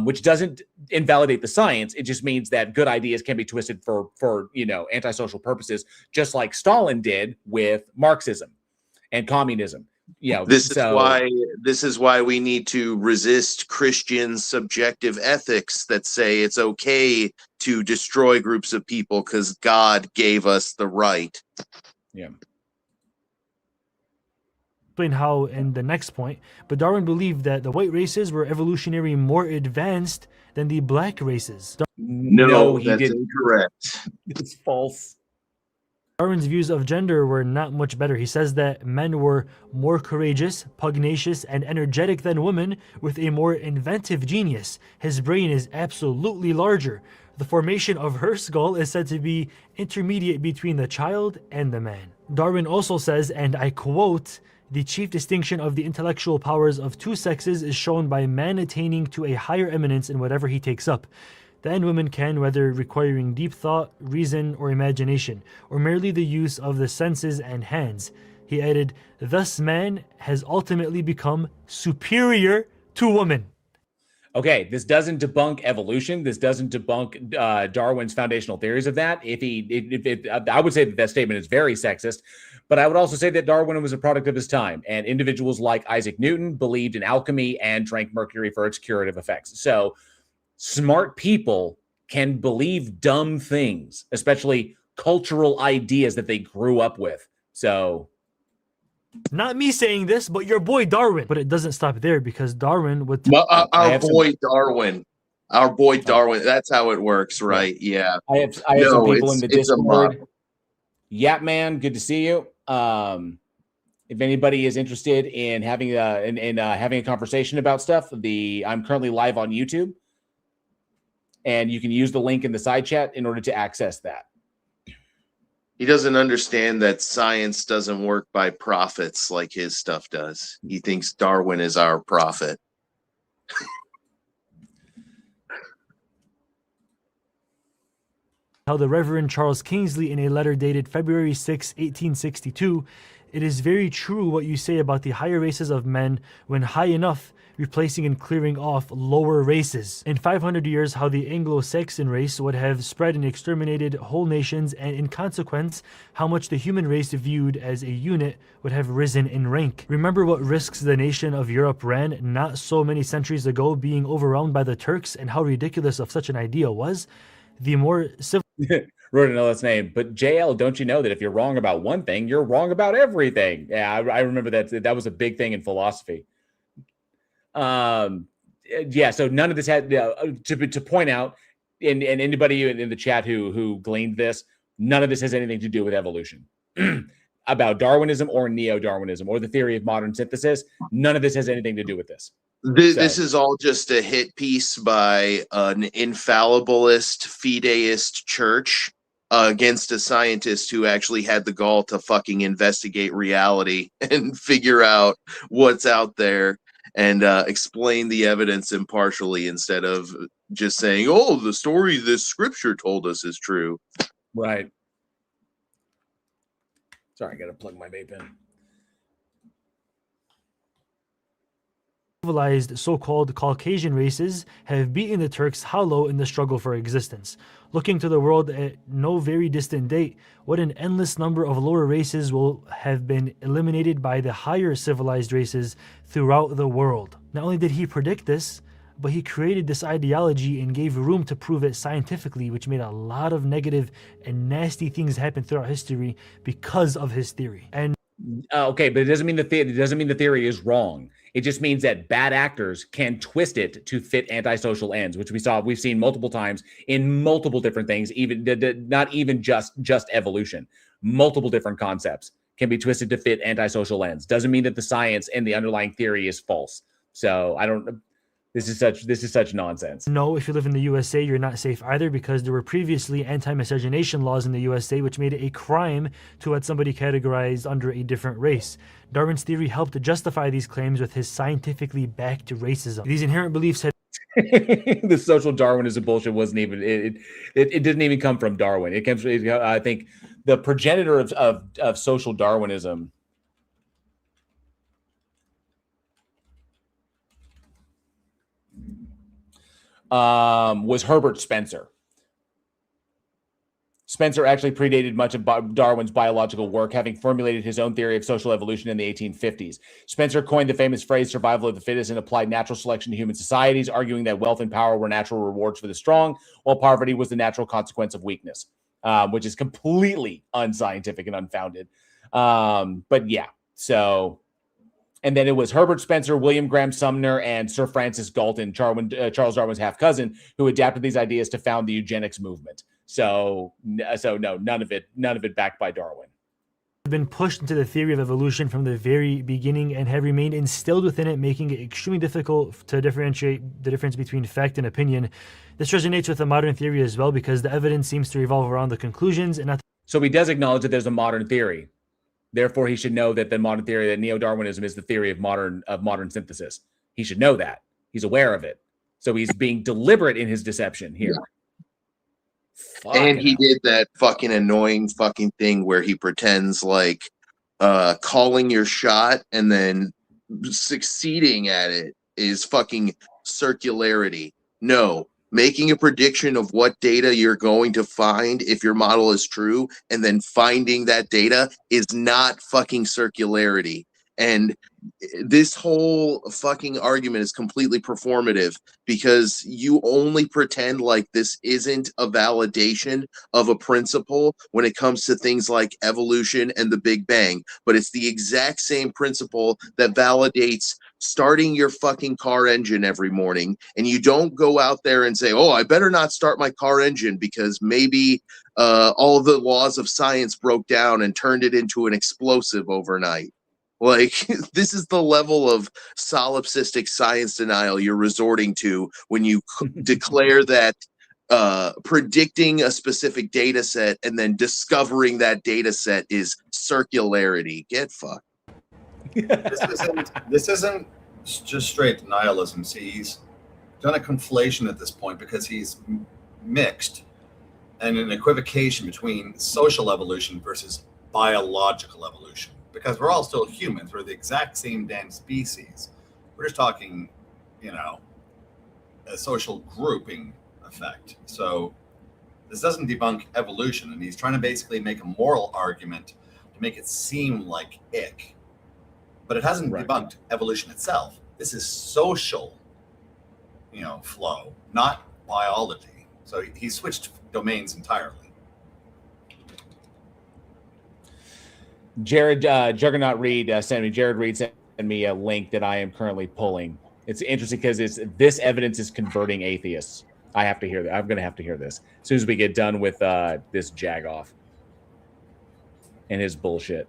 Speaker 1: Which doesn't invalidate the science. It just means that good ideas can be twisted for antisocial purposes, just like Stalin did with Marxism and communism.
Speaker 12: This is why we need to resist Christian subjective ethics that say it's okay to destroy groups of people because God gave us the right.
Speaker 1: Yeah.
Speaker 9: Explain how in the next point, but Darwin believed that the white races were evolutionary more advanced than the black races.
Speaker 12: No, he didn't. Incorrect.
Speaker 1: It's false.
Speaker 9: Darwin's views of gender were not much better. He says that men were more courageous, pugnacious, and energetic than women with a more inventive genius. His brain is absolutely larger. The formation of her skull is said to be intermediate between the child and the man. Darwin also says, and I quote, "The chief distinction of the intellectual powers of two sexes is shown by man attaining to a higher eminence in whatever he takes up. Then women can, whether requiring deep thought, reason, or imagination, or merely the use of the senses and hands." He added, "Thus man has ultimately become superior to woman."
Speaker 1: Okay, this doesn't debunk evolution. This doesn't debunk Darwin's foundational theories of that. I would say that statement is very sexist, but I would also say that Darwin was a product of his time, and individuals like Isaac Newton believed in alchemy and drank mercury for its curative effects. So smart people can believe dumb things, especially cultural ideas that they grew up with. So,
Speaker 9: not me saying this, but your boy Darwin. But it doesn't stop there, because Darwin would...
Speaker 12: Our boy Darwin. That's how it works, right? Yeah.
Speaker 1: I have some people in the Discord. Yap Man, good to see you. If anybody is interested in having having a conversation about stuff, I'm currently live on YouTube, and you can use the link in the side chat in order to access that.
Speaker 12: He doesn't understand that science doesn't work by prophets like his stuff does. He thinks Darwin is our prophet.
Speaker 9: How the Reverend Charles Kingsley, in a letter dated February 6, 1862, "It is very true what you say about the higher races of men, when high enough, replacing and clearing off lower races. In 500 years, how the Anglo-Saxon race would have spread and exterminated whole nations, and in consequence, how much the human race viewed as a unit would have risen in rank. Remember what risks the nation of Europe ran not so many centuries ago, being overwhelmed by the Turks, and how ridiculous of such an idea was. The more civil..."
Speaker 1: Wrote another name, but JL, don't you know that if you're wrong about one thing, you're wrong about everything? Yeah, I remember that was a big thing in philosophy. Yeah, so none of this had to point out, and anybody in the chat who gleaned this, none of this has anything to do with evolution. About Darwinism or neo-Darwinism or the theory of modern synthesis, none of this has anything to do with this.
Speaker 12: This is all just a hit piece by an infallibilist, fideist church against a scientist who actually had the gall to fucking investigate reality and figure out what's out there and explain the evidence impartially instead of just saying, "Oh, the story this scripture told us is true."
Speaker 1: Right. Sorry, I gotta plug my vape in.
Speaker 9: Civilized so-called Caucasian races have beaten the Turks hollow in the struggle for existence. Looking to the world at no very distant date, what an endless number of lower races will have been eliminated by the higher civilized races throughout the world. Not only did he predict this, but he created this ideology and gave room to prove it scientifically, which made a lot of negative and nasty things happen throughout history because of his theory. And
Speaker 1: okay, but it doesn't mean the theory is wrong. It just means that bad actors can twist it to fit antisocial ends, which we've seen multiple times in multiple different things, even not even just evolution. Multiple different concepts can be twisted to fit antisocial ends. Doesn't mean that the science and the underlying theory is false. So I don't. This is such nonsense.
Speaker 9: No, if you live in the USA, you're not safe either, because there were previously anti-miscegenation laws in the USA, which made it a crime to let somebody categorized under a different race. Darwin's theory helped to justify these claims with his scientifically backed racism. These inherent beliefs had...
Speaker 1: The social Darwinism bullshit wasn't even... It didn't even come from Darwin. It comes from, I think, the progenitor of social Darwinism... was Herbert Spencer. Spencer actually predated much of Darwin's biological work, having formulated his own theory of social evolution in the 1850s. Spencer coined the famous phrase survival of the fittest and applied natural selection to human societies, arguing that wealth and power were natural rewards for the strong, while poverty was the natural consequence of weakness, which is completely unscientific and unfounded. But yeah, so... And then it was Herbert Spencer, William Graham Sumner, and Sir Francis Galton, Charles Darwin's half-cousin, who adapted these ideas to found the eugenics movement. So no, none of it backed by Darwin.
Speaker 9: Been pushed into the theory of evolution from the very beginning and have remained instilled within it, making it extremely difficult to differentiate the difference between fact and opinion. This resonates with the modern theory as well, because the evidence seems to revolve around the conclusions and not.
Speaker 1: So he does acknowledge that there's a modern theory. Therefore, he should know that the modern theory, that neo-Darwinism is the theory of modern synthesis. He should know that. He's aware of it. So he's being deliberate in his deception here.
Speaker 12: And he did that fucking annoying fucking thing where he pretends like calling your shot and then succeeding at it is fucking circularity. No, making a prediction of what data you're going to find if your model is true and then finding that data is not fucking circularity. And this whole fucking argument is completely performative because you only pretend like this isn't a validation of a principle when it comes to things like evolution and the Big Bang. But it's the exact same principle that validates starting your fucking car engine every morning. And you don't go out there and say, oh, I better not start my car engine because maybe all the laws of science broke down and turned it into an explosive overnight. Like, this is the level of solipsistic science denial you're resorting to when you declare that predicting a specific data set and then discovering that data set is circularity. Get fucked.
Speaker 13: This isn't just straight denialism. See, he's done a conflation at this point because he's mixed and an equivocation between social evolution versus biological evolution. Because we're all still humans. We're the exact same damn species. We're just talking, a social grouping effect. So this doesn't debunk evolution. And he's trying to basically make a moral argument to make it seem like ick. But it hasn't debunked evolution itself. This is social, flow, not biology. So he switched domains entirely.
Speaker 1: Jared Juggernaut Reed Jared Reed sent me a link that I am currently pulling. It's interesting because this evidence is converting atheists. I have to hear that. I'm going to have to hear this as soon as we get done with this jagoff and his bullshit.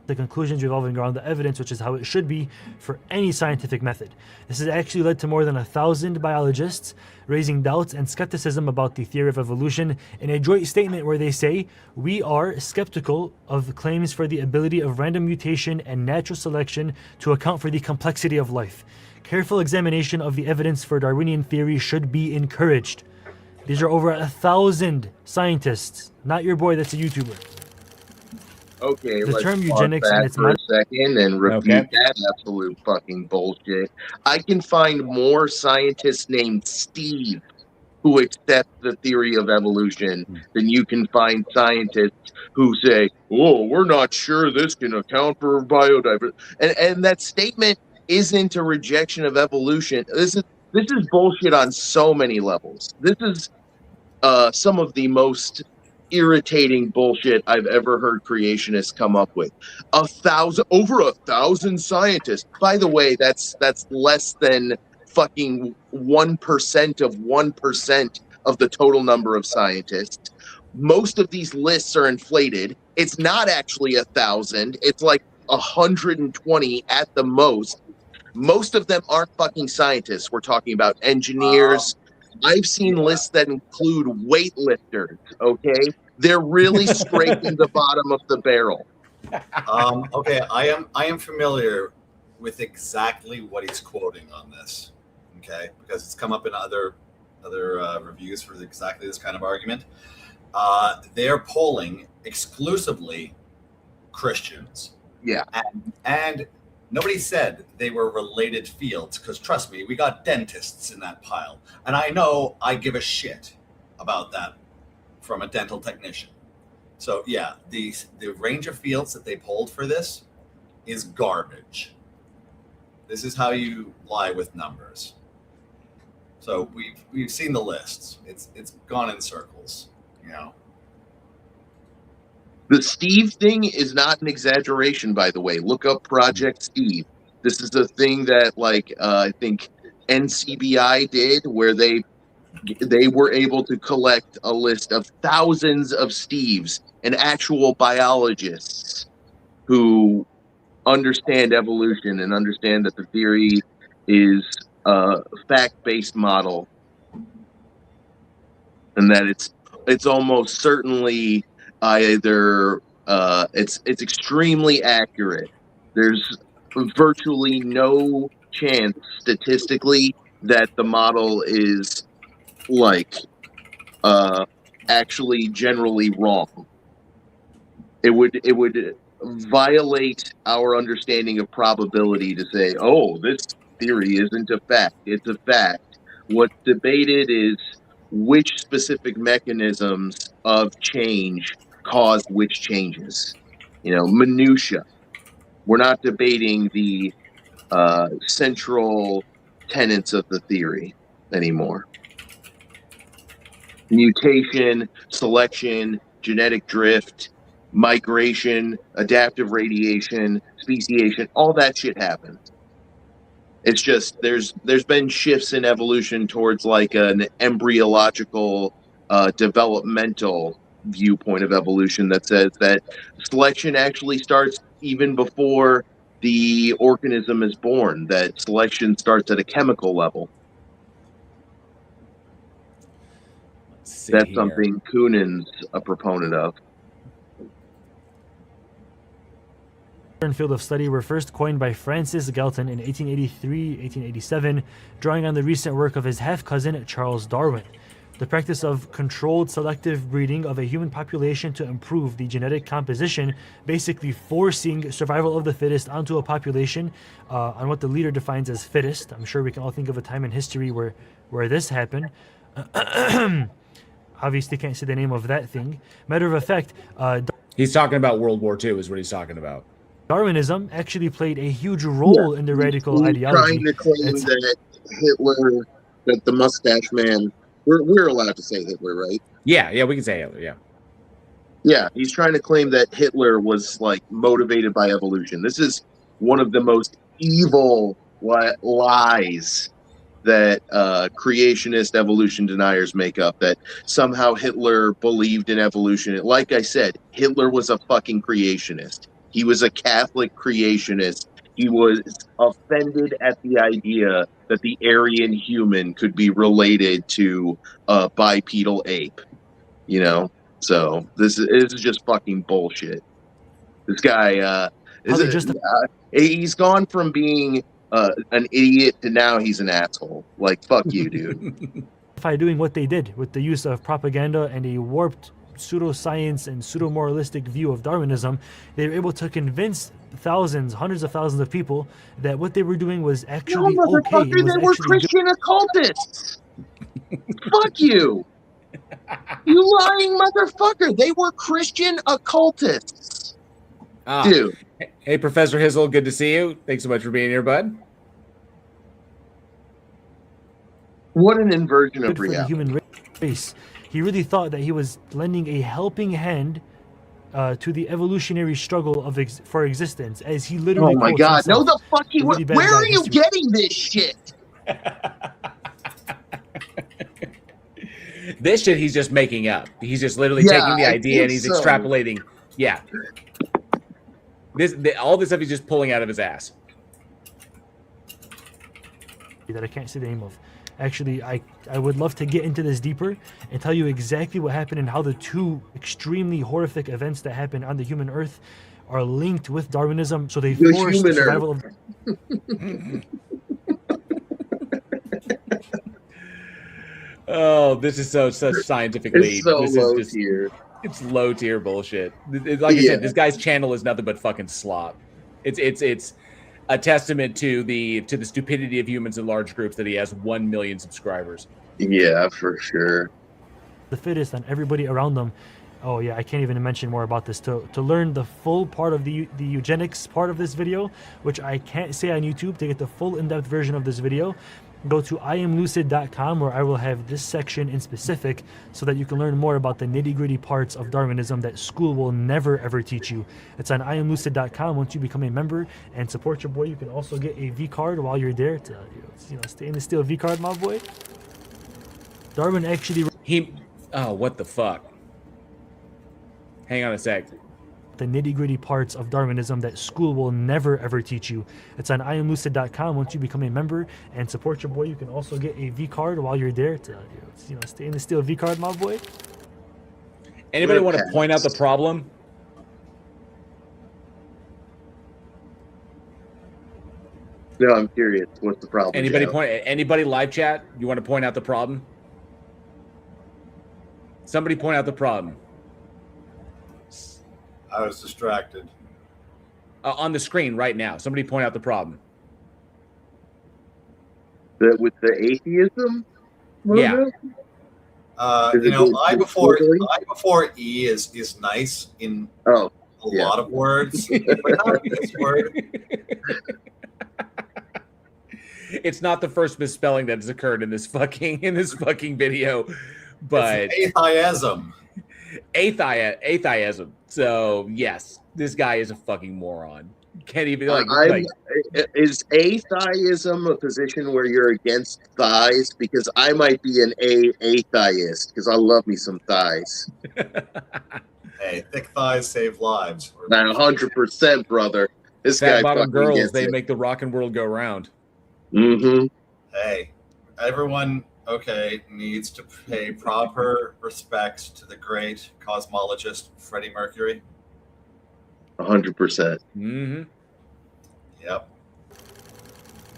Speaker 9: The conclusions revolving around the evidence, which is how it should be for any scientific method. This has actually led to more than 1,000 biologists raising doubts and skepticism about the theory of evolution in a joint statement where they say, we are skeptical of claims for the ability of random mutation and natural selection to account for the complexity of life. Careful examination of the evidence for Darwinian theory should be encouraged. These are over 1,000 scientists, not your boy that's a YouTuber.
Speaker 12: Okay,
Speaker 9: the
Speaker 12: let's
Speaker 9: term eugenics
Speaker 12: that
Speaker 9: and its
Speaker 12: for a second and refute that absolute fucking bullshit. I can find more scientists named Steve who accept the theory of evolution than you can find scientists who say, "Oh, we're not sure this can account for biodiversity." And that statement isn't a rejection of evolution. This is bullshit on so many levels. This is some of the most irritating bullshit I've ever heard creationists come up with. Over 1,000 scientists. By the way, that's less than fucking 1% of 1% of the total number of scientists. Most of these lists are inflated. It's not actually 1,000. It's like 120 at the most. Most of them aren't fucking scientists. We're talking about engineers. I've seen lists that include weightlifters, okay? They're really scraping the bottom of the barrel.
Speaker 13: Okay, I am familiar with exactly what he's quoting on this, okay? Because it's come up in other reviews for exactly this kind of argument. They're polling exclusively Christians.
Speaker 12: Yeah.
Speaker 13: And nobody said they were related fields, because trust me, we got dentists in that pile. And I know I give a shit about that from a dental technician. So yeah, the range of fields that they polled for this is garbage. This is how you lie with numbers. So we've seen the lists. It's gone in circles,
Speaker 12: The Steve thing is not an exaggeration, by the way. Look up Project Steve. This is a thing that, I think NCBI did, where they were able to collect a list of thousands of Steves and actual biologists who understand evolution and understand that the theory is a fact-based model, and that it's almost certainly either it's extremely accurate. There's virtually no chance statistically that the model is like actually generally wrong. It would violate our understanding of probability to say, oh, this theory isn't a fact. It's a fact. What's debated is which specific mechanisms of change cause which changes. Minutia. We're not debating the central tenets of the theory anymore. Mutation, selection, genetic drift, migration, adaptive radiation, speciation, all that shit happens. It's just there's been shifts in evolution towards like an embryological developmental viewpoint of evolution that says that selection actually starts even before the organism is born, that selection starts at a chemical level. That's here. Something Kunin's a proponent of.
Speaker 9: Field of study were first coined by Francis Galton in 1883-1887, drawing on the recent work of his half-cousin Charles Darwin. The practice of controlled selective breeding of a human population to improve the genetic composition, basically forcing survival of the fittest onto a population on what the leader defines as fittest. I'm sure we can all think of a time in history where this happened. Obviously can't say the name of that thing. Matter of fact,
Speaker 1: he's talking about World War II is what he's talking about.
Speaker 9: Darwinism actually played a huge role in the radical ideology.
Speaker 12: Trying to claim that Hitler, that the mustache man, we're allowed to say Hitler, right?
Speaker 1: Yeah, we can say Hitler, yeah.
Speaker 12: Yeah, he's trying to claim that Hitler was like motivated by evolution. This is one of the most evil lies that creationist evolution deniers make up, that somehow Hitler believed in evolution. Like I said, Hitler was a fucking creationist. He was a Catholic creationist. He was offended at the idea that the Aryan human could be related to a bipedal ape. So this is just fucking bullshit. This guy, he's gone from being an idiot to now he's an asshole. Like, fuck you, dude.
Speaker 9: By doing what they did with the use of propaganda and a warped pseudoscience and pseudo-moralistic view of Darwinism, they were able to convince thousands, hundreds of thousands of people that what they were doing was actually okay.
Speaker 12: They were Christian occultists. Fuck you. You lying motherfucker. They were Christian occultists. Dude.
Speaker 1: Hey, Professor Hizzle, good to see you. Thanks so much for being here, bud.
Speaker 12: What an inversion of reality.
Speaker 9: For the human race. He really thought that he was lending a helping hand to the evolutionary struggle for existence, as he literally.
Speaker 12: Oh my God! No, the fuck he was. Where are you getting this shit?
Speaker 1: This shit he's just making up. He's just literally taking the idea and he's extrapolating. Yeah. All this stuff he's just pulling out of his ass.
Speaker 9: That I can't say the name of. Actually, I would love to get into this deeper and tell you exactly what happened and how the two extremely horrific events that happened on the human Earth are linked with Darwinism. So they forced the survival of.
Speaker 1: Oh, this is such scientifically.
Speaker 12: It's so
Speaker 1: this
Speaker 12: low
Speaker 1: is just,
Speaker 12: tier.
Speaker 1: It's low tier bullshit. Like I said, this guy's channel is nothing but fucking slop. It's a testament to the stupidity of humans in large groups that he has 1 million subscribers.
Speaker 12: Yeah, for sure.
Speaker 9: The fittest and everybody around them. Oh yeah, I can't even mention more about this. To learn the full part of the eugenics part of this video, which I can't say on YouTube, to get the full in-depth version of this video, go to iamlucid.com, where I will have this section in specific so that you can learn more about the nitty-gritty parts of Darwinism that school will never ever teach you. It's on iamlucid.com. Once you become a member and support your boy, you can also get a V card while you're there to stainless steel V card, my boy. Darwin actually
Speaker 1: what the fuck? Hang on a sec.
Speaker 9: The nitty-gritty parts of Darwinism that school will never ever teach you. It's on iamlucid.com. Once you become a member and support your boy, you can also get a V card while you're there to stainless steel V card, my boy.
Speaker 1: Anybody want to point out the problem?
Speaker 12: No, I'm curious. What's the problem?
Speaker 1: Anybody live chat? You want to point out the problem? Somebody point out the problem.
Speaker 13: I was distracted.
Speaker 1: On the screen right now. Somebody point out the problem.
Speaker 12: With the atheism?
Speaker 1: Yeah.
Speaker 13: I before E is nice in a lot of words, but not this word.
Speaker 1: It's not the first misspelling that has occurred in this fucking video, but
Speaker 13: it's atheism.
Speaker 1: Atheism. So yes, this guy is a fucking moron. Can't even
Speaker 12: is atheism a position where you're against thighs? Because I might be an atheist because I love me some thighs.
Speaker 13: Hey, thick thighs save lives.
Speaker 12: 100%, brother. This
Speaker 1: Fat
Speaker 12: guy
Speaker 1: bottom
Speaker 12: fucking
Speaker 1: girls,
Speaker 12: gets
Speaker 1: they
Speaker 12: it.
Speaker 1: make the rockin' world go round.
Speaker 12: Mm-hmm.
Speaker 13: Hey, everyone, needs to pay proper respects to the great cosmologist Freddie Mercury.
Speaker 12: 100%.
Speaker 1: Mm-hmm.
Speaker 13: Yep.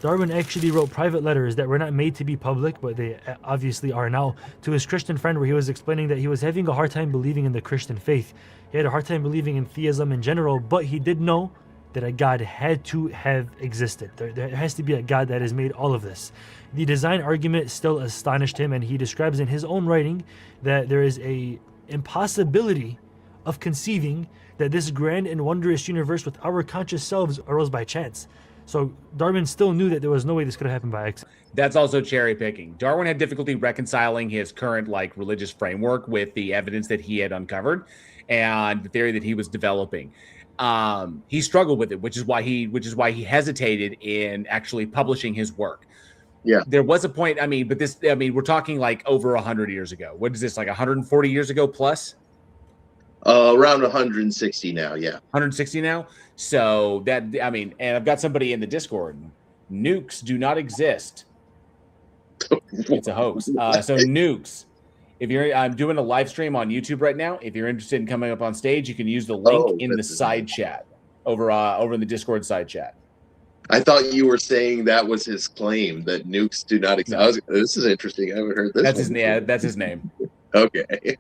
Speaker 9: Darwin actually wrote private letters that were not made to be public, but they obviously are now, to his Christian friend, where he was explaining that he was having a hard time believing in the Christian faith. He had a hard time believing in theism in general, but he did know that a God had to have existed. There has to be a God that has made all of this. The design argument still astonished him, and he describes in his own writing that there is a impossibility of conceiving that this grand and wondrous universe with our conscious selves arose by chance. So Darwin still knew that there was no way this could have happened by accident.
Speaker 1: That's also cherry picking. Darwin had difficulty reconciling his current religious framework with the evidence that he had uncovered and the theory that he was developing. He struggled with it, which is why he hesitated in actually publishing his work.
Speaker 12: Yeah,
Speaker 1: there was a point. We're talking like over 100 years ago. What is this, like 140 years ago plus?
Speaker 12: Around 160 now. Yeah,
Speaker 1: 160 now. So and I've got somebody in the Discord. Nukes do not exist. It's a hoax. So nukes. I'm doing a live stream on YouTube right now. If you're interested in coming up on stage, you can use the link in the side chat over in the Discord side chat.
Speaker 12: I thought you were saying that was his claim, that nukes do not exist. No. This is interesting. I haven't heard this.
Speaker 1: That's his name.
Speaker 12: Okay.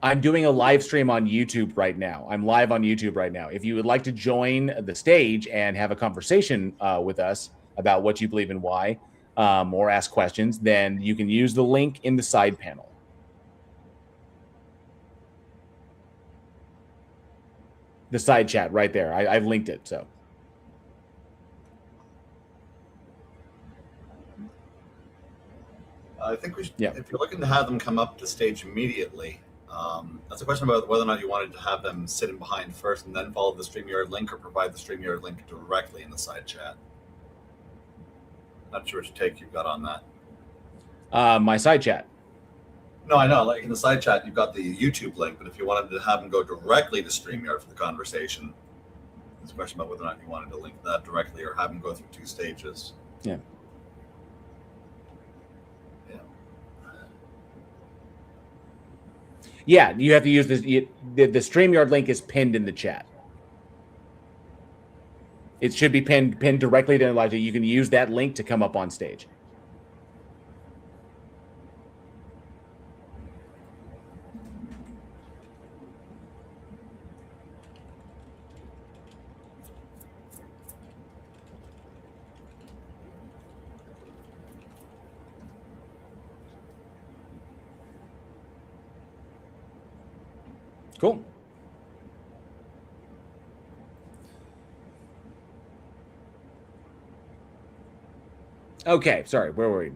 Speaker 1: I'm doing a live stream on YouTube right now. I'm live on YouTube right now. If you would like to join the stage and have a conversation with us about what you believe and why, or ask questions, then you can use the link in the side panel. The side chat right there. I've linked it. So
Speaker 13: I think we should, if you're looking to have them come up to stage immediately, that's a question about whether or not you wanted to have them sit in behind first and then follow the StreamYard link, or provide the StreamYard link directly in the side chat. Not sure which take you've got on that.
Speaker 1: My side chat.
Speaker 13: No, I know. Like in the side chat, you've got the YouTube link, but if you wanted to have them go directly to StreamYard for the conversation, it's a question about whether or not you wanted to link that directly or have them go through two stages.
Speaker 1: Yeah. Yeah, you have to use this. The StreamYard link is pinned in the chat. It should be pinned directly to Elijah. You can use that link to come up on stage. Cool. Okay, sorry. Where were we?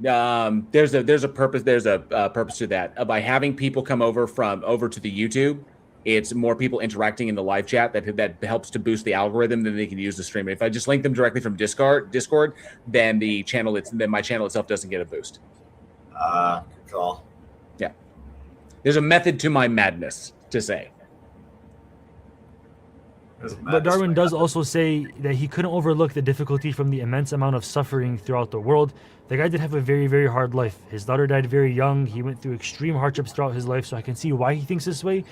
Speaker 1: There's a purpose. There's a purpose to that. By having people come over to the YouTube, it's more people interacting in the live chat that helps to boost the algorithm. Then they can use the stream. If I just link them directly from Discord, then my channel itself doesn't get a boost.
Speaker 13: Cool.
Speaker 1: Yeah, there's a method to my madness, to say.
Speaker 9: But Darwin does also say that he couldn't overlook the difficulty from the immense amount of suffering throughout the world. The guy did have a very, very hard life. His daughter died very young. He went through extreme hardships throughout his life, so I can see why he thinks this way.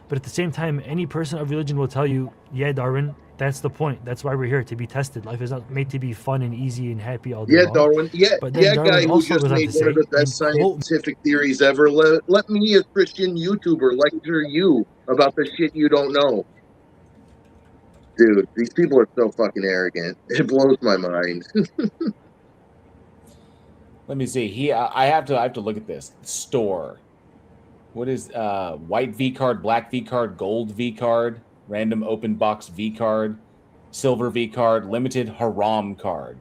Speaker 9: But at the same time, any person of religion will tell you, yeah, Darwin, that's the point. That's why we're here, to be tested. Life is not made to be fun and easy and happy all day long.
Speaker 12: Darwin.
Speaker 9: But then Darwin
Speaker 12: guy who
Speaker 9: also
Speaker 12: just
Speaker 9: goes on
Speaker 12: made
Speaker 9: to
Speaker 12: one of
Speaker 9: say,
Speaker 12: the best scientific theories ever. Let me, a Christian YouTuber, lecture you about the shit you don't know. Dude, these people are so fucking arrogant. It blows my mind.
Speaker 1: Let me see. I have to look at this store. What is white V card, black V card, gold V card, random open box V card, silver V card, limited haram card.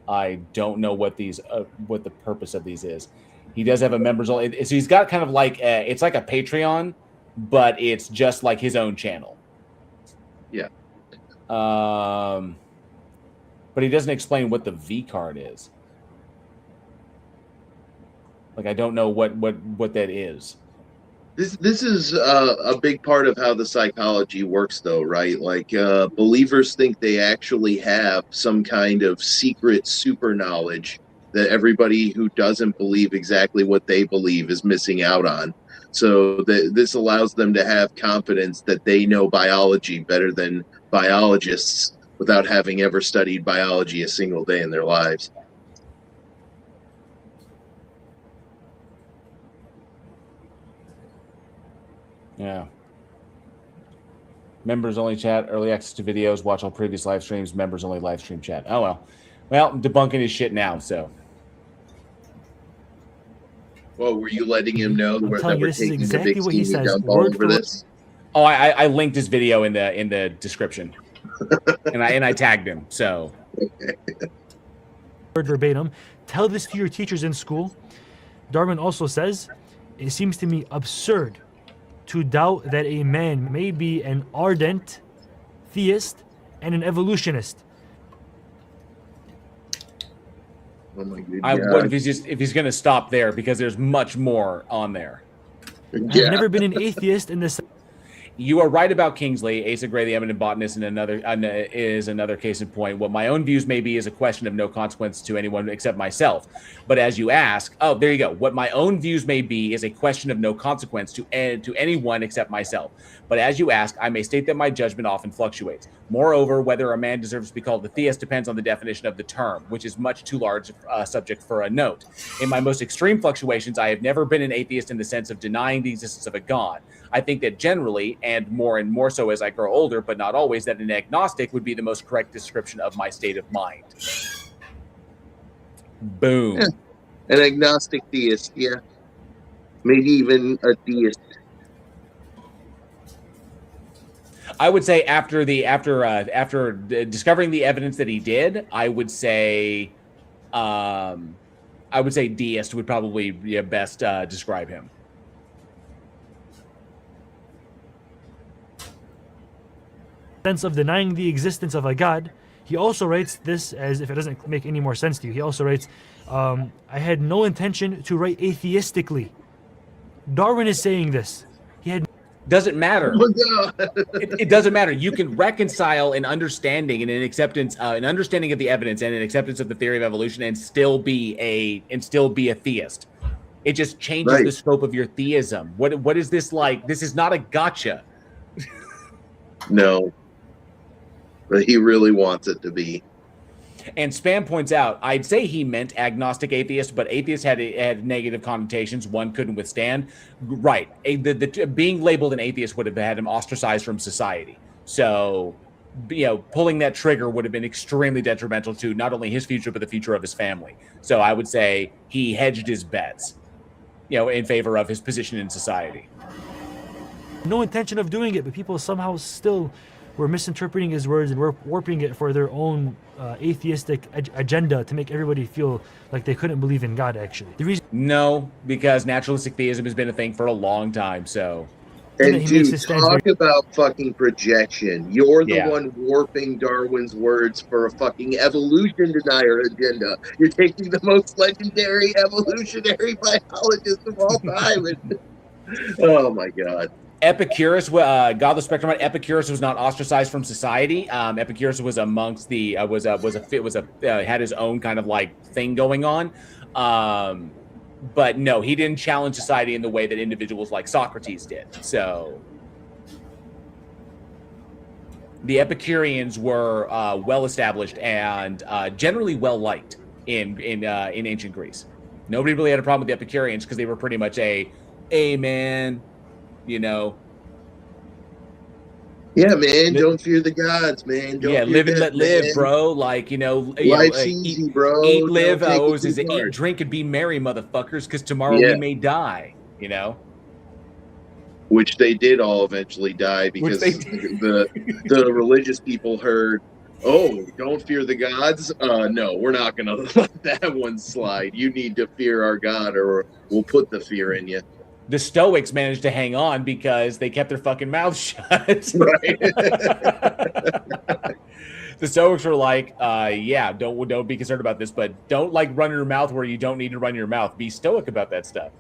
Speaker 1: I don't know what what the purpose of these is. He does have a members only. So he's got kind of like it's like a Patreon, but it's just like his own channel.
Speaker 12: Yeah.
Speaker 1: But he doesn't explain what the V card is. Like, I don't know what that is.
Speaker 12: This is a big part of how the psychology works, though, right? Like, believers think they actually have some kind of secret super knowledge that everybody who doesn't believe exactly what they believe is missing out on. So this allows them to have confidence that they know biology better than biologists without having ever studied biology a single day in their lives.
Speaker 1: Yeah. Members only chat, early access to videos, watch all previous live streams, members only live stream chat. Oh, well. Well, debunking his shit now, so.
Speaker 12: Well, were you letting him know that we're taking
Speaker 9: exactly
Speaker 12: the
Speaker 9: what
Speaker 12: big
Speaker 9: he says,
Speaker 12: dump all over this?
Speaker 1: Oh, I linked his video in the description. and I tagged him, so.
Speaker 9: Word verbatim, tell this to your teachers in school. Darwin also says, it seems to me absurd to doubt that a man may be an ardent theist and an evolutionist.
Speaker 12: Oh my God.
Speaker 1: I would if he's going to stop there, because there's much more on there.
Speaker 9: I've never been an atheist in this.
Speaker 1: You are right about Kingsley. Asa Gray, the eminent botanist, and is another case in point. What my own views may be is a question of no consequence to anyone except myself. But as you ask, oh, there you go. What my own views may be is a question of no consequence to anyone except myself. But as you ask, I may state that my judgment often fluctuates. Moreover, whether a man deserves to be called a theist depends on the definition of the term, which is much too large a subject for a note. In my most extreme fluctuations, I have never been an atheist in the sense of denying the existence of a God. I think that generally, and more so as I grow older, but not always, that an agnostic would be the most correct description of my state of mind. Boom.
Speaker 12: Yeah. An agnostic theist, yeah. Maybe even a theist.
Speaker 1: I would say after discovering the evidence that he did, I would say deist would probably be best describe him.
Speaker 9: Sense of denying the existence of a God. He also writes this as if it doesn't make any more sense to you. He also writes, I had no intention to write atheistically. Darwin is saying this. He had.
Speaker 1: Doesn't matter. It doesn't matter. You can reconcile an understanding and an acceptance, an understanding of the evidence and an acceptance of the theory of evolution, and still be a theist. It just changes the scope of your theism. What is this like? This is not a gotcha.
Speaker 12: No, but he really wants it to be.
Speaker 1: And Spam points out, I'd say he meant agnostic atheist, but atheist had negative connotations one couldn't withstand. Right. Being labeled an atheist would have had him ostracized from society. So, pulling that trigger would have been extremely detrimental to not only his future, but the future of his family. So I would say he hedged his bets, in favor of his position in society.
Speaker 9: No intention of doing it, but people somehow still were misinterpreting his words and warping it for their own atheistic agenda to make everybody feel like they couldn't believe in God, actually. The reason
Speaker 1: No, because naturalistic theism has been a thing for a long time, so...
Speaker 12: And dude, talk about fucking projection. You're the one warping Darwin's words for a fucking evolution denier agenda. You're taking the most legendary evolutionary biologist of all time. Oh my God.
Speaker 1: Epicurus, Godless Spectrum, Epicurus was not ostracized from society. Epicurus was amongst the had his own kind of like thing going on. But no, he didn't challenge society in the way that individuals like Socrates did. So the Epicureans were well established and generally well liked in ancient Greece. Nobody really had a problem with the Epicureans because they were pretty much a man, you know.
Speaker 12: Yeah, man, don't fear the gods, man. Don't
Speaker 1: live and let live, bro. Like,
Speaker 12: life's easy, bro.
Speaker 1: Eat, live, eat, drink, and be merry, motherfuckers, because tomorrow we may die, you know?
Speaker 12: Which they did all eventually die because the religious people heard, oh, don't fear the gods? No, we're not going to let that one slide. You need to fear our God or we'll put the fear in you.
Speaker 1: The Stoics managed to hang on because they kept their fucking mouths shut.
Speaker 12: Right.
Speaker 1: The Stoics were like, don't be concerned about this, but don't like run your mouth where you don't need to run your mouth. Be stoic about that stuff.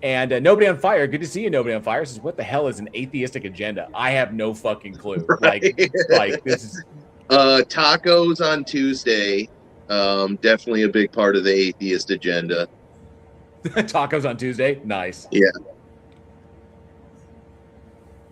Speaker 1: And Nobody on Fire, good to see you, Nobody on Fire, says, what the hell is an atheistic agenda? I have no fucking clue.
Speaker 12: Right.
Speaker 1: Like this is...
Speaker 12: Tacos on Tuesday, definitely a big part of the atheist agenda.
Speaker 1: Tacos on Tuesday, nice.
Speaker 12: Yeah.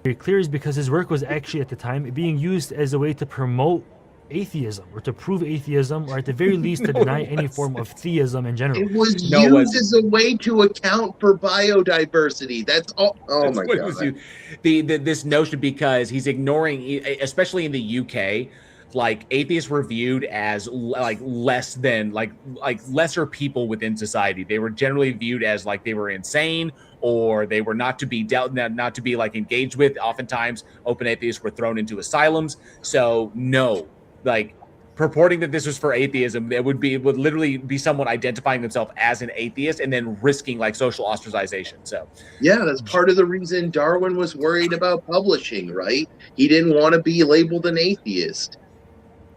Speaker 9: Very clear is because his work was actually at the time being used as a way to promote atheism or to prove atheism, or at the very least to deny any form of theism in general.
Speaker 12: It was used as a way to account for biodiversity. That's all. Oh my God.
Speaker 1: This notion, because he's ignoring, especially in the UK, like atheists were viewed as like less than like lesser people within society. They were generally viewed as like they were insane, or they were not to be not to be like engaged with. Oftentimes open atheists were thrown into asylums. So no, like purporting that this was for atheism, it would literally be someone identifying themselves as an atheist and then risking like social ostracization. So
Speaker 12: yeah, that's part of the reason Darwin was worried about publishing, right? He didn't want to be labeled an atheist.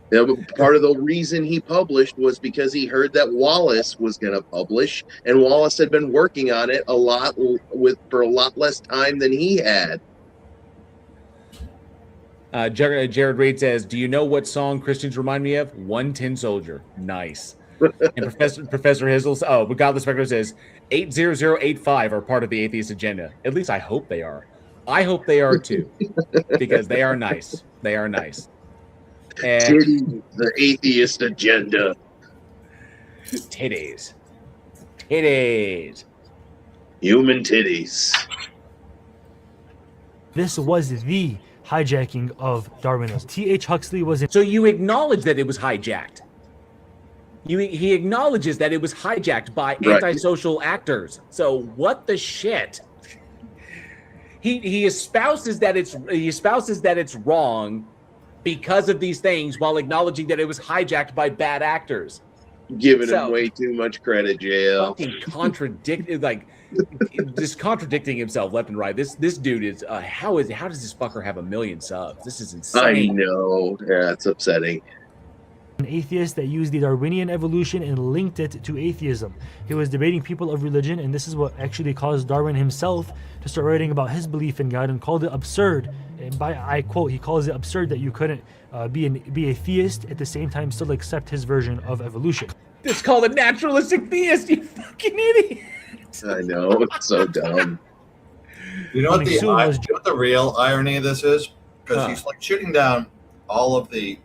Speaker 12: Part of the reason he published was because he heard that Wallace was going to publish, and Wallace had been working on it for a lot less time than he had.
Speaker 1: Jared Reed says, do you know what song Christians remind me of? One Tin Soldier. Nice. And Professor Hizzles, but Godless Spectre says 80085 are part of the atheist agenda. At least I hope they are. I hope they are too, because they are nice. They are nice.
Speaker 12: And the atheist agenda.
Speaker 1: Titties.
Speaker 12: Human titties.
Speaker 9: This was the hijacking of Darwinism. T.H. Huxley was in...
Speaker 1: So you acknowledge that it was hijacked. He acknowledges that it was hijacked by antisocial actors. So what the shit? He espouses that it's wrong because of these things, while acknowledging that it was hijacked by bad actors.
Speaker 12: Giving him way too much credit, JL.
Speaker 1: Fucking just contradicting himself left and right. This dude is how does this fucker have 1 million subs? This is insane.
Speaker 12: I know. Yeah, it's upsetting.
Speaker 9: An atheist that used the Darwinian evolution and linked it to atheism. He was debating people of religion, and this is what actually caused Darwin himself to start writing about his belief in God and called it absurd. And I quote, he calls it absurd that you couldn't be a theist at the same time still accept his version of evolution.
Speaker 1: It's called a naturalistic theist, you fucking idiot.
Speaker 12: I know, it's so dumb.
Speaker 13: You know what the real irony of this is? Because he's like shooting down all of the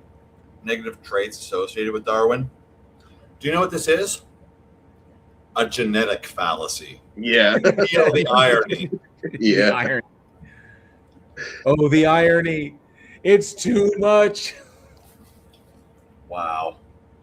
Speaker 13: negative traits associated with Darwin. Do you know what this is? A genetic fallacy.
Speaker 12: Yeah.
Speaker 13: You know the irony.
Speaker 12: Yeah.
Speaker 1: The irony. Oh, the irony. It's too much.
Speaker 13: Wow.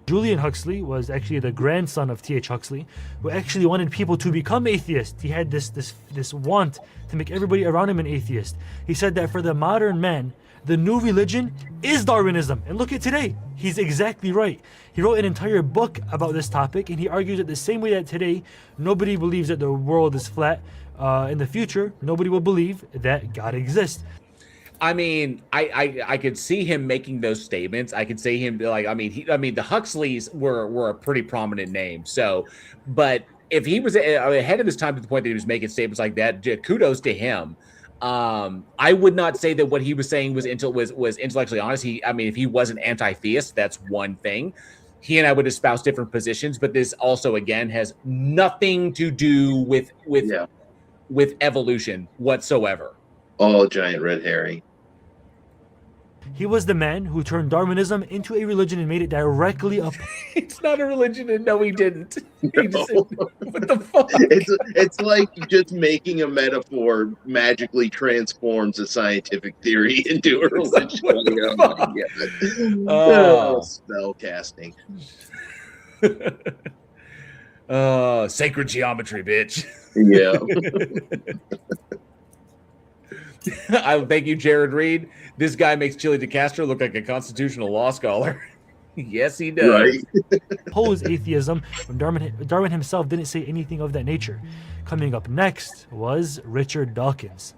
Speaker 9: Julian Huxley was actually the grandson of T.H. Huxley, who actually wanted people to become atheists. He had this want to make everybody around him an atheist. He said that for the modern man, the new religion is Darwinism. And look at today. He's exactly right. He wrote an entire book about this topic, and he argues that the same way that today nobody believes that the world is flat, in the future nobody will believe that God exists.
Speaker 1: I mean, I could see him making those statements. I could see him like, I mean, the Huxleys were a pretty prominent name. So, but if he was ahead of his time to the point that he was making statements like that, kudos to him. I would not say that what he was saying was intellectually honest. If he was an anti-theist, that's one thing. He and I would espouse different positions, but this also again has nothing to do with evolution whatsoever.
Speaker 12: All giant red herring.
Speaker 9: He was the man who turned Darwinism into a religion and made it directly up.
Speaker 1: It's not a religion, and no, he didn't. He just, what the fuck?
Speaker 12: It's like just making a metaphor magically transforms a scientific theory into a religion. Spell casting.
Speaker 1: Sacred geometry, bitch.
Speaker 12: Yeah.
Speaker 1: I thank you, Jared Reed. This guy makes Chili DeCastro look like a constitutional law scholar. Yes, he does.
Speaker 12: Right.
Speaker 9: Oppose atheism when Darwin himself didn't say anything of that nature. Coming up next was Richard Dawkins.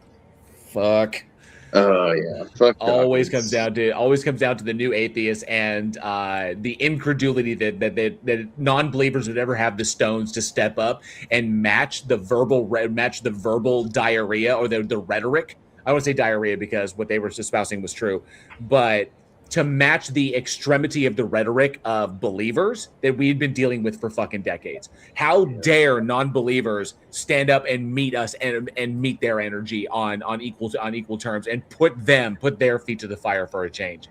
Speaker 1: Fuck.
Speaker 12: Oh yeah. Fuck.
Speaker 1: Always comes down to the new atheists and the incredulity that non-believers would ever have the stones to step up and match the verbal diarrhea or the rhetoric. I wouldn't say diarrhea because what they were espousing was true, but to match the extremity of the rhetoric of believers that we've been dealing with for fucking decades. How dare non-believers stand up and meet us and meet their energy on equal terms and put their feet to the fire for a change,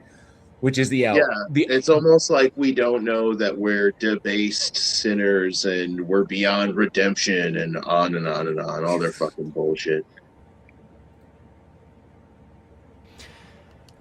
Speaker 1: which is
Speaker 12: it's almost like we don't know that we're debased sinners and we're beyond redemption and on and on and on, all their fucking bullshit.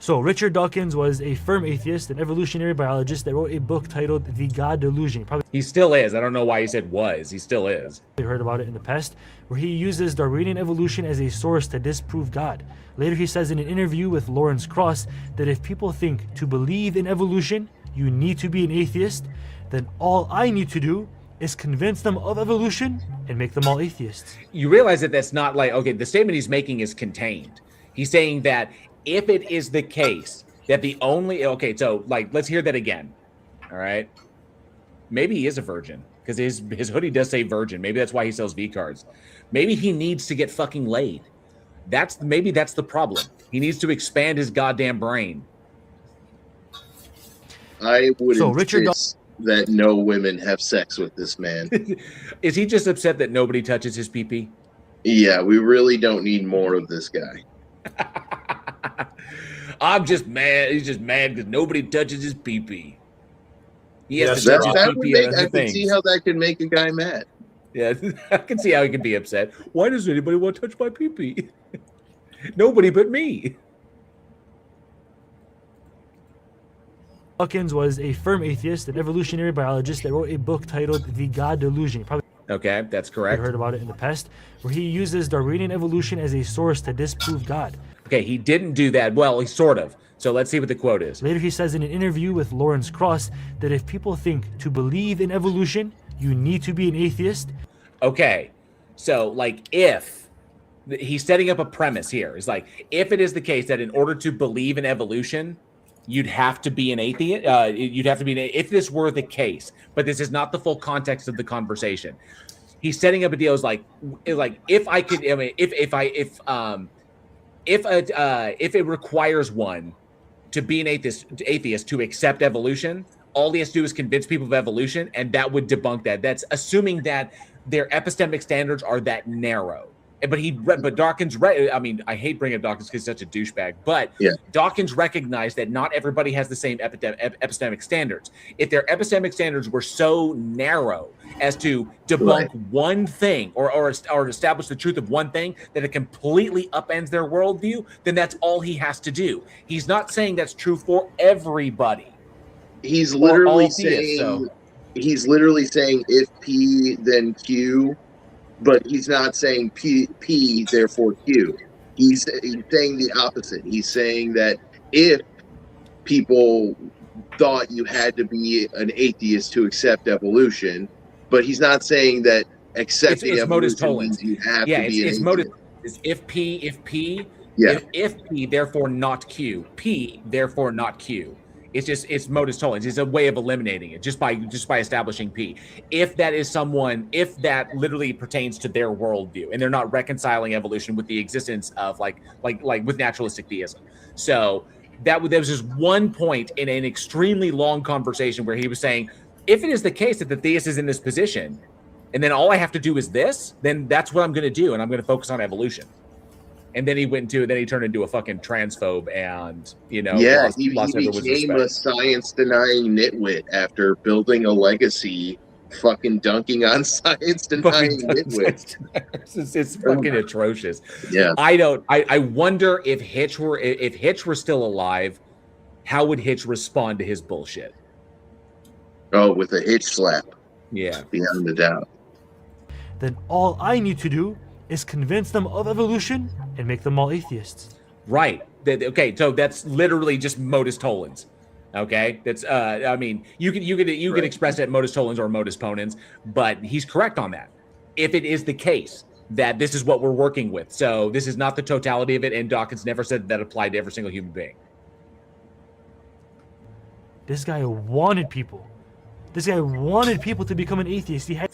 Speaker 9: So Richard Dawkins was a firm atheist, an evolutionary biologist that wrote a book titled The God Delusion.
Speaker 1: He still is. I don't know why he said was. He still is.
Speaker 9: We heard about it in the past, where he uses Darwinian evolution as a source to disprove God. Later he says in an interview with Lawrence Cross that if people think to believe in evolution, you need to be an atheist, then all I need to do is convince them of evolution and make them all atheists.
Speaker 1: You realize that that's not like, okay, the statement he's making is contained. He's saying that if it is the case that let's hear that again. All right. Maybe he is a virgin because his hoodie does say virgin. Maybe that's why he sells V cards. Maybe he needs to get fucking laid. Maybe that's the problem. He needs to expand his goddamn brain.
Speaker 12: I would insist that no women have sex with this man.
Speaker 1: Is he just upset that nobody touches his pee-pee?
Speaker 12: Yeah, we really don't need more of this guy.
Speaker 1: I'm just mad. He's just mad because nobody touches his pee-pee. He has
Speaker 12: to touch his pee-pee. I can see how that can make a guy mad.
Speaker 1: Yeah, I can see how he can be upset. Why does anybody want to touch my pee-pee? Nobody but me.
Speaker 9: Dawkins was a firm atheist, an evolutionary biologist that wrote a book titled The God Delusion.
Speaker 1: Okay, that's correct.
Speaker 9: I heard about it in the past, where he uses Darwinian evolution as a source to disprove God.
Speaker 1: Okay, he didn't do that. Well, he sort of. So let's see what the quote is.
Speaker 9: Later he says in an interview with Lawrence Cross that if people think to believe in evolution, you need to be an atheist.
Speaker 1: Okay, so if he's setting up a premise here. It's like, if it is the case that in order to believe in evolution, you'd have to be an atheist. If this were the case, but this is not the full context of the conversation. He's setting up a deal. Is like if I could, I mean, if it requires one to be an atheist to accept evolution, all he has to do is convince people of evolution, and that would debunk that. That's assuming that their epistemic standards are that narrow. But Dawkins, I mean, I hate bringing up Dawkins because he's such a douchebag, but Dawkins recognized that not everybody has the same epistemic standards. If their epistemic standards were so narrow as to debunk one thing or establish the truth of one thing that it completely upends their worldview, then that's all he has to do. He's not saying that's true for everybody.
Speaker 12: he's literally
Speaker 1: theists,
Speaker 12: saying he's literally saying if P then Q, but he's not saying P therefore Q. He's saying the opposite. He's saying that if people thought you had to be an atheist to accept evolution, but he's not saying that accepting evolution means you have to be an atheist.
Speaker 1: It's if P,
Speaker 12: Yeah.
Speaker 1: if P, therefore not Q. P, therefore not Q. It's modus tollens. It's a way of eliminating it just by establishing P. If that literally pertains to their worldview, and they're not reconciling evolution with the existence of like with naturalistic theism. So there was just one point in an extremely long conversation where he was saying, if it is the case that the theist is in this position, and then all I have to do is this, then that's what I'm going to do, and I'm going to focus on evolution. And then he turned into a fucking transphobe, and
Speaker 12: he became a science-denying nitwit after building a legacy, fucking dunking on science-denying nitwits.
Speaker 1: It's fucking atrocious.
Speaker 12: Yeah,
Speaker 1: I wonder if Hitch were still alive, how would Hitch respond to his bullshit?
Speaker 12: Oh, with a Hitch slap.
Speaker 1: Yeah,
Speaker 12: beyond a doubt.
Speaker 9: Then all I need to do is convince them of evolution and make them all atheists.
Speaker 1: Right. Okay, so that's literally just modus tollens. Okay, that's I mean, you can express it modus tollens or modus ponens, but he's correct on that. If it is the case that this is what we're working with, so this is not the totality of it, and Dawkins never said that applied to every single human being.
Speaker 9: This guy wanted people to become an atheist. He had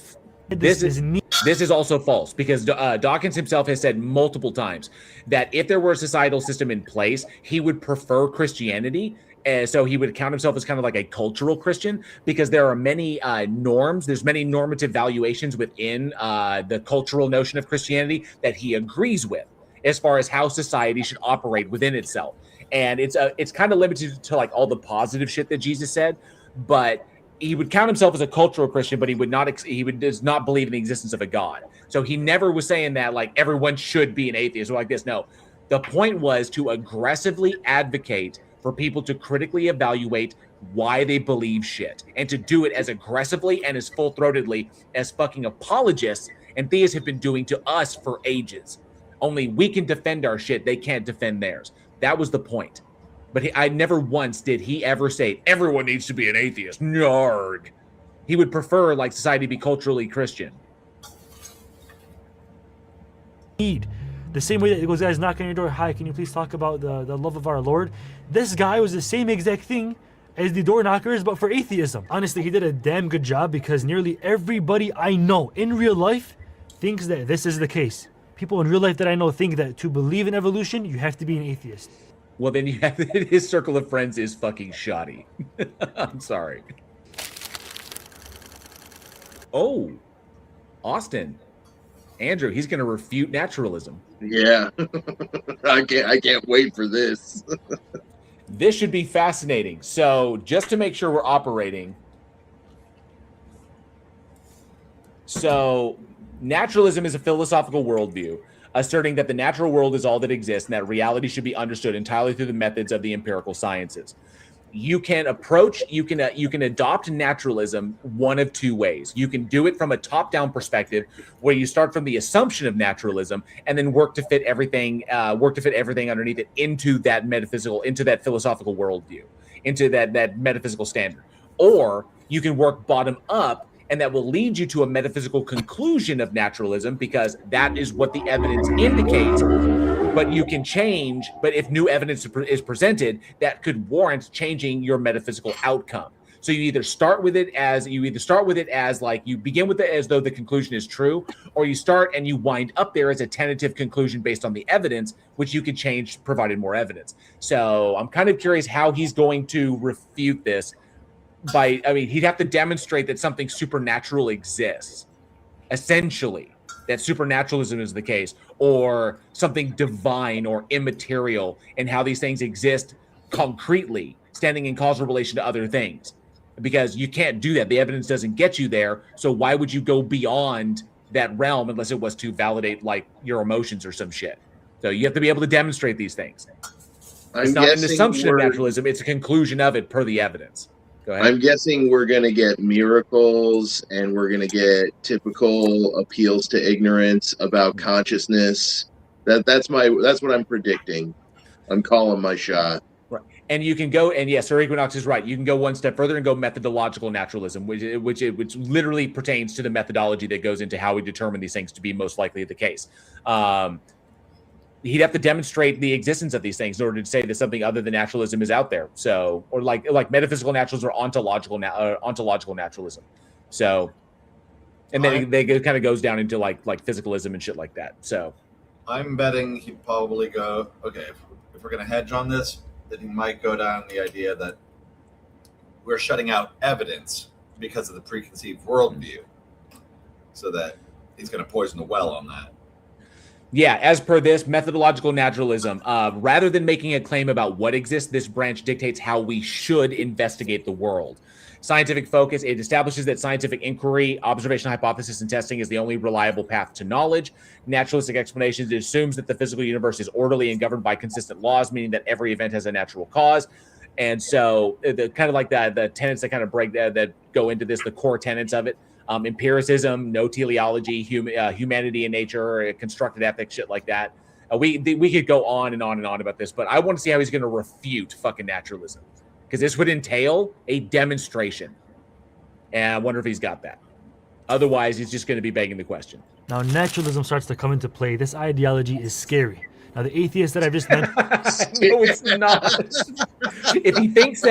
Speaker 1: This is also false, because Dawkins himself has said multiple times that if there were a societal system in place, he would prefer Christianity. So he would count himself as kind of like a cultural Christian, because there are many norms. There's many normative valuations within the cultural notion of Christianity that he agrees with as far as how society should operate within itself. And it's kind of limited to like all the positive shit that Jesus said, but he would count himself as a cultural Christian, but does not believe in the existence of a God. So he never was saying that like everyone should be an atheist or like this. No, the point was to aggressively advocate for people to critically evaluate why they believe shit, and to do it as aggressively and as full-throatedly as fucking apologists and theists have been doing to us for ages. Only we can defend our shit, they can't defend theirs. That was the point. But I never once did he ever say, everyone needs to be an atheist. Narg. He would prefer like society be culturally Christian.
Speaker 9: The same way that those guys knock on your door, hi, can you please talk about the love of our Lord? This guy was the same exact thing as the door knockers, but for atheism. Honestly, he did a damn good job, because nearly everybody I know in real life thinks that this is the case. People in real life that I know think that to believe in evolution, you have to be an atheist.
Speaker 1: Well, then you have his circle of friends is fucking shoddy. I'm sorry. Oh, Austin. Andrew, he's going to refute naturalism.
Speaker 12: Yeah. I can't wait for this.
Speaker 1: This should be fascinating. So, just to make sure we're operating. So, naturalism is a philosophical worldview asserting that the natural world is all that exists and that reality should be understood entirely through the methods of the empirical sciences. You can adopt naturalism one of two ways. You can do it from a top-down perspective, where you start from the assumption of naturalism and then work to fit everything underneath it into that philosophical worldview, into that metaphysical standard. Or you can work bottom up, and that will lead you to a metaphysical conclusion of naturalism, because that is what the evidence indicates. But you can change, but if new evidence is presented, that could warrant changing your metaphysical outcome. So you either start with it as like you begin with it as though the conclusion is true, or you start and you wind up there as a tentative conclusion based on the evidence, which you could change provided more evidence. So I'm kind of curious how he's going to refute this. He'd have to demonstrate that something supernatural exists, essentially, that supernaturalism is the case, or something divine or immaterial, and how these things exist concretely, standing in causal relation to other things. Because you can't do that. The evidence doesn't get you there. So why would you go beyond that realm unless it was to validate like your emotions or some shit? So you have to be able to demonstrate these things. It's not an assumption of naturalism. It's a conclusion of it per the evidence. Go ahead.
Speaker 12: I'm guessing we're going to get miracles and we're going to get typical appeals to ignorance about consciousness. That's what I'm predicting. I'm calling my shot.
Speaker 1: Right. And you can go, and yes, Sir Equinox is right. You can go one step further and go methodological naturalism, which literally pertains to the methodology that goes into how we determine these things to be most likely the case. He'd have to demonstrate the existence of these things in order to say that something other than naturalism is out there. So, or like metaphysical naturalism or ontological naturalism. So, and then they kind of goes down into like physicalism and shit like that. So,
Speaker 13: I'm betting he'd probably go, okay, if we're going to hedge on this, then he might go down the idea that we're shutting out evidence because of the preconceived worldview, so that he's going to poison the well on that.
Speaker 1: Yeah, as per this, methodological naturalism, rather than making a claim about what exists, this branch dictates how we should investigate the world. Scientific focus, it establishes that scientific inquiry, observation, hypothesis, and testing is the only reliable path to knowledge. Naturalistic explanations, it assumes that the physical universe is orderly and governed by consistent laws, meaning that every event has a natural cause. And so the kind of like the tenets that kind of break that go into this, the core tenets of it, empiricism, no teleology, humanity and nature, constructed ethics, shit like that. We could go on and on and on about this, but I want to see how he's going to refute fucking naturalism, because this would entail a demonstration. And I wonder if he's got that. Otherwise, he's just going to be begging the question.
Speaker 9: Now, naturalism starts to come into play. This ideology is scary. Now, the atheist that I've just mentioned...
Speaker 1: No, it's not. If he thinks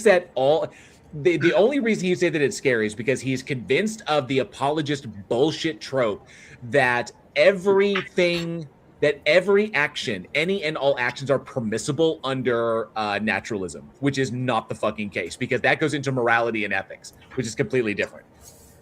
Speaker 1: that all... The only reason he would say that it's scary is because he's convinced of the apologist bullshit trope that every action, any and all actions are permissible under naturalism, which is not the fucking case, because that goes into morality and ethics, which is completely different,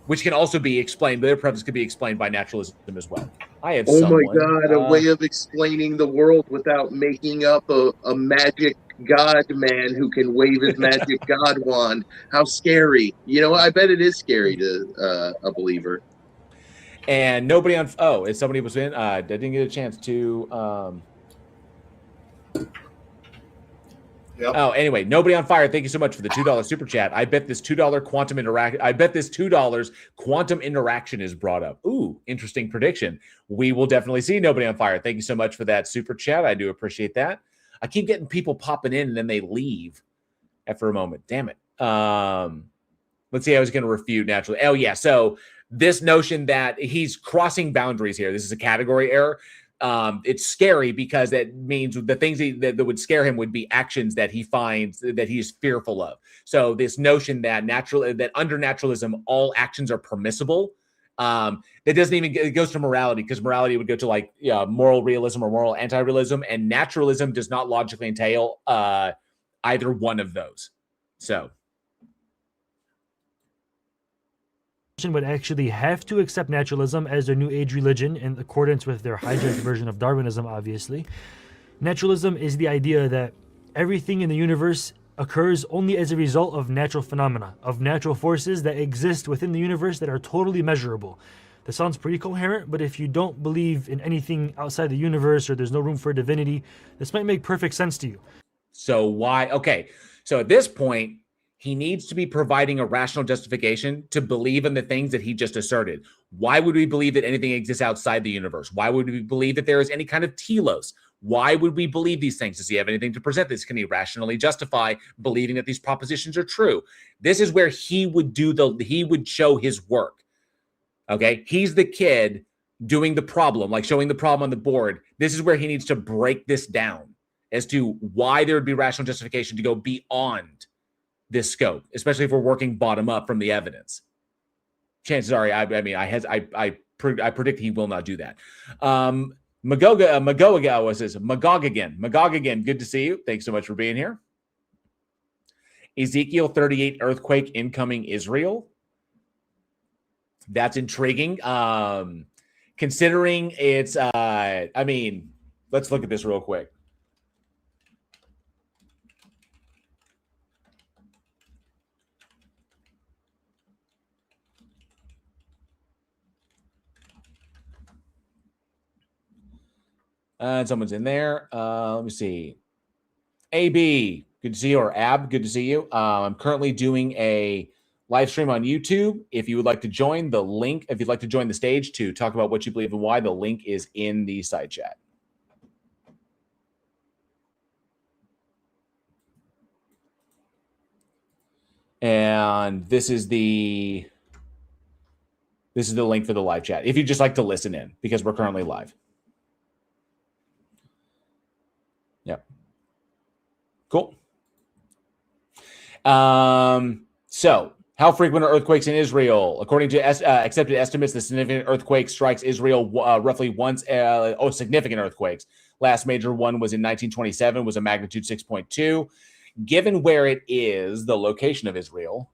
Speaker 1: which can also be explained, their premise could be explained by naturalism as well. I have
Speaker 12: my God, a way of explaining the world without making up a magic god man who can wave his magic god wand. How scary. You know, I bet it is scary to a believer.
Speaker 1: And nobody on... Oh, if somebody was in... I didn't get a chance to...
Speaker 13: Yep.
Speaker 1: Oh, anyway, nobody on fire. Thank you so much for the $2 super chat. I bet this $2 quantum interaction. I bet this $2 quantum interaction is brought up. Ooh, interesting prediction. We will definitely see nobody on fire. Thank you so much for that super chat. I do appreciate that. I keep getting people popping in and then they leave after a moment. Damn it. Let's see how he's going to refute naturally. Oh yeah. So this notion that he's crossing boundaries here. This is a category error. It's scary because that means the things that would scare him would be actions that he finds that he's fearful of. So this notion that under naturalism, all actions are permissible. That doesn't even it goes to morality, because morality would go to like moral realism or moral anti-realism, and naturalism does not logically entail either one of those. So
Speaker 9: would actually have to accept naturalism as their new age religion in accordance with their hijacked version of Darwinism, obviously. Naturalism is the idea that everything in the universe occurs only as a result of natural phenomena, of natural forces that exist within the universe that are totally measurable. That sounds pretty coherent, but if you don't believe in anything outside the universe, or there's no room for divinity, this might make perfect sense to you.
Speaker 1: So why? Okay, so at this point, he needs to be providing a rational justification to believe in the things that he just asserted. Why would we believe that anything exists outside the universe? Why would we believe that there is any kind of telos? Why would we believe these things? Does he have anything to present this? Can he rationally justify believing that these propositions are true? This is where he would he would show his work. Okay, he's the kid doing the problem, like showing the problem on the board. This is where he needs to break this down as to why there would be rational justification to go beyond this scope, especially if we're working bottom up from the evidence. Chances are, I predict he will not do that. Magog again. Good to see you. Thanks so much for being here. Ezekiel 38 earthquake incoming Israel. That's intriguing. Considering it's, let's look at this real quick. Someone's in there. Let me see. AB, good to see you. Or Ab, good to see you. I'm currently doing a live stream on YouTube. If you would like to join the link, if you'd like to join the stage to talk about what you believe and why, the link is in the side chat. And this is the link for the live chat. If you'd just like to listen in, because we're currently live. Yep. Cool. So, how frequent are earthquakes in Israel? According to accepted estimates, the significant earthquake strikes Israel roughly once. Significant earthquakes. Last major one was in 1927, was a magnitude 6.2. Given where it is, the location of Israel,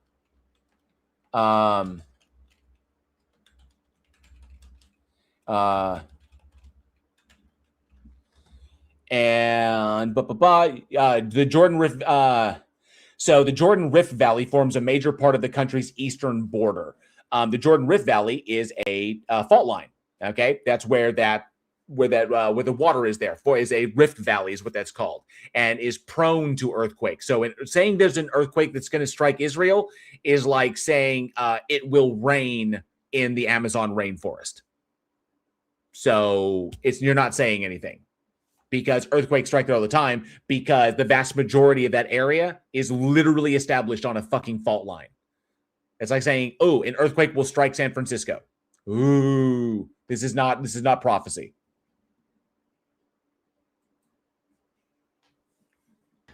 Speaker 1: the Jordan Rift. So the Jordan Rift Valley forms a major part of the country's eastern border. The Jordan Rift Valley is a fault line. Okay, that's where the water is there. Is a rift valley is what that's called, and is prone to earthquakes. So saying there's an earthquake that's going to strike Israel is like saying it will rain in the Amazon rainforest. So you're not saying anything, because earthquakes strike there all the time, because the vast majority of that area is literally established on a fucking fault line. It's like saying, oh, an earthquake will strike San Francisco. Ooh, this is not prophecy.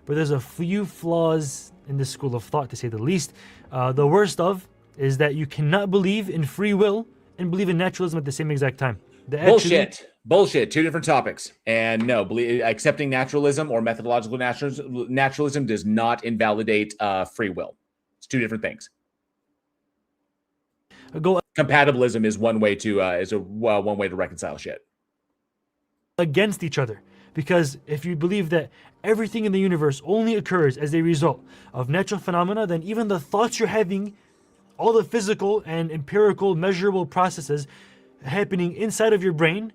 Speaker 9: But there's a few flaws in this school of thought, to say the least. The worst of is that you cannot believe in free will and believe in naturalism at the same exact time.
Speaker 1: Bullshit. Two different topics. And no, accepting naturalism or methodological naturalism does not invalidate free will. It's two different things. Compatibilism is one way to one way to reconcile shit
Speaker 9: against each other. Because if you believe that everything in the universe only occurs as a result of natural phenomena, then even the thoughts you're having, all the physical and empirical measurable processes happening inside of your brain,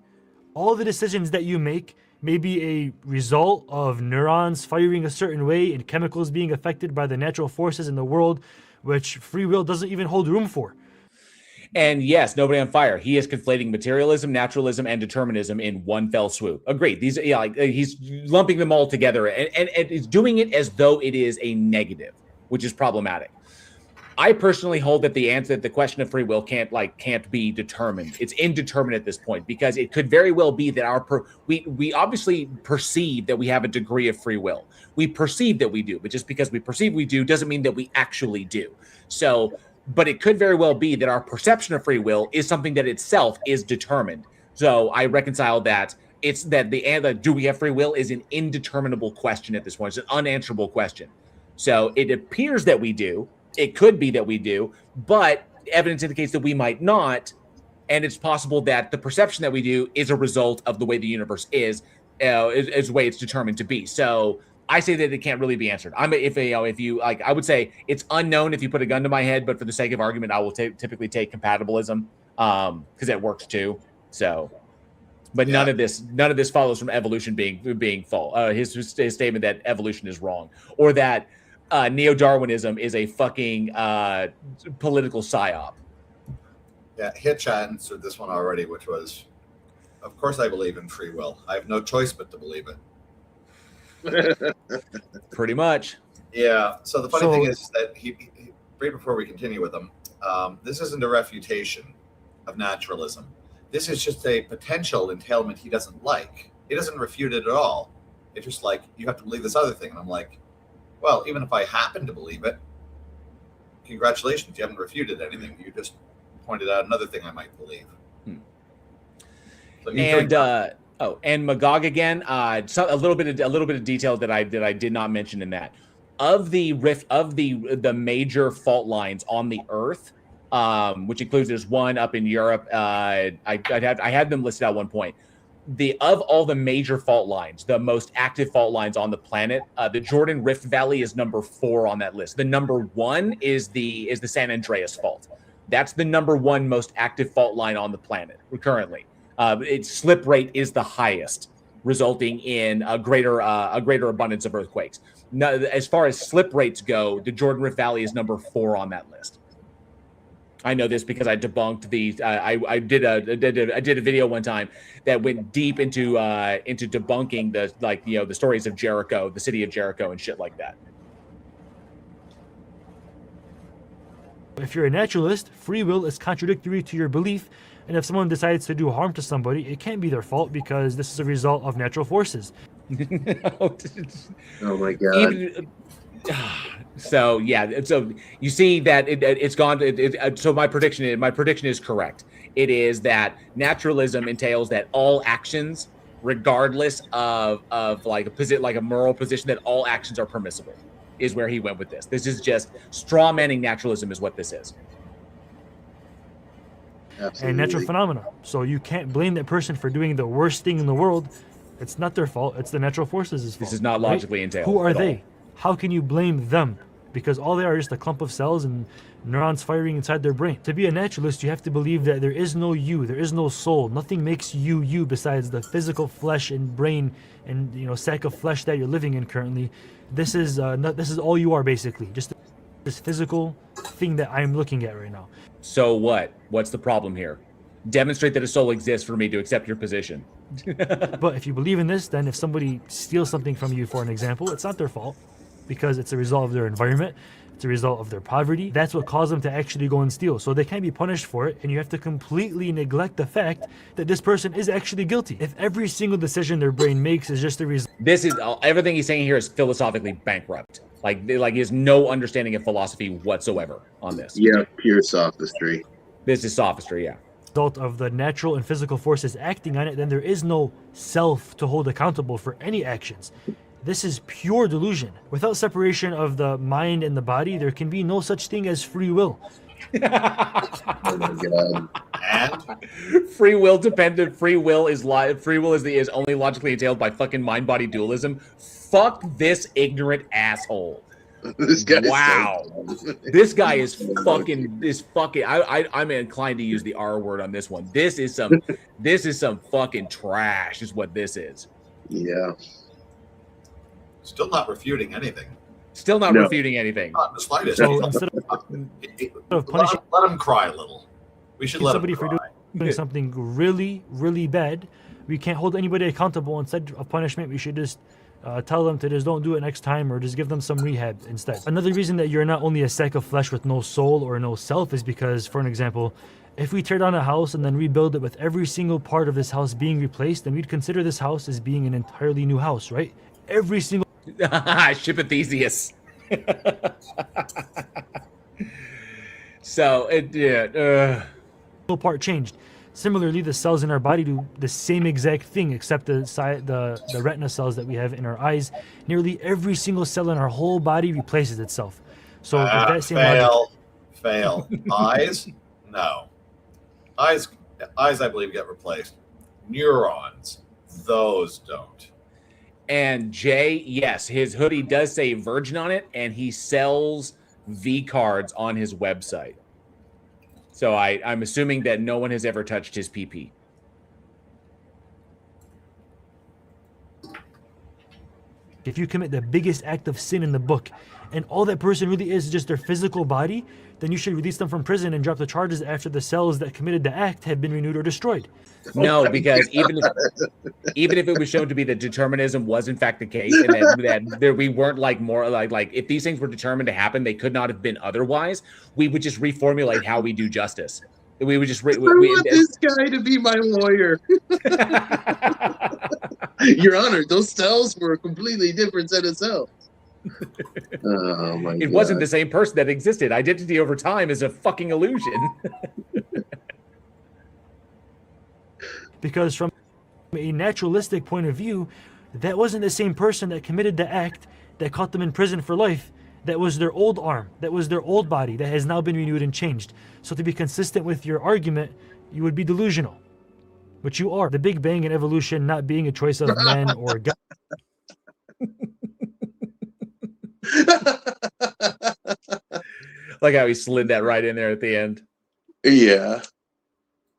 Speaker 9: all the decisions that you make may be a result of neurons firing a certain way and chemicals being affected by the natural forces in the world, which free will doesn't even hold room for.
Speaker 1: And yes, nobody on fire. He is conflating materialism, naturalism, and determinism in one fell swoop. Agreed. These, he's lumping them all together, and he's doing it as though it is a negative, which is problematic. I personally hold that the question of free will can't be determined. It's indeterminate at this point, because it could very well be that we obviously perceive that we have a degree of free will. We perceive that we do, but just because we perceive we do doesn't mean that we actually do. So. But it could very well be that our perception of free will is something that itself is determined. So I reconcile that it's that the do we have free will is an indeterminable question at this point. It's an unanswerable question. So it appears that we do. It could be that we do, but evidence indicates that we might not. And it's possible that the perception that we do is a result of the way the universe is the way it's determined to be. So I say that it can't really be answered. I would say it's unknown if you put a gun to my head, but for the sake of argument, I will typically take compatibilism because it works too. So, but none of this follows from evolution being false. His statement that evolution is wrong, or that neo-Darwinism is a fucking political psyop.
Speaker 13: Yeah, Hitch answered this one already, which was, of course I believe in free will. I have no choice but to believe it.
Speaker 1: Pretty much.
Speaker 13: Yeah. So the funny thing is that he right before we continue with them, this isn't a refutation of naturalism. This is just a potential entailment he doesn't like. He doesn't refute it at all. It's just like, you have to believe this other thing. And I'm like, well, even if I happen to believe it, congratulations, you haven't refuted anything. You just pointed out another thing I might believe. So
Speaker 1: and Magog again. So a little bit of detail that I did not mention in that. Of the major fault lines on the Earth, which includes there's one up in Europe. I had them listed at one point. Of all the major fault lines, the most active fault lines on the planet, the Jordan Rift Valley is number 4 on that list. The number 1 is the San Andreas Fault. That's the number 1 most active fault line on the planet currently. Its slip rate is the highest. resulting in a greater abundance of earthquakes. Now, as far as slip rates go, the Jordan Rift Valley is number 4 on that list. I know this because I debunked the. I did a video one time that went deep into debunking the stories of Jericho, the city of Jericho, and shit like that.
Speaker 9: If you're a naturalist, free will is contradictory to your belief, and if someone decides to do harm to somebody, it can't be their fault because this is a result of natural forces.
Speaker 12: Oh my God.
Speaker 1: So yeah, so you see that it's gone. So my prediction is correct. It is that naturalism entails that all actions, regardless of like a moral position, that all actions are permissible. Is where he went with this. This is just straw manning naturalism, is what this is.
Speaker 12: Absolutely.
Speaker 9: And natural phenomena. So you can't blame that person for doing the worst thing in the world. It's not their fault. It's the natural forces' fault.
Speaker 1: This is not logically entailed.
Speaker 9: Who are they? How can you blame them? Because all they are is just a clump of cells and neurons firing inside their brain. To be a naturalist, you have to believe that there is no you, there is no soul. Nothing makes you you besides the physical flesh and brain and sack of flesh that you're living in currently. This is all you are, basically. Just this physical thing that I'm looking at right now.
Speaker 1: So what? What's the problem here? Demonstrate that a soul exists for me to accept your position.
Speaker 9: But if you believe in this, then if somebody steals something from you, for an example, it's not their fault because it's a result of their environment. It's a result of their poverty. That's what caused them to actually go and steal. So they can't be punished for it, and you have to completely neglect the fact that this person is actually guilty. If every single decision their brain makes is just a result.
Speaker 1: This is everything he's saying here is philosophically bankrupt. Like he has no understanding of philosophy whatsoever on this.
Speaker 12: Yeah, pure sophistry.
Speaker 1: This is sophistry, yeah.
Speaker 9: Result of the natural and physical forces acting on it, then there is no self to hold accountable for any actions. This is pure delusion. Without separation of the mind and the body, there can be no such thing as free will.
Speaker 12: Oh my God.
Speaker 1: And free will is only logically entailed by fucking mind-body dualism. Fuck this ignorant asshole.
Speaker 12: This guy.
Speaker 1: Wow. This guy is fucking. I'm inclined to use the R word on this one. This is some fucking trash. Is what this is.
Speaker 12: Yeah.
Speaker 13: Still not refuting anything.
Speaker 1: Still not refuting anything.
Speaker 13: Not in the slightest.
Speaker 9: So instead of punishing,
Speaker 13: let him cry a little. We should let
Speaker 9: somebody
Speaker 13: him cry.
Speaker 9: for doing something really, really bad. We can't hold anybody accountable. Instead of punishment, we should just tell them to just don't do it next time, or just give them some rehab instead. Another reason that you're not only a sack of flesh with no soul or no self is because, for an example, if we tear down a house and then rebuild it with every single part of this house being replaced, then we'd consider this house as being an entirely new house, right? Every single
Speaker 1: Ship Theseus. So
Speaker 9: part changed. Similarly, the cells in our body do the same exact thing, except the retina cells that we have in our eyes. Nearly every single cell in our whole body replaces itself. So with that same
Speaker 13: fail. Eyes, no. Eyes, I believe, get replaced. Neurons, those don't.
Speaker 1: And Jay, yes, his hoodie does say Virgin on it, and he sells V cards on his website. So I'm assuming that no one has ever touched his PP.
Speaker 9: If you commit the biggest act of sin in the book, and all that person really is just their physical body, then you should release them from prison and drop the charges after the cells that committed the act have been renewed or destroyed.
Speaker 1: No, because even if it was shown to be that determinism was in fact the case, and that we weren't like if these things were determined to happen, they could not have been otherwise. We would just reformulate how we do justice. We would just.
Speaker 12: I want this guy to be my lawyer. Your Honor, those cells were a completely different set of cells. Oh my God.
Speaker 1: It wasn't the same person that existed. Identity over time is a fucking illusion.
Speaker 9: Because from a naturalistic point of view, that wasn't the same person that committed the act that caught them in prison for life. That was their old arm. That was their old body that has now been renewed and changed. So to be consistent with your argument, you would be delusional. Which you are. The Big Bang and evolution not being a choice of man or God.
Speaker 1: Like how he slid that right in there at the end.
Speaker 12: Yeah.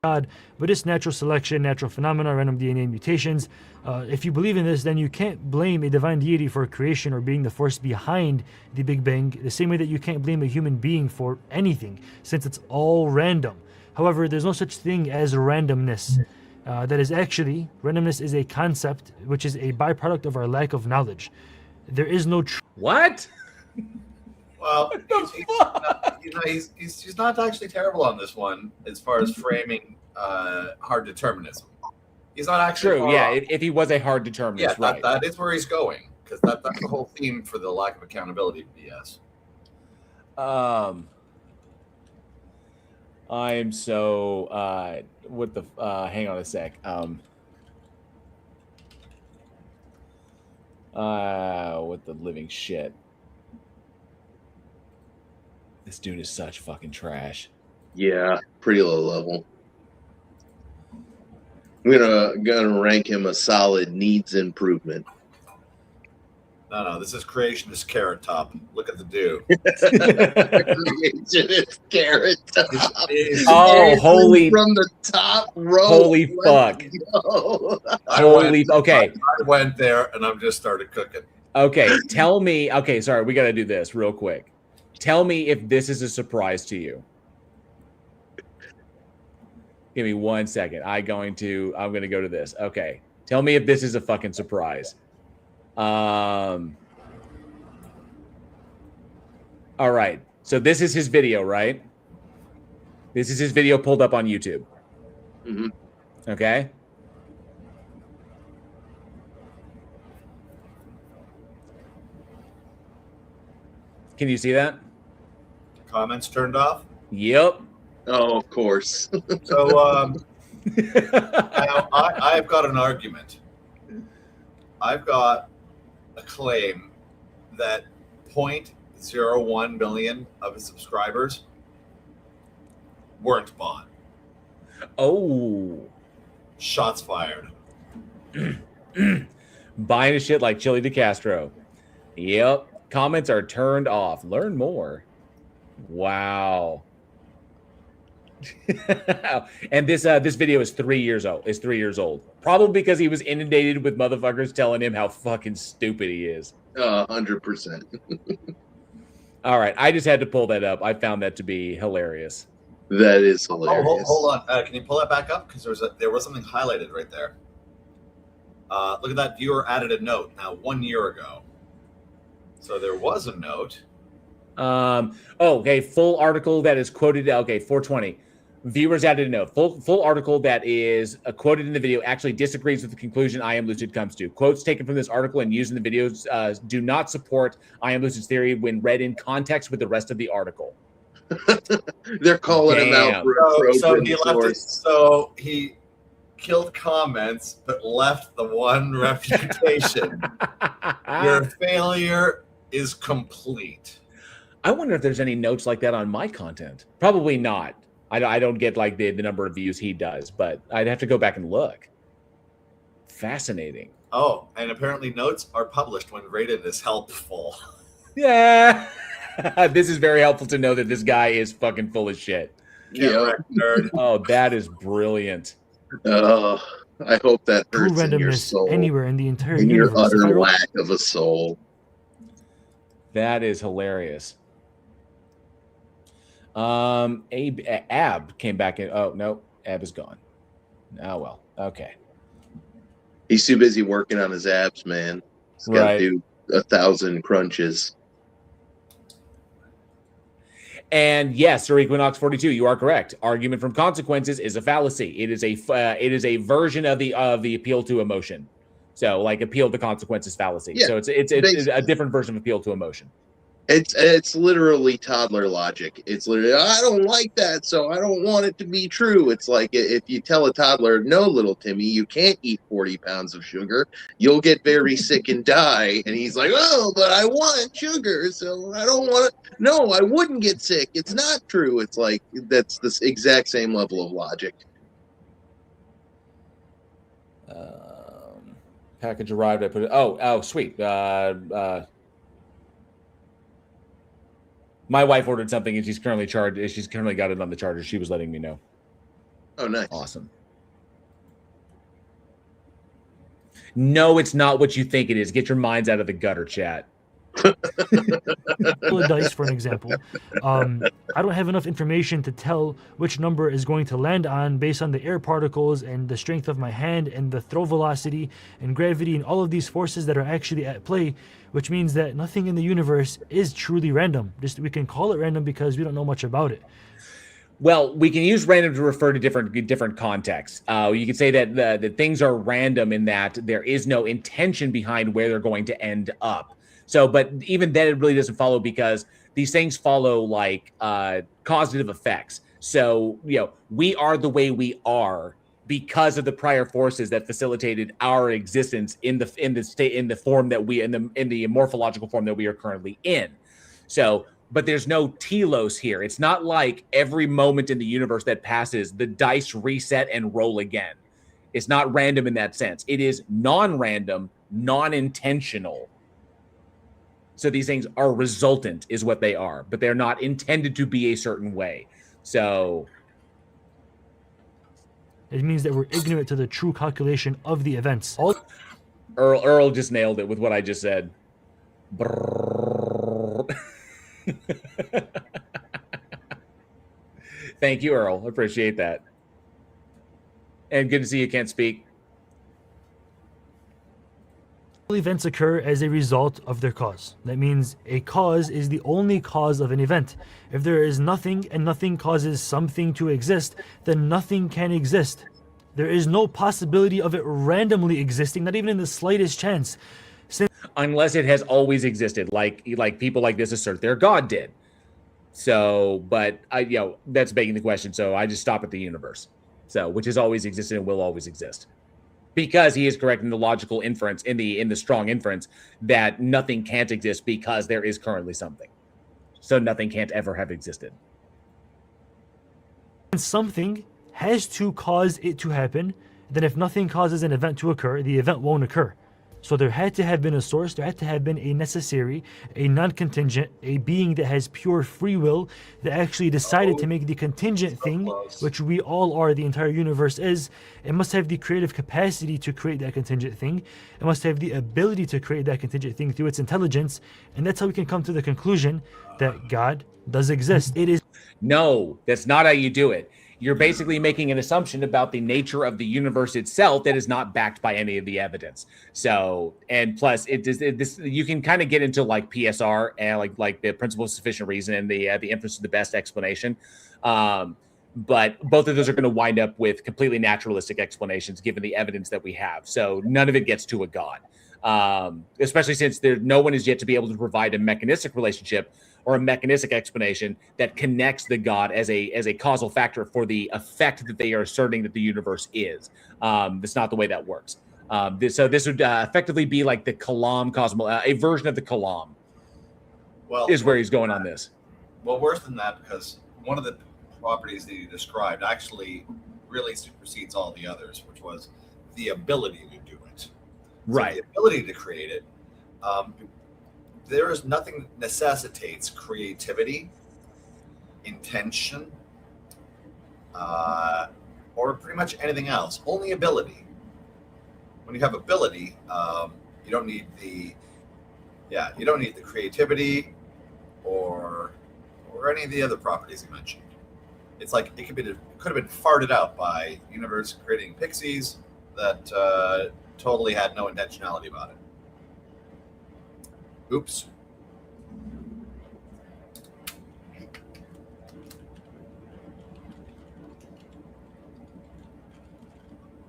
Speaker 9: God, but it's natural selection, natural phenomena, random DNA mutations. If you believe in this, then you can't blame a divine deity for creation or being the force behind the Big Bang, the same way that you can't blame a human being for anything, since it's all random. However, there's no such thing as randomness. Randomness is a concept which is a byproduct of our lack of knowledge. There is no
Speaker 1: what?
Speaker 13: Well, he's not actually terrible on this one as far as framing hard determinism. He's not actually
Speaker 1: true. Yeah, if he was a hard determinist,
Speaker 13: yeah,
Speaker 1: right?
Speaker 13: That is where he's going, because that's the whole theme for the lack of accountability BS.
Speaker 1: I'm so hang on a sec. What the living shit. This dude is such fucking trash.
Speaker 12: Yeah, pretty low level. I'm gonna rank him a solid needs improvement.
Speaker 13: No, this is creationist Carrot Top. Look at the dude.
Speaker 12: Creationist Carrot Top.
Speaker 1: Oh, holy!
Speaker 12: From the top row.
Speaker 1: Holy fuck! Okay.
Speaker 13: I went there and I'm just started cooking.
Speaker 1: Okay, tell me. Okay, sorry, we got to do this real quick. Tell me if this is a surprise to you. Give me 1 second. I'm going to go to this. Okay. Tell me if this is a fucking surprise. All right. So this is his video, right? This is his video pulled up on YouTube.
Speaker 12: Mm-hmm.
Speaker 1: Okay. Can you see that?
Speaker 13: Comments turned off?
Speaker 1: Yep.
Speaker 12: Oh, of course.
Speaker 13: So now I've got an argument. I've got a claim that 0.01 million of his subscribers weren't bought.
Speaker 1: Oh.
Speaker 13: Shots fired.
Speaker 1: Buying a shit like Chili DeCastro. Yep. Comments are turned off. Learn more. Wow. And this video is 3 years old. Is 3 years old. Probably because he was inundated with motherfuckers telling him how fucking stupid he is.
Speaker 12: 100%.
Speaker 1: All right, I just had to pull that up. I found that to be hilarious.
Speaker 12: That is hilarious.
Speaker 13: Hold on. Can you pull that back up? Because there was something highlighted right there. Look at that. Viewer added a note now 1 year ago. So there was a note.
Speaker 1: Okay. Full article that is quoted. Okay, 420. Viewers added a note. Full article that is quoted in the video actually disagrees with the conclusion I Am Lucid comes to. Quotes taken from this article and used in the videos do not support I Am Lucid's theory when read in context with the rest of the article.
Speaker 12: They're calling him out for
Speaker 13: so he killed comments but left the one refutation. Your failure is complete.
Speaker 1: I wonder if there's any notes like that on my content. Probably not. I don't get like the number of views he does, but I'd have to go back and look. Fascinating.
Speaker 13: Oh, and apparently notes are published when rated as helpful.
Speaker 1: Yeah. This is very helpful to know that this guy is fucking full of shit.
Speaker 12: Yeah.
Speaker 13: Nerd.
Speaker 1: Oh, that is brilliant.
Speaker 12: I hope that hurts in your
Speaker 9: randomness
Speaker 12: soul.
Speaker 9: Anywhere in the entire
Speaker 12: In your
Speaker 9: universe.
Speaker 12: utter lack of a soul.
Speaker 1: That is hilarious. Ab came back in. Oh no, Ab is gone. Oh well. Okay.
Speaker 12: He's too busy working on his abs, man. He's got to do 1,000 crunches.
Speaker 1: And yes, Sir Equinox 42, you are correct. Argument from consequences is a fallacy. It is a version of the appeal to emotion. So like appeal to consequences fallacy. Yeah, so it's a different version of appeal to emotion.
Speaker 12: It's literally toddler logic. It's literally, I don't like that, so I don't want it to be true. It's like if you tell a toddler, no, little Timmy, you can't eat 40 pounds of sugar. You'll get very sick and die. And he's like, oh, but I want sugar, so I don't want it. No, I wouldn't get sick. It's not true. It's like that's the exact same level of logic.
Speaker 1: Package arrived. I put it. Oh, sweet. My wife ordered something and she's currently got it on the charger. She was letting me know.
Speaker 12: Oh, nice.
Speaker 1: Awesome. No, it's not what you think it is. Get your minds out of the gutter, chat.
Speaker 9: Roll a dice, for an example. I don't have enough information to tell which number is going to land on based on the air particles and the strength of my hand and the throw velocity and gravity and all of these forces that are actually at play, which means that nothing in the universe is truly random. Just we can call it random because we don't know much about it.
Speaker 1: Well, we can use random to refer to different contexts. You could say that the things are random in that there is no intention behind where they're going to end up. So, but even then, it really doesn't follow because these things follow like causative effects. So, we are the way we are because of the prior forces that facilitated our existence in the form that we in the morphological form that we are currently in. So. But there's no telos here. It's not like every moment in the universe that passes, the dice reset and roll again. It's not random in that sense. It is non-random, non-intentional. So these things are resultant is what they are, but they're not intended to be a certain way. So
Speaker 9: it means that we're ignorant to the true calculation of the events.
Speaker 1: Earl just nailed it with what I just said. Brrr. Thank you, Earl. Appreciate that. And good to see you can't speak.
Speaker 9: Events occur as a result of their cause. That means a cause is the only cause of an event. If there is nothing and nothing causes something to exist, then nothing can exist. There is no possibility of it randomly existing, not even in the slightest chance.
Speaker 1: Unless it has always existed, like people like this assert their God did. So, but that's begging the question. So I just stop at the universe. So, which has always existed and will always exist, because he is correct in the logical inference, in the strong inference that nothing can't exist because there is currently something. So nothing can't ever have existed.
Speaker 9: Something has to cause it to happen. Then, if nothing causes an event to occur, the event won't occur. So there had to have been a source, there had to have been a necessary, a non-contingent, a being that has pure free will that actually decided to make the contingent thing, which we all are, the entire universe is. It must have the creative capacity to create that contingent thing. It must have the ability to create that contingent thing through its intelligence. And that's how we can come to the conclusion that God does exist. It is.
Speaker 1: No, that's not how you do it. You're basically making an assumption about the nature of the universe itself that is not backed by any of the evidence. So, and plus, you can kind of get into like PSR and like the principle of sufficient reason and the inference of the best explanation. But both of those are going to wind up with completely naturalistic explanations given the evidence that we have. So none of it gets to a God, especially since no one is yet to be able to provide a mechanistic relationship or a mechanistic explanation that connects the God as a causal factor for the effect that they are asserting that the universe is. That's not the way that works. So this would effectively be like the Kalam a version of the Kalam.
Speaker 13: Well,
Speaker 1: is where he's going on this.
Speaker 13: Well, worse than that, because one of the properties that you described actually really supersedes all the others, which was the ability to do it.
Speaker 1: Right.
Speaker 13: So the ability to create it. There is nothing that necessitates creativity, intention, or pretty much anything else. Only ability. When you have ability, you don't need the creativity or any of the other properties you mentioned. It's like it could have been farted out by universe creating pixies that totally had no intentionality about it. Oops.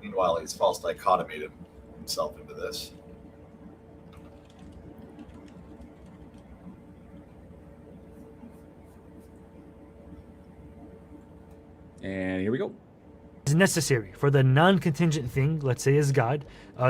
Speaker 13: Meanwhile, he's false dichotomied himself into this.
Speaker 1: And here we go.
Speaker 9: It's necessary for the non-contingent thing, let's say is God,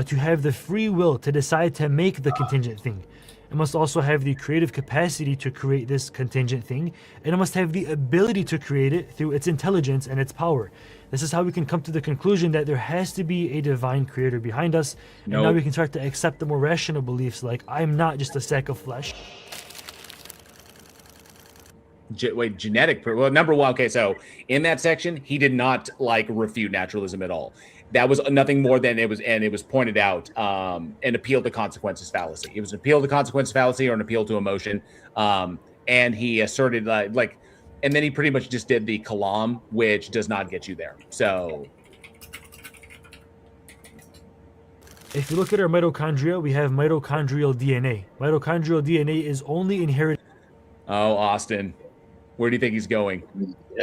Speaker 9: to have the free will to decide to make the contingent thing. It must also have the creative capacity to create this contingent thing, and it must have the ability to create it through its intelligence and its power. This is how we can come to the conclusion that there has to be a divine creator behind us, and now we can start to accept the more rational beliefs like, I'm not just a sack of flesh.
Speaker 1: Genetic. Well, number one. Okay, so in that section, he did not refute naturalism at all. That was nothing more than it was pointed out an appeal to consequences fallacy. It was an appeal to consequences fallacy or an appeal to emotion. And he asserted and then he pretty much just did the kalam, which does not get you there. So
Speaker 9: if you look at our mitochondria, we have mitochondrial DNA. Mitochondrial DNA is only inherited.
Speaker 1: Oh, Austin, where do you think he's going?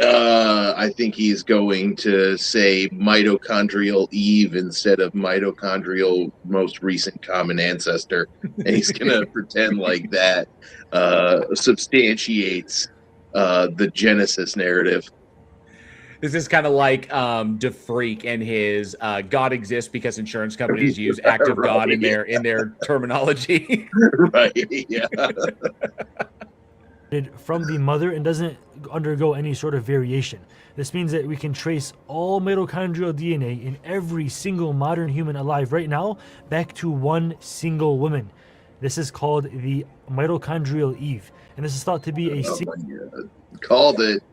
Speaker 12: I think he's going to say mitochondrial Eve instead of mitochondrial most recent common ancestor. And he's going to pretend like that substantiates the Genesis narrative.
Speaker 1: This is kind of like DeFreak and his God exists because insurance companies use act of God in their terminology.
Speaker 12: Right, yeah.
Speaker 9: From the mother and doesn't undergo any sort of variation. This means that we can trace all mitochondrial DNA in every single modern human alive right now back to one single woman. This is called the Mitochondrial Eve, and this is thought to be a
Speaker 12: called it.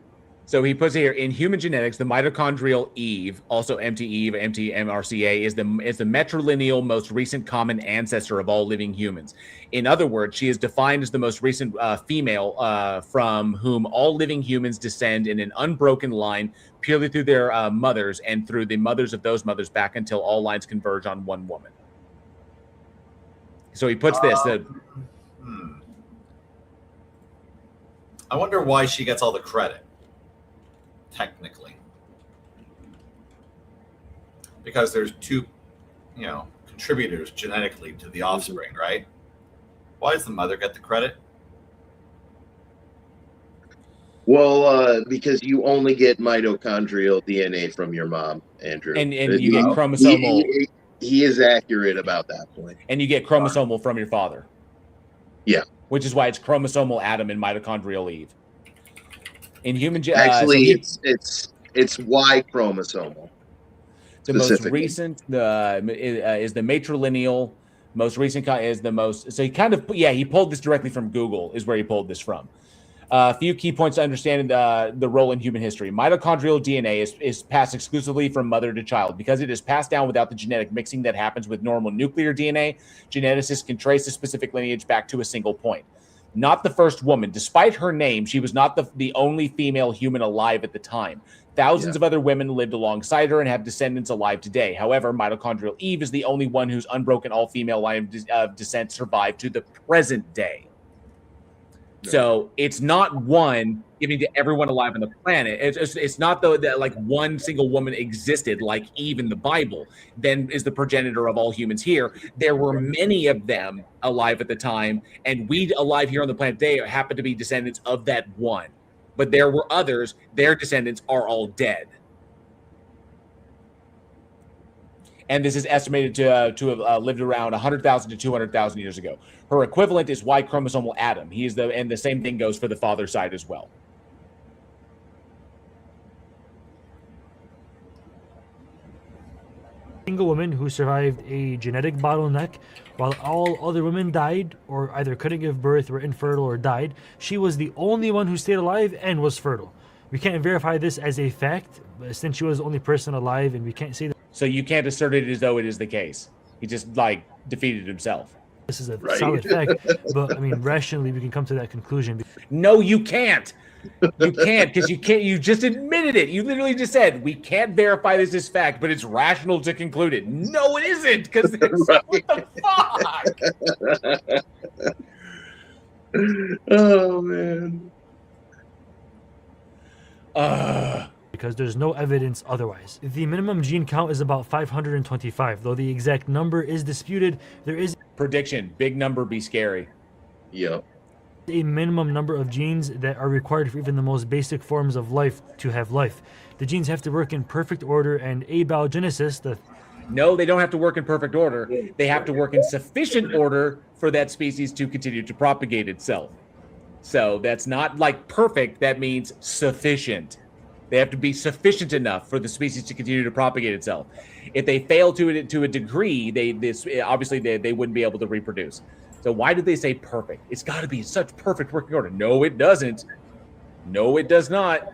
Speaker 1: So he puts it here in human genetics, the mitochondrial Eve, also MTEve, MTMRCA, is the matrilineal most recent common ancestor of all living humans. In other words, she is defined as the most recent female from whom all living humans descend in an unbroken line purely through their mothers and through the mothers of those mothers back until all lines converge on one woman. So he puts this.
Speaker 13: I wonder why she gets all the credit. Technically, because there's two, contributors genetically to the offspring, right? Why does the mother get the credit?
Speaker 12: Well, because you only get mitochondrial DNA from your mom, Andrew,
Speaker 1: and you get chromosomal.
Speaker 12: He is accurate about that point.
Speaker 1: And you get chromosomal from your father.
Speaker 12: Yeah,
Speaker 1: which is why it's chromosomal Adam and mitochondrial Eve. In human
Speaker 12: actually, it's Y chromosomal.
Speaker 1: The most recent is the matrilineal. Most recent is the most. So he pulled this directly from Google. Is where he pulled this from. A few key points to understand the role in human history. Mitochondrial DNA is passed exclusively from mother to child. Because it is passed down without the genetic mixing that happens with normal nuclear DNA, geneticists can trace the specific lineage back to a single point. Not the first woman. Despite her name, she was not the only female human alive at the time. Thousands of other women lived alongside her and have descendants alive today. However, mitochondrial Eve is the only one whose unbroken all-female line of descent survived to the present day. So it's not one giving to everyone alive on the planet. It's not that one single woman existed like Eve in the Bible, then is the progenitor of all humans here. There were many of them alive at the time, and we alive here on the planet today happen to be descendants of that one. But there were others, their descendants are all dead. And this is estimated to have lived around 100,000 to 200,000 years ago. Her equivalent is Y chromosomal Adam. And the same thing goes for the father side as well.
Speaker 9: Single woman who survived a genetic bottleneck while all other women died or either couldn't give birth, were infertile, or died. She was the only one who stayed alive and was fertile. We can't verify this as a fact since she was the only person alive, and we can't say that.
Speaker 1: So you can't assert it as though it is the case. He just defeated himself.
Speaker 9: This is a solid fact, but I mean, rationally, we can come to that conclusion.
Speaker 1: No, you can't. You can't, because you just admitted it. You literally just said, we can't verify this as fact, but it's rational to conclude it. No, it isn't, because what the fuck?
Speaker 12: Oh, man.
Speaker 9: Because there's no evidence otherwise. The minimum gene count is about 525, though the exact number is disputed. There is
Speaker 1: prediction, big number, be scary.
Speaker 12: Yep.
Speaker 9: A minimum number of genes that are required for even the most basic forms of life to have life. The genes have to work in perfect order, and abiogenesis,
Speaker 1: No, they don't have to work in perfect order. They have to work in sufficient order for that species to continue to propagate itself. So that's not perfect, that means sufficient. They have to be sufficient enough for the species to continue to propagate itself. If they fail to a degree, they wouldn't be able to reproduce. So why did they say perfect? It's got to be such perfect working order. No, it doesn't. No, it does not.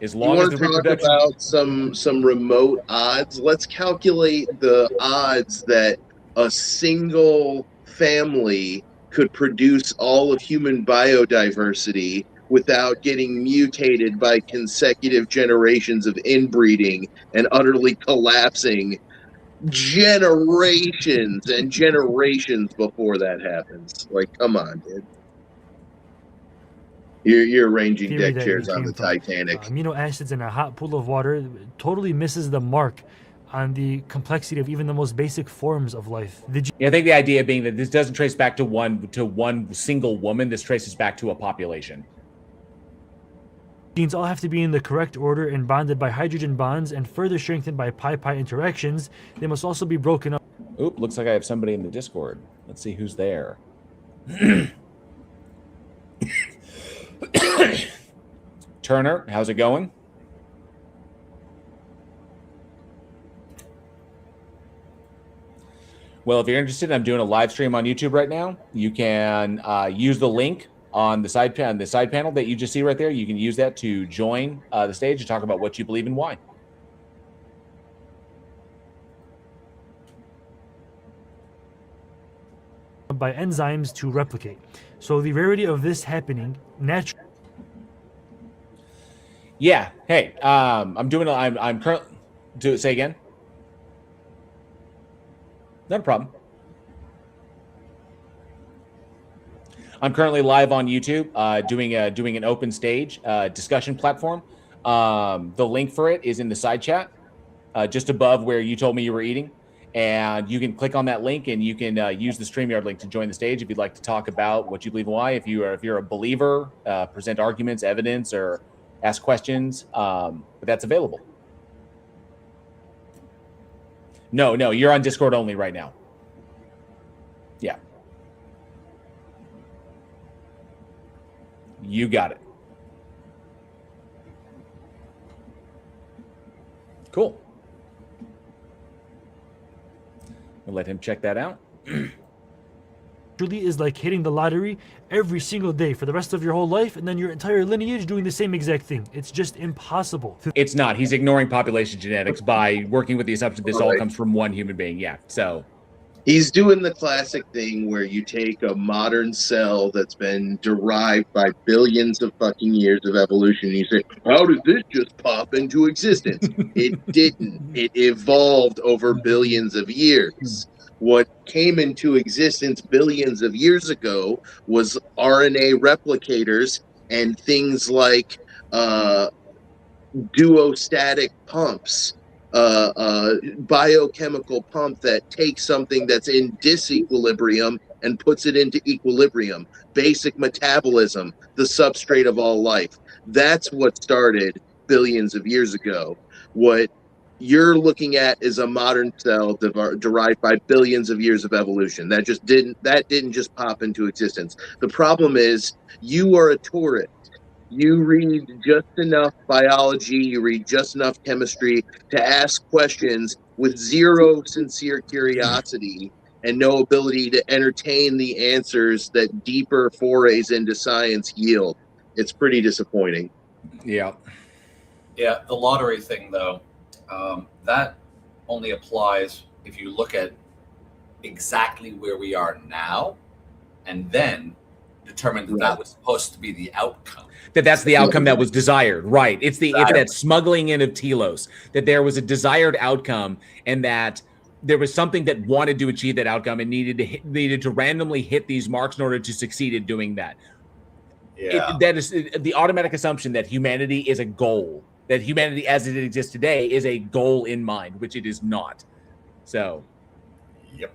Speaker 1: As
Speaker 12: You
Speaker 1: long as
Speaker 12: want
Speaker 1: the
Speaker 12: to talk
Speaker 1: reproduction.
Speaker 12: about some remote odds? Let's calculate the odds that a single family could produce all of human biodiversity without getting mutated by consecutive generations of inbreeding and utterly collapsing generations and generations before that happens. Like, come on, dude. You're arranging
Speaker 9: Theory
Speaker 12: deck
Speaker 9: that
Speaker 12: chairs
Speaker 9: we
Speaker 12: on
Speaker 9: came
Speaker 12: the
Speaker 9: from
Speaker 12: Titanic.
Speaker 9: amino acids in a hot pool of water totally misses the mark on the complexity of even the most basic forms of life.
Speaker 1: Yeah, I think the idea being that this doesn't trace back to one single woman. This traces back to a population.
Speaker 9: Genes all have to be in the correct order and bonded by hydrogen bonds and further strengthened by pi-pi interactions. They must also be broken up.
Speaker 1: Oop, looks like I have somebody in the Discord. Let's see who's there. Turner, how's it going? Well, if you're interested, I'm doing a live stream on YouTube right now. You can use the link on the side panel that you just see right there. You can use that to join the stage and talk about what you believe and why.
Speaker 9: By enzymes to replicate. So the rarity of this happening naturally.
Speaker 1: Yeah. Hey, I'm currently. Say again. Not a problem. I'm currently live on YouTube, doing an open stage discussion platform. The link for it is in the side chat, just above where you told me you were eating, and you can click on that link and you can use the StreamYard link to join the stage if you'd like to talk about what you believe and why. If you're a believer, present arguments, evidence, or ask questions. But that's available. No, you're on Discord only right now. Yeah. You got it. Cool. We'll let him check that out.
Speaker 9: Really is like hitting the lottery every single day for the rest of your whole life, and then your entire lineage doing the same exact thing. It's just impossible.
Speaker 1: It's not. He's ignoring population genetics by working with the assumption this all comes from one human being. Yeah. So
Speaker 12: he's doing the classic thing where you take a modern cell that's been derived by billions of fucking years of evolution, and you say, how did this just pop into existence? It didn't. It evolved over billions of years. What came into existence billions of years ago was RNA replicators and things like duostatic pumps, biochemical pump that takes something that's in disequilibrium and puts it into equilibrium. Basic metabolism, the substrate of all life. That's what started billions of years ago. What you're looking at is a modern cell derived by billions of years of evolution. That didn't just pop into existence. The problem is you are a tourist. You read just enough biology, you read just enough chemistry to ask questions with zero sincere curiosity and no ability to entertain the answers that deeper forays into science yield. It's pretty disappointing.
Speaker 1: Yeah.
Speaker 13: Yeah, the lottery thing, though, that only applies if you look at exactly where we are now and then determine that that was supposed to be the outcome.
Speaker 1: That's the outcome that was desired, right? It's that smuggling in of telos, that there was a desired outcome and that there was something that wanted to achieve that outcome and needed to randomly hit these marks in order to succeed in doing that.
Speaker 13: Yeah.
Speaker 1: That is the automatic assumption that humanity is a goal, that humanity as it exists today is a goal in mind, which it is not. So,
Speaker 13: yep.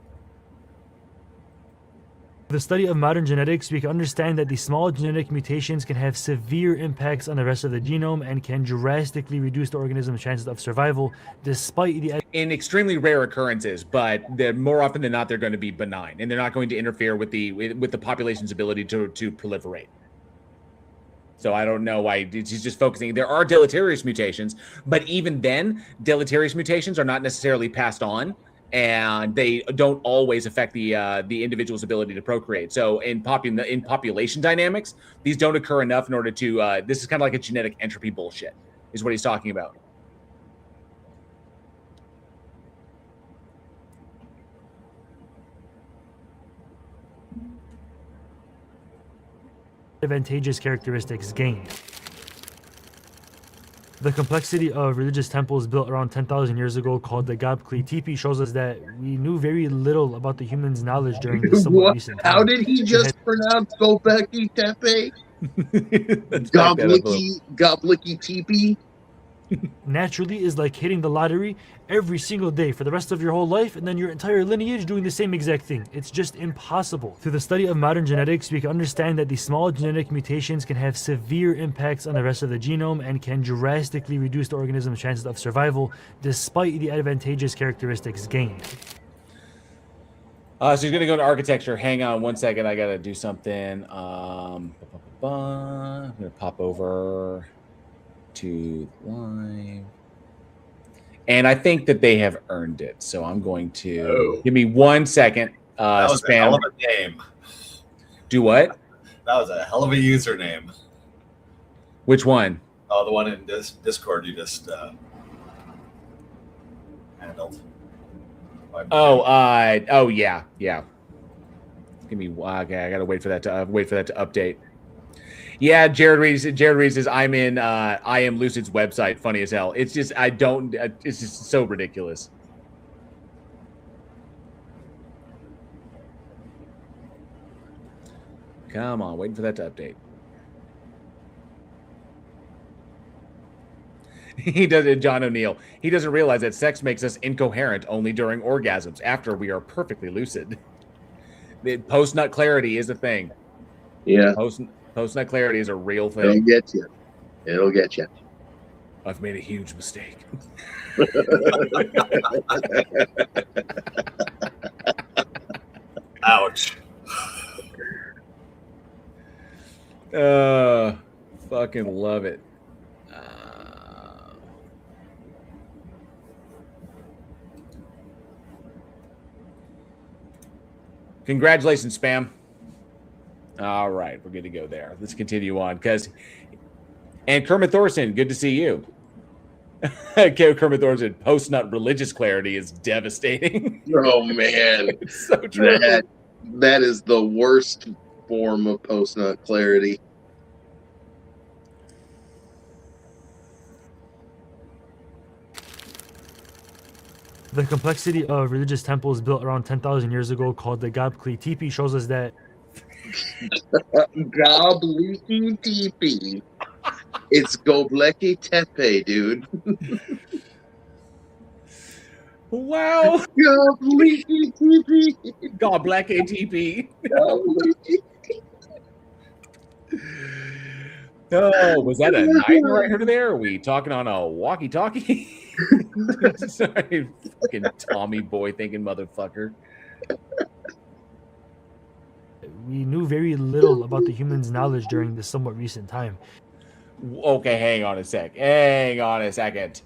Speaker 9: The study of modern genetics, we can understand that the small genetic mutations can have severe impacts on the rest of the genome and can drastically reduce the organism's chances of survival, despite the...
Speaker 1: In extremely rare occurrences, but they're more often than not, they're going to be benign, and they're not going to interfere with the population's ability to proliferate. So I don't know why he's just focusing. There are deleterious mutations, but even then, deleterious mutations are not necessarily passed on. and they don't always affect the individual's ability to procreate. So in population dynamics, these don't occur enough in order to. This is kind of like a genetic entropy bullshit, is what he's talking about.
Speaker 9: Advantageous characteristics gained. The complexity of religious temples built around 10,000 years ago called the Göbekli Tepe shows us that we knew very little about the human's knowledge during this somewhat recent time.
Speaker 12: How did he just pronounce Göbekli Tepe? Göbekli Tepe?
Speaker 9: Naturally is like hitting the lottery every single day for the rest of your whole life, and then your entire lineage doing the same exact thing. It's just impossible. Through the study of modern genetics, we can understand that these small genetic mutations can have severe impacts on the rest of the genome and can drastically reduce the organism's chances of survival despite the advantageous characteristics gained.
Speaker 1: So he's going to go to architecture. Hang on one second. I got to do something. I'm going to pop over to live. And I think that they have earned it. So I'm going to give me 1 second.
Speaker 13: That was a hell of a name.
Speaker 1: Do what?
Speaker 13: That was a hell of a username.
Speaker 1: Which one?
Speaker 13: Oh, the one in Discord you just handled.
Speaker 1: Oh yeah. Give me okay. I gotta wait for that to update. Yeah, Jared Reed says I am Lucid's website. Funny as hell. It's just it's just so ridiculous. Come on, waiting for that to update. He doesn't, John O'Neill. He doesn't realize that sex makes us incoherent only during orgasms. After we are perfectly lucid. Post-nut clarity is a thing.
Speaker 12: Yeah.
Speaker 1: Post-nut clarity is a real thing.
Speaker 12: It'll get you.
Speaker 1: I've made a huge mistake.
Speaker 13: Ouch.
Speaker 1: Fucking love it. Congratulations, Spam. All right, we're good to go there. Let's continue on. And Kermit Thorson, good to see you. Kermit Thorson, post-nut religious clarity is devastating.
Speaker 12: Oh, man.
Speaker 1: It's so true.
Speaker 12: That is the worst form of post-nut clarity.
Speaker 9: The complexity of religious temples built around 10,000 years ago called the Göbekli Tepe shows us that
Speaker 12: Göbekli Tepe. It's Göbekli Tepe, dude.
Speaker 1: Wow.
Speaker 12: Göbekli Tepe.
Speaker 1: Göbekli Tepe. Oh, was that a nightmare I heard there? Are we talking on a walkie-talkie? Sorry, fucking Tommy boy thinking motherfucker.
Speaker 9: we knew very little about the human's knowledge during this somewhat recent time.
Speaker 1: Okay, hang on a second.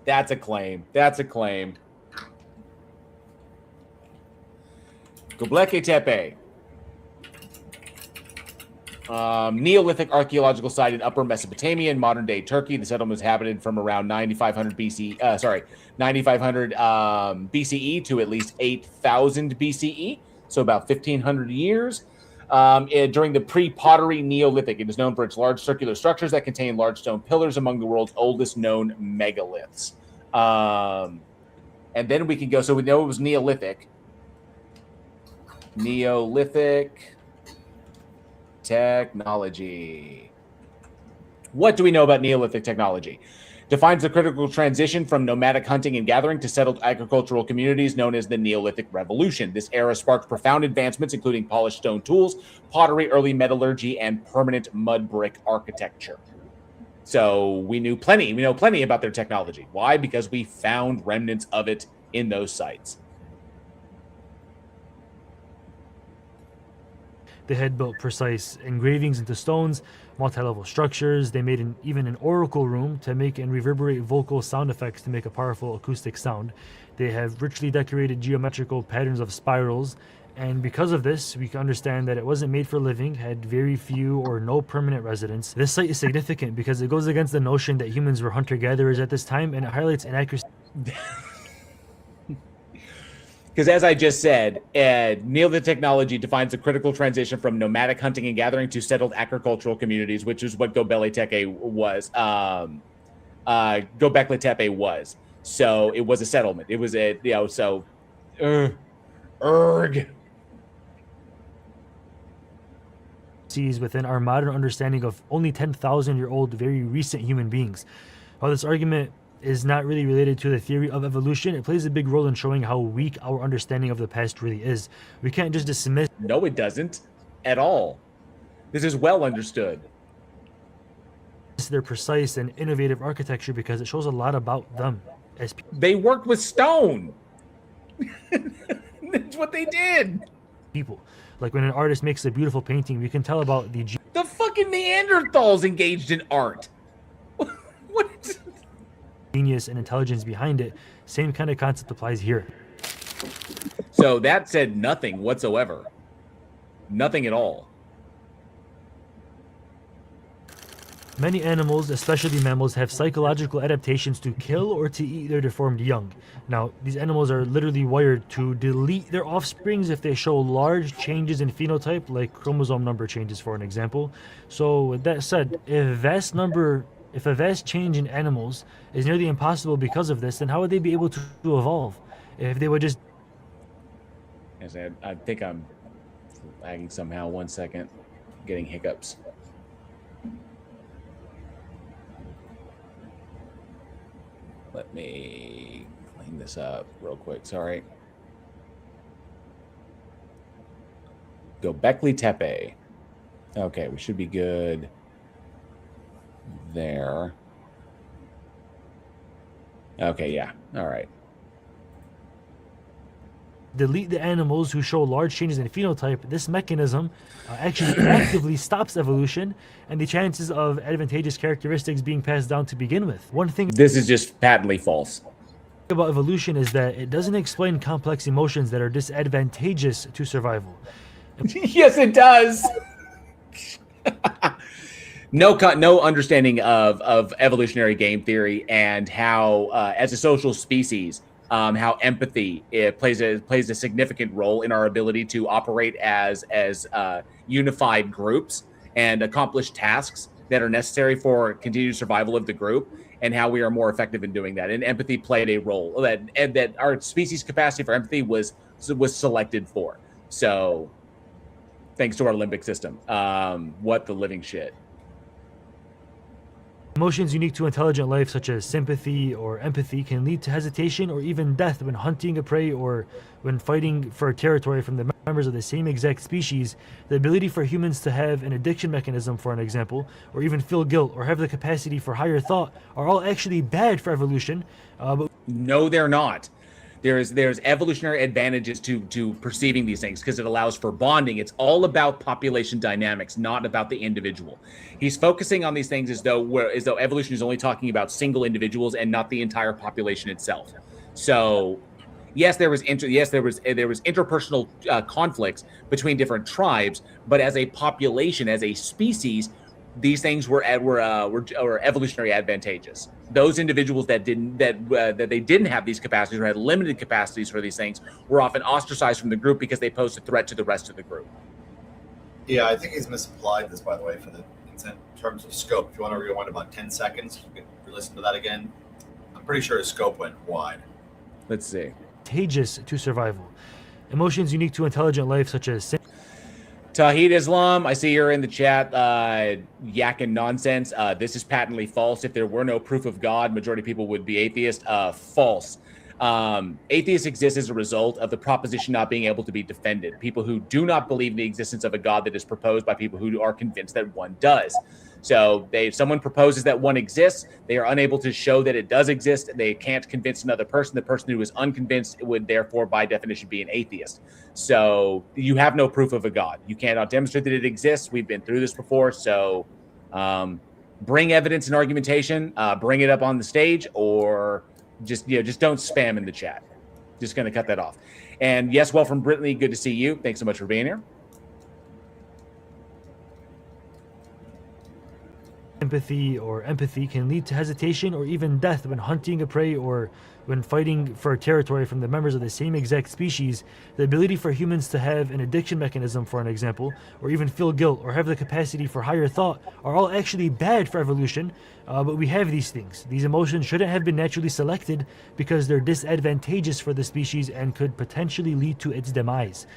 Speaker 1: That's a claim. Göbekli Tepe. Neolithic archaeological site in Upper Mesopotamia in modern-day Turkey. The settlement was inhabited from around 9,500 BCE to at least 8,000 BCE, so about 1,500 years. During the pre-pottery Neolithic, it is known for its large circular structures that contain large stone pillars, among the world's oldest known megaliths. And then we can go, so we know it was Neolithic. Neolithic technology. What do we know about Neolithic technology? Defines the critical transition from nomadic hunting and gathering to settled agricultural communities known as the Neolithic Revolution. This era sparked profound advancements, including polished stone tools, pottery, early metallurgy, and permanent mud brick architecture. So we know plenty about their technology. Why? Because we found remnants of it in those sites.
Speaker 9: They had built precise engravings into stones, multi-level structures. They made even an oracle room to make and reverberate vocal sound effects to make a powerful acoustic sound. They have richly decorated geometrical patterns of spirals. And because of this, we can understand that it wasn't made for living, had very few or no permanent residents. This site is significant because it goes against the notion that humans were hunter-gatherers at this time, and it highlights inaccuracies.
Speaker 1: Because as I just said, Neolithic technology defines a critical transition from nomadic hunting and gathering to settled agricultural communities, which is what Göbekli Tepe was. Göbekli Tepe was. So it was a settlement. It was a,
Speaker 9: within our modern understanding of only 10,000-year-old, very recent human beings. While this argument is not really related to the theory of evolution, it plays a big role in showing how weak our understanding of the past really is. We can't just dismiss.
Speaker 1: No, it doesn't at all. This is well understood.
Speaker 9: Their precise and innovative architecture because it shows a lot about them.
Speaker 1: They worked with stone. That's what they did.
Speaker 9: People. Like when an artist makes a beautiful painting, we can tell about the
Speaker 1: fucking Neanderthals engaged in art. What?
Speaker 9: Genius and intelligence behind it. Same kind of concept applies here.
Speaker 1: So that said nothing whatsoever. Nothing at all.
Speaker 9: Many animals, especially mammals, have psychological adaptations to kill or to eat their deformed young. Now, these animals are literally wired to delete their offsprings if they show large changes in phenotype, like chromosome number changes, for an example. So, with that said, if a vast change in animals is nearly impossible because of this, then how would they be able to evolve? If they would just...
Speaker 1: I think I'm lagging somehow. 1 second. Getting hiccups. Let me clean this up real quick. Sorry. Göbekli Tepe. Okay, we should be good there. Okay, yeah. All right.
Speaker 9: Delete the animals who show large changes in phenotype. This mechanism actually actively stops evolution and the chances of advantageous characteristics being passed down to begin with. One thing
Speaker 1: this is just patently false
Speaker 9: about evolution is that it doesn't explain complex emotions that are disadvantageous to survival.
Speaker 1: Yes, it does. No understanding of evolutionary game theory and how, as a social species, how empathy plays a significant role in our ability to operate as unified groups and accomplish tasks that are necessary for continued survival of the group, and how we are more effective in doing that. And empathy played a role that our species' capacity for empathy was selected for. So, thanks to our limbic system. What the living shit.
Speaker 9: Emotions unique to intelligent life, such as sympathy or empathy, can lead to hesitation or even death when hunting a prey or when fighting for territory from the members of the same exact species. The ability for humans to have an addiction mechanism, for an example, or even feel guilt or have the capacity for higher thought are all actually bad for evolution. But
Speaker 1: no, they're not. There's evolutionary advantages to perceiving these things because it allows for bonding. It's all about population dynamics, not about the individual. He's focusing on these things as though evolution is only talking about single individuals and not the entire population itself. So, yes, there was interpersonal conflicts between different tribes, but as a population, as a species, these things were evolutionary advantageous. Those individuals that they didn't have these capacities or had limited capacities for these things were often ostracized from the group because they posed a threat to the rest of the group.
Speaker 13: Yeah, I think he's misapplied this, by the way, in terms of scope. If you want to rewind about 10 seconds, you can listen to that again. I'm pretty sure his scope went wide.
Speaker 1: Let's see.
Speaker 9: Contagious to survival. Emotions unique to intelligent life, such as
Speaker 1: Tawhid Islam, I see you're in the chat yakking nonsense. This is patently false. If there were no proof of God, majority of people would be atheist. False. Atheists exist as a result of the proposition not being able to be defended. People who do not believe in the existence of a God that is proposed by people who are convinced that one does. So if someone proposes that one exists, they are unable to show that it does exist. They can't convince another person. The person who is unconvinced would therefore, by definition, be an atheist. So you have no proof of a God. You cannot demonstrate that it exists. We've been through this before. So Bring evidence and argumentation, bring it up on the stage, or just don't spam in the chat. Just going to cut that off. And yes, well, from Brittany, good to see you. Thanks so much for being here.
Speaker 9: Sympathy or empathy can lead to hesitation or even death when hunting a prey or when fighting for territory from the members of the same exact species. The ability for humans to have an addiction mechanism, for an example, or even feel guilt or have the capacity for higher thought are all actually bad for evolution, but we have these things. These emotions shouldn't have been naturally selected because they're disadvantageous for the species and could potentially lead to its demise.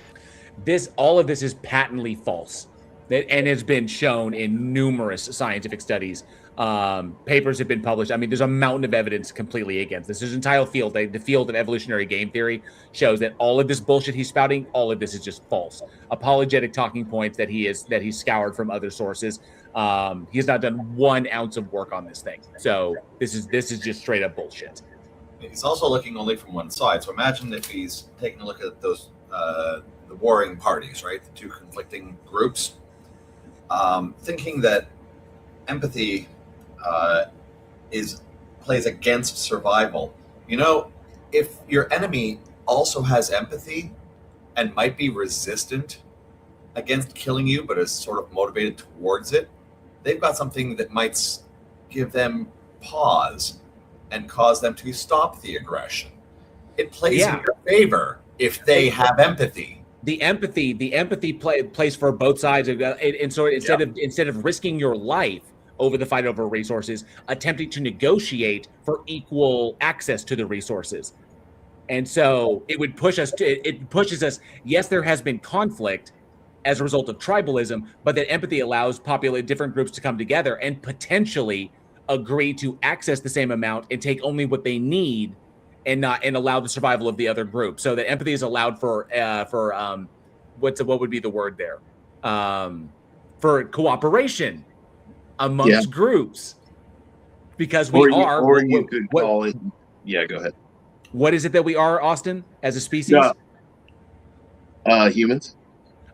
Speaker 1: All of this is patently false. And has been shown in numerous scientific studies. Papers have been published. I mean, there's a mountain of evidence completely against this. There's an entire field. The field of evolutionary game theory shows that all of this bullshit he's spouting, all of this is just false. Apologetic talking points that he's scoured from other sources. He has not done 1 ounce of work on this thing. So this is just straight up bullshit.
Speaker 13: He's also looking only from one side. So imagine if he's taking a look at those the warring parties, right? The two conflicting groups. Thinking that empathy plays against survival. If your enemy also has empathy and might be resistant against killing you, but is sort of motivated towards it, they've got something that might give them pause and cause them to stop the aggression. It plays in your favor if they have empathy.
Speaker 1: The empathy plays for both sides, and so instead of risking your life over the fight over resources, attempting to negotiate for equal access to the resources, and so it pushes us. Yes, there has been conflict as a result of tribalism, but that empathy allows different groups to come together and potentially agree to access the same amount and take only what they need. And allow the survival of the other group, so that empathy is allowed for what would be the word there, for cooperation amongst groups, because we are.
Speaker 12: Or you could call it. Yeah, go ahead.
Speaker 1: What is it that we are, Austin, as a species?
Speaker 12: Humans.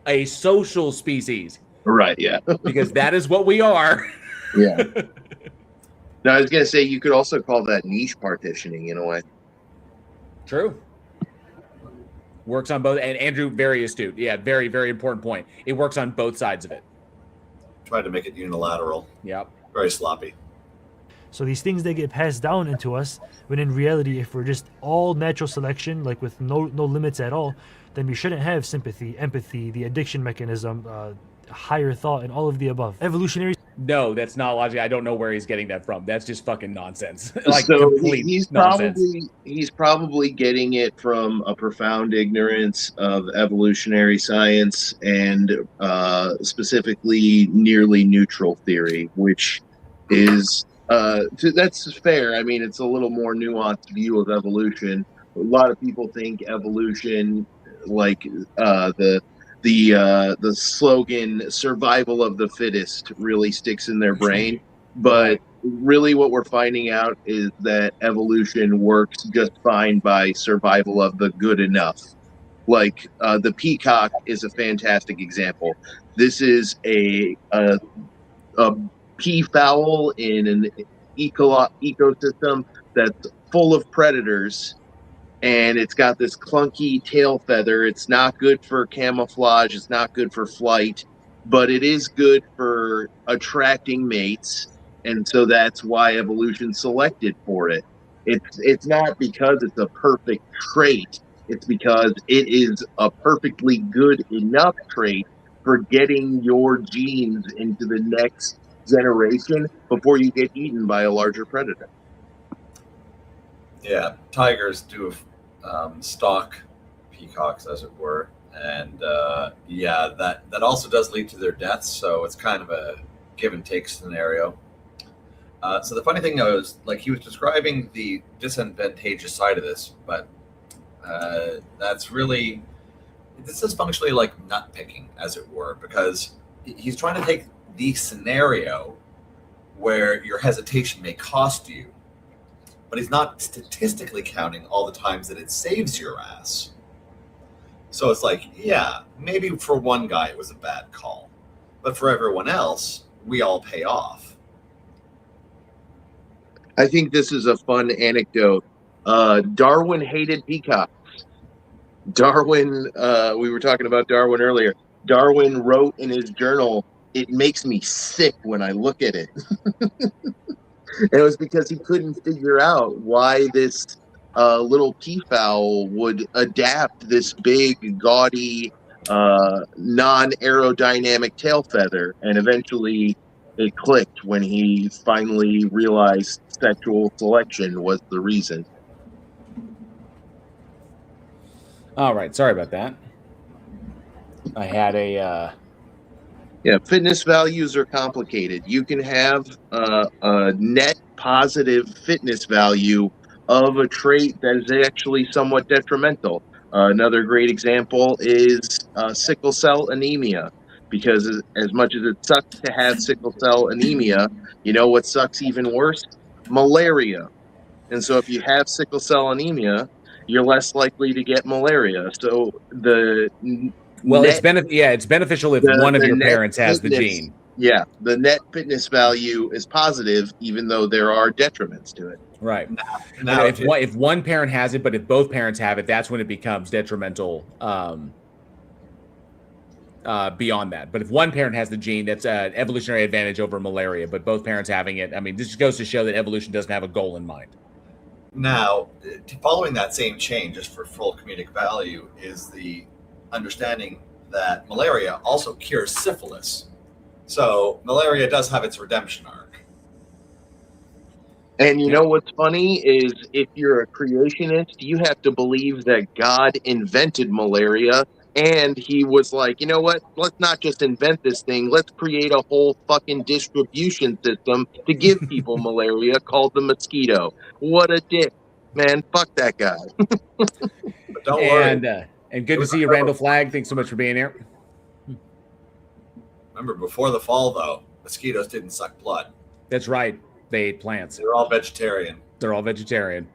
Speaker 1: A social species.
Speaker 12: Right. Yeah.
Speaker 1: Because that is what we are.
Speaker 12: Yeah. Now I was gonna say you could also call that niche partitioning in a way.
Speaker 1: True. Works on both, and Andrew, very astute. Yeah, very, very important point. It works on both sides of it.
Speaker 13: Try to make it unilateral.
Speaker 1: Yep.
Speaker 13: Very sloppy.
Speaker 9: So these things, they get passed down into us, when in reality, if we're just all natural selection, like with no limits at all, then we shouldn't have sympathy, empathy, the addiction mechanism, higher thought, and all of the above. Evolutionary.
Speaker 1: No, that's not logic. I don't know where he's getting that from. That's just fucking nonsense.
Speaker 12: Nonsense. He's probably getting it from a profound ignorance of evolutionary science and specifically nearly neutral theory, which is that's fair. I mean, it's a little more nuanced view of evolution. A lot of people think evolution, like the slogan "survival of the fittest" really sticks in their brain, but really what we're finding out is that evolution works just fine by survival of the good enough. Like the peacock is a fantastic example. This is a peafowl in an ecosystem that's full of predators, and it's got this clunky tail feather. It's not good for camouflage. It's not good for flight, but it is good for attracting mates. And so that's why evolution selected for it. It's not because it's a perfect trait. It's because it is a perfectly good enough trait for getting your genes into the next generation before you get eaten by a larger predator.
Speaker 13: Yeah, tigers do stalk peacocks, as it were, and yeah, that also does lead to their deaths. So it's kind of a give and take scenario. So the funny thing was, like, he was describing the disadvantageous side of this, but this is functionally like nut picking, as it were, because he's trying to take the scenario where your hesitation may cost you, but he's not statistically counting all the times that it saves your ass. So it's like, yeah, maybe for one guy it was a bad call, but for everyone else, we all pay off.
Speaker 12: I think this is a fun anecdote. Darwin hated peacocks. Darwin, we were talking about Darwin earlier. Darwin wrote in his journal, "It makes me sick when I look at it." And it was because he couldn't figure out why this little peafowl would adapt this big, gaudy, non-aerodynamic tail feather. And eventually it clicked when he finally realized sexual selection was the reason.
Speaker 1: All right, sorry about that. I had a
Speaker 12: Yeah, fitness values are complicated. You can have a net positive fitness value of a trait that is actually somewhat detrimental. Another great example is sickle cell anemia, because as much as it sucks to have sickle cell anemia, you know what sucks even worse? Malaria. And so if you have sickle cell anemia, you're less likely to get malaria. So the
Speaker 1: it's beneficial if one of your parents has the gene.
Speaker 12: Yeah, the net fitness value is positive, even though there are detriments to it.
Speaker 1: Right. Now, if one parent has it, but if both parents have it, that's when it becomes detrimental. Beyond that, but if one parent has the gene, that's an evolutionary advantage over malaria. But both parents having it, I mean, this just goes to show that evolution doesn't have a goal in mind.
Speaker 13: Now, following that same chain, just for full comedic value, is the understanding that malaria also cures syphilis. So malaria does have its redemption arc.
Speaker 12: And you know what's funny is if you're a creationist, you have to believe that God invented malaria, and he was like, you know what, let's not just invent this thing, let's create a whole fucking distribution system to give people malaria called the mosquito. What a dick, man. Fuck that guy.
Speaker 13: But don't worry.
Speaker 1: And good to see you, Randall Flagg. Thanks so much for being here.
Speaker 13: Remember, before the fall, though, mosquitoes didn't suck blood.
Speaker 1: That's right. They ate plants.
Speaker 13: They're all vegetarian.
Speaker 1: They're all vegetarian.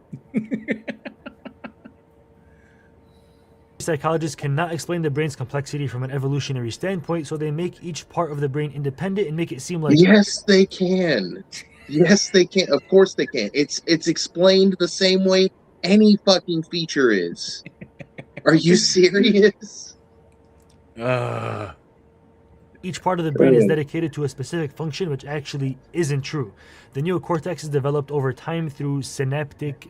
Speaker 9: Psychologists cannot explain the brain's complexity from an evolutionary standpoint, so they make each part of the brain independent and make it seem like...
Speaker 12: Yes, they can. Yes, they can. Of course they can. It's explained the same way any fucking feature is. Are you serious?
Speaker 9: Each part of the brain is dedicated to a specific function, which actually isn't true. The neocortex is developed over time through synaptic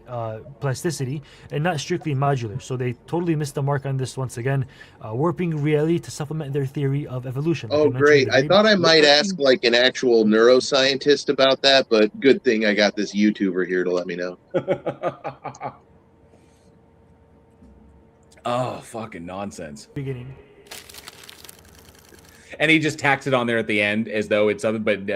Speaker 9: plasticity and not strictly modular. So they totally missed the mark on this once again, warping reality to supplement their theory of evolution.
Speaker 12: Oh, great. I thought I might ask like an actual neuroscientist about that, but good thing I got this YouTuber here to let me know.
Speaker 1: Oh, fucking nonsense.
Speaker 9: Beginning.
Speaker 1: And he just tacks it on there at the end as though it's something, but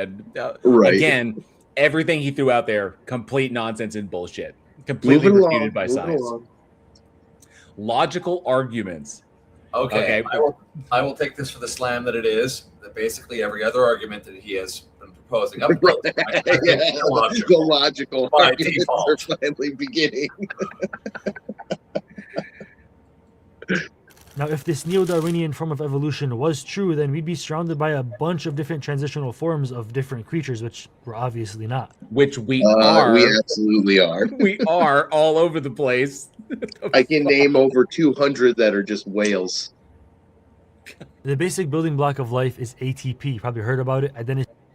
Speaker 12: right.
Speaker 1: Again, everything he threw out there, complete nonsense and bullshit. Completely refuted by science. Logical arguments.
Speaker 13: Okay. I will take this for the slam that it is. That basically every other argument that he has been proposing up
Speaker 12: until the logical arguments are finally beginning.
Speaker 9: Now, if this neo-Darwinian form of evolution was true, then we'd be surrounded by a bunch of different transitional forms of different creatures, which we're obviously not.
Speaker 1: Which we are.
Speaker 12: We absolutely are.
Speaker 1: We are all over the place.
Speaker 12: I can name over 200 that are just whales.
Speaker 9: The basic building block of life is ATP. You probably heard about it.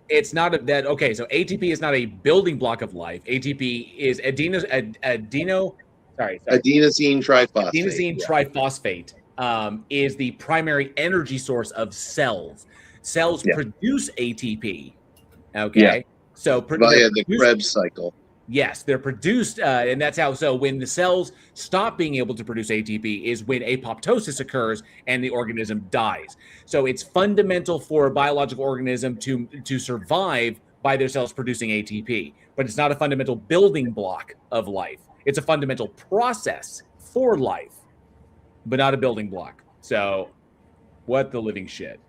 Speaker 1: It's not that. Okay, so ATP is not a building block of life. ATP is adenosine triphosphate. Adenosine triphosphate. Is the primary energy source of cells. Cells produce ATP. Okay, so
Speaker 12: via the Krebs cycle.
Speaker 1: Yes, they're produced, and that's how. So when the cells stop being able to produce ATP is when apoptosis occurs and the organism dies. So it's fundamental for a biological organism to survive by their cells producing ATP, but it's not a fundamental building block of life. It's a fundamental process for life, but not a building block. So what the living shit.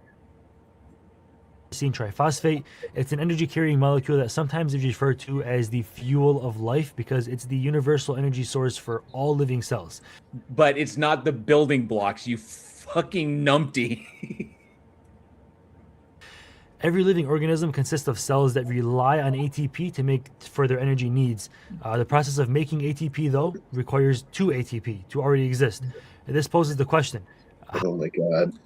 Speaker 9: Triphosphate. It's an energy carrying molecule that sometimes is referred to as the fuel of life because it's the universal energy source for all living cells.
Speaker 1: But it's not the building blocks, you fucking numpty.
Speaker 9: Every living organism consists of cells that rely on ATP to make for their energy needs. The process of making ATP, though, requires 2 ATP to already exist. And this poses the question.
Speaker 12: Oh my God.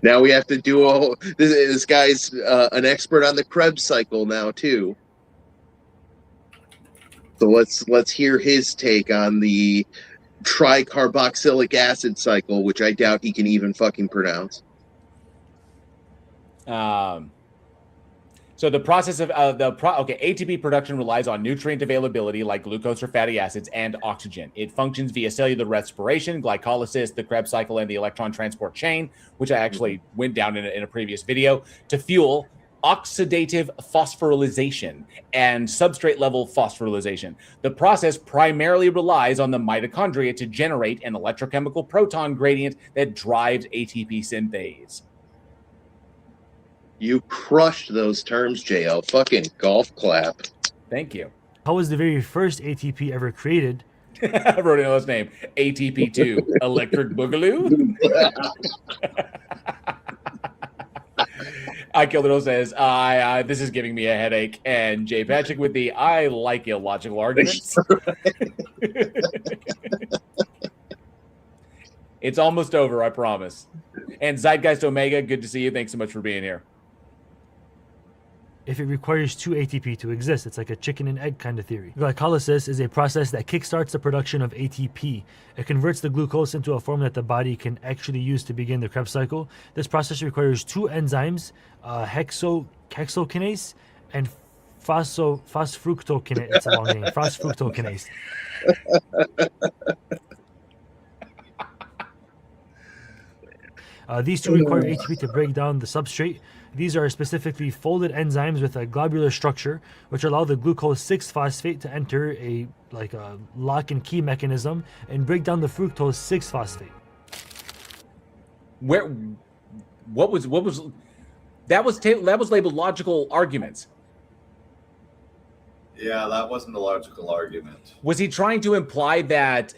Speaker 12: Now we have to do all this guy's an expert on the Krebs cycle now too. So let's hear his take on the tricarboxylic acid cycle, which I doubt he can even fucking pronounce.
Speaker 1: So the process of ATP production relies on nutrient availability like glucose or fatty acids and oxygen. It functions via cellular respiration, glycolysis, the Krebs cycle, and the electron transport chain, which I actually went down in a previous video, to fuel oxidative phosphorylation and substrate level phosphorylation. The process primarily relies on the mitochondria to generate an electrochemical proton gradient that drives ATP synthase.
Speaker 12: You crushed those terms, JL. Fucking golf clap.
Speaker 1: Thank you.
Speaker 9: How was the very first ATP ever created?
Speaker 1: I wrote in his name. ATP2, Electric Boogaloo. I Killed It says, this is giving me a headache. And Jay Patrick with the I like illogical arguments. It's almost over, I promise. And Zeitgeist Omega, good to see you. Thanks so much for being here.
Speaker 9: If it requires 2 ATP to exist, it's like a chicken and egg kind of theory. Glycolysis is a process that kickstarts the production of ATP. It converts the glucose into a form that the body can actually use to begin the Krebs cycle. This process requires 2 enzymes, hexokinase and phosphofructokinase. It's a long name. Phosphofructokinase. These 2 require ATP to break down the substrate. These are specifically folded enzymes with a globular structure, which allow the glucose 6-phosphate to enter a lock and key mechanism and break down the fructose 6-phosphate.
Speaker 1: That was labeled logical arguments.
Speaker 13: Yeah, that wasn't a logical argument.
Speaker 1: Was he trying to imply that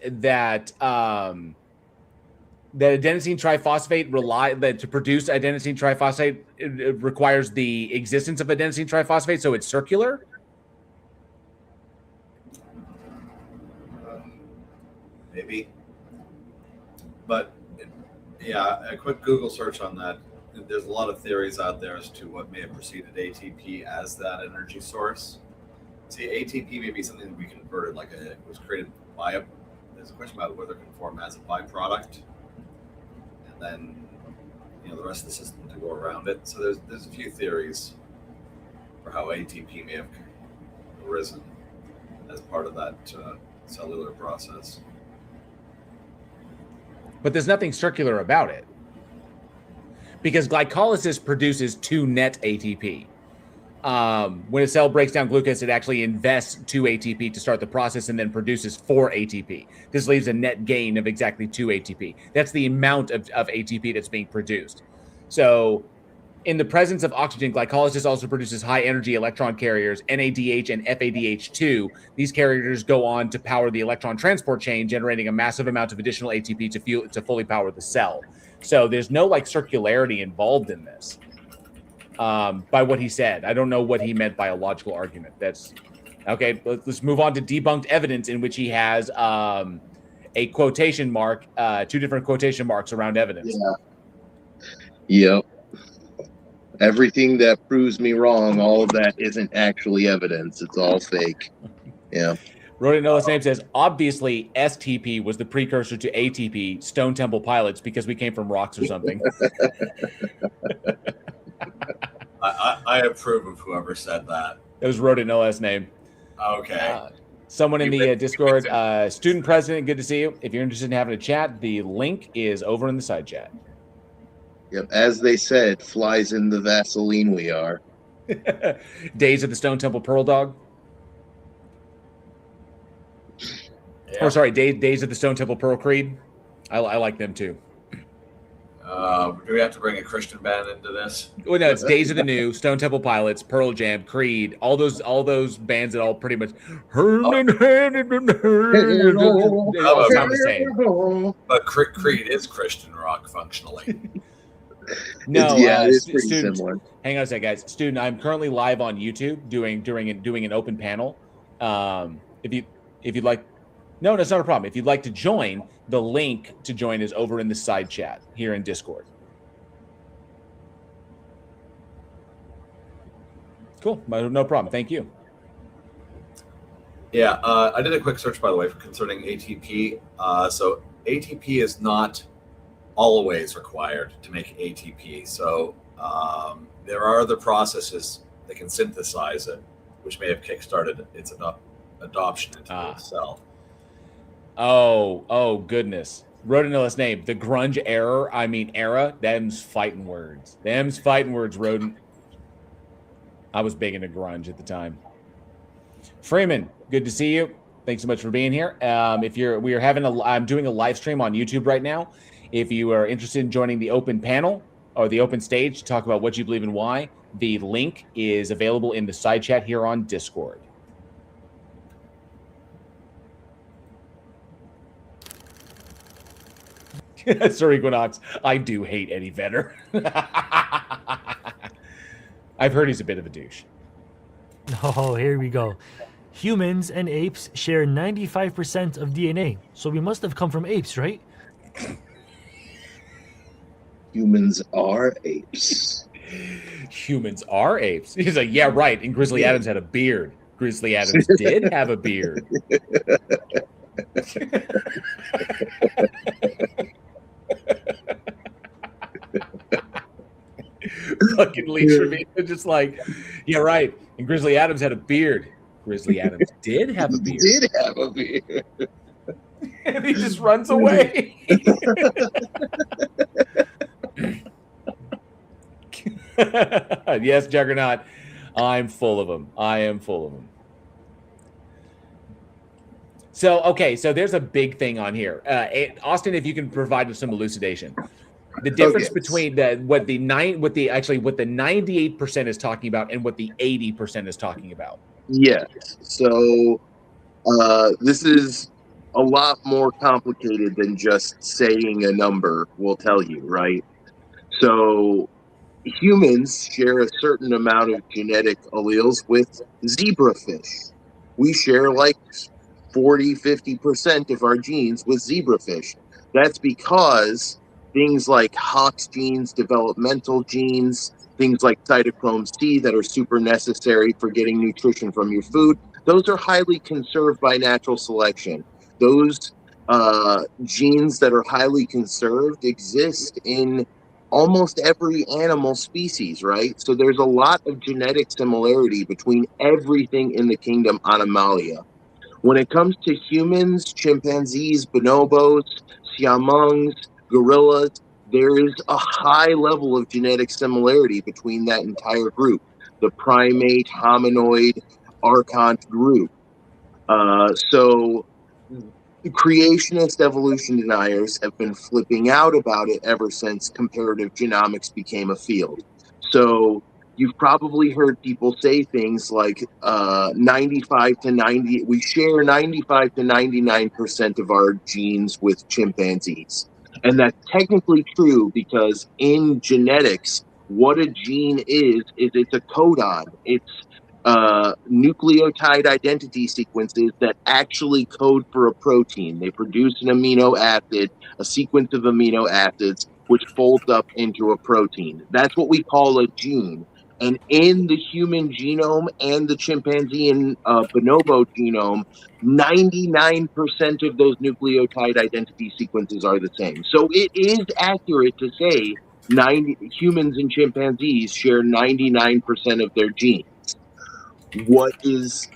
Speaker 1: adenosine triphosphate to produce adenosine triphosphate it requires the existence of adenosine triphosphate, so it's circular?
Speaker 13: Maybe. But yeah, a quick Google search on that. There's a lot of theories out there as to what may have preceded ATP as that energy source. See, ATP may be something that we converted, like it was created by there's a question about whether it can form as a byproduct. Then the rest of the system to go around it. So there's a few theories for how ATP may have arisen as part of that cellular process.
Speaker 1: But there's nothing circular about it, because glycolysis produces 2 net ATP. When a cell breaks down glucose, it actually invests 2 ATP to start the process and then produces 4 ATP. This leaves a net gain of exactly 2 ATP. That's the amount of ATP that's being produced. So in the presence of oxygen, glycolysis also produces high energy electron carriers, NADH and FADH2. These carriers go on to power the electron transport chain, generating a massive amount of additional ATP to fully power the cell. So there's no circularity involved in this. By what he said. I don't know what he meant by a logical argument. That's okay. Let's move on to debunked evidence, in which he has a quotation mark, 2 different quotation marks around evidence.
Speaker 12: Yep. Everything that proves me wrong, all of that isn't actually evidence. It's all fake. Yeah.
Speaker 1: Rodent Noah's name says, obviously STP was the precursor to ATP, Stone Temple Pilots, because we came from rocks or something.
Speaker 13: I approve of whoever said that.
Speaker 1: It was Rodent Noah's name.
Speaker 13: Okay.
Speaker 1: Someone in the Discord, student president, good to see you. If you're interested in having a chat, the link is over in the side chat.
Speaker 12: Yep, as they said, flies in the Vaseline we are.
Speaker 1: Days of the Stone Temple Pearl Dog. Yeah. Or sorry, Days of the Stone Temple Pearl Creed. I like them too.
Speaker 13: Do we have to bring a Christian band into this?
Speaker 1: Well, no, it's Days of the New, Stone Temple Pilots, Pearl Jam, Creed, all those bands that all pretty much sound the same.
Speaker 13: But Creed is Christian rock functionally.
Speaker 1: No,
Speaker 12: it's pretty
Speaker 1: student,
Speaker 12: similar.
Speaker 1: hang on a sec, guys. Student, I'm currently live on YouTube doing an open panel. If you'd like, no, that's not a problem. If you'd like to join, the link to join is over in the side chat here in Discord. Cool, no problem. Thank you.
Speaker 13: Yeah, I did a quick search, by the way, concerning ATP. So ATP is not always required to make ATP. So there are other processes that can synthesize it, which may have kickstarted its adoption into the cell.
Speaker 1: Oh goodness. Rodent name. The grunge era. Them's fighting words. Rodent. I was big into grunge at the time. Freeman, good to see you. Thanks so much for being here. I'm doing a live stream on YouTube right now. If you are interested in joining the open panel or the open stage to talk about what you believe and why, the link is available in the side chat here on Discord. Sir Equinox, I do hate Eddie Vedder. I've heard he's a bit of a douche.
Speaker 9: Oh, here we go. Humans and apes share 95% of DNA, so we must have come from apes, right?
Speaker 12: Humans are apes.
Speaker 1: Humans are apes. He's like, yeah, right. And Grizzly Adams had a beard. Grizzly Adams did have a beard. Fucking Leech for me. Just like, yeah, right. And Grizzly Adams had a beard. Grizzly Adams did have a beard. And he just runs away. Yes, Juggernaut. I'm full of them. I am full of them. So, okay, so there's a big thing on here. Austin, if you can provide some elucidation. The difference between what the 98% is talking about and what the 80% is talking about.
Speaker 12: Yes. So this is a lot more complicated than just saying a number will tell you, right? So humans share a certain amount of genetic alleles with zebrafish. We share like 40-50% of our genes with zebrafish. That's because things like Hox genes, developmental genes, things like cytochrome C that are super necessary for getting nutrition from your food, those are highly conserved by natural selection. Those genes that are highly conserved exist in almost every animal species, right? So there's a lot of genetic similarity between everything in the kingdom Animalia. When it comes to humans, chimpanzees, bonobos, siamungs, gorillas, there is a high level of genetic similarity between that entire group, the primate, hominoid, archont group. So creationist evolution deniers have been flipping out about it ever since comparative genomics became a field. So you've probably heard people say things like we share 95 to 99% of our genes with chimpanzees. And that's technically true because in genetics, what a gene is it's a codon. It's nucleotide identity sequences that actually code for a protein. They produce an amino acid, a sequence of amino acids, which folds up into a protein. That's what we call a gene. And in the human genome and the chimpanzee and bonobo genome, 99% of those nucleotide identity sequences are the same. So it is accurate to say humans and chimpanzees share 99% of their genes. What has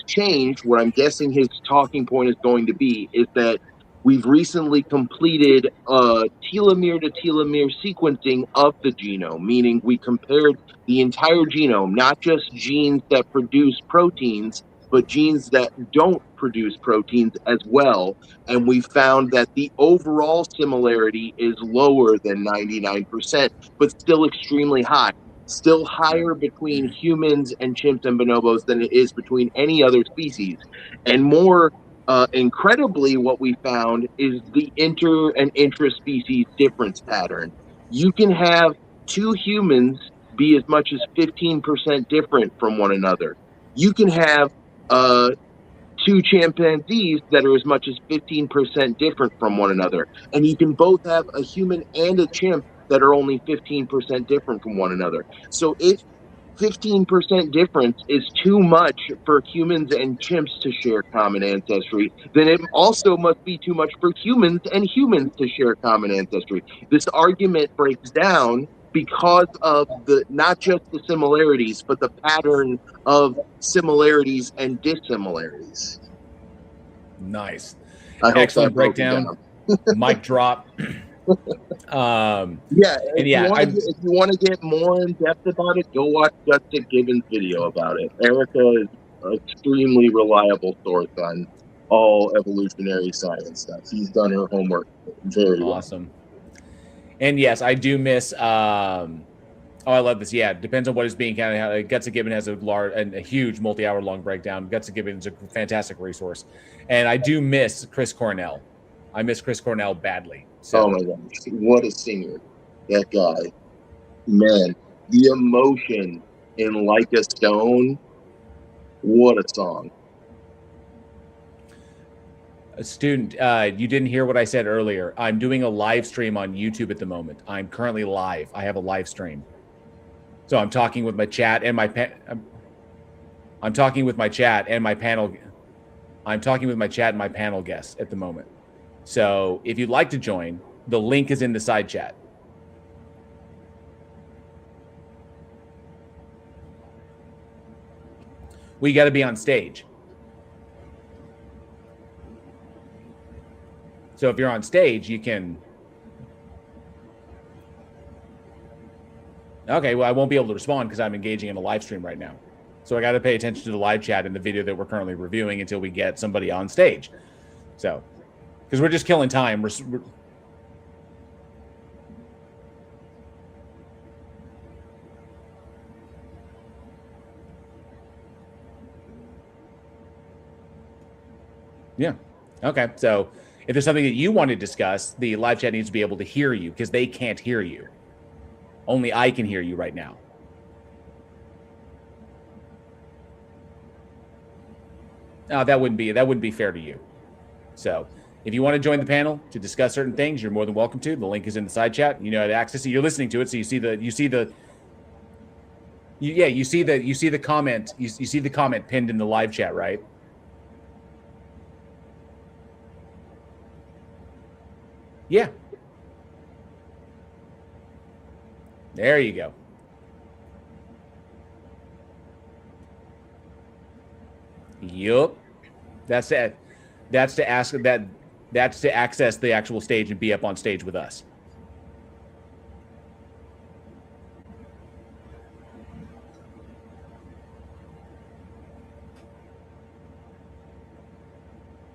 Speaker 12: changed, what I'm guessing his talking point is going to be, is that we've recently completed telomere to telomere sequencing of the genome, meaning we compared the entire genome, not just genes that produce proteins, but genes that don't produce proteins as well. And we found that the overall similarity is lower than 99%, but still extremely high. Still higher between humans and chimps and bonobos than it is between any other species. And more incredibly, what we found is the inter and intraspecies difference pattern. You can have two humans be as much as 15% different from one another. You can have two chimpanzees that are as much as 15% different from one another. And you can both have a human and a chimp that are only 15% different from one another. So if 15% difference is too much for humans and chimps to share common ancestry, then it also must be too much for humans and humans to share common ancestry. This argument breaks down because of the not just the similarities, but the pattern of similarities and dissimilarities.
Speaker 1: Nice.
Speaker 12: Excellent
Speaker 1: breakdown. Mic drop.
Speaker 12: If you want to get more in depth about it, go watch Justin Gibbons' video about it. Erica is an extremely reliable source on all evolutionary science stuff. He's done her homework very
Speaker 1: awesome. And yes, I do miss. I love this. Yeah, depends on what is being counted. Guts of Gibbon has a huge multi-hour long breakdown. Guts of Gibbon is a fantastic resource, and I do miss Chris Cornell. I miss Chris Cornell badly. So.
Speaker 12: Oh my gosh, what a singer. That guy. Man, the emotion in Like a Stone. What a song.
Speaker 1: A student, you didn't hear what I said earlier. I'm doing a live stream on YouTube at the moment. I'm currently live. I have a live stream. So I'm talking with my chat and I'm talking with my chat and my panel. I'm talking with my chat and my panel guests at the moment. So if you'd like to join, the link is in the side chat. We got to be on stage. So if you're on stage, you can. Okay, well, I won't be able to respond because I'm engaging in a live stream right now. So I got to pay attention to the live chat and the video that we're currently reviewing until we get somebody on stage. So, because we're just killing time. Yeah. Okay. So if there's something that you want to discuss, the live chat needs to be able to hear you because they can't hear you. Only I can hear you right now. That wouldn't be fair to you. So if you want to join the panel to discuss certain things, you're more than welcome to. The link is in the side chat. You know how to access it. You're listening to it, so you see the comment. You see the comment pinned in the live chat, right? Yeah. There you go. Yup. That's it. That's to access the actual stage and be up on stage with us.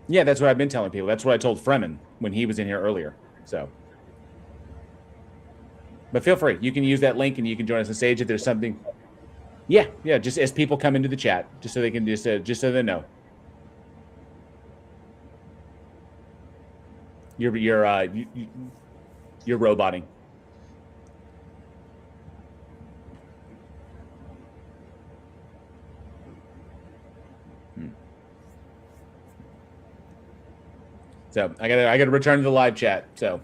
Speaker 1: Yeah, that's what I've been telling people. That's what I told Fremen when he was in here earlier. So, but feel free. You can use that link and you can join us on stage if there's something. Yeah. Just as people come into the chat, just so they can just so they know. You're roboting. So I gotta return to the live chat. So,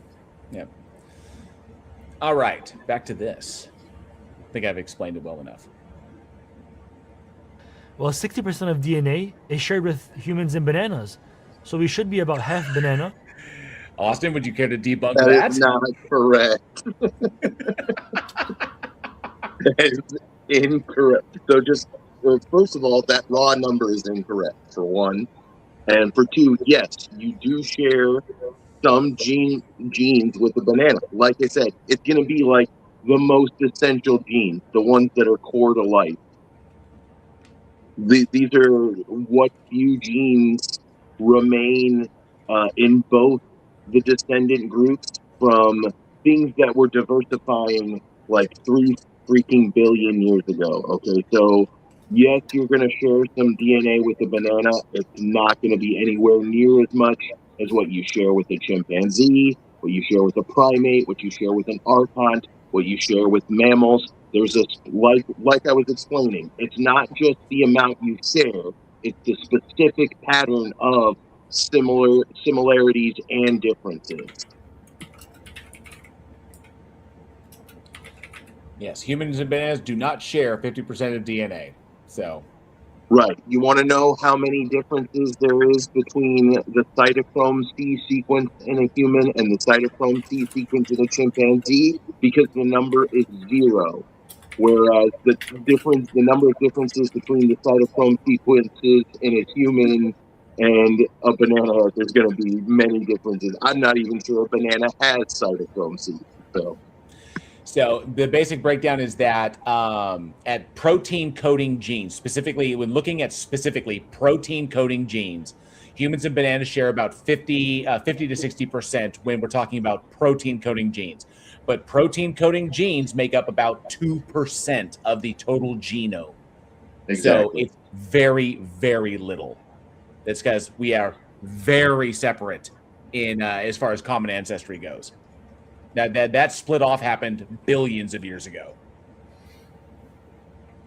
Speaker 1: yeah. All right, back to this. I think I've explained it well enough.
Speaker 9: Well, 60% of DNA is shared with humans and bananas, so we should be about half banana.
Speaker 1: Austin, would you care to debunk
Speaker 12: that?
Speaker 1: That
Speaker 12: is not correct. That is incorrect. So first of all, that raw number is incorrect, for one. And for two, yes, you do share some genes with the banana. Like I said, it's going to be like the most essential genes, the ones that are core to life. These are what few genes remain in both the descendant groups from things that were diversifying like 3 billion years ago. Okay, so yes, you're going to share some DNA with a banana. It's not going to be anywhere near as much as what you share with a chimpanzee, what you share with a primate, what you share with an archont, what you share with mammals. There's this, like I was explaining, it's not just the amount you share, it's the specific pattern of similarities and differences.
Speaker 1: Yes, humans and bananas do not share 50% of DNA. So,
Speaker 12: right. You want to know how many differences there is between the cytochrome C sequence in a human and the cytochrome C sequence in a chimpanzee? Because the number is 0. Whereas the number of differences between the cytochrome sequences in a human and a banana, there's going to be many differences. I'm not even sure a banana has cytochrome C.
Speaker 1: So the basic breakdown is that at protein coding genes, specifically when looking at protein coding genes, humans and bananas share about 50 to 60% when we're talking about protein coding genes. But protein coding genes make up about 2% of the total genome. Exactly. So it's very, very little. That's because we are very separate in as far as common ancestry goes. That split off happened billions of years ago.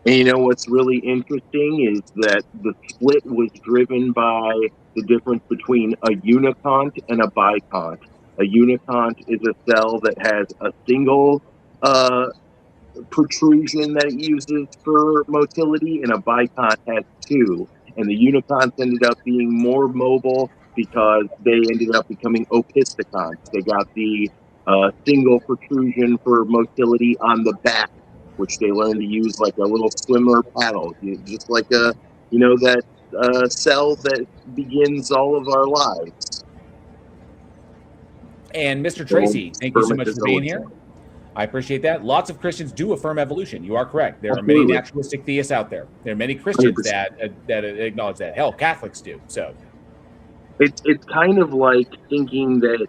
Speaker 12: And you know what's really interesting is that the split was driven by the difference between a unicont and a bicont. A unicont is a cell that has a single protrusion that it uses for motility, and a bicont has 2. And the uniconts ended up being more mobile because they ended up becoming opisthecons. They got the single protrusion for motility on the back, which they learned to use like a little swimmer paddle, just like that cell that begins all of our lives.
Speaker 1: And Mr. Tracy, thank you so much for being here. I appreciate that. Lots of Christians do affirm evolution. You are correct. There are many naturalistic theists out there. There are many Christians 100%. that acknowledge that. Hell, Catholics do. So
Speaker 12: it's kind of like thinking that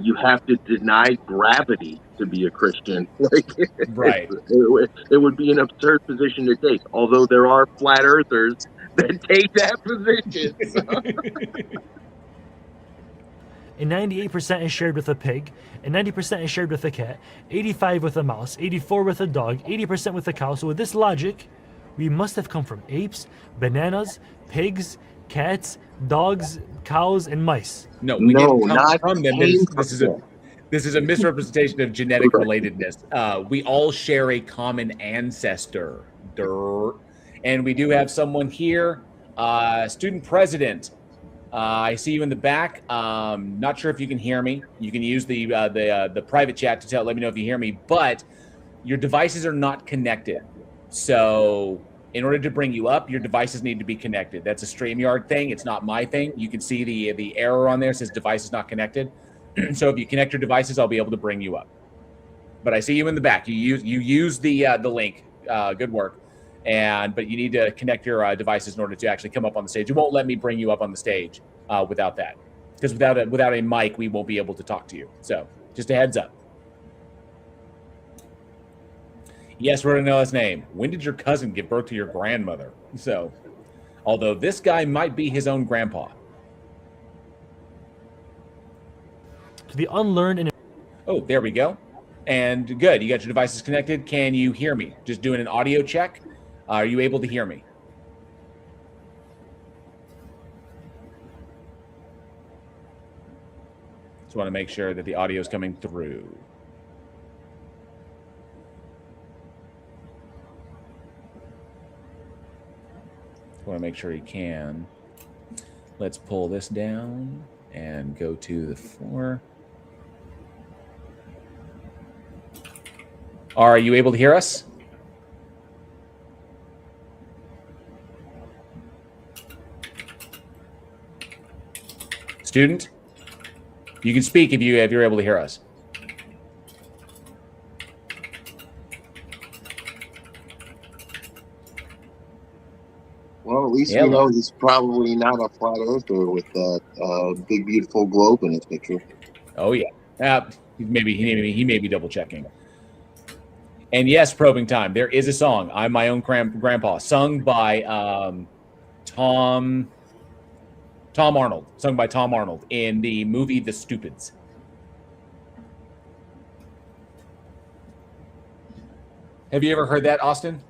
Speaker 12: you have to deny gravity to be a Christian. Like,
Speaker 1: right.
Speaker 12: It would be an absurd position to take. Although there are flat earthers that take that position.
Speaker 9: And 98% is shared with a pig, and 90% is shared with a cat, 85% with a mouse, 84% with a dog, 80% with a cow. So with this logic, we must have come from apes, bananas, pigs, cats, dogs, cows, and mice.
Speaker 1: No, we didn't come from them. This is a misrepresentation of genetic relatedness. We all share a common ancestor. And we do have someone here, student president. I see you in the back. Not sure if you can hear me. You can use the private chat to let me know if you hear me, but your devices are not connected. So in order to bring you up, your devices need to be connected. That's a StreamYard thing. It's not my thing. You can see the error on there. It says device is not connected. So if you connect your devices, I'll be able to bring you up. But I see you in the back. You use the link. Good work. But you need to connect your devices in order to actually come up on the stage. It won't let me bring you up on the stage without that, because without a mic, we won't be able to talk to you. So just a heads up. Yes, we're going to know his name. When did your cousin give birth to your grandmother? So, although this guy might be his own grandpa.
Speaker 9: To the unlearned and...
Speaker 1: Oh, there we go. And good. You got your devices connected. Can you hear me? Just doing an audio check. Are you able to hear me? Just want to make sure that the audio is coming through. Just want to make sure you can. Let's pull this down and go to the floor. Are you able to hear us? Student, you can speak if you're able to hear us.
Speaker 12: Well, at least we know he's probably not a flat earther with that big beautiful globe in his picture.
Speaker 1: Oh yeah, he may be double checking. And yes, probing time. There is a song, "I'm My Own Grandpa," sung by Tom Arnold, sung by Tom Arnold in the movie The Stupids. Have you ever heard that, Austin?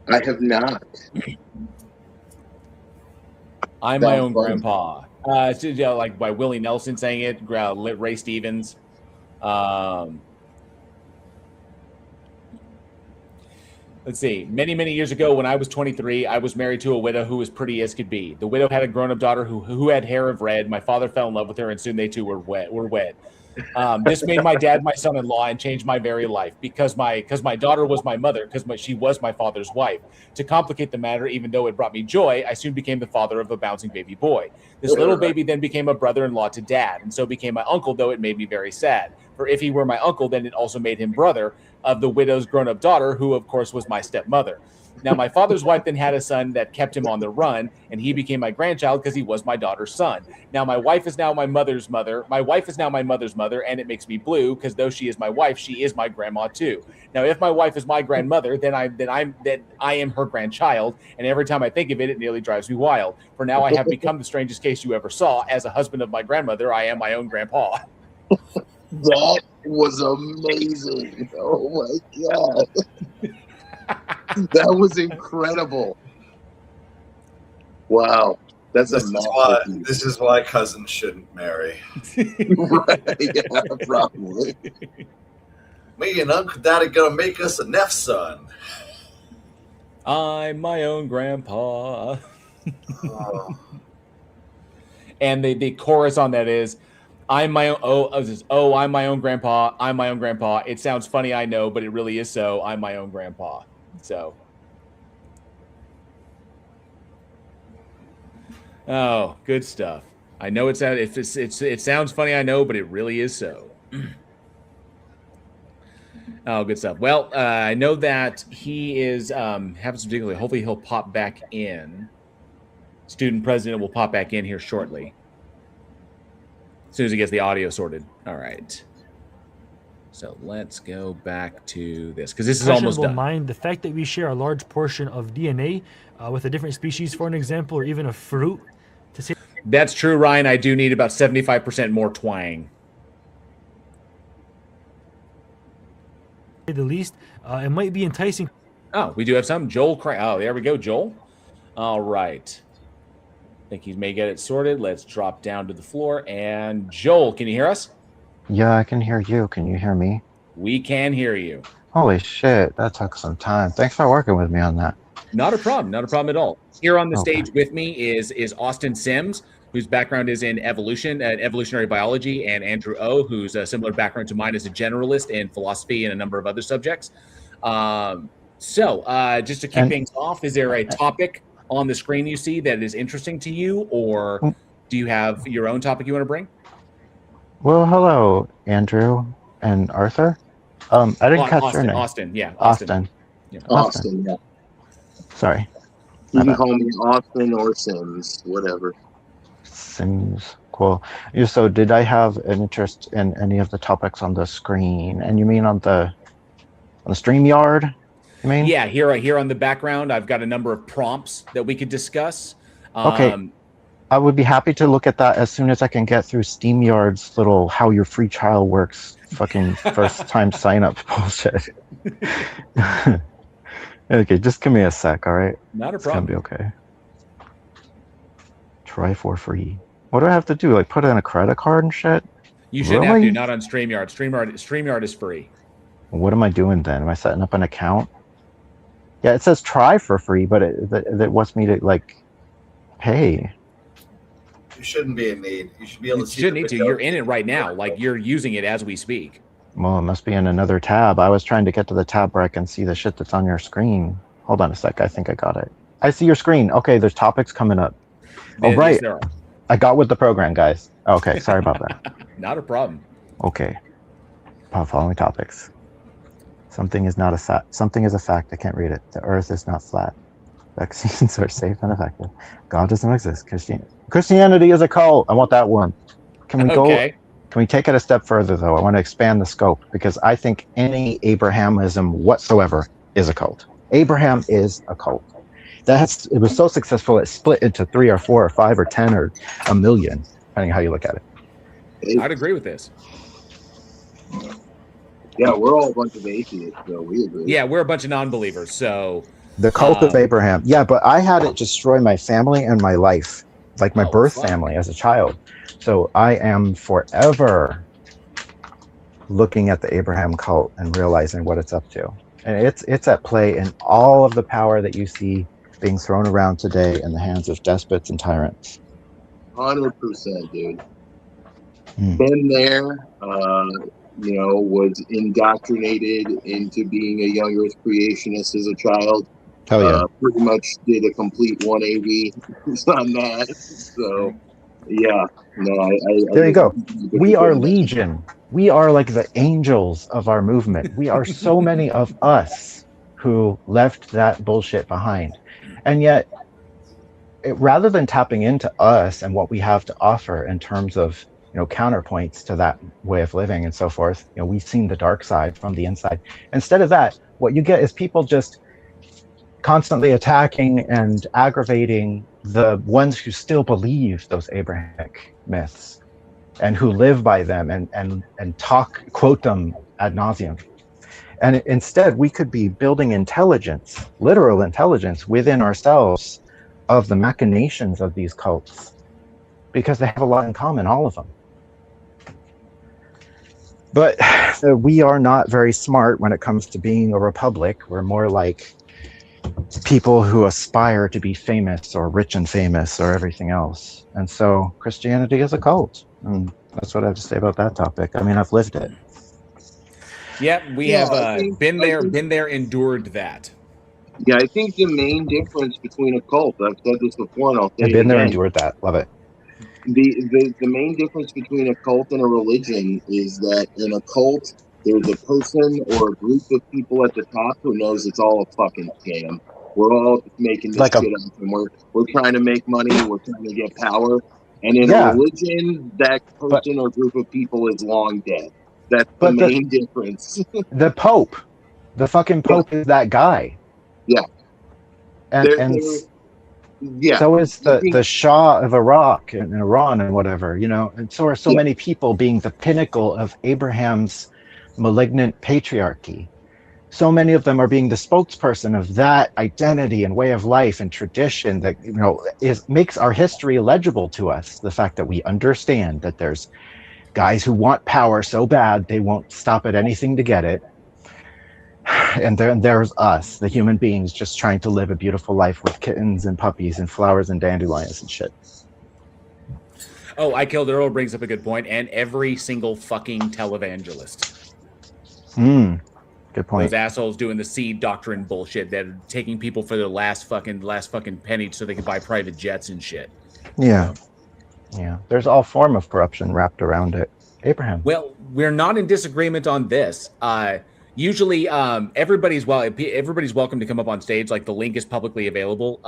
Speaker 12: I have not.
Speaker 1: I'm My Own Grandpa. It's, like by Willie Nelson saying it, Ray Stevens. Let's see. Many years ago, when I was 23, I was married to a widow who was pretty as could be. The widow had a grown-up daughter who had hair of red. My father fell in love with her, and soon they two were wed. This made my dad my son-in-law and changed my very life because my daughter was my mother, she was my father's wife. To complicate the matter, even though it brought me joy, I soon became the father of a bouncing baby boy. This little baby then became a brother-in-law to dad, and so became my uncle, though it made me very sad. For if he were my uncle, then it also made him brother of the widow's grown-up daughter, who of course was my stepmother. Now, my father's wife then had a son that kept him on the run, and he became my grandchild because he was my daughter's son. Now, my wife is now my mother's mother. My wife is now my mother's mother, and it makes me blue because though she is my wife, she is my grandma too. Now, if my wife is my grandmother, then I am her grandchild, and every time I think of it, it nearly drives me wild. For now, I have become the strangest case you ever saw. As a husband of my grandmother, I am my own grandpa.
Speaker 12: That was amazing. Oh my God. That was incredible. Wow. This
Speaker 13: is why cousins shouldn't marry.
Speaker 12: Right, yeah, probably.
Speaker 13: Me and Uncle Daddy gonna make us a nephew son.
Speaker 1: I'm my own grandpa. And the chorus on that is, I'm my own. I'm my own grandpa. I'm my own grandpa. It sounds funny, I know, but it really is so. I'm my own grandpa. So, oh, good stuff. I know it sounds funny, I know, but it really is so. Oh, good stuff. Well, I know that he is having some difficulty. Hopefully, he'll pop back in. Student president will pop back in here shortly. As soon as he gets the audio sorted. All right. So let's go back to this because this is almost done.
Speaker 9: Mind the fact that we share a large portion of DNA with a different species, for an example, or even a fruit. To say
Speaker 1: that's true, Ryan. I do need about 75% more twang.
Speaker 9: The least, it might be enticing.
Speaker 1: Oh, we do have some. Joel. Oh, there we go, Joel. All right. I think he may get it sorted. Let's drop down to the floor. And Joel, can you hear us?
Speaker 14: Yeah, I can hear you. Can you hear me?
Speaker 1: We can hear you.
Speaker 14: Holy shit, that took some time. Thanks for working with me on that.
Speaker 1: Not a problem. Not a problem at all. Here on the stage with me is Austin Sims, whose background is in evolution and evolutionary biology, and Andrew O, who's a similar background to mine as a generalist in philosophy and a number of other subjects. So just to kick things off, is there a topic on the screen you see that is interesting to you, or do you have your own topic you want to bring?
Speaker 14: Well, hello, Andrew and Arthur. I didn't catch your name.
Speaker 1: Austin, yeah.
Speaker 14: Austin.
Speaker 1: Yeah.
Speaker 12: Austin, yeah.
Speaker 14: Sorry.
Speaker 12: You can call me Austin or Sims, whatever.
Speaker 14: Sims, cool. So did I have an interest in any of the topics on the screen? And you mean on the StreamYard? You mean?
Speaker 1: Yeah, here on the background, I've got a number of prompts that we could discuss.
Speaker 14: Okay. I would be happy to look at that as soon as I can get through SteamYard's little how your free trial works fucking first time sign up bullshit. Okay, just give me a sec, all right?
Speaker 1: Not a
Speaker 14: it's
Speaker 1: problem.
Speaker 14: It's gonna be okay. Try for free. What do I have to do? Like put in a credit card and shit?
Speaker 1: You shouldn't have to, not on StreamYard. StreamYard is free.
Speaker 14: What am I doing then? Am I setting up an account? Yeah, it says try for free, but it wants me to like pay.
Speaker 13: You shouldn't be in need. You should be able to see.
Speaker 1: You shouldn't need to. You're in it right now. Like you're using it as we speak.
Speaker 14: Well, it must be in another tab. I was trying to get to the tab where I can see the shit that's on your screen. Hold on a sec. I think I got it. I see your screen. Okay, there's topics coming up. Oh, right. I got with the program, guys. Okay, sorry about that.
Speaker 1: Not a problem.
Speaker 14: Okay. Following topics. Something is a fact. I can't read it. The earth is not flat. Vaccines are safe and effective. God does not exist. Christianity is a cult. I want that one. Can we go?
Speaker 1: Okay.
Speaker 14: Can we take it a step further, though? I want to expand the scope because I think any Abrahamism whatsoever is a cult. Abraham is a cult. It was so successful it split into 3 or 4 or 5 or 10 or a million, depending on how you look at it.
Speaker 1: I'd agree with this.
Speaker 12: Yeah, we're all a bunch of atheists, so we agree.
Speaker 1: Yeah, we're a bunch of non-believers, so...
Speaker 14: The cult of Abraham. Yeah, but I had it destroy my family and my life, like my birth family as a child. So I am forever looking at the Abraham cult and realizing what it's up to. And it's at play in all of the power that you see being thrown around today in the hands of despots and tyrants.
Speaker 12: 100%, dude. Been there, was indoctrinated into being a young earth creationist as a child.
Speaker 14: Hell yeah.
Speaker 12: Pretty much did a complete 180 on that. So, yeah.
Speaker 14: There you go. We are legion. We are like the angels of our movement. We are so many of us who left that bullshit behind. And yet, rather than tapping into us and what we have to offer in terms of counterpoints to that way of living and so forth, we've seen the dark side from the inside. Instead of that, what you get is people just constantly attacking and aggravating the ones who still believe those Abrahamic myths and who live by them and quote them ad nauseum. And instead, we could be building intelligence, literal intelligence within ourselves of the machinations of these cults, because they have a lot in common, all of them. But we are not very smart when it comes to being a republic. We're more like people who aspire to be famous or rich and famous or everything else. And so Christianity is a cult. And that's what I have to say about that topic. I mean, I've lived it.
Speaker 1: Yeah, we have been there, endured that.
Speaker 12: Yeah, I think the main difference between a cult, I've said this before and I'll say
Speaker 14: I've been there, endured that. Love it.
Speaker 12: The main difference between a cult and a religion is that in a cult, there's a person or a group of people at the top who knows it's all a fucking scam. We're all making this shit up, and we're trying to make money. We're trying to get power. And in a religion, that person or group of people is long dead. That's the main difference.
Speaker 14: The Pope, the fucking Pope is that guy.
Speaker 12: Yeah.
Speaker 14: And so is the Shah of Iraq and Iran and whatever, and so are so many people being the pinnacle of Abraham's malignant patriarchy. So many of them are being the spokesperson of that identity and way of life and tradition that makes our history legible to us. The fact that we understand that there's guys who want power so bad they won't stop at anything to get it. And then there's us, the human beings, just trying to live a beautiful life with kittens and puppies and flowers and dandelions and shit.
Speaker 1: Oh, I Killed Earl brings up a good point, and every single fucking televangelist.
Speaker 14: Good point.
Speaker 1: Those assholes doing the seed doctrine bullshit that are taking people for their last fucking penny so they can buy private jets and shit.
Speaker 14: Yeah. Yeah. There's all form of corruption wrapped around it. Abraham.
Speaker 1: Well, we're not in disagreement on this. Usually, everybody's welcome to come up on stage. Like, the link is publicly available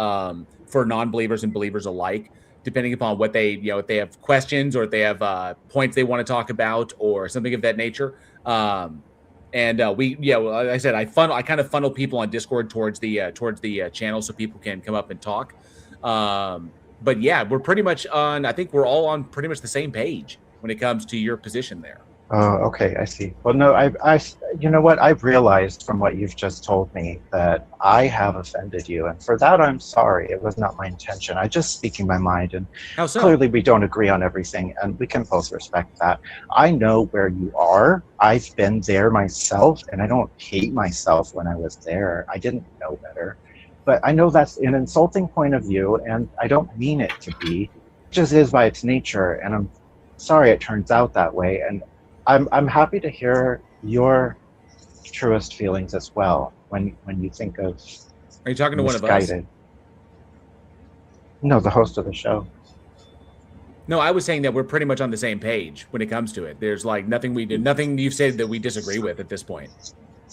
Speaker 1: for non-believers and believers alike, depending upon what they, if they have questions or if they have points they want to talk about or something of that nature. Like I said, I kind of funnel people on Discord towards the channel so people can come up and talk. But yeah, we're pretty much on. I think we're all on pretty much the same page when it comes to your position there.
Speaker 14: Oh, okay, I see. Well, no, I you know what? I've realized from what you've just told me that I have offended you, and for that, I'm sorry. It was not my intention. I'm just speaking my mind, and
Speaker 1: how so?
Speaker 14: Clearly we don't agree on everything, and we can both respect that. I know where you are. I've been there myself, and I don't hate myself when I was there. I didn't know better, but I know that's an insulting point of view, and I don't mean it to be. It just is by its nature, and I'm sorry it turns out that way, and I'm happy to hear your truest feelings as well when you think of.
Speaker 1: Are you talking to one of us?
Speaker 14: No, the host of the show.
Speaker 1: No, I was saying that we're pretty much on the same page when it comes to it. There's like nothing you've said that we disagree with at this point.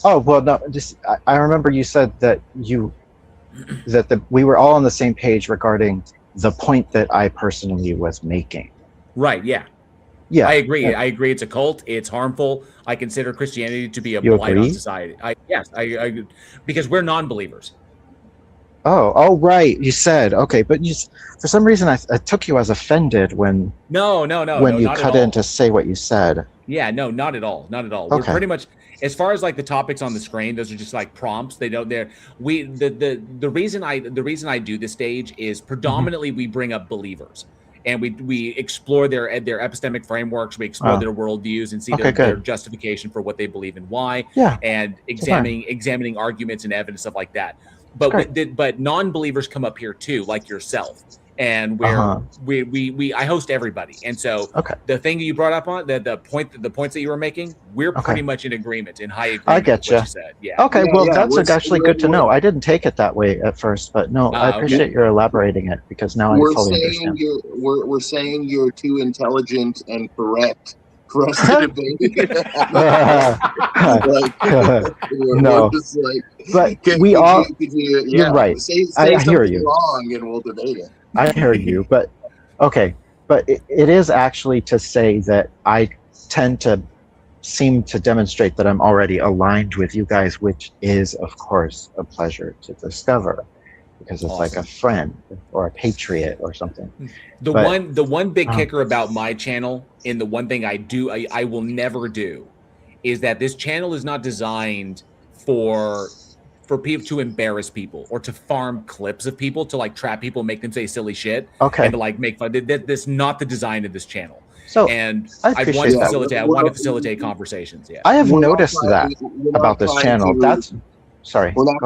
Speaker 14: Oh well, no. I remember you said that you that we were all on the same page regarding the point that I personally was making.
Speaker 1: Right. Yeah.
Speaker 14: Yeah.
Speaker 1: I agree.
Speaker 14: Yeah.
Speaker 1: I agree. It's a cult. It's harmful. I consider Christianity to be a
Speaker 14: You
Speaker 1: blight
Speaker 14: agree?
Speaker 1: on society. Yes. I because we're non-believers.
Speaker 14: Oh, right. You said, okay, but for some reason I took you as offended when
Speaker 1: No,
Speaker 14: you
Speaker 1: not
Speaker 14: cut
Speaker 1: at all.
Speaker 14: in to say what you said.
Speaker 1: Yeah, no, not at all. Not at all.
Speaker 14: Okay.
Speaker 1: We're pretty much, as far as like the topics on the screen, those are just like prompts. They don't. The reason I do this stage is predominantly we bring up believers and we explore their epistemic frameworks. We explore their worldviews and see their justification for what they believe and why.
Speaker 14: Yeah.
Speaker 1: And examining arguments and evidence, stuff like that. But non-believers come up here too, like yourself. And where I host everybody, and so the thing you brought up on the points that you were making, we're pretty much in agreement, in high agreement.
Speaker 14: I get
Speaker 1: with
Speaker 14: you.
Speaker 1: what you said. Yeah.
Speaker 14: Okay, well, that's actually good to know. I didn't take it that way at first, but no, I appreciate your elaborating it because now I fully understand.
Speaker 12: We're saying you're too intelligent and correct for us to debate.
Speaker 14: No, but we all. You're right.
Speaker 12: Say
Speaker 14: I hear you.
Speaker 12: Wrong, and we'll debate it.
Speaker 14: I hear you, but okay, but it is actually to say that I tend to seem to demonstrate that I'm already aligned with you guys, which is, of course, a pleasure to discover because it's like a friend or a patriot or something.
Speaker 1: The one big kicker about my channel, and the one thing I will never do, is that this channel is not designed for people to embarrass people or to farm clips of people to like trap people, make them say silly shit, and to like make fun. That's not the design of this channel.
Speaker 14: So,
Speaker 1: and
Speaker 14: I
Speaker 1: want to facilitate conversations. Yeah,
Speaker 14: I have noticed that about this channel. That's sorry.
Speaker 12: We're not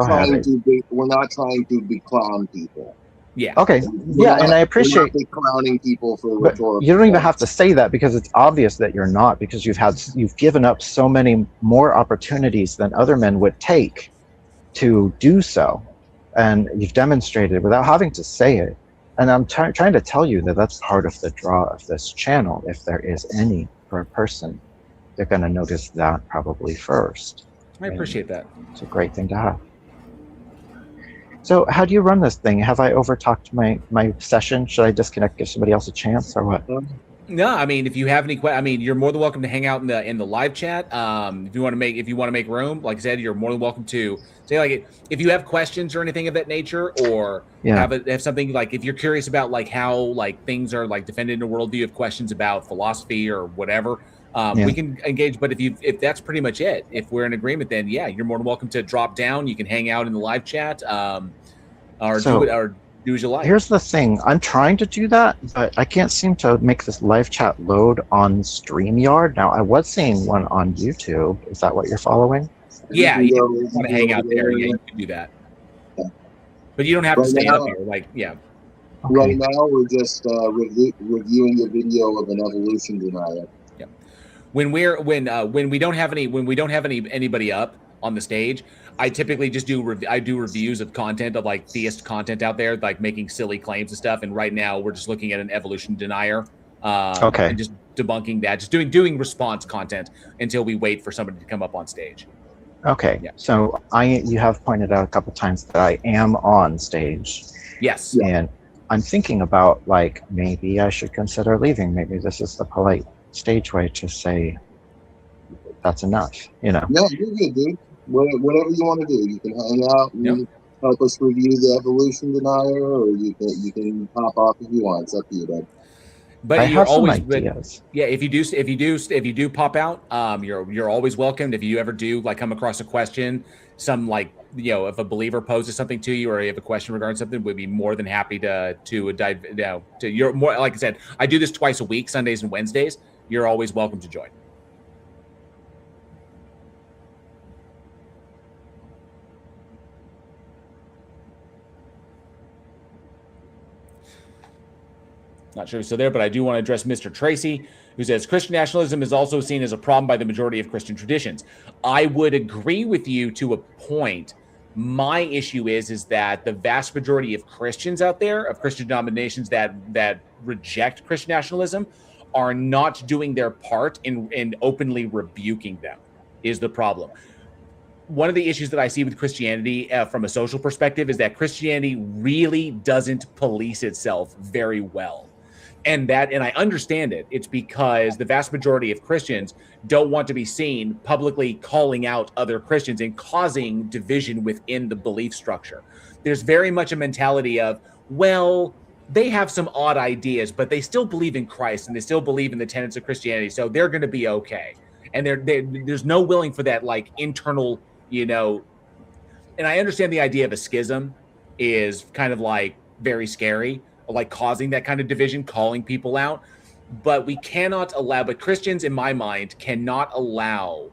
Speaker 12: trying to be clown people.
Speaker 1: Yeah.
Speaker 14: Okay. And I appreciate
Speaker 12: clowning people for rhetorical.
Speaker 14: You don't even have to say that because it's obvious that you're not, because you've given up so many more opportunities than other men would take to do so, and you've demonstrated without having to say it. And I'm trying to tell you that that's part of the draw of this channel. If there is any for a person, they're going to notice that probably first.
Speaker 1: I appreciate that.
Speaker 14: It's a great thing to have. So how do you run this thing? Have I overtalked my session? Should I disconnect, give somebody else a chance, or what?
Speaker 1: No, I mean, if you have any questions, I mean, you're more than welcome to hang out in the live chat. If you want to make room, like I said, you're more than welcome to say, like, if you have questions or anything of that nature, or have something like, if you're curious about like how like things are like defended in a worldview, of questions about philosophy or whatever, we can engage. But if that's pretty much it, if we're in agreement, then yeah, you're more than welcome to drop down. You can hang out in the live chat, do as you like.
Speaker 14: Here's the thing. I'm trying to do that, but I can't seem to make this live chat load on StreamYard. Now, I was seeing one on YouTube. Is that what you're following?
Speaker 1: Yeah, you want to hang out there. Yeah, you can do that. But you don't have to stay up here. Like, yeah.
Speaker 14: Okay.
Speaker 12: Right now, we're just reviewing a video of an evolution denier.
Speaker 1: Yeah. When we don't have anybody up on the stage, I typically just do reviews of content, of like theist content out there, like making silly claims and stuff. And right now we're just looking at an evolution denier, and just debunking that, just doing response content until we wait for somebody to come up on stage.
Speaker 14: Okay. Yeah. So you have pointed out a couple times that I am on stage.
Speaker 1: Yes.
Speaker 14: And I'm thinking about like maybe I should consider leaving. Maybe this is the polite stage way to say that's enough. You know.
Speaker 12: No, you're good, dude. Whatever you want to do, you can hang out and help us review the evolution denier, or you can pop off if you want. It's up to you, bud.
Speaker 1: But you're always, if you do pop out, you're always welcomed. If you ever do like come across a question, if a believer poses something to you, or you have a question regarding something, we'd be more than happy to dive. You're more, like I said, I do this twice a week, Sundays and Wednesdays. You're always welcome to join. Not sure if he's still there, but I do want to address Mr. Tracy, who says Christian nationalism is also seen as a problem by the majority of Christian traditions. I would agree with you to a point. My issue is that the vast majority of Christians out there, of Christian denominations that reject Christian nationalism, are not doing their part in openly rebuking them, is the problem. one of the issues that I see with Christianity from a social perspective is that Christianity really doesn't police itself very well. And I understand it. It's because the vast majority of Christians don't want to be seen publicly calling out other Christians and causing division within the belief structure. There's very much a mentality of, well, they have some odd ideas, but they still believe in Christ and they still believe in the tenets of Christianity, so they're going to be okay. And there's no willing for that like internal, and I understand the idea of a schism is kind of like very scary, like causing that kind of division, calling people out. But but Christians, in my mind, cannot allow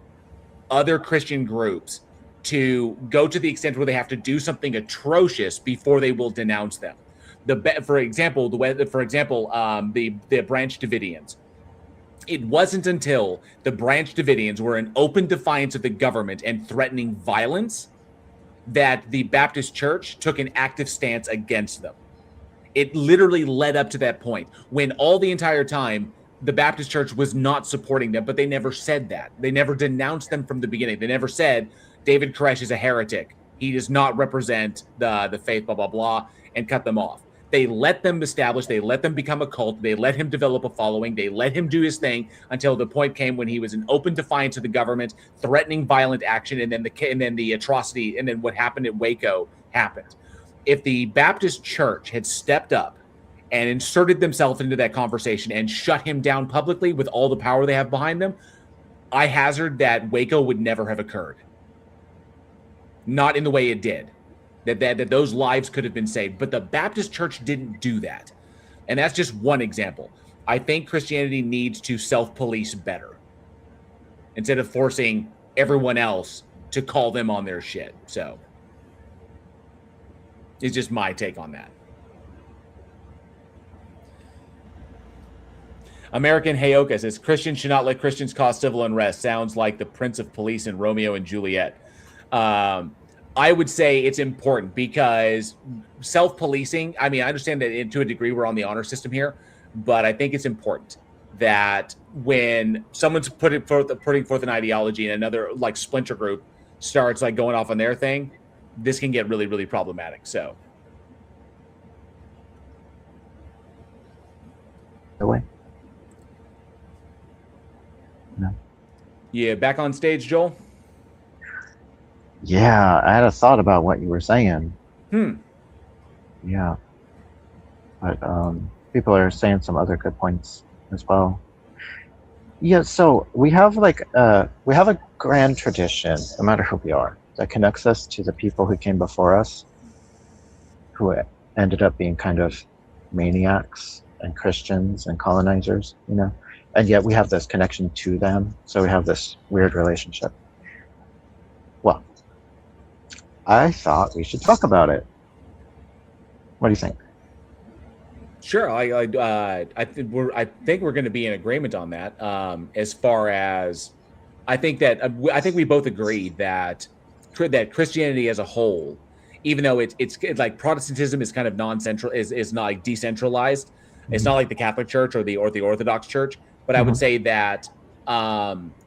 Speaker 1: other Christian groups to go to the extent where they have to do something atrocious before they will denounce them. For example, the Branch Davidians. It wasn't until the Branch Davidians were in open defiance of the government and threatening violence that the Baptist Church took an active stance against them. It literally led up to that point when all the entire time the Baptist Church was not supporting them, but they never said that. They never denounced them from the beginning. They never said David Koresh is a heretic. He does not represent the faith, blah, blah, blah, and cut them off. They let them establish, they let them become a cult, they let him develop a following, they let him do his thing until the point came when he was in open defiance of the government, threatening violent action, and then the atrocity, and then what happened at Waco happened. If the Baptist Church had stepped up and inserted themselves into that conversation and shut him down publicly with all the power they have behind them, I hazard that Waco would never have occurred. Not in the way it did. That those lives could have been saved. But the Baptist Church didn't do that. And that's just one example. I think Christianity needs to self-police better instead of forcing everyone else to call them on their shit. So it's just my take on that. American Heyoka says, Christians should not let Christians cause civil unrest. Sounds like the Prince of Police in Romeo and Juliet. I would say it's important because self-policing, I mean, I understand that to a degree we're on the honor system here, but I think it's important that when someone's putting forth an ideology and another like splinter group starts like going off on their thing, this can get really, really problematic. So.
Speaker 14: Away. No.
Speaker 1: Yeah, back on stage, Joel.
Speaker 14: Yeah, I had a thought about what you were saying. Yeah. But people are saying some other good points as well. Yeah, so we have a grand tradition, no matter who we are, that connects us to the people who came before us, who ended up being kind of maniacs and Christians and colonizers, and yet we have this connection to them, so we have this weird relationship. Well, I thought we should talk about it. What do you think?
Speaker 1: Sure. I think we're going to be in agreement on that. As far as I think we both agree that Christianity as a whole, even though it's like Protestantism is kind of non-central, is not like decentralized. Mm-hmm. It's not like the Catholic Church or the Orthodox Church. But I would say that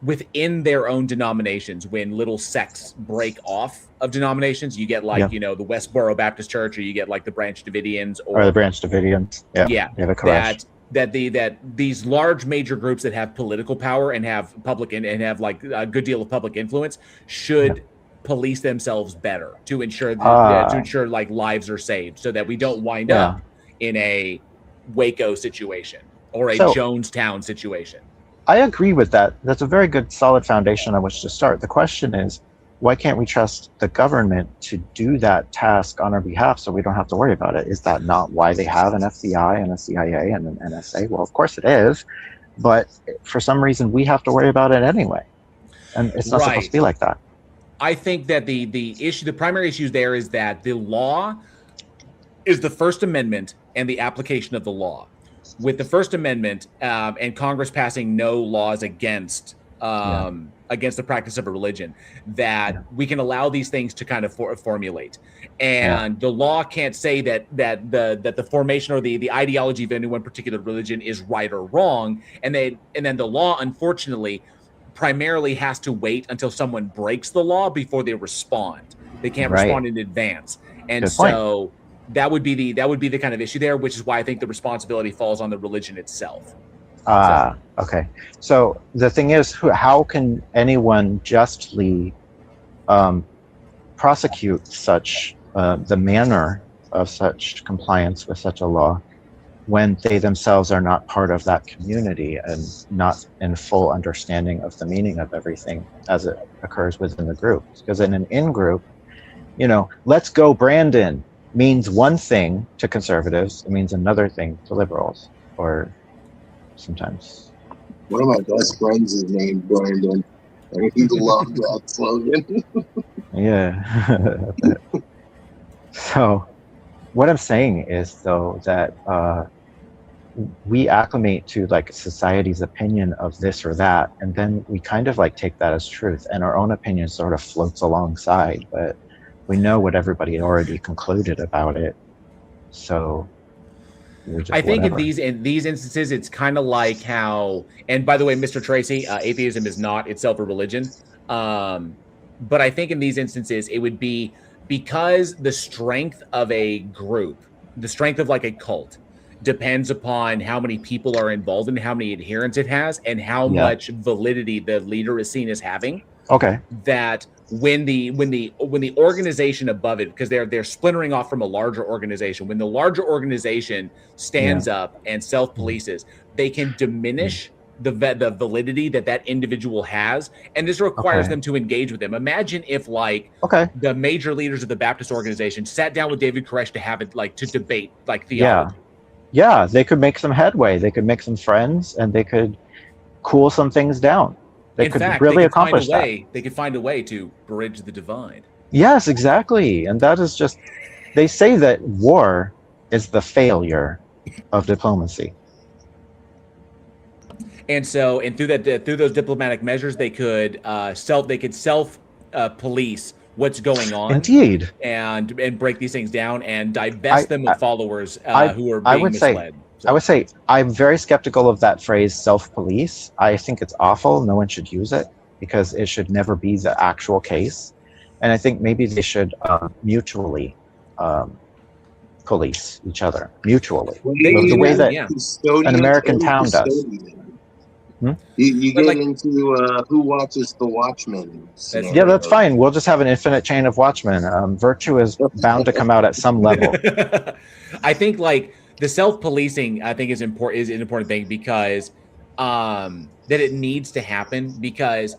Speaker 1: within their own denominations, when little sects break off of denominations, you get the Westboro Baptist Church, or you get like the Branch Davidians, or the
Speaker 14: Branch Davidians.
Speaker 1: That these large major groups that have political power and have like a good deal of public influence should police themselves better to ensure like lives are saved, so that we don't wind up in a Waco situation or a Jonestown situation.
Speaker 14: I agree with that. That's a very good, solid foundation on which to start. The question is, why can't we trust the government to do that task on our behalf so we don't have to worry about it? Is that not why they have an FBI and a CIA and an NSA? Well, of course it is, but for some reason we have to worry about it anyway. And it's not supposed to be like that.
Speaker 1: I think that the primary issue there is that the law is the First Amendment and the application of the law. With the First Amendment and Congress passing no laws against the practice of a religion, that we can allow these things to kind of formulate. And the law can't say that the formation or the ideology of any one particular religion is right or wrong. And then the law, unfortunately, primarily has to wait until someone breaks the law before they respond. They can't
Speaker 14: Right.
Speaker 1: respond in advance. And
Speaker 14: Good point.
Speaker 1: so that would be the kind of issue there, which is why I think the responsibility falls on the religion itself.
Speaker 14: Okay. So the thing is, how can anyone justly prosecute such the manner of such compliance with such a law when they themselves are not part of that community and not in full understanding of the meaning of everything as it occurs within the group? Because in an in-group, you know, let's go Brandon means one thing to conservatives, it means another thing to liberals, or sometimes.
Speaker 12: One of my best friends is named Brandon, and he loved that slogan.
Speaker 14: Yeah. So what I'm saying is, though, that we acclimate to like society's opinion of this or that, and then we kind of like take that as truth, and our own opinion sort of floats alongside, but we know what everybody already concluded about it. So
Speaker 1: I think
Speaker 14: whatever.
Speaker 1: in these instances, it's kind of like how, and by the way, Mr. Tracy, atheism is not itself a religion. But I think in these instances, it would be because the strength of a group, the strength of like a cult, depends upon how many people are involved and how many adherents it has and how much validity the leader is seen as having.
Speaker 14: Okay.
Speaker 1: That when the organization above it, because they're splintering off from a larger organization, when the larger organization stands up and self-polices, they can diminish the validity that individual has, and this requires them to engage with them. Imagine if like the major leaders of the Baptist organization sat down with David Koresh to have it like to debate like theology.
Speaker 14: Yeah, they could make some headway. They could make some friends, and they could cool some things down. They could really accomplish that.
Speaker 1: They could find a way to bridge the divide.
Speaker 14: Yes, exactly. And that is just, they say that war is the failure of diplomacy.
Speaker 1: And so, and through those diplomatic measures, they could self police what's going on.
Speaker 14: Indeed.
Speaker 1: And break these things down and divest them of followers who are being misled.
Speaker 14: I would say I'm very skeptical of that phrase self-police. I think it's awful. No one should use it because it should never be the actual case. And I think maybe they should mutually police each other, mutually. The way that an American town does.
Speaker 12: You get into who watches the Watchmen.
Speaker 14: Yeah, that's fine. We'll just have an infinite chain of watchmen. Virtue is bound to come out at some level.
Speaker 1: I think like the self-policing, I think is an important thing because that it needs to happen because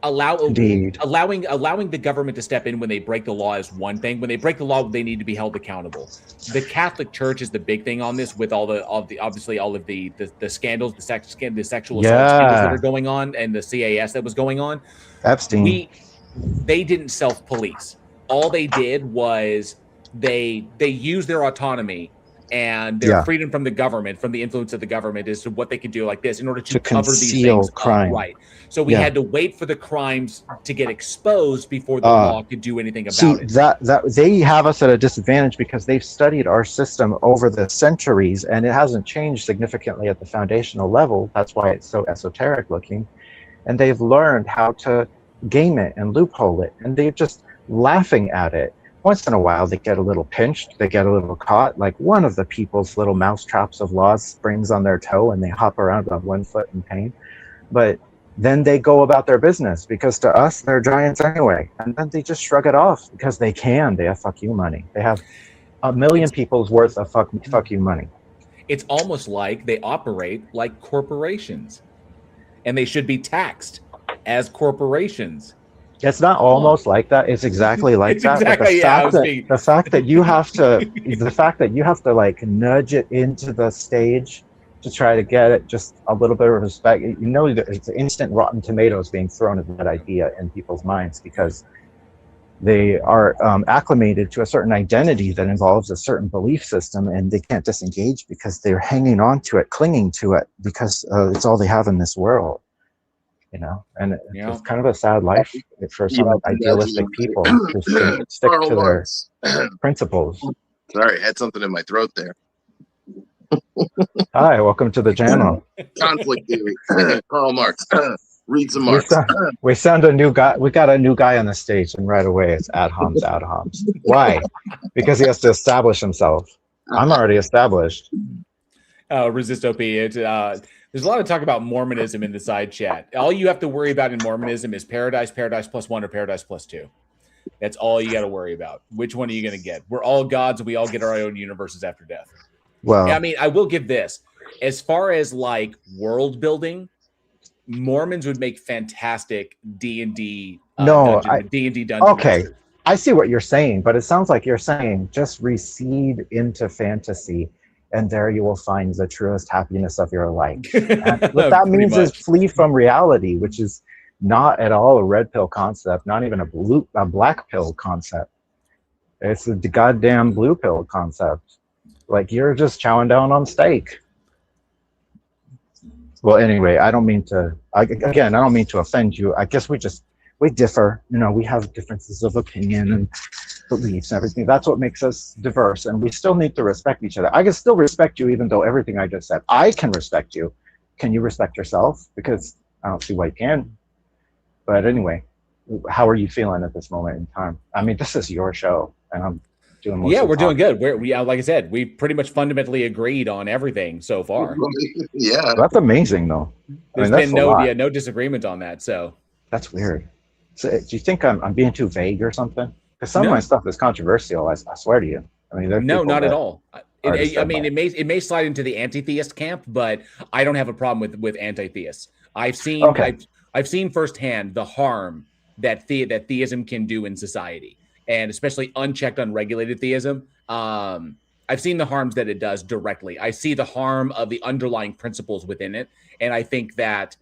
Speaker 1: allowing the government to step in when they break the law is one thing. When they break the law, they need to be held accountable. The Catholic Church is the big thing on this, with all of the scandals, the sexual assault scandals that are going on, and the CAS that was going on.
Speaker 14: Epstein.
Speaker 1: They didn't self-police. All they did was they used their autonomy and their freedom from the government, from the influence of the government, as to what they could do like this in order to cover these things
Speaker 14: crime.
Speaker 1: Right. So we had to wait for the crimes to get exposed before the law could do anything about it.
Speaker 14: That they have us at a disadvantage because they've studied our system over the centuries and it hasn't changed significantly at the foundational level. That's why it's so esoteric looking. And they've learned how to game it and loophole it, and they're just laughing at it. Once in a while, they get a little pinched, they get a little caught, like one of the people's little mousetraps of laws springs on their toe and they hop around on one foot in pain. But then they go about their business because to us, they're giants anyway. And then they just shrug it off because they can. They have fuck you money. They have a million people's worth of fuck you money.
Speaker 1: It's almost like they operate like corporations and they should be taxed as corporations.
Speaker 14: It's not almost like that. It's exactly like that.
Speaker 1: Exactly,
Speaker 14: but the fact that you have to like nudge it into the stage to try to get it just a little bit of respect. You know, it's instant rotten tomatoes being thrown at that idea in people's minds because they are acclimated to a certain identity that involves a certain belief system, and they can't disengage because they're hanging on to it, clinging to it because it's all they have in this world. You know, and it's kind of a sad life for some idealistic people who stick to their principles.
Speaker 12: Sorry, I had something in my throat there.
Speaker 14: Hi, welcome to the channel.
Speaker 12: Conflict theory. Karl Marx. Read some Marx.
Speaker 14: We sound a new guy. We got a new guy on the stage, and right away it's ad homs, ad homs. Why? Because he has to establish himself. I'm already established.
Speaker 1: Resist OP. There's a lot of talk about Mormonism in the side chat. All you have to worry about in Mormonism is paradise, paradise plus 1, or paradise plus 2. That's all you got to worry about. Which one are you going to get? We're all gods, and we all get our own universes after death.
Speaker 14: Well,
Speaker 1: I mean, I will give this. As far as like world building, Mormons would make fantastic D&D D&D dungeon.
Speaker 14: Okay,
Speaker 1: masters.
Speaker 14: I see what you're saying, but it sounds like you're saying just recede into fantasy, and there you will find the truest happiness of your life. And what that means is flee from reality, which is not at all a red pill concept, not even a black pill concept. It's the goddamn blue pill concept. Like, you're just chowing down on steak. Well, anyway, I don't mean to offend you. I guess we differ. You know, we have differences of opinion and beliefs and everything. That's what makes us diverse, and we still need to respect each other. I can still respect you, even though everything I just said. I can respect you. Can you respect yourself? Because I don't see why you can. But anyway, how are you feeling at this moment in time? I mean, this is your show, and I'm doing most of the
Speaker 1: doing good. We like I said, we pretty much fundamentally agreed on everything so far.
Speaker 12: Yeah,
Speaker 14: that's amazing, though.
Speaker 1: There's been no disagreement on that. So
Speaker 14: that's weird. So, do you think I'm being too vague or something? Because some of my stuff is controversial. I swear to you. I mean,
Speaker 1: no, not at all. It may slide into the anti-theist camp, but I don't have a problem with anti-theists. I've seen firsthand the harm that theism can do in society, and especially unchecked, unregulated theism. I've seen the harms that it does directly. I see the harm of the underlying principles within it, and I think that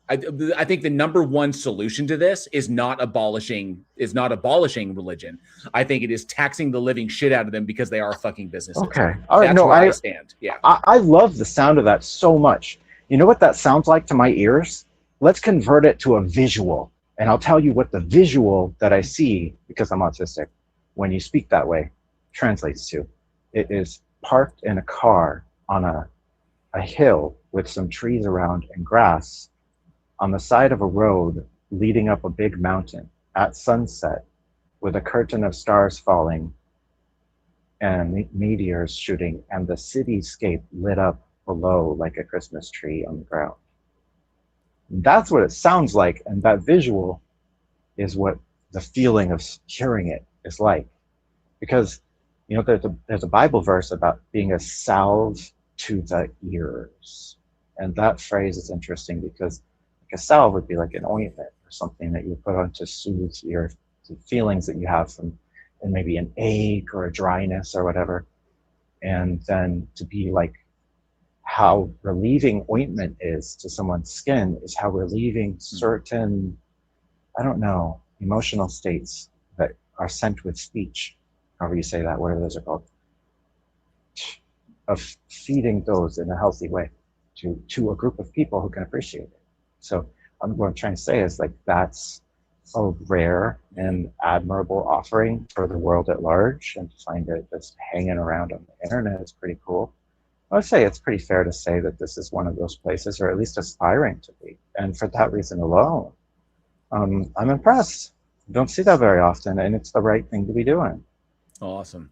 Speaker 1: I think the number one solution to this is not abolishing religion. I think it is taxing the living shit out of them because they are fucking businesses.
Speaker 14: Okay, all right.
Speaker 1: That's where I stand. Yeah,
Speaker 14: I love the sound of that so much. You know what that sounds like to my ears? Let's convert it to a visual, and I'll tell you what the visual that I see, because I'm autistic, when you speak that way, translates to. It is parked in a car on a hill with some trees around and grass, on the side of a road leading up a big mountain at sunset, with a curtain of stars falling and meteors shooting, and the cityscape lit up below like a Christmas tree on the ground. That's what it sounds like, and that visual is what the feeling of hearing it is like. Because, you know, there's a Bible verse about being a salve to the ears, and that phrase is interesting because a salve would be like an ointment or something that you put on to soothe the feelings that you have from, and maybe an ache or a dryness or whatever. And then to be like, how relieving ointment is to someone's skin is how relieving certain, I don't know, emotional states that are sent with speech, however you say that, whatever those are called, of feeding those in a healthy way to a group of people who can appreciate it. So what I'm trying to say is, like, that's a rare and admirable offering for the world at large, and to find it just hanging around on the internet is pretty cool. I would say it's pretty fair to say that this is one of those places, or at least aspiring to be. And for that reason alone, I'm impressed. I don't see that very often, and it's the right thing to be doing.
Speaker 1: Awesome.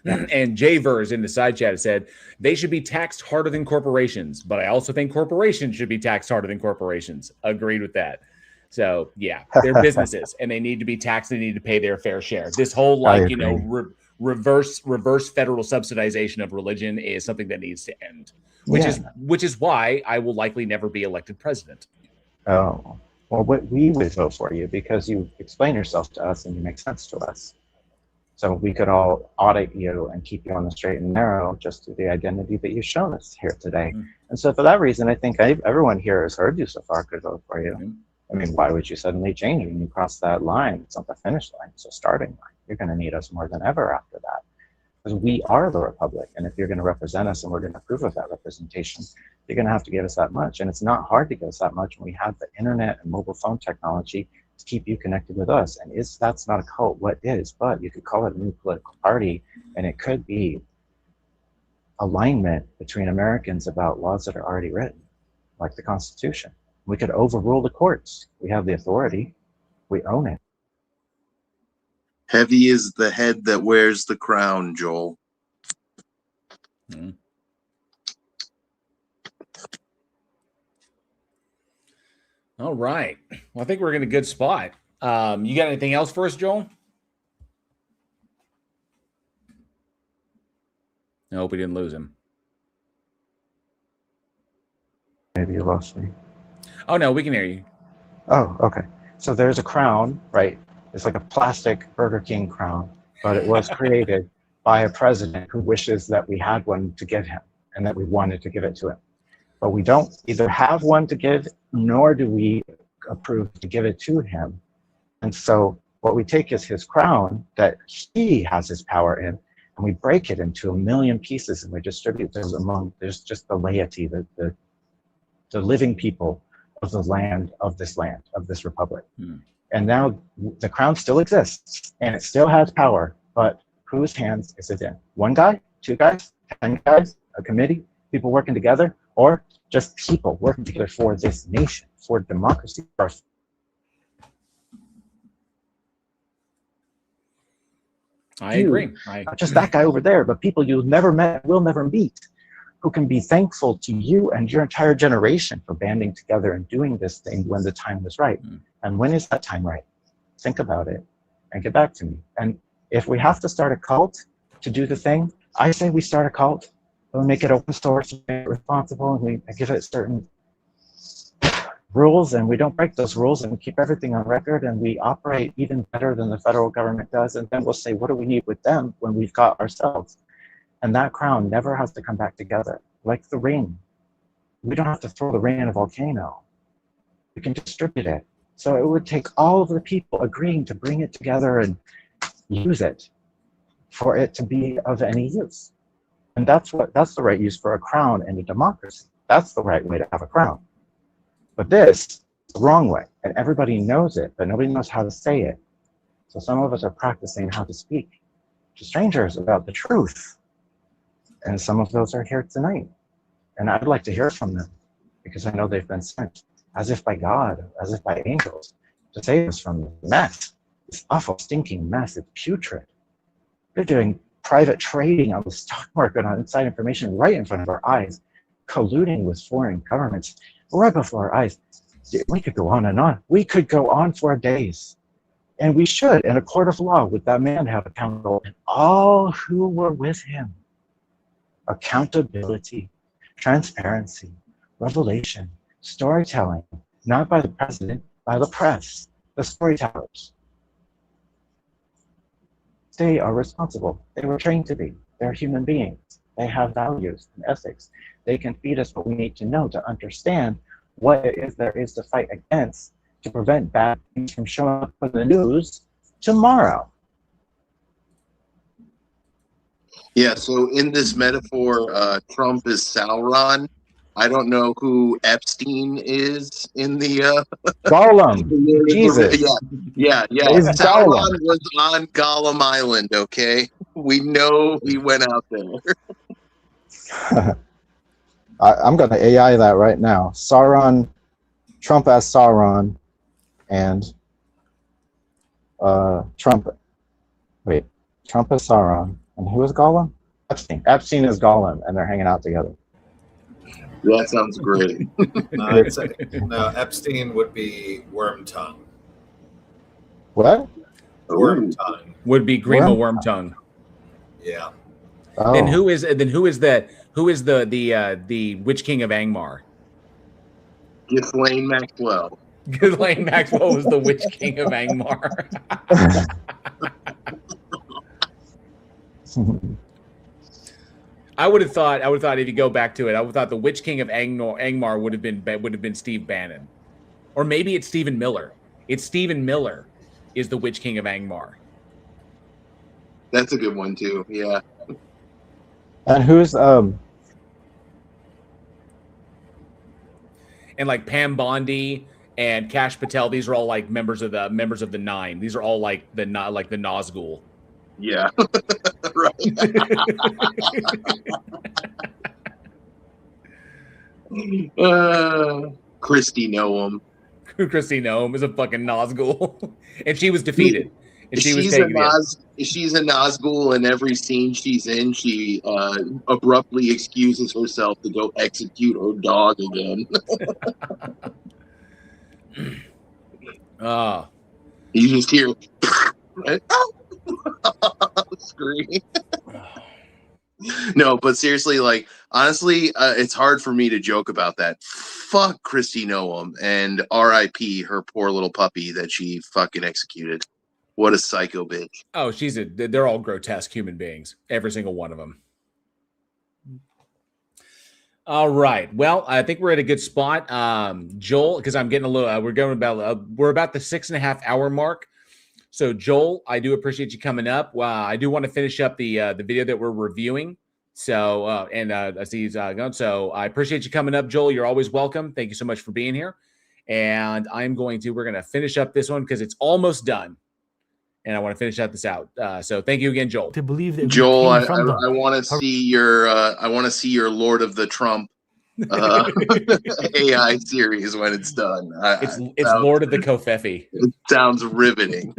Speaker 1: And Jverse in the side chat said they should be taxed harder than corporations, but I also think corporations should be taxed harder than corporations. Agreed with that. So yeah, they're businesses and they need to be taxed. They need to pay their fair share. This whole reverse federal subsidization of religion is something that needs to end, which is why I will likely never be elected president.
Speaker 14: Oh, well, we would vote for you because you explain yourself to us and you make sense to us. So we could all audit you and keep you on the straight and narrow just through the identity that you've shown us here today. And so for that reason, I think everyone here has heard you so far could vote for you. I mean, why would you suddenly change when you cross that line? It's not the finish line, it's a starting line. You're going to need us more than ever after that. Because we are the Republic, and if you're going to represent us and we're going to approve of that representation, you're going to have to give us that much. And it's not hard to give us that much when we have the internet and mobile phone technology to keep you connected with us. And that's not a cult, what is? But you could call it a new political party, and it could be alignment between Americans about laws that are already written, like the Constitution. We could overrule the courts. We have the authority. We own it.
Speaker 12: Heavy is the head that wears the crown, Joel.
Speaker 1: Mm. All right. Well, I think we're in a good spot. You got anything else for us, Joel? I hope we didn't lose him.
Speaker 14: Maybe you lost me.
Speaker 1: Oh, no, we can hear you.
Speaker 14: Oh, okay. So there's a crown, right? It's like a plastic Burger King crown, but it was created by a president who wishes that we had one to give him and that we wanted to give it to him. But we don't either have one to give, nor do we approve to give it to him. And so what we take is his crown that he has his power in, and we break it into 1 million pieces and we distribute those among, there's just the laity, the living people of the land, of this republic. And now the crown still exists and it still has power, but whose hands is it in? One guy, 2 guys, 10 guys, a committee, people working together, or just people working together for this nation, for democracy?
Speaker 1: I agree.
Speaker 14: Not just that guy over there, but people you've never met, will never meet, who can be thankful to you and your entire generation for banding together and doing this thing when the time was right. And when is that time right? Think about it and get back to me. And if we have to start a cult to do the thing, I say we start a cult, and we make it open source, we make it responsible, and we give it certain rules, and we don't break those rules, and we keep everything on record, and we operate even better than the federal government does. And then we'll say, what do we need with them when we've got ourselves? And that crown never has to come back together, like the ring. We don't have to throw the ring in a volcano. We can distribute it. So it would take all of the people agreeing to bring it together and use it for it to be of any use. And that's the right use for a crown in a democracy. That's the right way to have a crown. But this is the wrong way, and everybody knows it, but nobody knows how to say it. So some of us are practicing how to speak to strangers about the truth. And some of those are here tonight. And I'd like to hear from them because I know they've been sent as if by God, as if by angels, to save us from this mess, this awful, stinking mess. It's putrid. They're doing private trading on the stock market on inside information right in front of our eyes, colluding with foreign governments right before our eyes. We could go on and on. We could go on for days. And we should, in a court of law, with that man have accountable and all who were with him. Accountability, transparency, revelation, storytelling, not by the president, by the press, the storytellers. They are responsible. They were trained to be. They're human beings. They have values and ethics. They can feed us what we need to know to understand what it is there is to fight against to prevent bad things from showing up in the news tomorrow.
Speaker 12: Yeah, so in this metaphor, Trump is Sauron. I don't know who Epstein is in the
Speaker 14: Gollum. Jesus.
Speaker 12: Yeah.
Speaker 14: It's
Speaker 12: Sauron
Speaker 14: Gollum.
Speaker 12: was on Gollum Island, okay? We know he went out there.
Speaker 14: I'm going to AI that right now. Sauron, Trump as Sauron, and Trump as Sauron. And who is Gollum? Epstein. Epstein is Gollum, and they're hanging out together.
Speaker 12: That sounds great.
Speaker 13: No, Epstein would be Wormtongue.
Speaker 14: What?
Speaker 13: Wormtongue
Speaker 1: would be Grima Wormtongue.
Speaker 13: Yeah.
Speaker 14: Oh.
Speaker 1: Then who is the Witch King of Angmar?
Speaker 12: Ghislaine Maxwell.
Speaker 1: Ghislaine Maxwell was the Witch King of Angmar. I would have thought if you go back to it, I would have thought the Witch King of Angmar would have been Steve Bannon, or maybe it's Stephen Miller. It's Stephen Miller is the Witch King of Angmar.
Speaker 12: That's a good one too. Yeah.
Speaker 14: And who's
Speaker 1: and like Pam Bondi and Kash Patel, these are all like members of the Nine. These are all like the Nazgul.
Speaker 12: Yeah. Right. Christy Noam.
Speaker 1: Christy Noam is a fucking Nazgul, and she was defeated. And
Speaker 12: she's a Nazgul in every scene she's in. She abruptly excuses herself to go execute her dog again. You just hear scream. No, but seriously, like, honestly, it's hard for me to joke about that. Fuck Christy Noam, and R.I.P. her poor little puppy that she fucking executed. What a psycho bitch.
Speaker 1: Oh, they're all grotesque human beings. Every single one of them. All right. Well, I think we're at a good spot. Joel, because I'm getting a little, we're about the 6.5 hour mark. So Joel, I do appreciate you coming up. I do want to finish up the video that we're reviewing. So, I see he's gone. So I appreciate you coming up, Joel. You're always welcome. Thank you so much for being here. And we're going to finish up this one because it's almost done. And I want to finish this out. So thank you again, Joel.
Speaker 9: To believe that
Speaker 12: Joel, I want to see your Lord of the Trump AI series when it's done.
Speaker 1: It's Lord of the Kofefi.
Speaker 12: It sounds riveting.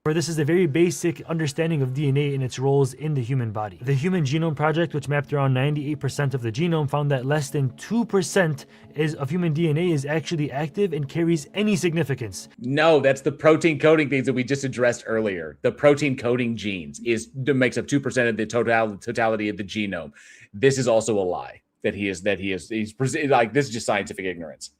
Speaker 9: Where this is a very basic understanding of DNA and its roles in the human body. The Human Genome Project, which mapped around 98% of the genome, found that less than 2% of human DNA is actually active and carries any significance.
Speaker 1: No, that's the protein coding things that we just addressed earlier. The protein coding genes makes up 2% of the totality of the genome. This is also a lie that he's like, this is just scientific ignorance.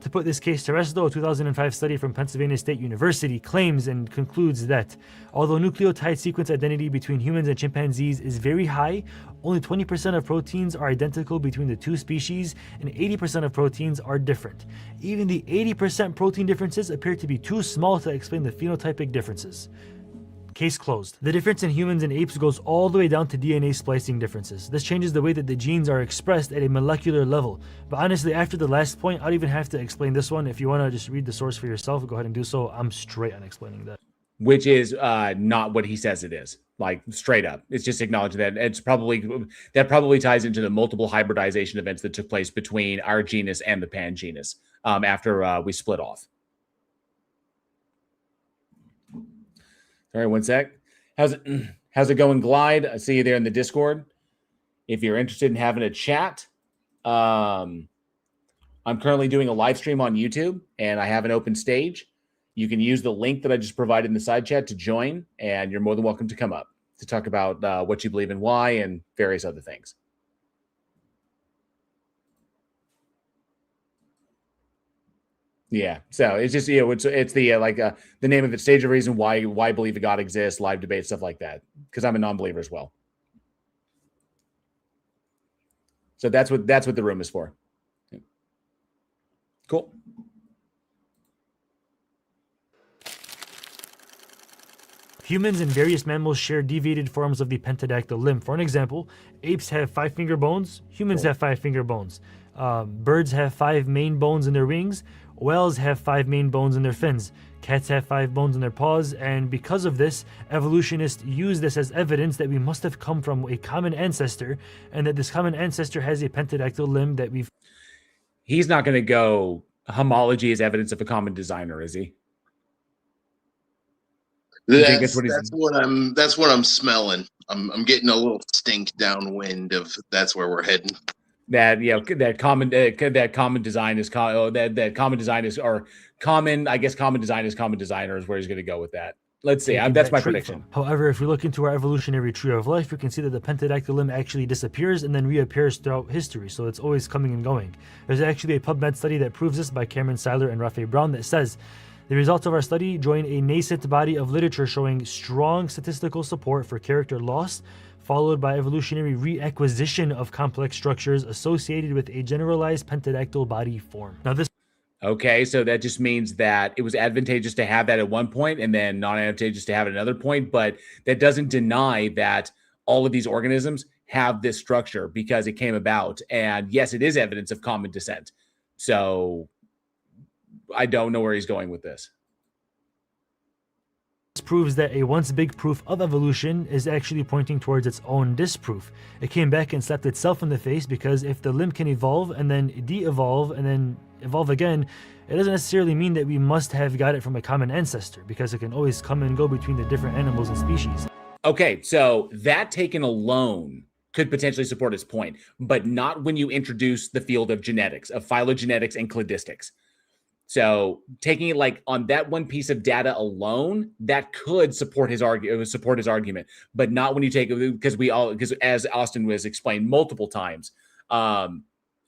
Speaker 9: To put this case to rest, though, a 2005 study from Pennsylvania State University claims and concludes that although nucleotide sequence identity between humans and chimpanzees is very high, only 20% of proteins are identical between the two species and 80% of proteins are different. Even the 80% protein differences appear to be too small to explain the phenotypic differences. Case closed. The difference in humans and apes goes all the way down to DNA splicing differences. This changes the way that the genes are expressed at a molecular level. But honestly, after the last point, I don't even have to explain this one. If you want to just read the source for yourself, go ahead and do so. I'm straight on explaining that.
Speaker 1: Which is not what he says it is. Like, straight up. It's just acknowledging that that probably ties into the multiple hybridization events that took place between our genus and the pan genus after we split off. All right, one sec. How's it going, Glide? I see you there in the Discord. If you're interested in having a chat, I'm currently doing a live stream on YouTube, and I have an open stage. You can use the link that I just provided in the side chat to join, and you're more than welcome to come up to talk about what you believe and why and various other things. Yeah, so it's just it's the the name of it, stage of reason why I believe a God exists, live debate, stuff like that. Because I'm a non-believer as well. So that's what the room is for. Cool.
Speaker 9: Humans and various mammals share deviated forms of the pentadactyl limb. For an example, apes have 5-finger bones. Humans have 5-finger bones. Birds have 5 main bones in their wings. Whales have 5 main bones in their fins. Cats have 5 bones in their paws. And because of this, evolutionists use this as evidence that we must have come from a common ancestor, and that this common ancestor has a pentadactyl limb that we've...
Speaker 1: He's not going to go homology as evidence of a common designer, is he?
Speaker 12: That's what I'm smelling. I'm getting a little stink downwind of that's where we're heading.
Speaker 1: That common design is common design is common designer is where he's going to go with that. Let's see. That's my prediction.
Speaker 9: However, if we look into our evolutionary tree of life, we can see that the pentadactyl limb actually disappears and then reappears throughout history. So it's always coming and going. There's actually a PubMed study that proves this by Cameron Seiler and Rafe Brown that says the results of our study join a nascent body of literature showing strong statistical support for character loss, followed by evolutionary reacquisition of complex structures associated with a generalized pentadactyl body form. Now this...
Speaker 1: Okay, so that just means that it was advantageous to have that at one point and then not advantageous to have at another point, but that doesn't deny that all of these organisms have this structure because it came about. And yes, it is evidence of common descent. So I don't know where he's going with this.
Speaker 9: This proves that a once big proof of evolution is actually pointing towards its own disproof. It came back and slapped itself in the face, because if the limb can evolve and then de-evolve and then evolve again, it doesn't necessarily mean that we must have got it from a common ancestor, because it can always come and go between the different animals and species.
Speaker 1: Okay, so that taken alone could potentially support his point, but not when you introduce the field of genetics, of phylogenetics and cladistics. So taking it like on that one piece of data alone, that could support his argument, but not when you take it, because as Austin was explained multiple times,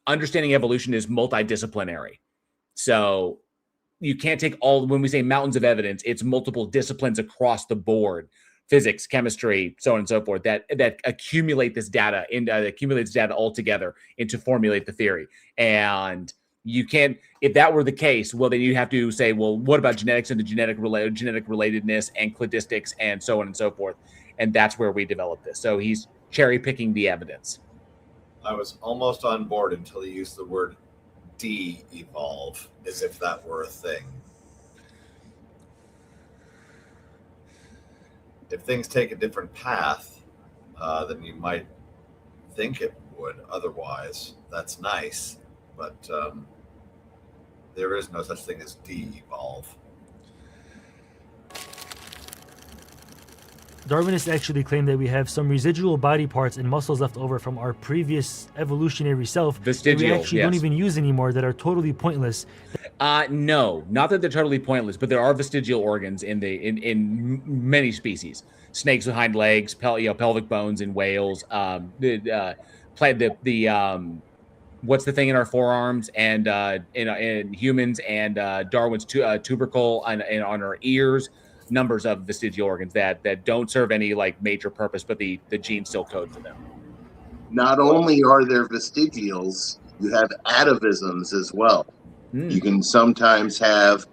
Speaker 1: understanding evolution is multidisciplinary. So you can't take when we say mountains of evidence, it's multiple disciplines across the board, physics, chemistry, so on and so forth, that accumulate this data and accumulates data all together and to formulate the theory. And you can't, if that were the case, well, then you have to say, well, what about genetics and the genetic relatedness and cladistics and so on and so forth? And that's where we develop this. So he's cherry picking the evidence.
Speaker 13: I was almost on board until he used the word de-evolve, as if that were a thing. If things take a different path than you might think it would otherwise, that's nice. But there is no such thing as de-evolve.
Speaker 9: Darwinists actually claim that we have some residual body parts and muscles left over from our previous evolutionary self
Speaker 1: Vestigial,
Speaker 9: that we actually don't even use anymore, that are totally pointless.
Speaker 1: No, not that they're totally pointless, but there are vestigial organs in many species. Snakes with hind legs, pelvic bones in whales, what's the thing in our forearms and in humans, and Darwin's tubercle on our ears. Numbers of vestigial organs that don't serve any like major purpose, but the genes still code for them.
Speaker 12: Not only are there vestigials, you have atavisms as well. You can sometimes have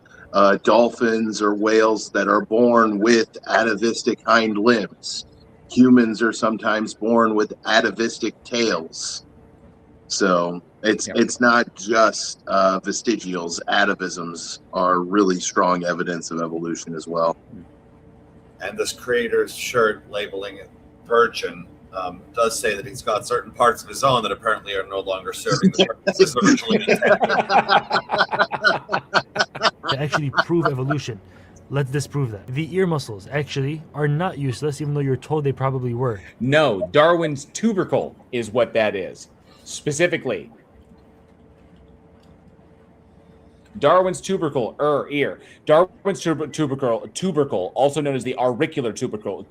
Speaker 12: dolphins or whales that are born with atavistic hind limbs. Humans are sometimes born with atavistic tails. So it's not just vestigials. Atavisms are really strong evidence of evolution as well.
Speaker 13: And this creator's shirt labeling it virgin does say that he's got certain parts of his own that apparently are no longer serving the purposes originally intended.
Speaker 9: To actually prove evolution, let's disprove that. The ear muscles actually are not useless, even though you're told they probably were.
Speaker 1: No, Darwin's tubercle is what that is. Specifically, Darwin's tubercle, ear. Darwin's tubercle, also known as the auricular tubercle,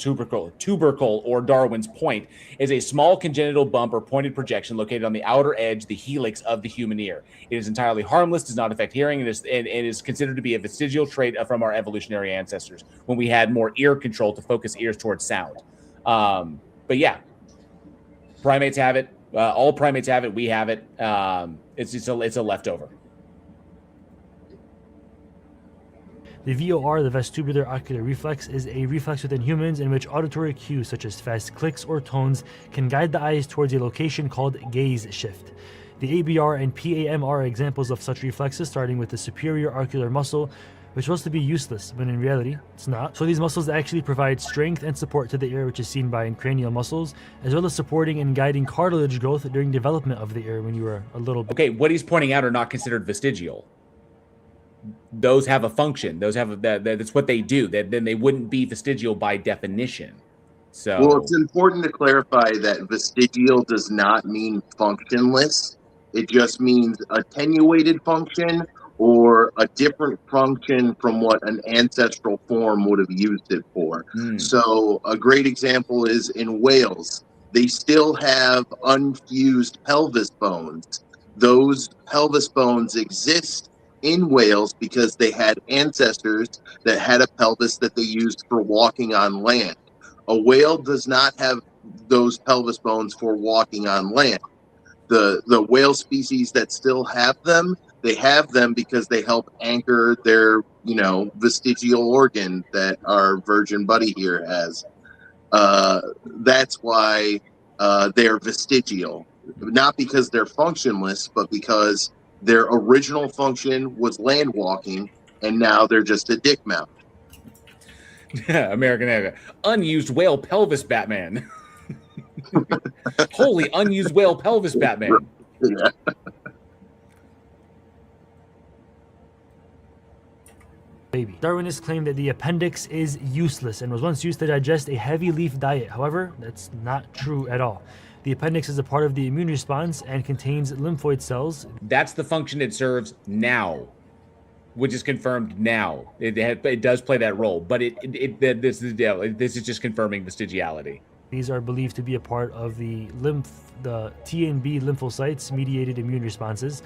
Speaker 1: or Darwin's point, is a small congenital bump or pointed projection located on the outer edge, the helix of the human ear. It is entirely harmless, does not affect hearing, and is considered to be a vestigial trait from our evolutionary ancestors when we had more ear control to focus ears towards sound. But yeah, primates have it. All primates have it. We have it. It's a leftover.
Speaker 9: The VOR, the vestibular ocular reflex, is a reflex within humans in which auditory cues such as fast clicks or tones can guide the eyes towards a location called gaze shift. The ABR and PAM are examples of such reflexes, starting with the superior ocular muscle, which was to be useless, but in reality, it's not. So these muscles actually provide strength and support to the ear, which is seen by cranial muscles, as well as supporting and guiding cartilage growth during development of the ear when you were a little bit.
Speaker 1: Okay, what he's pointing out are not considered vestigial. Those have a function. Those have that's what they do. Then they wouldn't be vestigial by definition. So,
Speaker 12: well, it's important to clarify that vestigial does not mean functionless. It just means attenuated function or a different function from what an ancestral form would have used it for. So a great example is in whales. They still have unfused pelvis bones. Those pelvis bones exist in whales because they had ancestors that had a pelvis that they used for walking on land. A whale does not have those pelvis bones for walking on land. The whale species that still have them, they have them because they help anchor their, vestigial organ that our virgin buddy here has. That's why they're vestigial. Not because they're functionless, but because their original function was land walking, and now they're just a dick mount.
Speaker 1: American unused whale pelvis Batman. Holy unused whale pelvis Batman.
Speaker 12: Yeah.
Speaker 9: Baby. Darwinists claim that the appendix is useless and was once used to digest a heavy leaf diet. However, that's not true at all. The appendix is a part of the immune response and contains lymphoid cells.
Speaker 1: That's the function it serves now, which is confirmed now. It does play that role, but this is just confirming vestigiality.
Speaker 9: These are believed to be a part of the T and B lymphocytes mediated immune responses.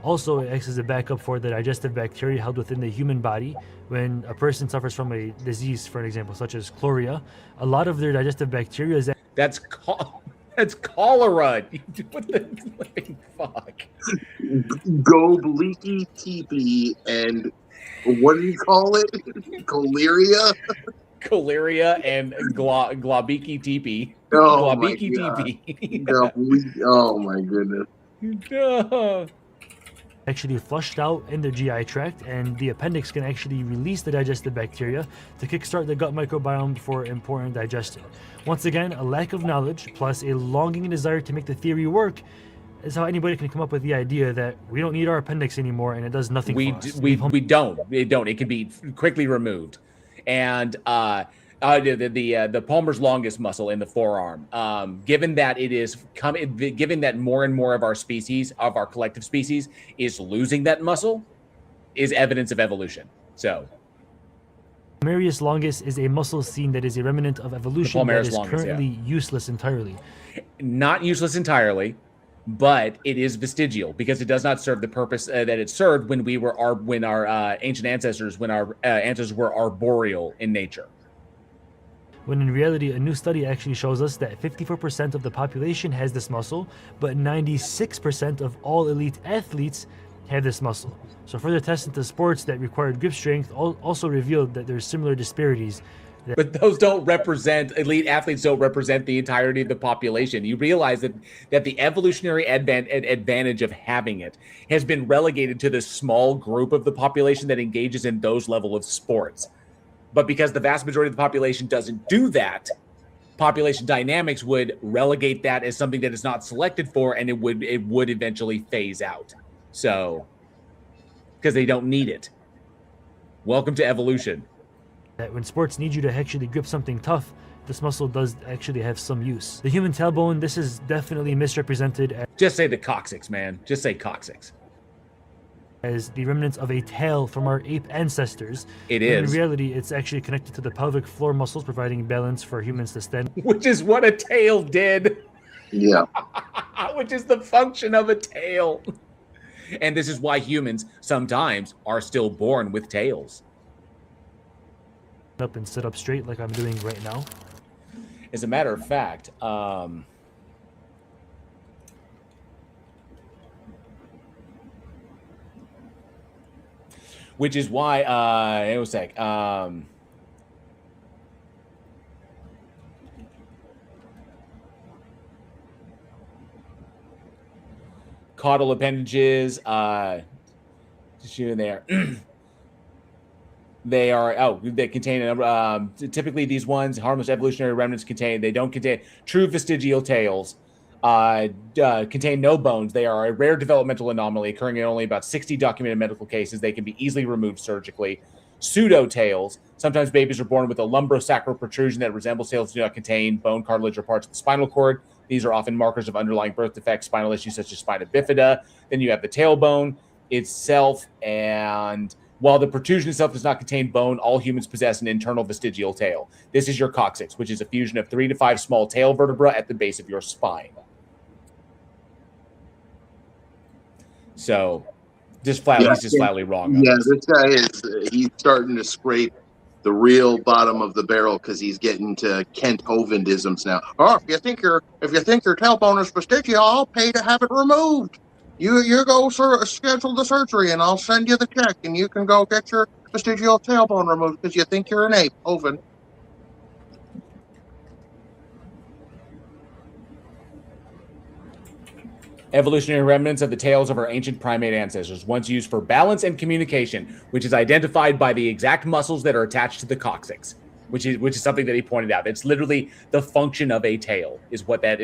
Speaker 9: Also, it acts as a backup for the digestive bacteria held within the human body. When a person suffers from a disease, for an example, such as chloria, a lot of their digestive bacteria is...
Speaker 1: That's cholera. What the living fuck?
Speaker 12: Go bleaky teepee and what do you call it? Choleria?
Speaker 1: Choleria and globiki teepee.
Speaker 12: Oh,
Speaker 1: globiki teepee.
Speaker 12: Oh my goodness.
Speaker 1: No.
Speaker 9: Actually flushed out in the GI tract, and the appendix can actually release the digestive bacteria to kickstart the gut microbiome for important digestion. Once again, a lack of knowledge plus a longing and desire to make the theory work is how anybody can come up with the idea that we don't need our appendix anymore and it does nothing for us.
Speaker 1: We don't. It can be quickly removed. And the palmar's longest muscle in the forearm, given that given that more and more of our species, of our collective species, is losing that muscle, is evidence of evolution. So
Speaker 9: palmaris longus is a muscle seen that is a remnant of evolution that is currently useless entirely.
Speaker 1: Not useless entirely, but it is vestigial because it does not serve the purpose that it served when our ancient ancestors, when our ancestors were arboreal in nature.
Speaker 9: When in reality, a new study actually shows us that 54% of the population has this muscle, but 96% of all elite athletes have this muscle. So further tests into sports that required grip strength also revealed that there's similar disparities.
Speaker 1: But those don't represent, elite athletes don't represent the entirety of the population. You realize that the evolutionary advantage of having it has been relegated to the small group of the population that engages in those level of sports. But because the vast majority of the population doesn't do that, population dynamics would relegate that as something that is not selected for, and it would eventually phase out. So, because they don't need it. Welcome to evolution.
Speaker 9: That when sports need you to actually grip something tough, this muscle does actually have some use. The human tailbone, this is definitely misrepresented as...
Speaker 1: Just say the coccyx, man. Just say coccyx.
Speaker 9: As the remnants of a tail from our ape ancestors.
Speaker 1: It is.
Speaker 9: In reality, it's actually connected to the pelvic floor muscles, providing balance for humans to stand.
Speaker 1: Which is what a tail did.
Speaker 12: Yeah.
Speaker 1: Which is the function of a tail. And this is why humans sometimes are still born with tails.
Speaker 9: Up and sit up straight like I'm doing right now.
Speaker 1: As a matter of fact, which is why, it was like, caudal appendages, just in there. They contain, typically these ones, harmless evolutionary remnants don't contain true vestigial tails, contain no bones. They are a rare developmental anomaly occurring in only about 60 documented medical cases. They can be easily removed surgically. Pseudo tails. Sometimes babies are born with a lumbosacral protrusion that resembles tails, do not contain bone, cartilage, or parts of the spinal cord. These are often markers of underlying birth defects, spinal issues such as spina bifida. Then you have the tailbone itself, and while the protrusion itself does not contain bone, all humans possess an internal vestigial tail. This is your coccyx, which is a fusion of 3 to 5 small tail vertebrae at the base of your spine. So, he's just flatly wrong.
Speaker 12: Yeah, this guy he's starting to scrape the real bottom of the barrel because he's getting to Kent Hovindisms now. Oh, if you think your tailbone is vestigial, I'll pay to have it removed. You go schedule the surgery, and I'll send you the check, and you can go get your vestigial tailbone removed because you think you're an ape, Hovind.
Speaker 1: Evolutionary remnants of the tails of our ancient primate ancestors, once used for balance and communication, which is identified by the exact muscles that are attached to the coccyx. which is something that he pointed out. It's literally the function of a tail is what that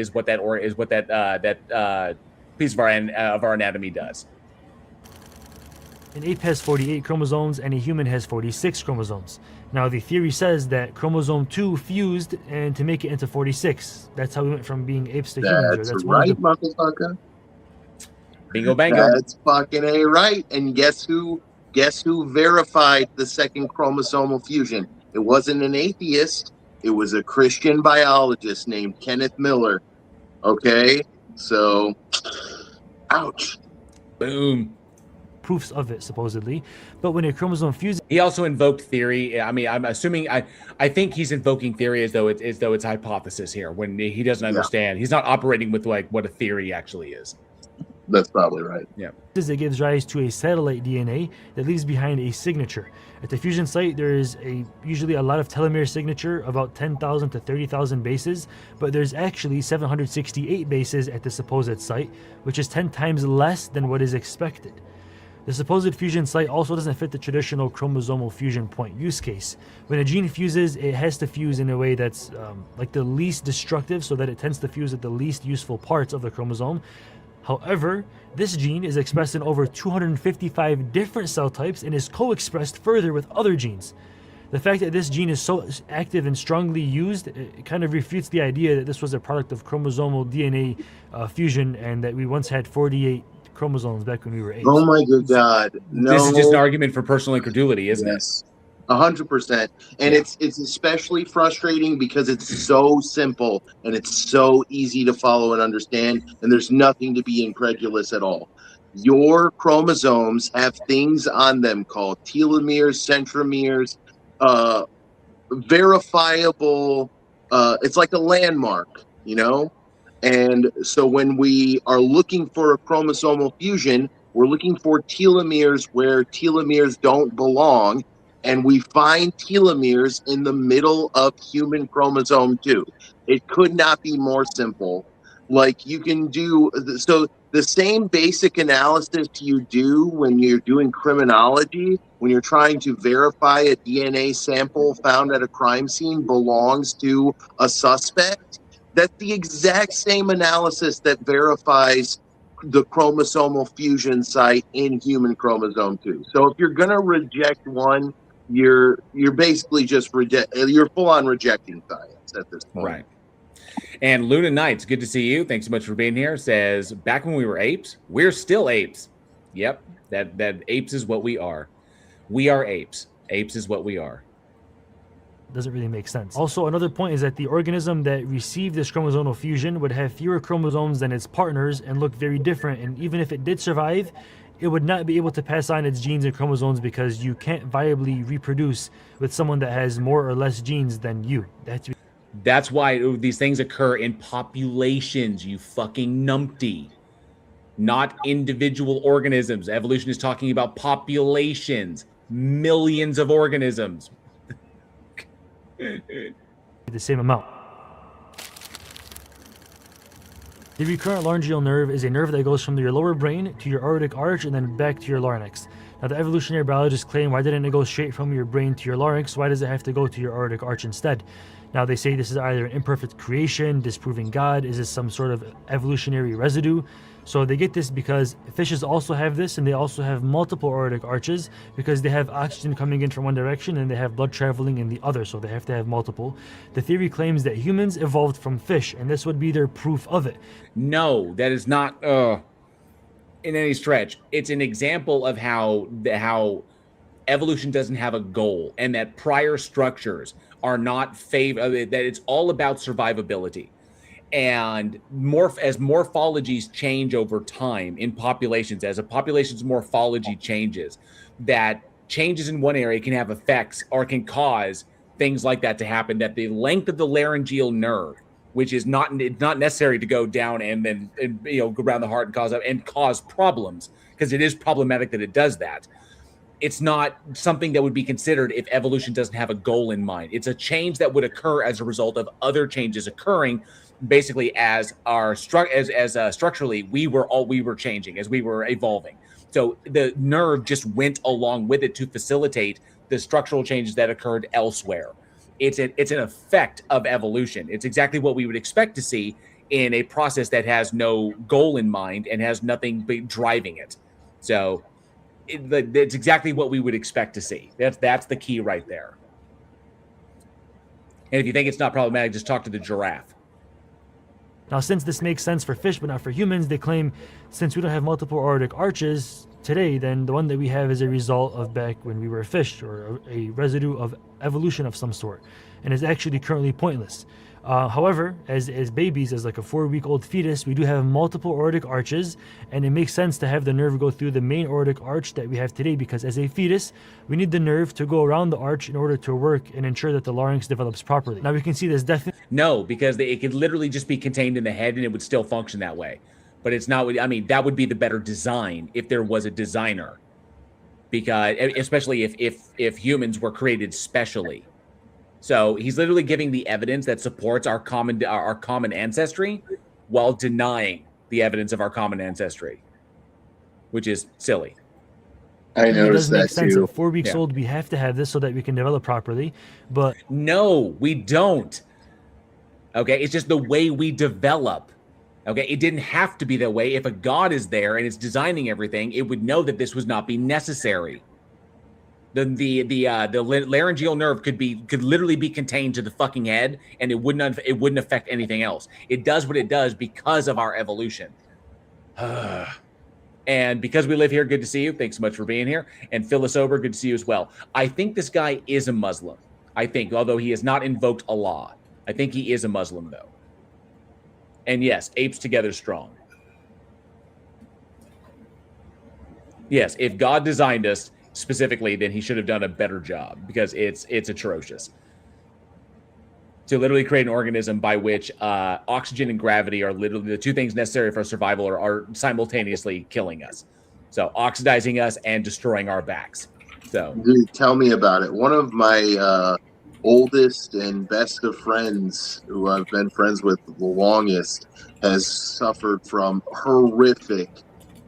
Speaker 1: piece of our anatomy does.
Speaker 9: An ape has 48 chromosomes and a human has 46 chromosomes. Now the theory says that chromosome 2 fused and to make it into 46. That's how we went from being apes to humans.
Speaker 12: That's right, motherfucker.
Speaker 1: Bingo bango.
Speaker 12: That's fucking A right. And guess who verified the second chromosomal fusion? It wasn't an atheist. It was a Christian biologist named Kenneth Miller. Okay? So, ouch.
Speaker 1: Boom.
Speaker 9: Proofs of it, supposedly. But when a chromosome fuses...
Speaker 1: He also invoked theory. I mean, I'm assuming... I think he's invoking theory as though it's hypothesis here, when he doesn't understand. He's not operating with like what a theory actually is.
Speaker 12: That's probably right.
Speaker 1: Yeah.
Speaker 9: It gives rise to a satellite DNA that leaves behind a signature. At the fusion site, there is usually a lot of telomere signature, about 10,000 to 30,000 bases, but there's actually 768 bases at the supposed site, which is 10 times less than what is expected. The supposed fusion site also doesn't fit the traditional chromosomal fusion point use case. When a gene fuses, it has to fuse in a way that's like the least destructive, so that it tends to fuse at the least useful parts of the chromosome. However, this gene is expressed in over 255 different cell types and is co-expressed further with other genes. The fact that this gene is so active and strongly used, it kind of refutes the idea that this was a product of chromosomal DNA fusion and that we once had 48 chromosomes back when we were apes.
Speaker 12: Oh my good God. No.
Speaker 1: This is just an argument for personal incredulity, isn't it?
Speaker 12: 100%. And it's especially frustrating because it's so simple and it's so easy to follow and understand, and there's nothing to be incredulous at all. Your chromosomes have things on them called telomeres, centromeres, verifiable, it's like a landmark, you know? And so when we are looking for a chromosomal fusion, we're looking for telomeres where telomeres don't belong. And we find telomeres in the middle of human chromosome 2. It could not be more simple. Like you can do, so the same basic analysis you do when you're doing criminology, when you're trying to verify a DNA sample found at a crime scene belongs to a suspect, that's the exact same analysis that verifies the chromosomal fusion site in human chromosome 2. So if you're going to reject one, you're basically just you're full on rejecting science at this point.
Speaker 1: Right. And Luna Knights, good to see you. Thanks so much for being here. Says, back when we were apes, we're still apes. Yep, that apes is what we are. We are apes. Apes is what we are.
Speaker 9: Doesn't really make sense. Also, another point is that the organism that received this chromosomal fusion would have fewer chromosomes than its partners and look very different. And even if it did survive, it would not be able to pass on its genes and chromosomes because you can't viably reproduce with someone that has more or less genes than you.
Speaker 1: That's why these things occur in populations, you fucking numpty. Not individual organisms. Evolution is talking about populations, millions of organisms.
Speaker 9: The same amount. The recurrent laryngeal nerve is a nerve that goes from your lower brain to your aortic arch and then back to your larynx. Now, the evolutionary biologists claim, why didn't it go straight from your brain to your larynx? Why does it have to go to your aortic arch instead? Now, they say this is either an imperfect creation, disproving God, is this some sort of evolutionary residue? So they get this because fishes also have this, and they also have multiple aortic arches because they have oxygen coming in from one direction and they have blood traveling in the other, so they have to have multiple. The theory claims that humans evolved from fish, and this would be their proof of it.
Speaker 1: No, that is not in any stretch. It's an example of how evolution doesn't have a goal, and that prior structures are not that it's all about survivability. And as morphologies change over time in populations, as a population's morphology changes, that changes in one area can have effects or can cause things like that to happen, that the length of the laryngeal nerve, which is not necessary to go down and then go around the heart and cause problems, because it is problematic that it does that. It's not something that would be considered if evolution doesn't have a goal in mind. It's a change that would occur as a result of other changes occurring, basically structurally we were changing as we were evolving. So the nerve just went along with it to facilitate the structural changes that occurred elsewhere. It's an effect of evolution. It's exactly what we would expect to see in a process that has no goal in mind and has nothing but driving it. So it's exactly what we would expect to see. That's the key right there. And if you think it's not problematic, just talk to the giraffe.
Speaker 9: Now, since this makes sense for fish but not for humans, they claim since we don't have multiple aortic arches today, then the one that we have is a result of back when we were a fish, or a residue of evolution of some sort, and is actually currently pointless. However, as babies, as like a 4-week-old fetus, we do have multiple aortic arches, and it makes sense to have the nerve go through the main aortic arch that we have today, because as a fetus, we need the nerve to go around the arch in order to work and ensure that the larynx develops properly. Now we can see this definitely.
Speaker 1: No, because it could literally just be contained in the head and it would still function that way. But it's not, I mean, that would be the better design if there was a designer, because especially if humans were created specially. So he's literally giving the evidence that supports our common ancestry while denying the evidence of our common ancestry, which is silly.
Speaker 12: I noticed that too.
Speaker 9: At 4 weeks old, we have to have this so that we can develop properly. But
Speaker 1: no, we don't. Okay, it's just the way we develop. Okay, it didn't have to be that way. If a god is there and it's designing everything, it would know that this would not be necessary. The laryngeal nerve could literally be contained to the fucking head, and it wouldn't affect anything else. It does what it does because of our evolution. And because we live here, good to see you. Thanks so much for being here. And Phyllis Ober, good to see you as well. I think this guy is a Muslim. I think, although he has not invoked Allah, I think he is a Muslim though. And yes, apes together strong. Yes, if God designed us specifically, then he should have done a better job, because it's atrocious. To literally create an organism by which oxygen and gravity are literally the two things necessary for survival are simultaneously killing us. So oxidizing us and destroying our backs. So
Speaker 12: dude, tell me about it. One of my oldest and best of friends, who I've been friends with the longest, has suffered from horrific,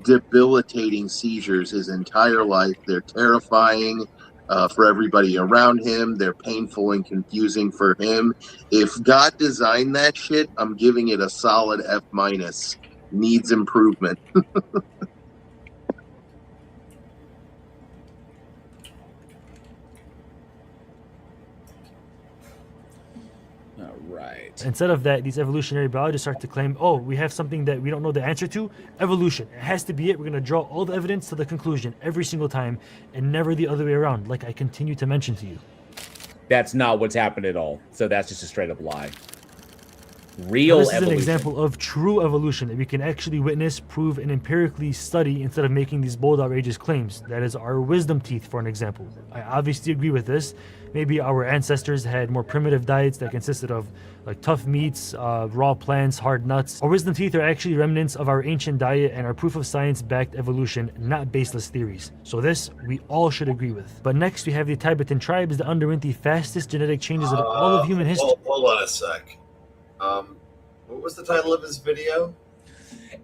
Speaker 12: debilitating seizures his entire life. They're terrifying for everybody around him. They're painful and confusing for him. If God designed that shit, I'm giving it a solid F-. Needs improvement.
Speaker 9: instead of that, these evolutionary biologists start to claim, oh, we have something that we don't know the answer to. Evolution. It has to be it. We're going to draw all the evidence to the conclusion every single time, and never the other way around, like I continue to mention to you.
Speaker 1: That's not what's happened at all. So that's just a straight up lie. Real
Speaker 9: this
Speaker 1: evolution.
Speaker 9: Is an example of true evolution that we can actually witness, prove, and empirically study instead of making these bold, outrageous claims. That is our wisdom teeth, for an example. I obviously agree with this. Maybe our ancestors had more primitive diets that consisted of like tough meats, raw plants, hard nuts. Our wisdom teeth are actually remnants of our ancient diet and are proof of science-backed evolution, not baseless theories. So this, we all should agree with. But next, we have the Tibetan tribes that underwent the fastest genetic changes of all of human history.
Speaker 13: Hold on a sec. What was the title of his video?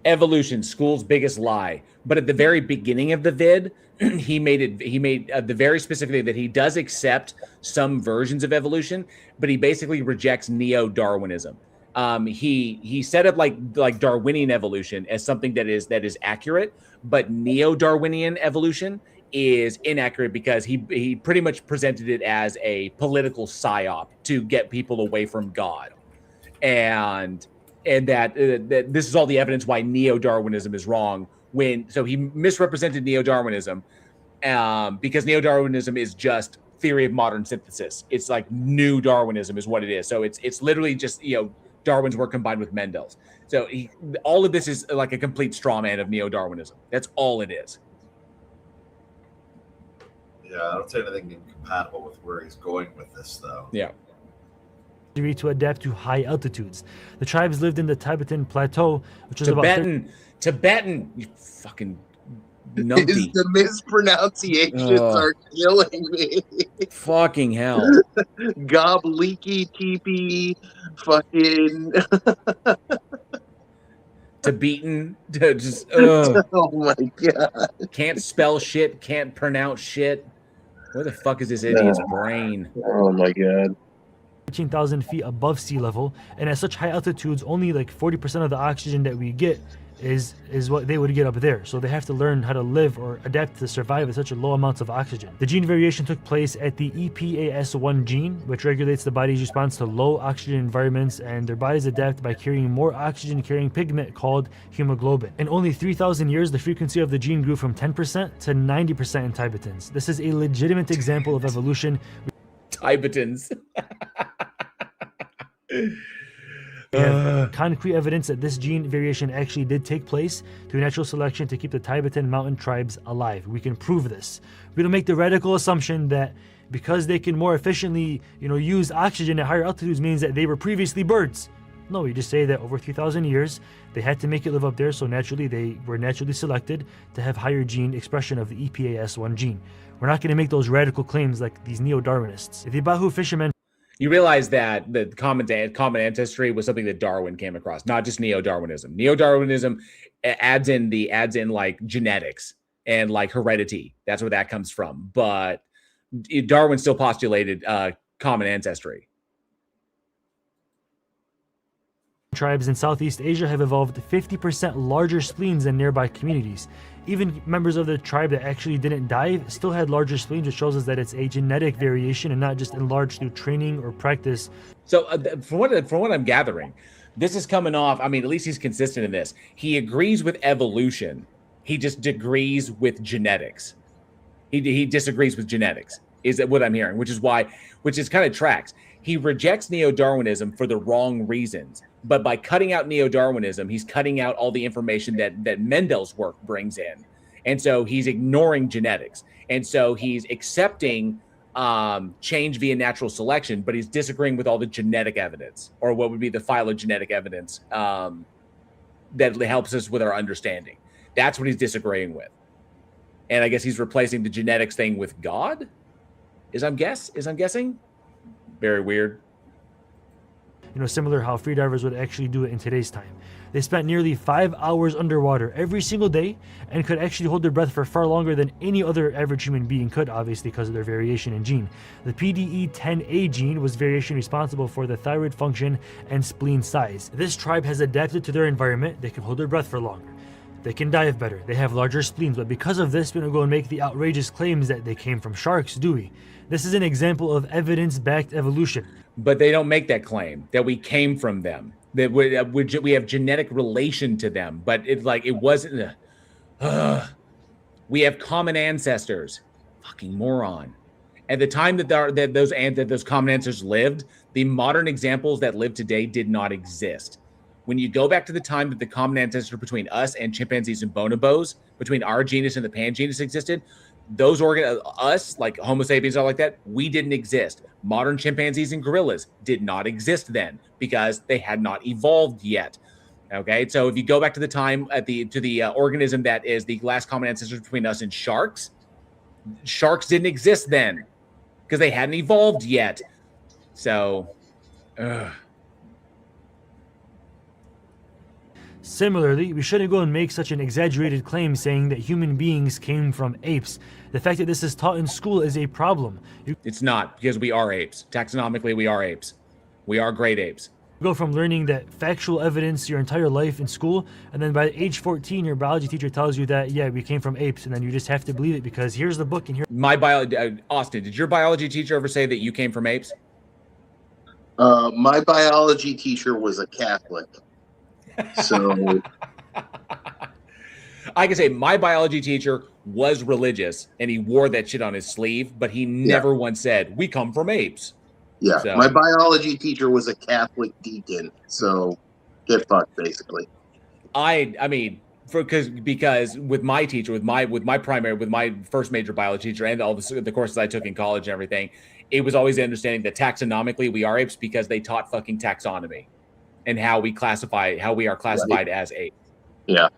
Speaker 1: Evolution, school's biggest lie. But at the very beginning of the vid, he made the very specifically that he does accept some versions of evolution, but he basically rejects neo-Darwinism. He set up like Darwinian evolution as something that is accurate, but neo-Darwinian evolution is inaccurate because he pretty much presented it as a political psyop to get people away from God. And that this is all the evidence why neo-Darwinism is wrong. So he misrepresented neo-Darwinism because neo-Darwinism is just theory of modern synthesis. It's like new Darwinism is what it is. So it's literally just Darwin's work combined with Mendel's. So all of this is like a complete straw man of neo-Darwinism. That's all it is.
Speaker 13: Yeah, I don't see anything incompatible with where he's going with this, though.
Speaker 1: Yeah.
Speaker 9: To adapt to high altitudes. The tribes lived in the Tibetan plateau, which is
Speaker 1: Tibetan, you fucking numpty.
Speaker 12: The mispronunciations are killing me.
Speaker 1: Fucking hell.
Speaker 12: Gobleaky teepee, fucking
Speaker 1: Tibetan, just
Speaker 12: oh my god.
Speaker 1: Can't spell shit, can't pronounce shit. Where the fuck is this idiot's brain?
Speaker 12: Oh my god.
Speaker 9: 13,000 feet above sea level, and at such high altitudes, only like 40% of the oxygen that we get is what they would get up there. So they have to learn how to live or adapt to survive at such a low amounts of oxygen. The gene variation took place at the EPAS1 gene, which regulates the body's response to low oxygen environments, and their bodies adapt by carrying more oxygen carrying pigment called hemoglobin. In only 3,000 years, the frequency of the gene grew from 10% to 90% in Tibetans. This is a legitimate example of evolution.
Speaker 1: Tibetans.
Speaker 9: We have concrete evidence that this gene variation actually did take place through natural selection to keep the Tibetan mountain tribes alive. We can prove this. We don't make the radical assumption that because they can more efficiently, use oxygen at higher altitudes means that they were previously birds. No, we just say that over 3,000 years, they had to make it live up there, so naturally they were naturally selected to have higher gene expression of the EPAS1 gene. We're not going to make those radical claims like these neo-Darwinists. The Bahu fishermen.
Speaker 1: You realize that the common ancestry was something that Darwin came across, not just neo-Darwinism. Neo-Darwinism adds in like genetics and like heredity. That's where that comes from. But Darwin still postulated common ancestry.
Speaker 9: Tribes in Southeast Asia have evolved 50% larger spleens than nearby communities. Even members of the tribe that actually didn't die still had larger spleens, which shows us that it's a genetic variation and not just enlarged through training or practice.
Speaker 1: So from what I'm gathering, this is coming off, at least he's consistent in this. He agrees with evolution. He just disagrees with genetics. He disagrees with genetics, is what I'm hearing, which is kind of tracks. He rejects neo-Darwinism for the wrong reasons. But by cutting out neo-Darwinism, he's cutting out all the information that Mendel's work brings in. And so he's ignoring genetics. And so he's accepting change via natural selection, but he's disagreeing with all the genetic evidence, or what would be the phylogenetic evidence that helps us with our understanding. That's what he's disagreeing with. And I guess he's replacing the genetics thing with God, I'm guessing. Very weird.
Speaker 9: Similar how freedivers would actually do it in today's time. They spent nearly 5 hours underwater every single day and could actually hold their breath for far longer than any other average human being could, obviously because of their variation in gene. The PDE10A gene was variation responsible for the thyroid function and spleen size. This tribe has adapted to their environment. They can hold their breath for longer. They can dive better. They have larger spleens, but because of this, we don't go and make the outrageous claims that they came from sharks, do we? This is an example of evidence-backed evolution.
Speaker 1: But they don't make that claim that we came from them, that we have genetic relation to them. But it's like, it wasn't. We have common ancestors. Fucking moron. At the time that those common ancestors lived, the modern examples that live today did not exist. When you go back to the time that the common ancestor between us and chimpanzees and bonobos, between our genus and the pan genus existed, those us, like Homo sapiens, all like that, we didn't exist. Modern chimpanzees and gorillas did not exist then because they had not evolved yet. Okay, so if you go back to the time to the organism that is the last common ancestor between us and sharks didn't exist then because they hadn't evolved yet. So,
Speaker 9: Similarly, we shouldn't go and make such an exaggerated claim saying that human beings came from apes. The fact that this is taught in school is a problem.
Speaker 1: It's not, because we are apes. Taxonomically, we are apes. We are great apes.
Speaker 9: You go from learning that factual evidence your entire life in school, and then by age 14, your biology teacher tells you that, yeah, we came from apes, and then you just have to believe it because here's the book and here.
Speaker 1: Austin, did your biology teacher ever say that you came from apes?
Speaker 12: My biology teacher was a Catholic. So
Speaker 1: I can say my biology teacher was religious and he wore that shit on his sleeve, but he never once said, we come from apes.
Speaker 12: Yeah, so my biology teacher was a Catholic deacon, so get fucked basically.
Speaker 1: Because with my teacher, with my first major biology teacher and all the courses I took in college and everything, it was always the understanding that taxonomically we are apes because they taught fucking taxonomy and how we are classified as apes.
Speaker 12: Yeah,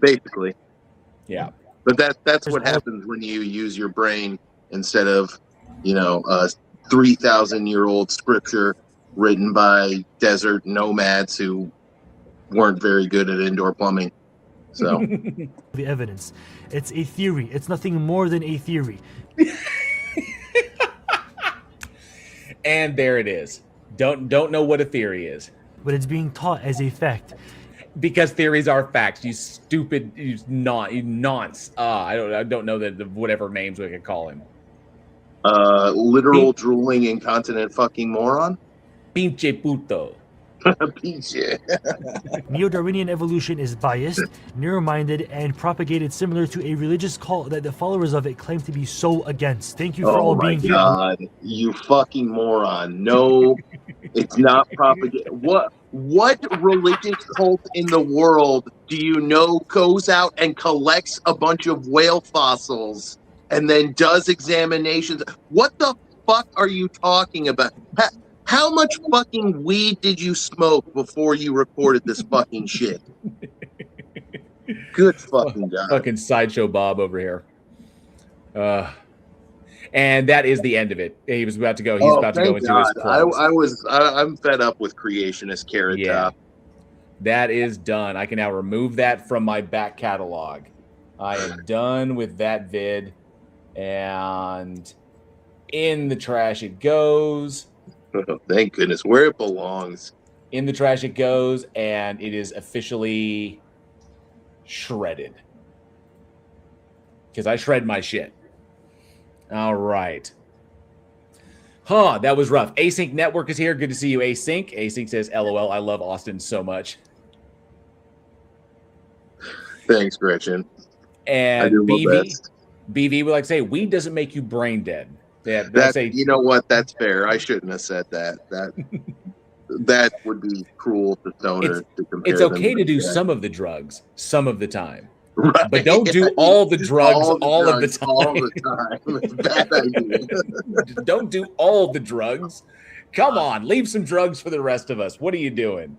Speaker 12: basically.
Speaker 1: Yeah,
Speaker 12: but that's what happens when you use your brain instead of, 3,000-year-old scripture written by desert nomads who weren't very good at indoor plumbing. So
Speaker 9: the evidence, it's a theory. It's nothing more than a theory.
Speaker 1: And there it is. Don't know what a theory is.
Speaker 9: But it's being taught as a fact.
Speaker 1: Because theories are facts, you stupid, you nonce. I don't know that whatever names we could call him.
Speaker 12: Literal drooling incontinent fucking moron.
Speaker 1: Pinche puto.
Speaker 12: Pinche.
Speaker 9: Neo-Darwinian evolution is biased, narrow-minded, and propagated similar to a religious cult that the followers of it claim to be so against. Thank you for all being here.
Speaker 12: Oh my God, you fucking moron. No, it's not propagated. What religious cult in the world do you know goes out and collects a bunch of whale fossils and then does examinations? What the fuck are you talking about? How much fucking weed did you smoke before you recorded this fucking shit? Good fucking God.
Speaker 1: Fucking Sideshow Bob over here. And that is the end of it. He was about to go. He's about to go into his plugs.
Speaker 12: I'm fed up with creationist carrot top.
Speaker 1: That is done. I can now remove that from my back catalog. I am done with that vid. And in the trash it goes.
Speaker 12: Thank goodness. Where it belongs.
Speaker 1: In the trash it goes, and it is officially shredded. Because I shred my shit. All right. That was rough. Async Network is here. Good to see you, Async. Async says, LOL, I love Austin so much.
Speaker 12: Thanks, Gretchen.
Speaker 1: And BV would like to say, weed doesn't make you brain dead.
Speaker 12: You know what? That's fair. I shouldn't have said that. That would be cruel to stoners to compare.
Speaker 1: It's okay to do some of the drugs some of the time. Right. But don't do all the drugs all of the time.
Speaker 12: All the time. Bad idea.
Speaker 1: Don't do all the drugs. Come on, leave some drugs for the rest of us. What are you doing?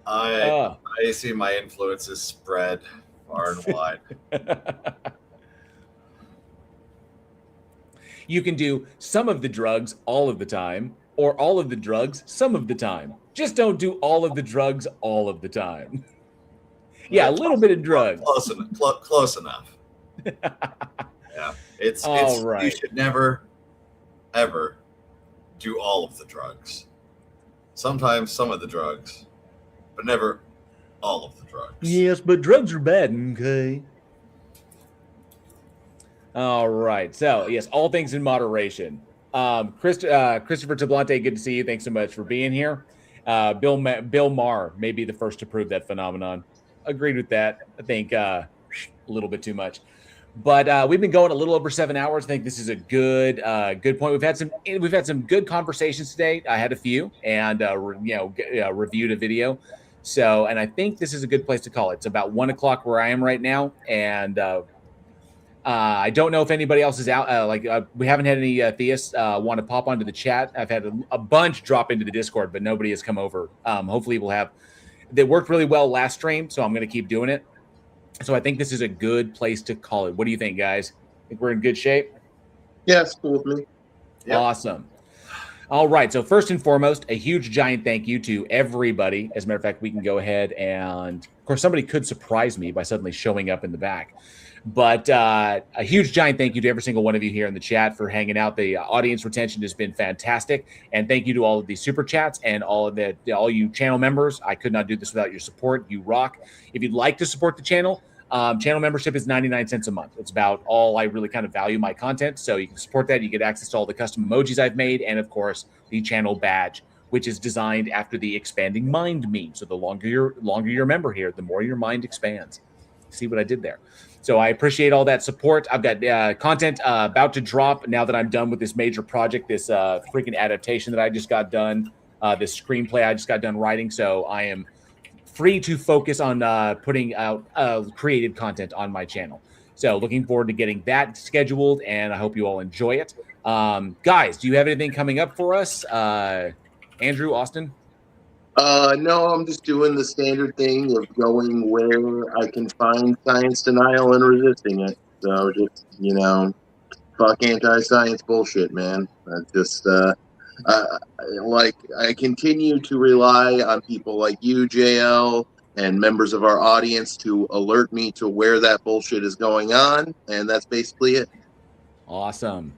Speaker 13: I see my influences spread far and wide.
Speaker 1: You can do some of the drugs all of the time, or all of the drugs some of the time. Just don't do all of the drugs all of the time. Yeah, a little bit of drugs.
Speaker 13: Close enough. Yeah, it's
Speaker 1: right.
Speaker 13: You should never, ever do all of the drugs. Sometimes some of the drugs, but never all of the drugs.
Speaker 1: Yes, but drugs are bad, okay? All right. So, yes, all things in moderation. Christopher Tablante, good to see you. Thanks so much for being here. Bill Maher may be the first to prove that phenomenon. Agreed with that. I think a little bit too much. But we've been going a little over 7 hours. I think this is a good point. We've had some good conversations today. I had a few and reviewed a video. So, and I think this is a good place to call it. It's about 1 o'clock where I am right now, and I don't know if anybody else is out. We haven't had any theists want to pop onto the chat. I've had a bunch drop into the Discord, but nobody has come over. Hopefully we'll have. They worked really well last stream, so I'm going to keep doing it. So I think this is a good place to call it. What do you think, guys? Think we're in good shape?
Speaker 12: Yeah, it's cool with me.
Speaker 1: Yep. Awesome. All right. So first and foremost, a huge giant thank you to everybody. As a matter of fact, we can go ahead and, of course, somebody could surprise me by suddenly showing up in the back. But a huge giant thank you to every single one of you here in the chat for hanging out. The audience retention has been fantastic. And thank you to all of the super chats and all you channel members. I could not do this without your support. You rock. If you'd like to support the channel, channel membership is 99 cents a month. It's about all I really kind of value my content. So you can support that. You get access to all the custom emojis I've made. And of course, the channel badge, which is designed after the expanding mind meme. So the longer you're a member here, the more your mind expands. See what I did there? So I appreciate all that support. I've got content about to drop now that I'm done with this major project, this freaking adaptation that I just got done, this screenplay I just got done writing. So I am free to focus on putting out created content on my channel. So looking forward to getting that scheduled, and I hope you all enjoy it. Guys, do you have anything coming up for us? Andrew, Austin?
Speaker 12: No, I'm just doing the standard thing of going where I can find science denial and resisting it. So just, fuck anti-science bullshit, man. That's just, I continue to rely on people like you, JL, and members of our audience to alert me to where that bullshit is going on. And that's basically it.
Speaker 1: Awesome.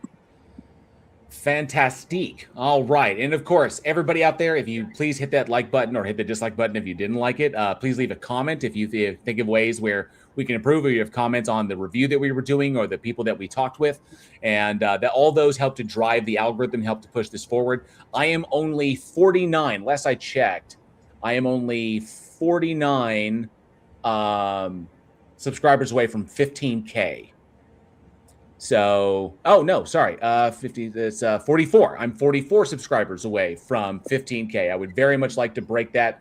Speaker 1: Fantastic. All right. And of course, everybody out there, if you please hit that like button or hit the dislike button if you didn't like it. Please leave a comment if you think of ways where we can improve, or you have comments on the review that we were doing or the people that we talked with. And that all those help to drive the algorithm, help to push this forward. I am only 49, last I checked, I am only 49 subscribers away from 15K. So, oh no, sorry, 50. It's 44. I'm 44 subscribers away from 15K. I would very much like to break that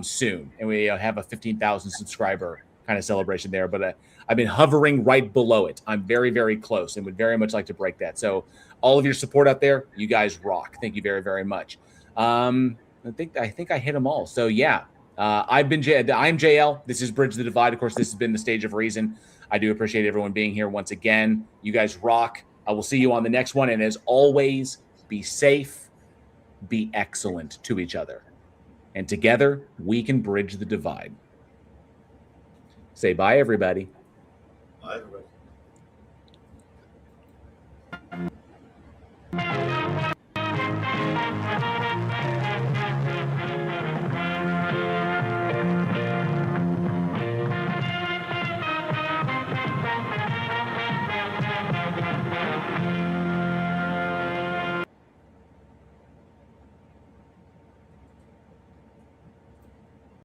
Speaker 1: soon, and we have a 15,000 subscriber kind of celebration there. But I've been hovering right below it. I'm very, very close, and would very much like to break that. So, all of your support out there, you guys rock. Thank you very, very much. I think I hit them all. So yeah, I'm JL. This is Bridge the Divide. Of course, this has been the Stage of Reason. I do appreciate everyone being here once again. You guys rock. I will see you on the next one. And as always, be safe, be excellent to each other. And together, we can bridge the divide. Say bye, everybody.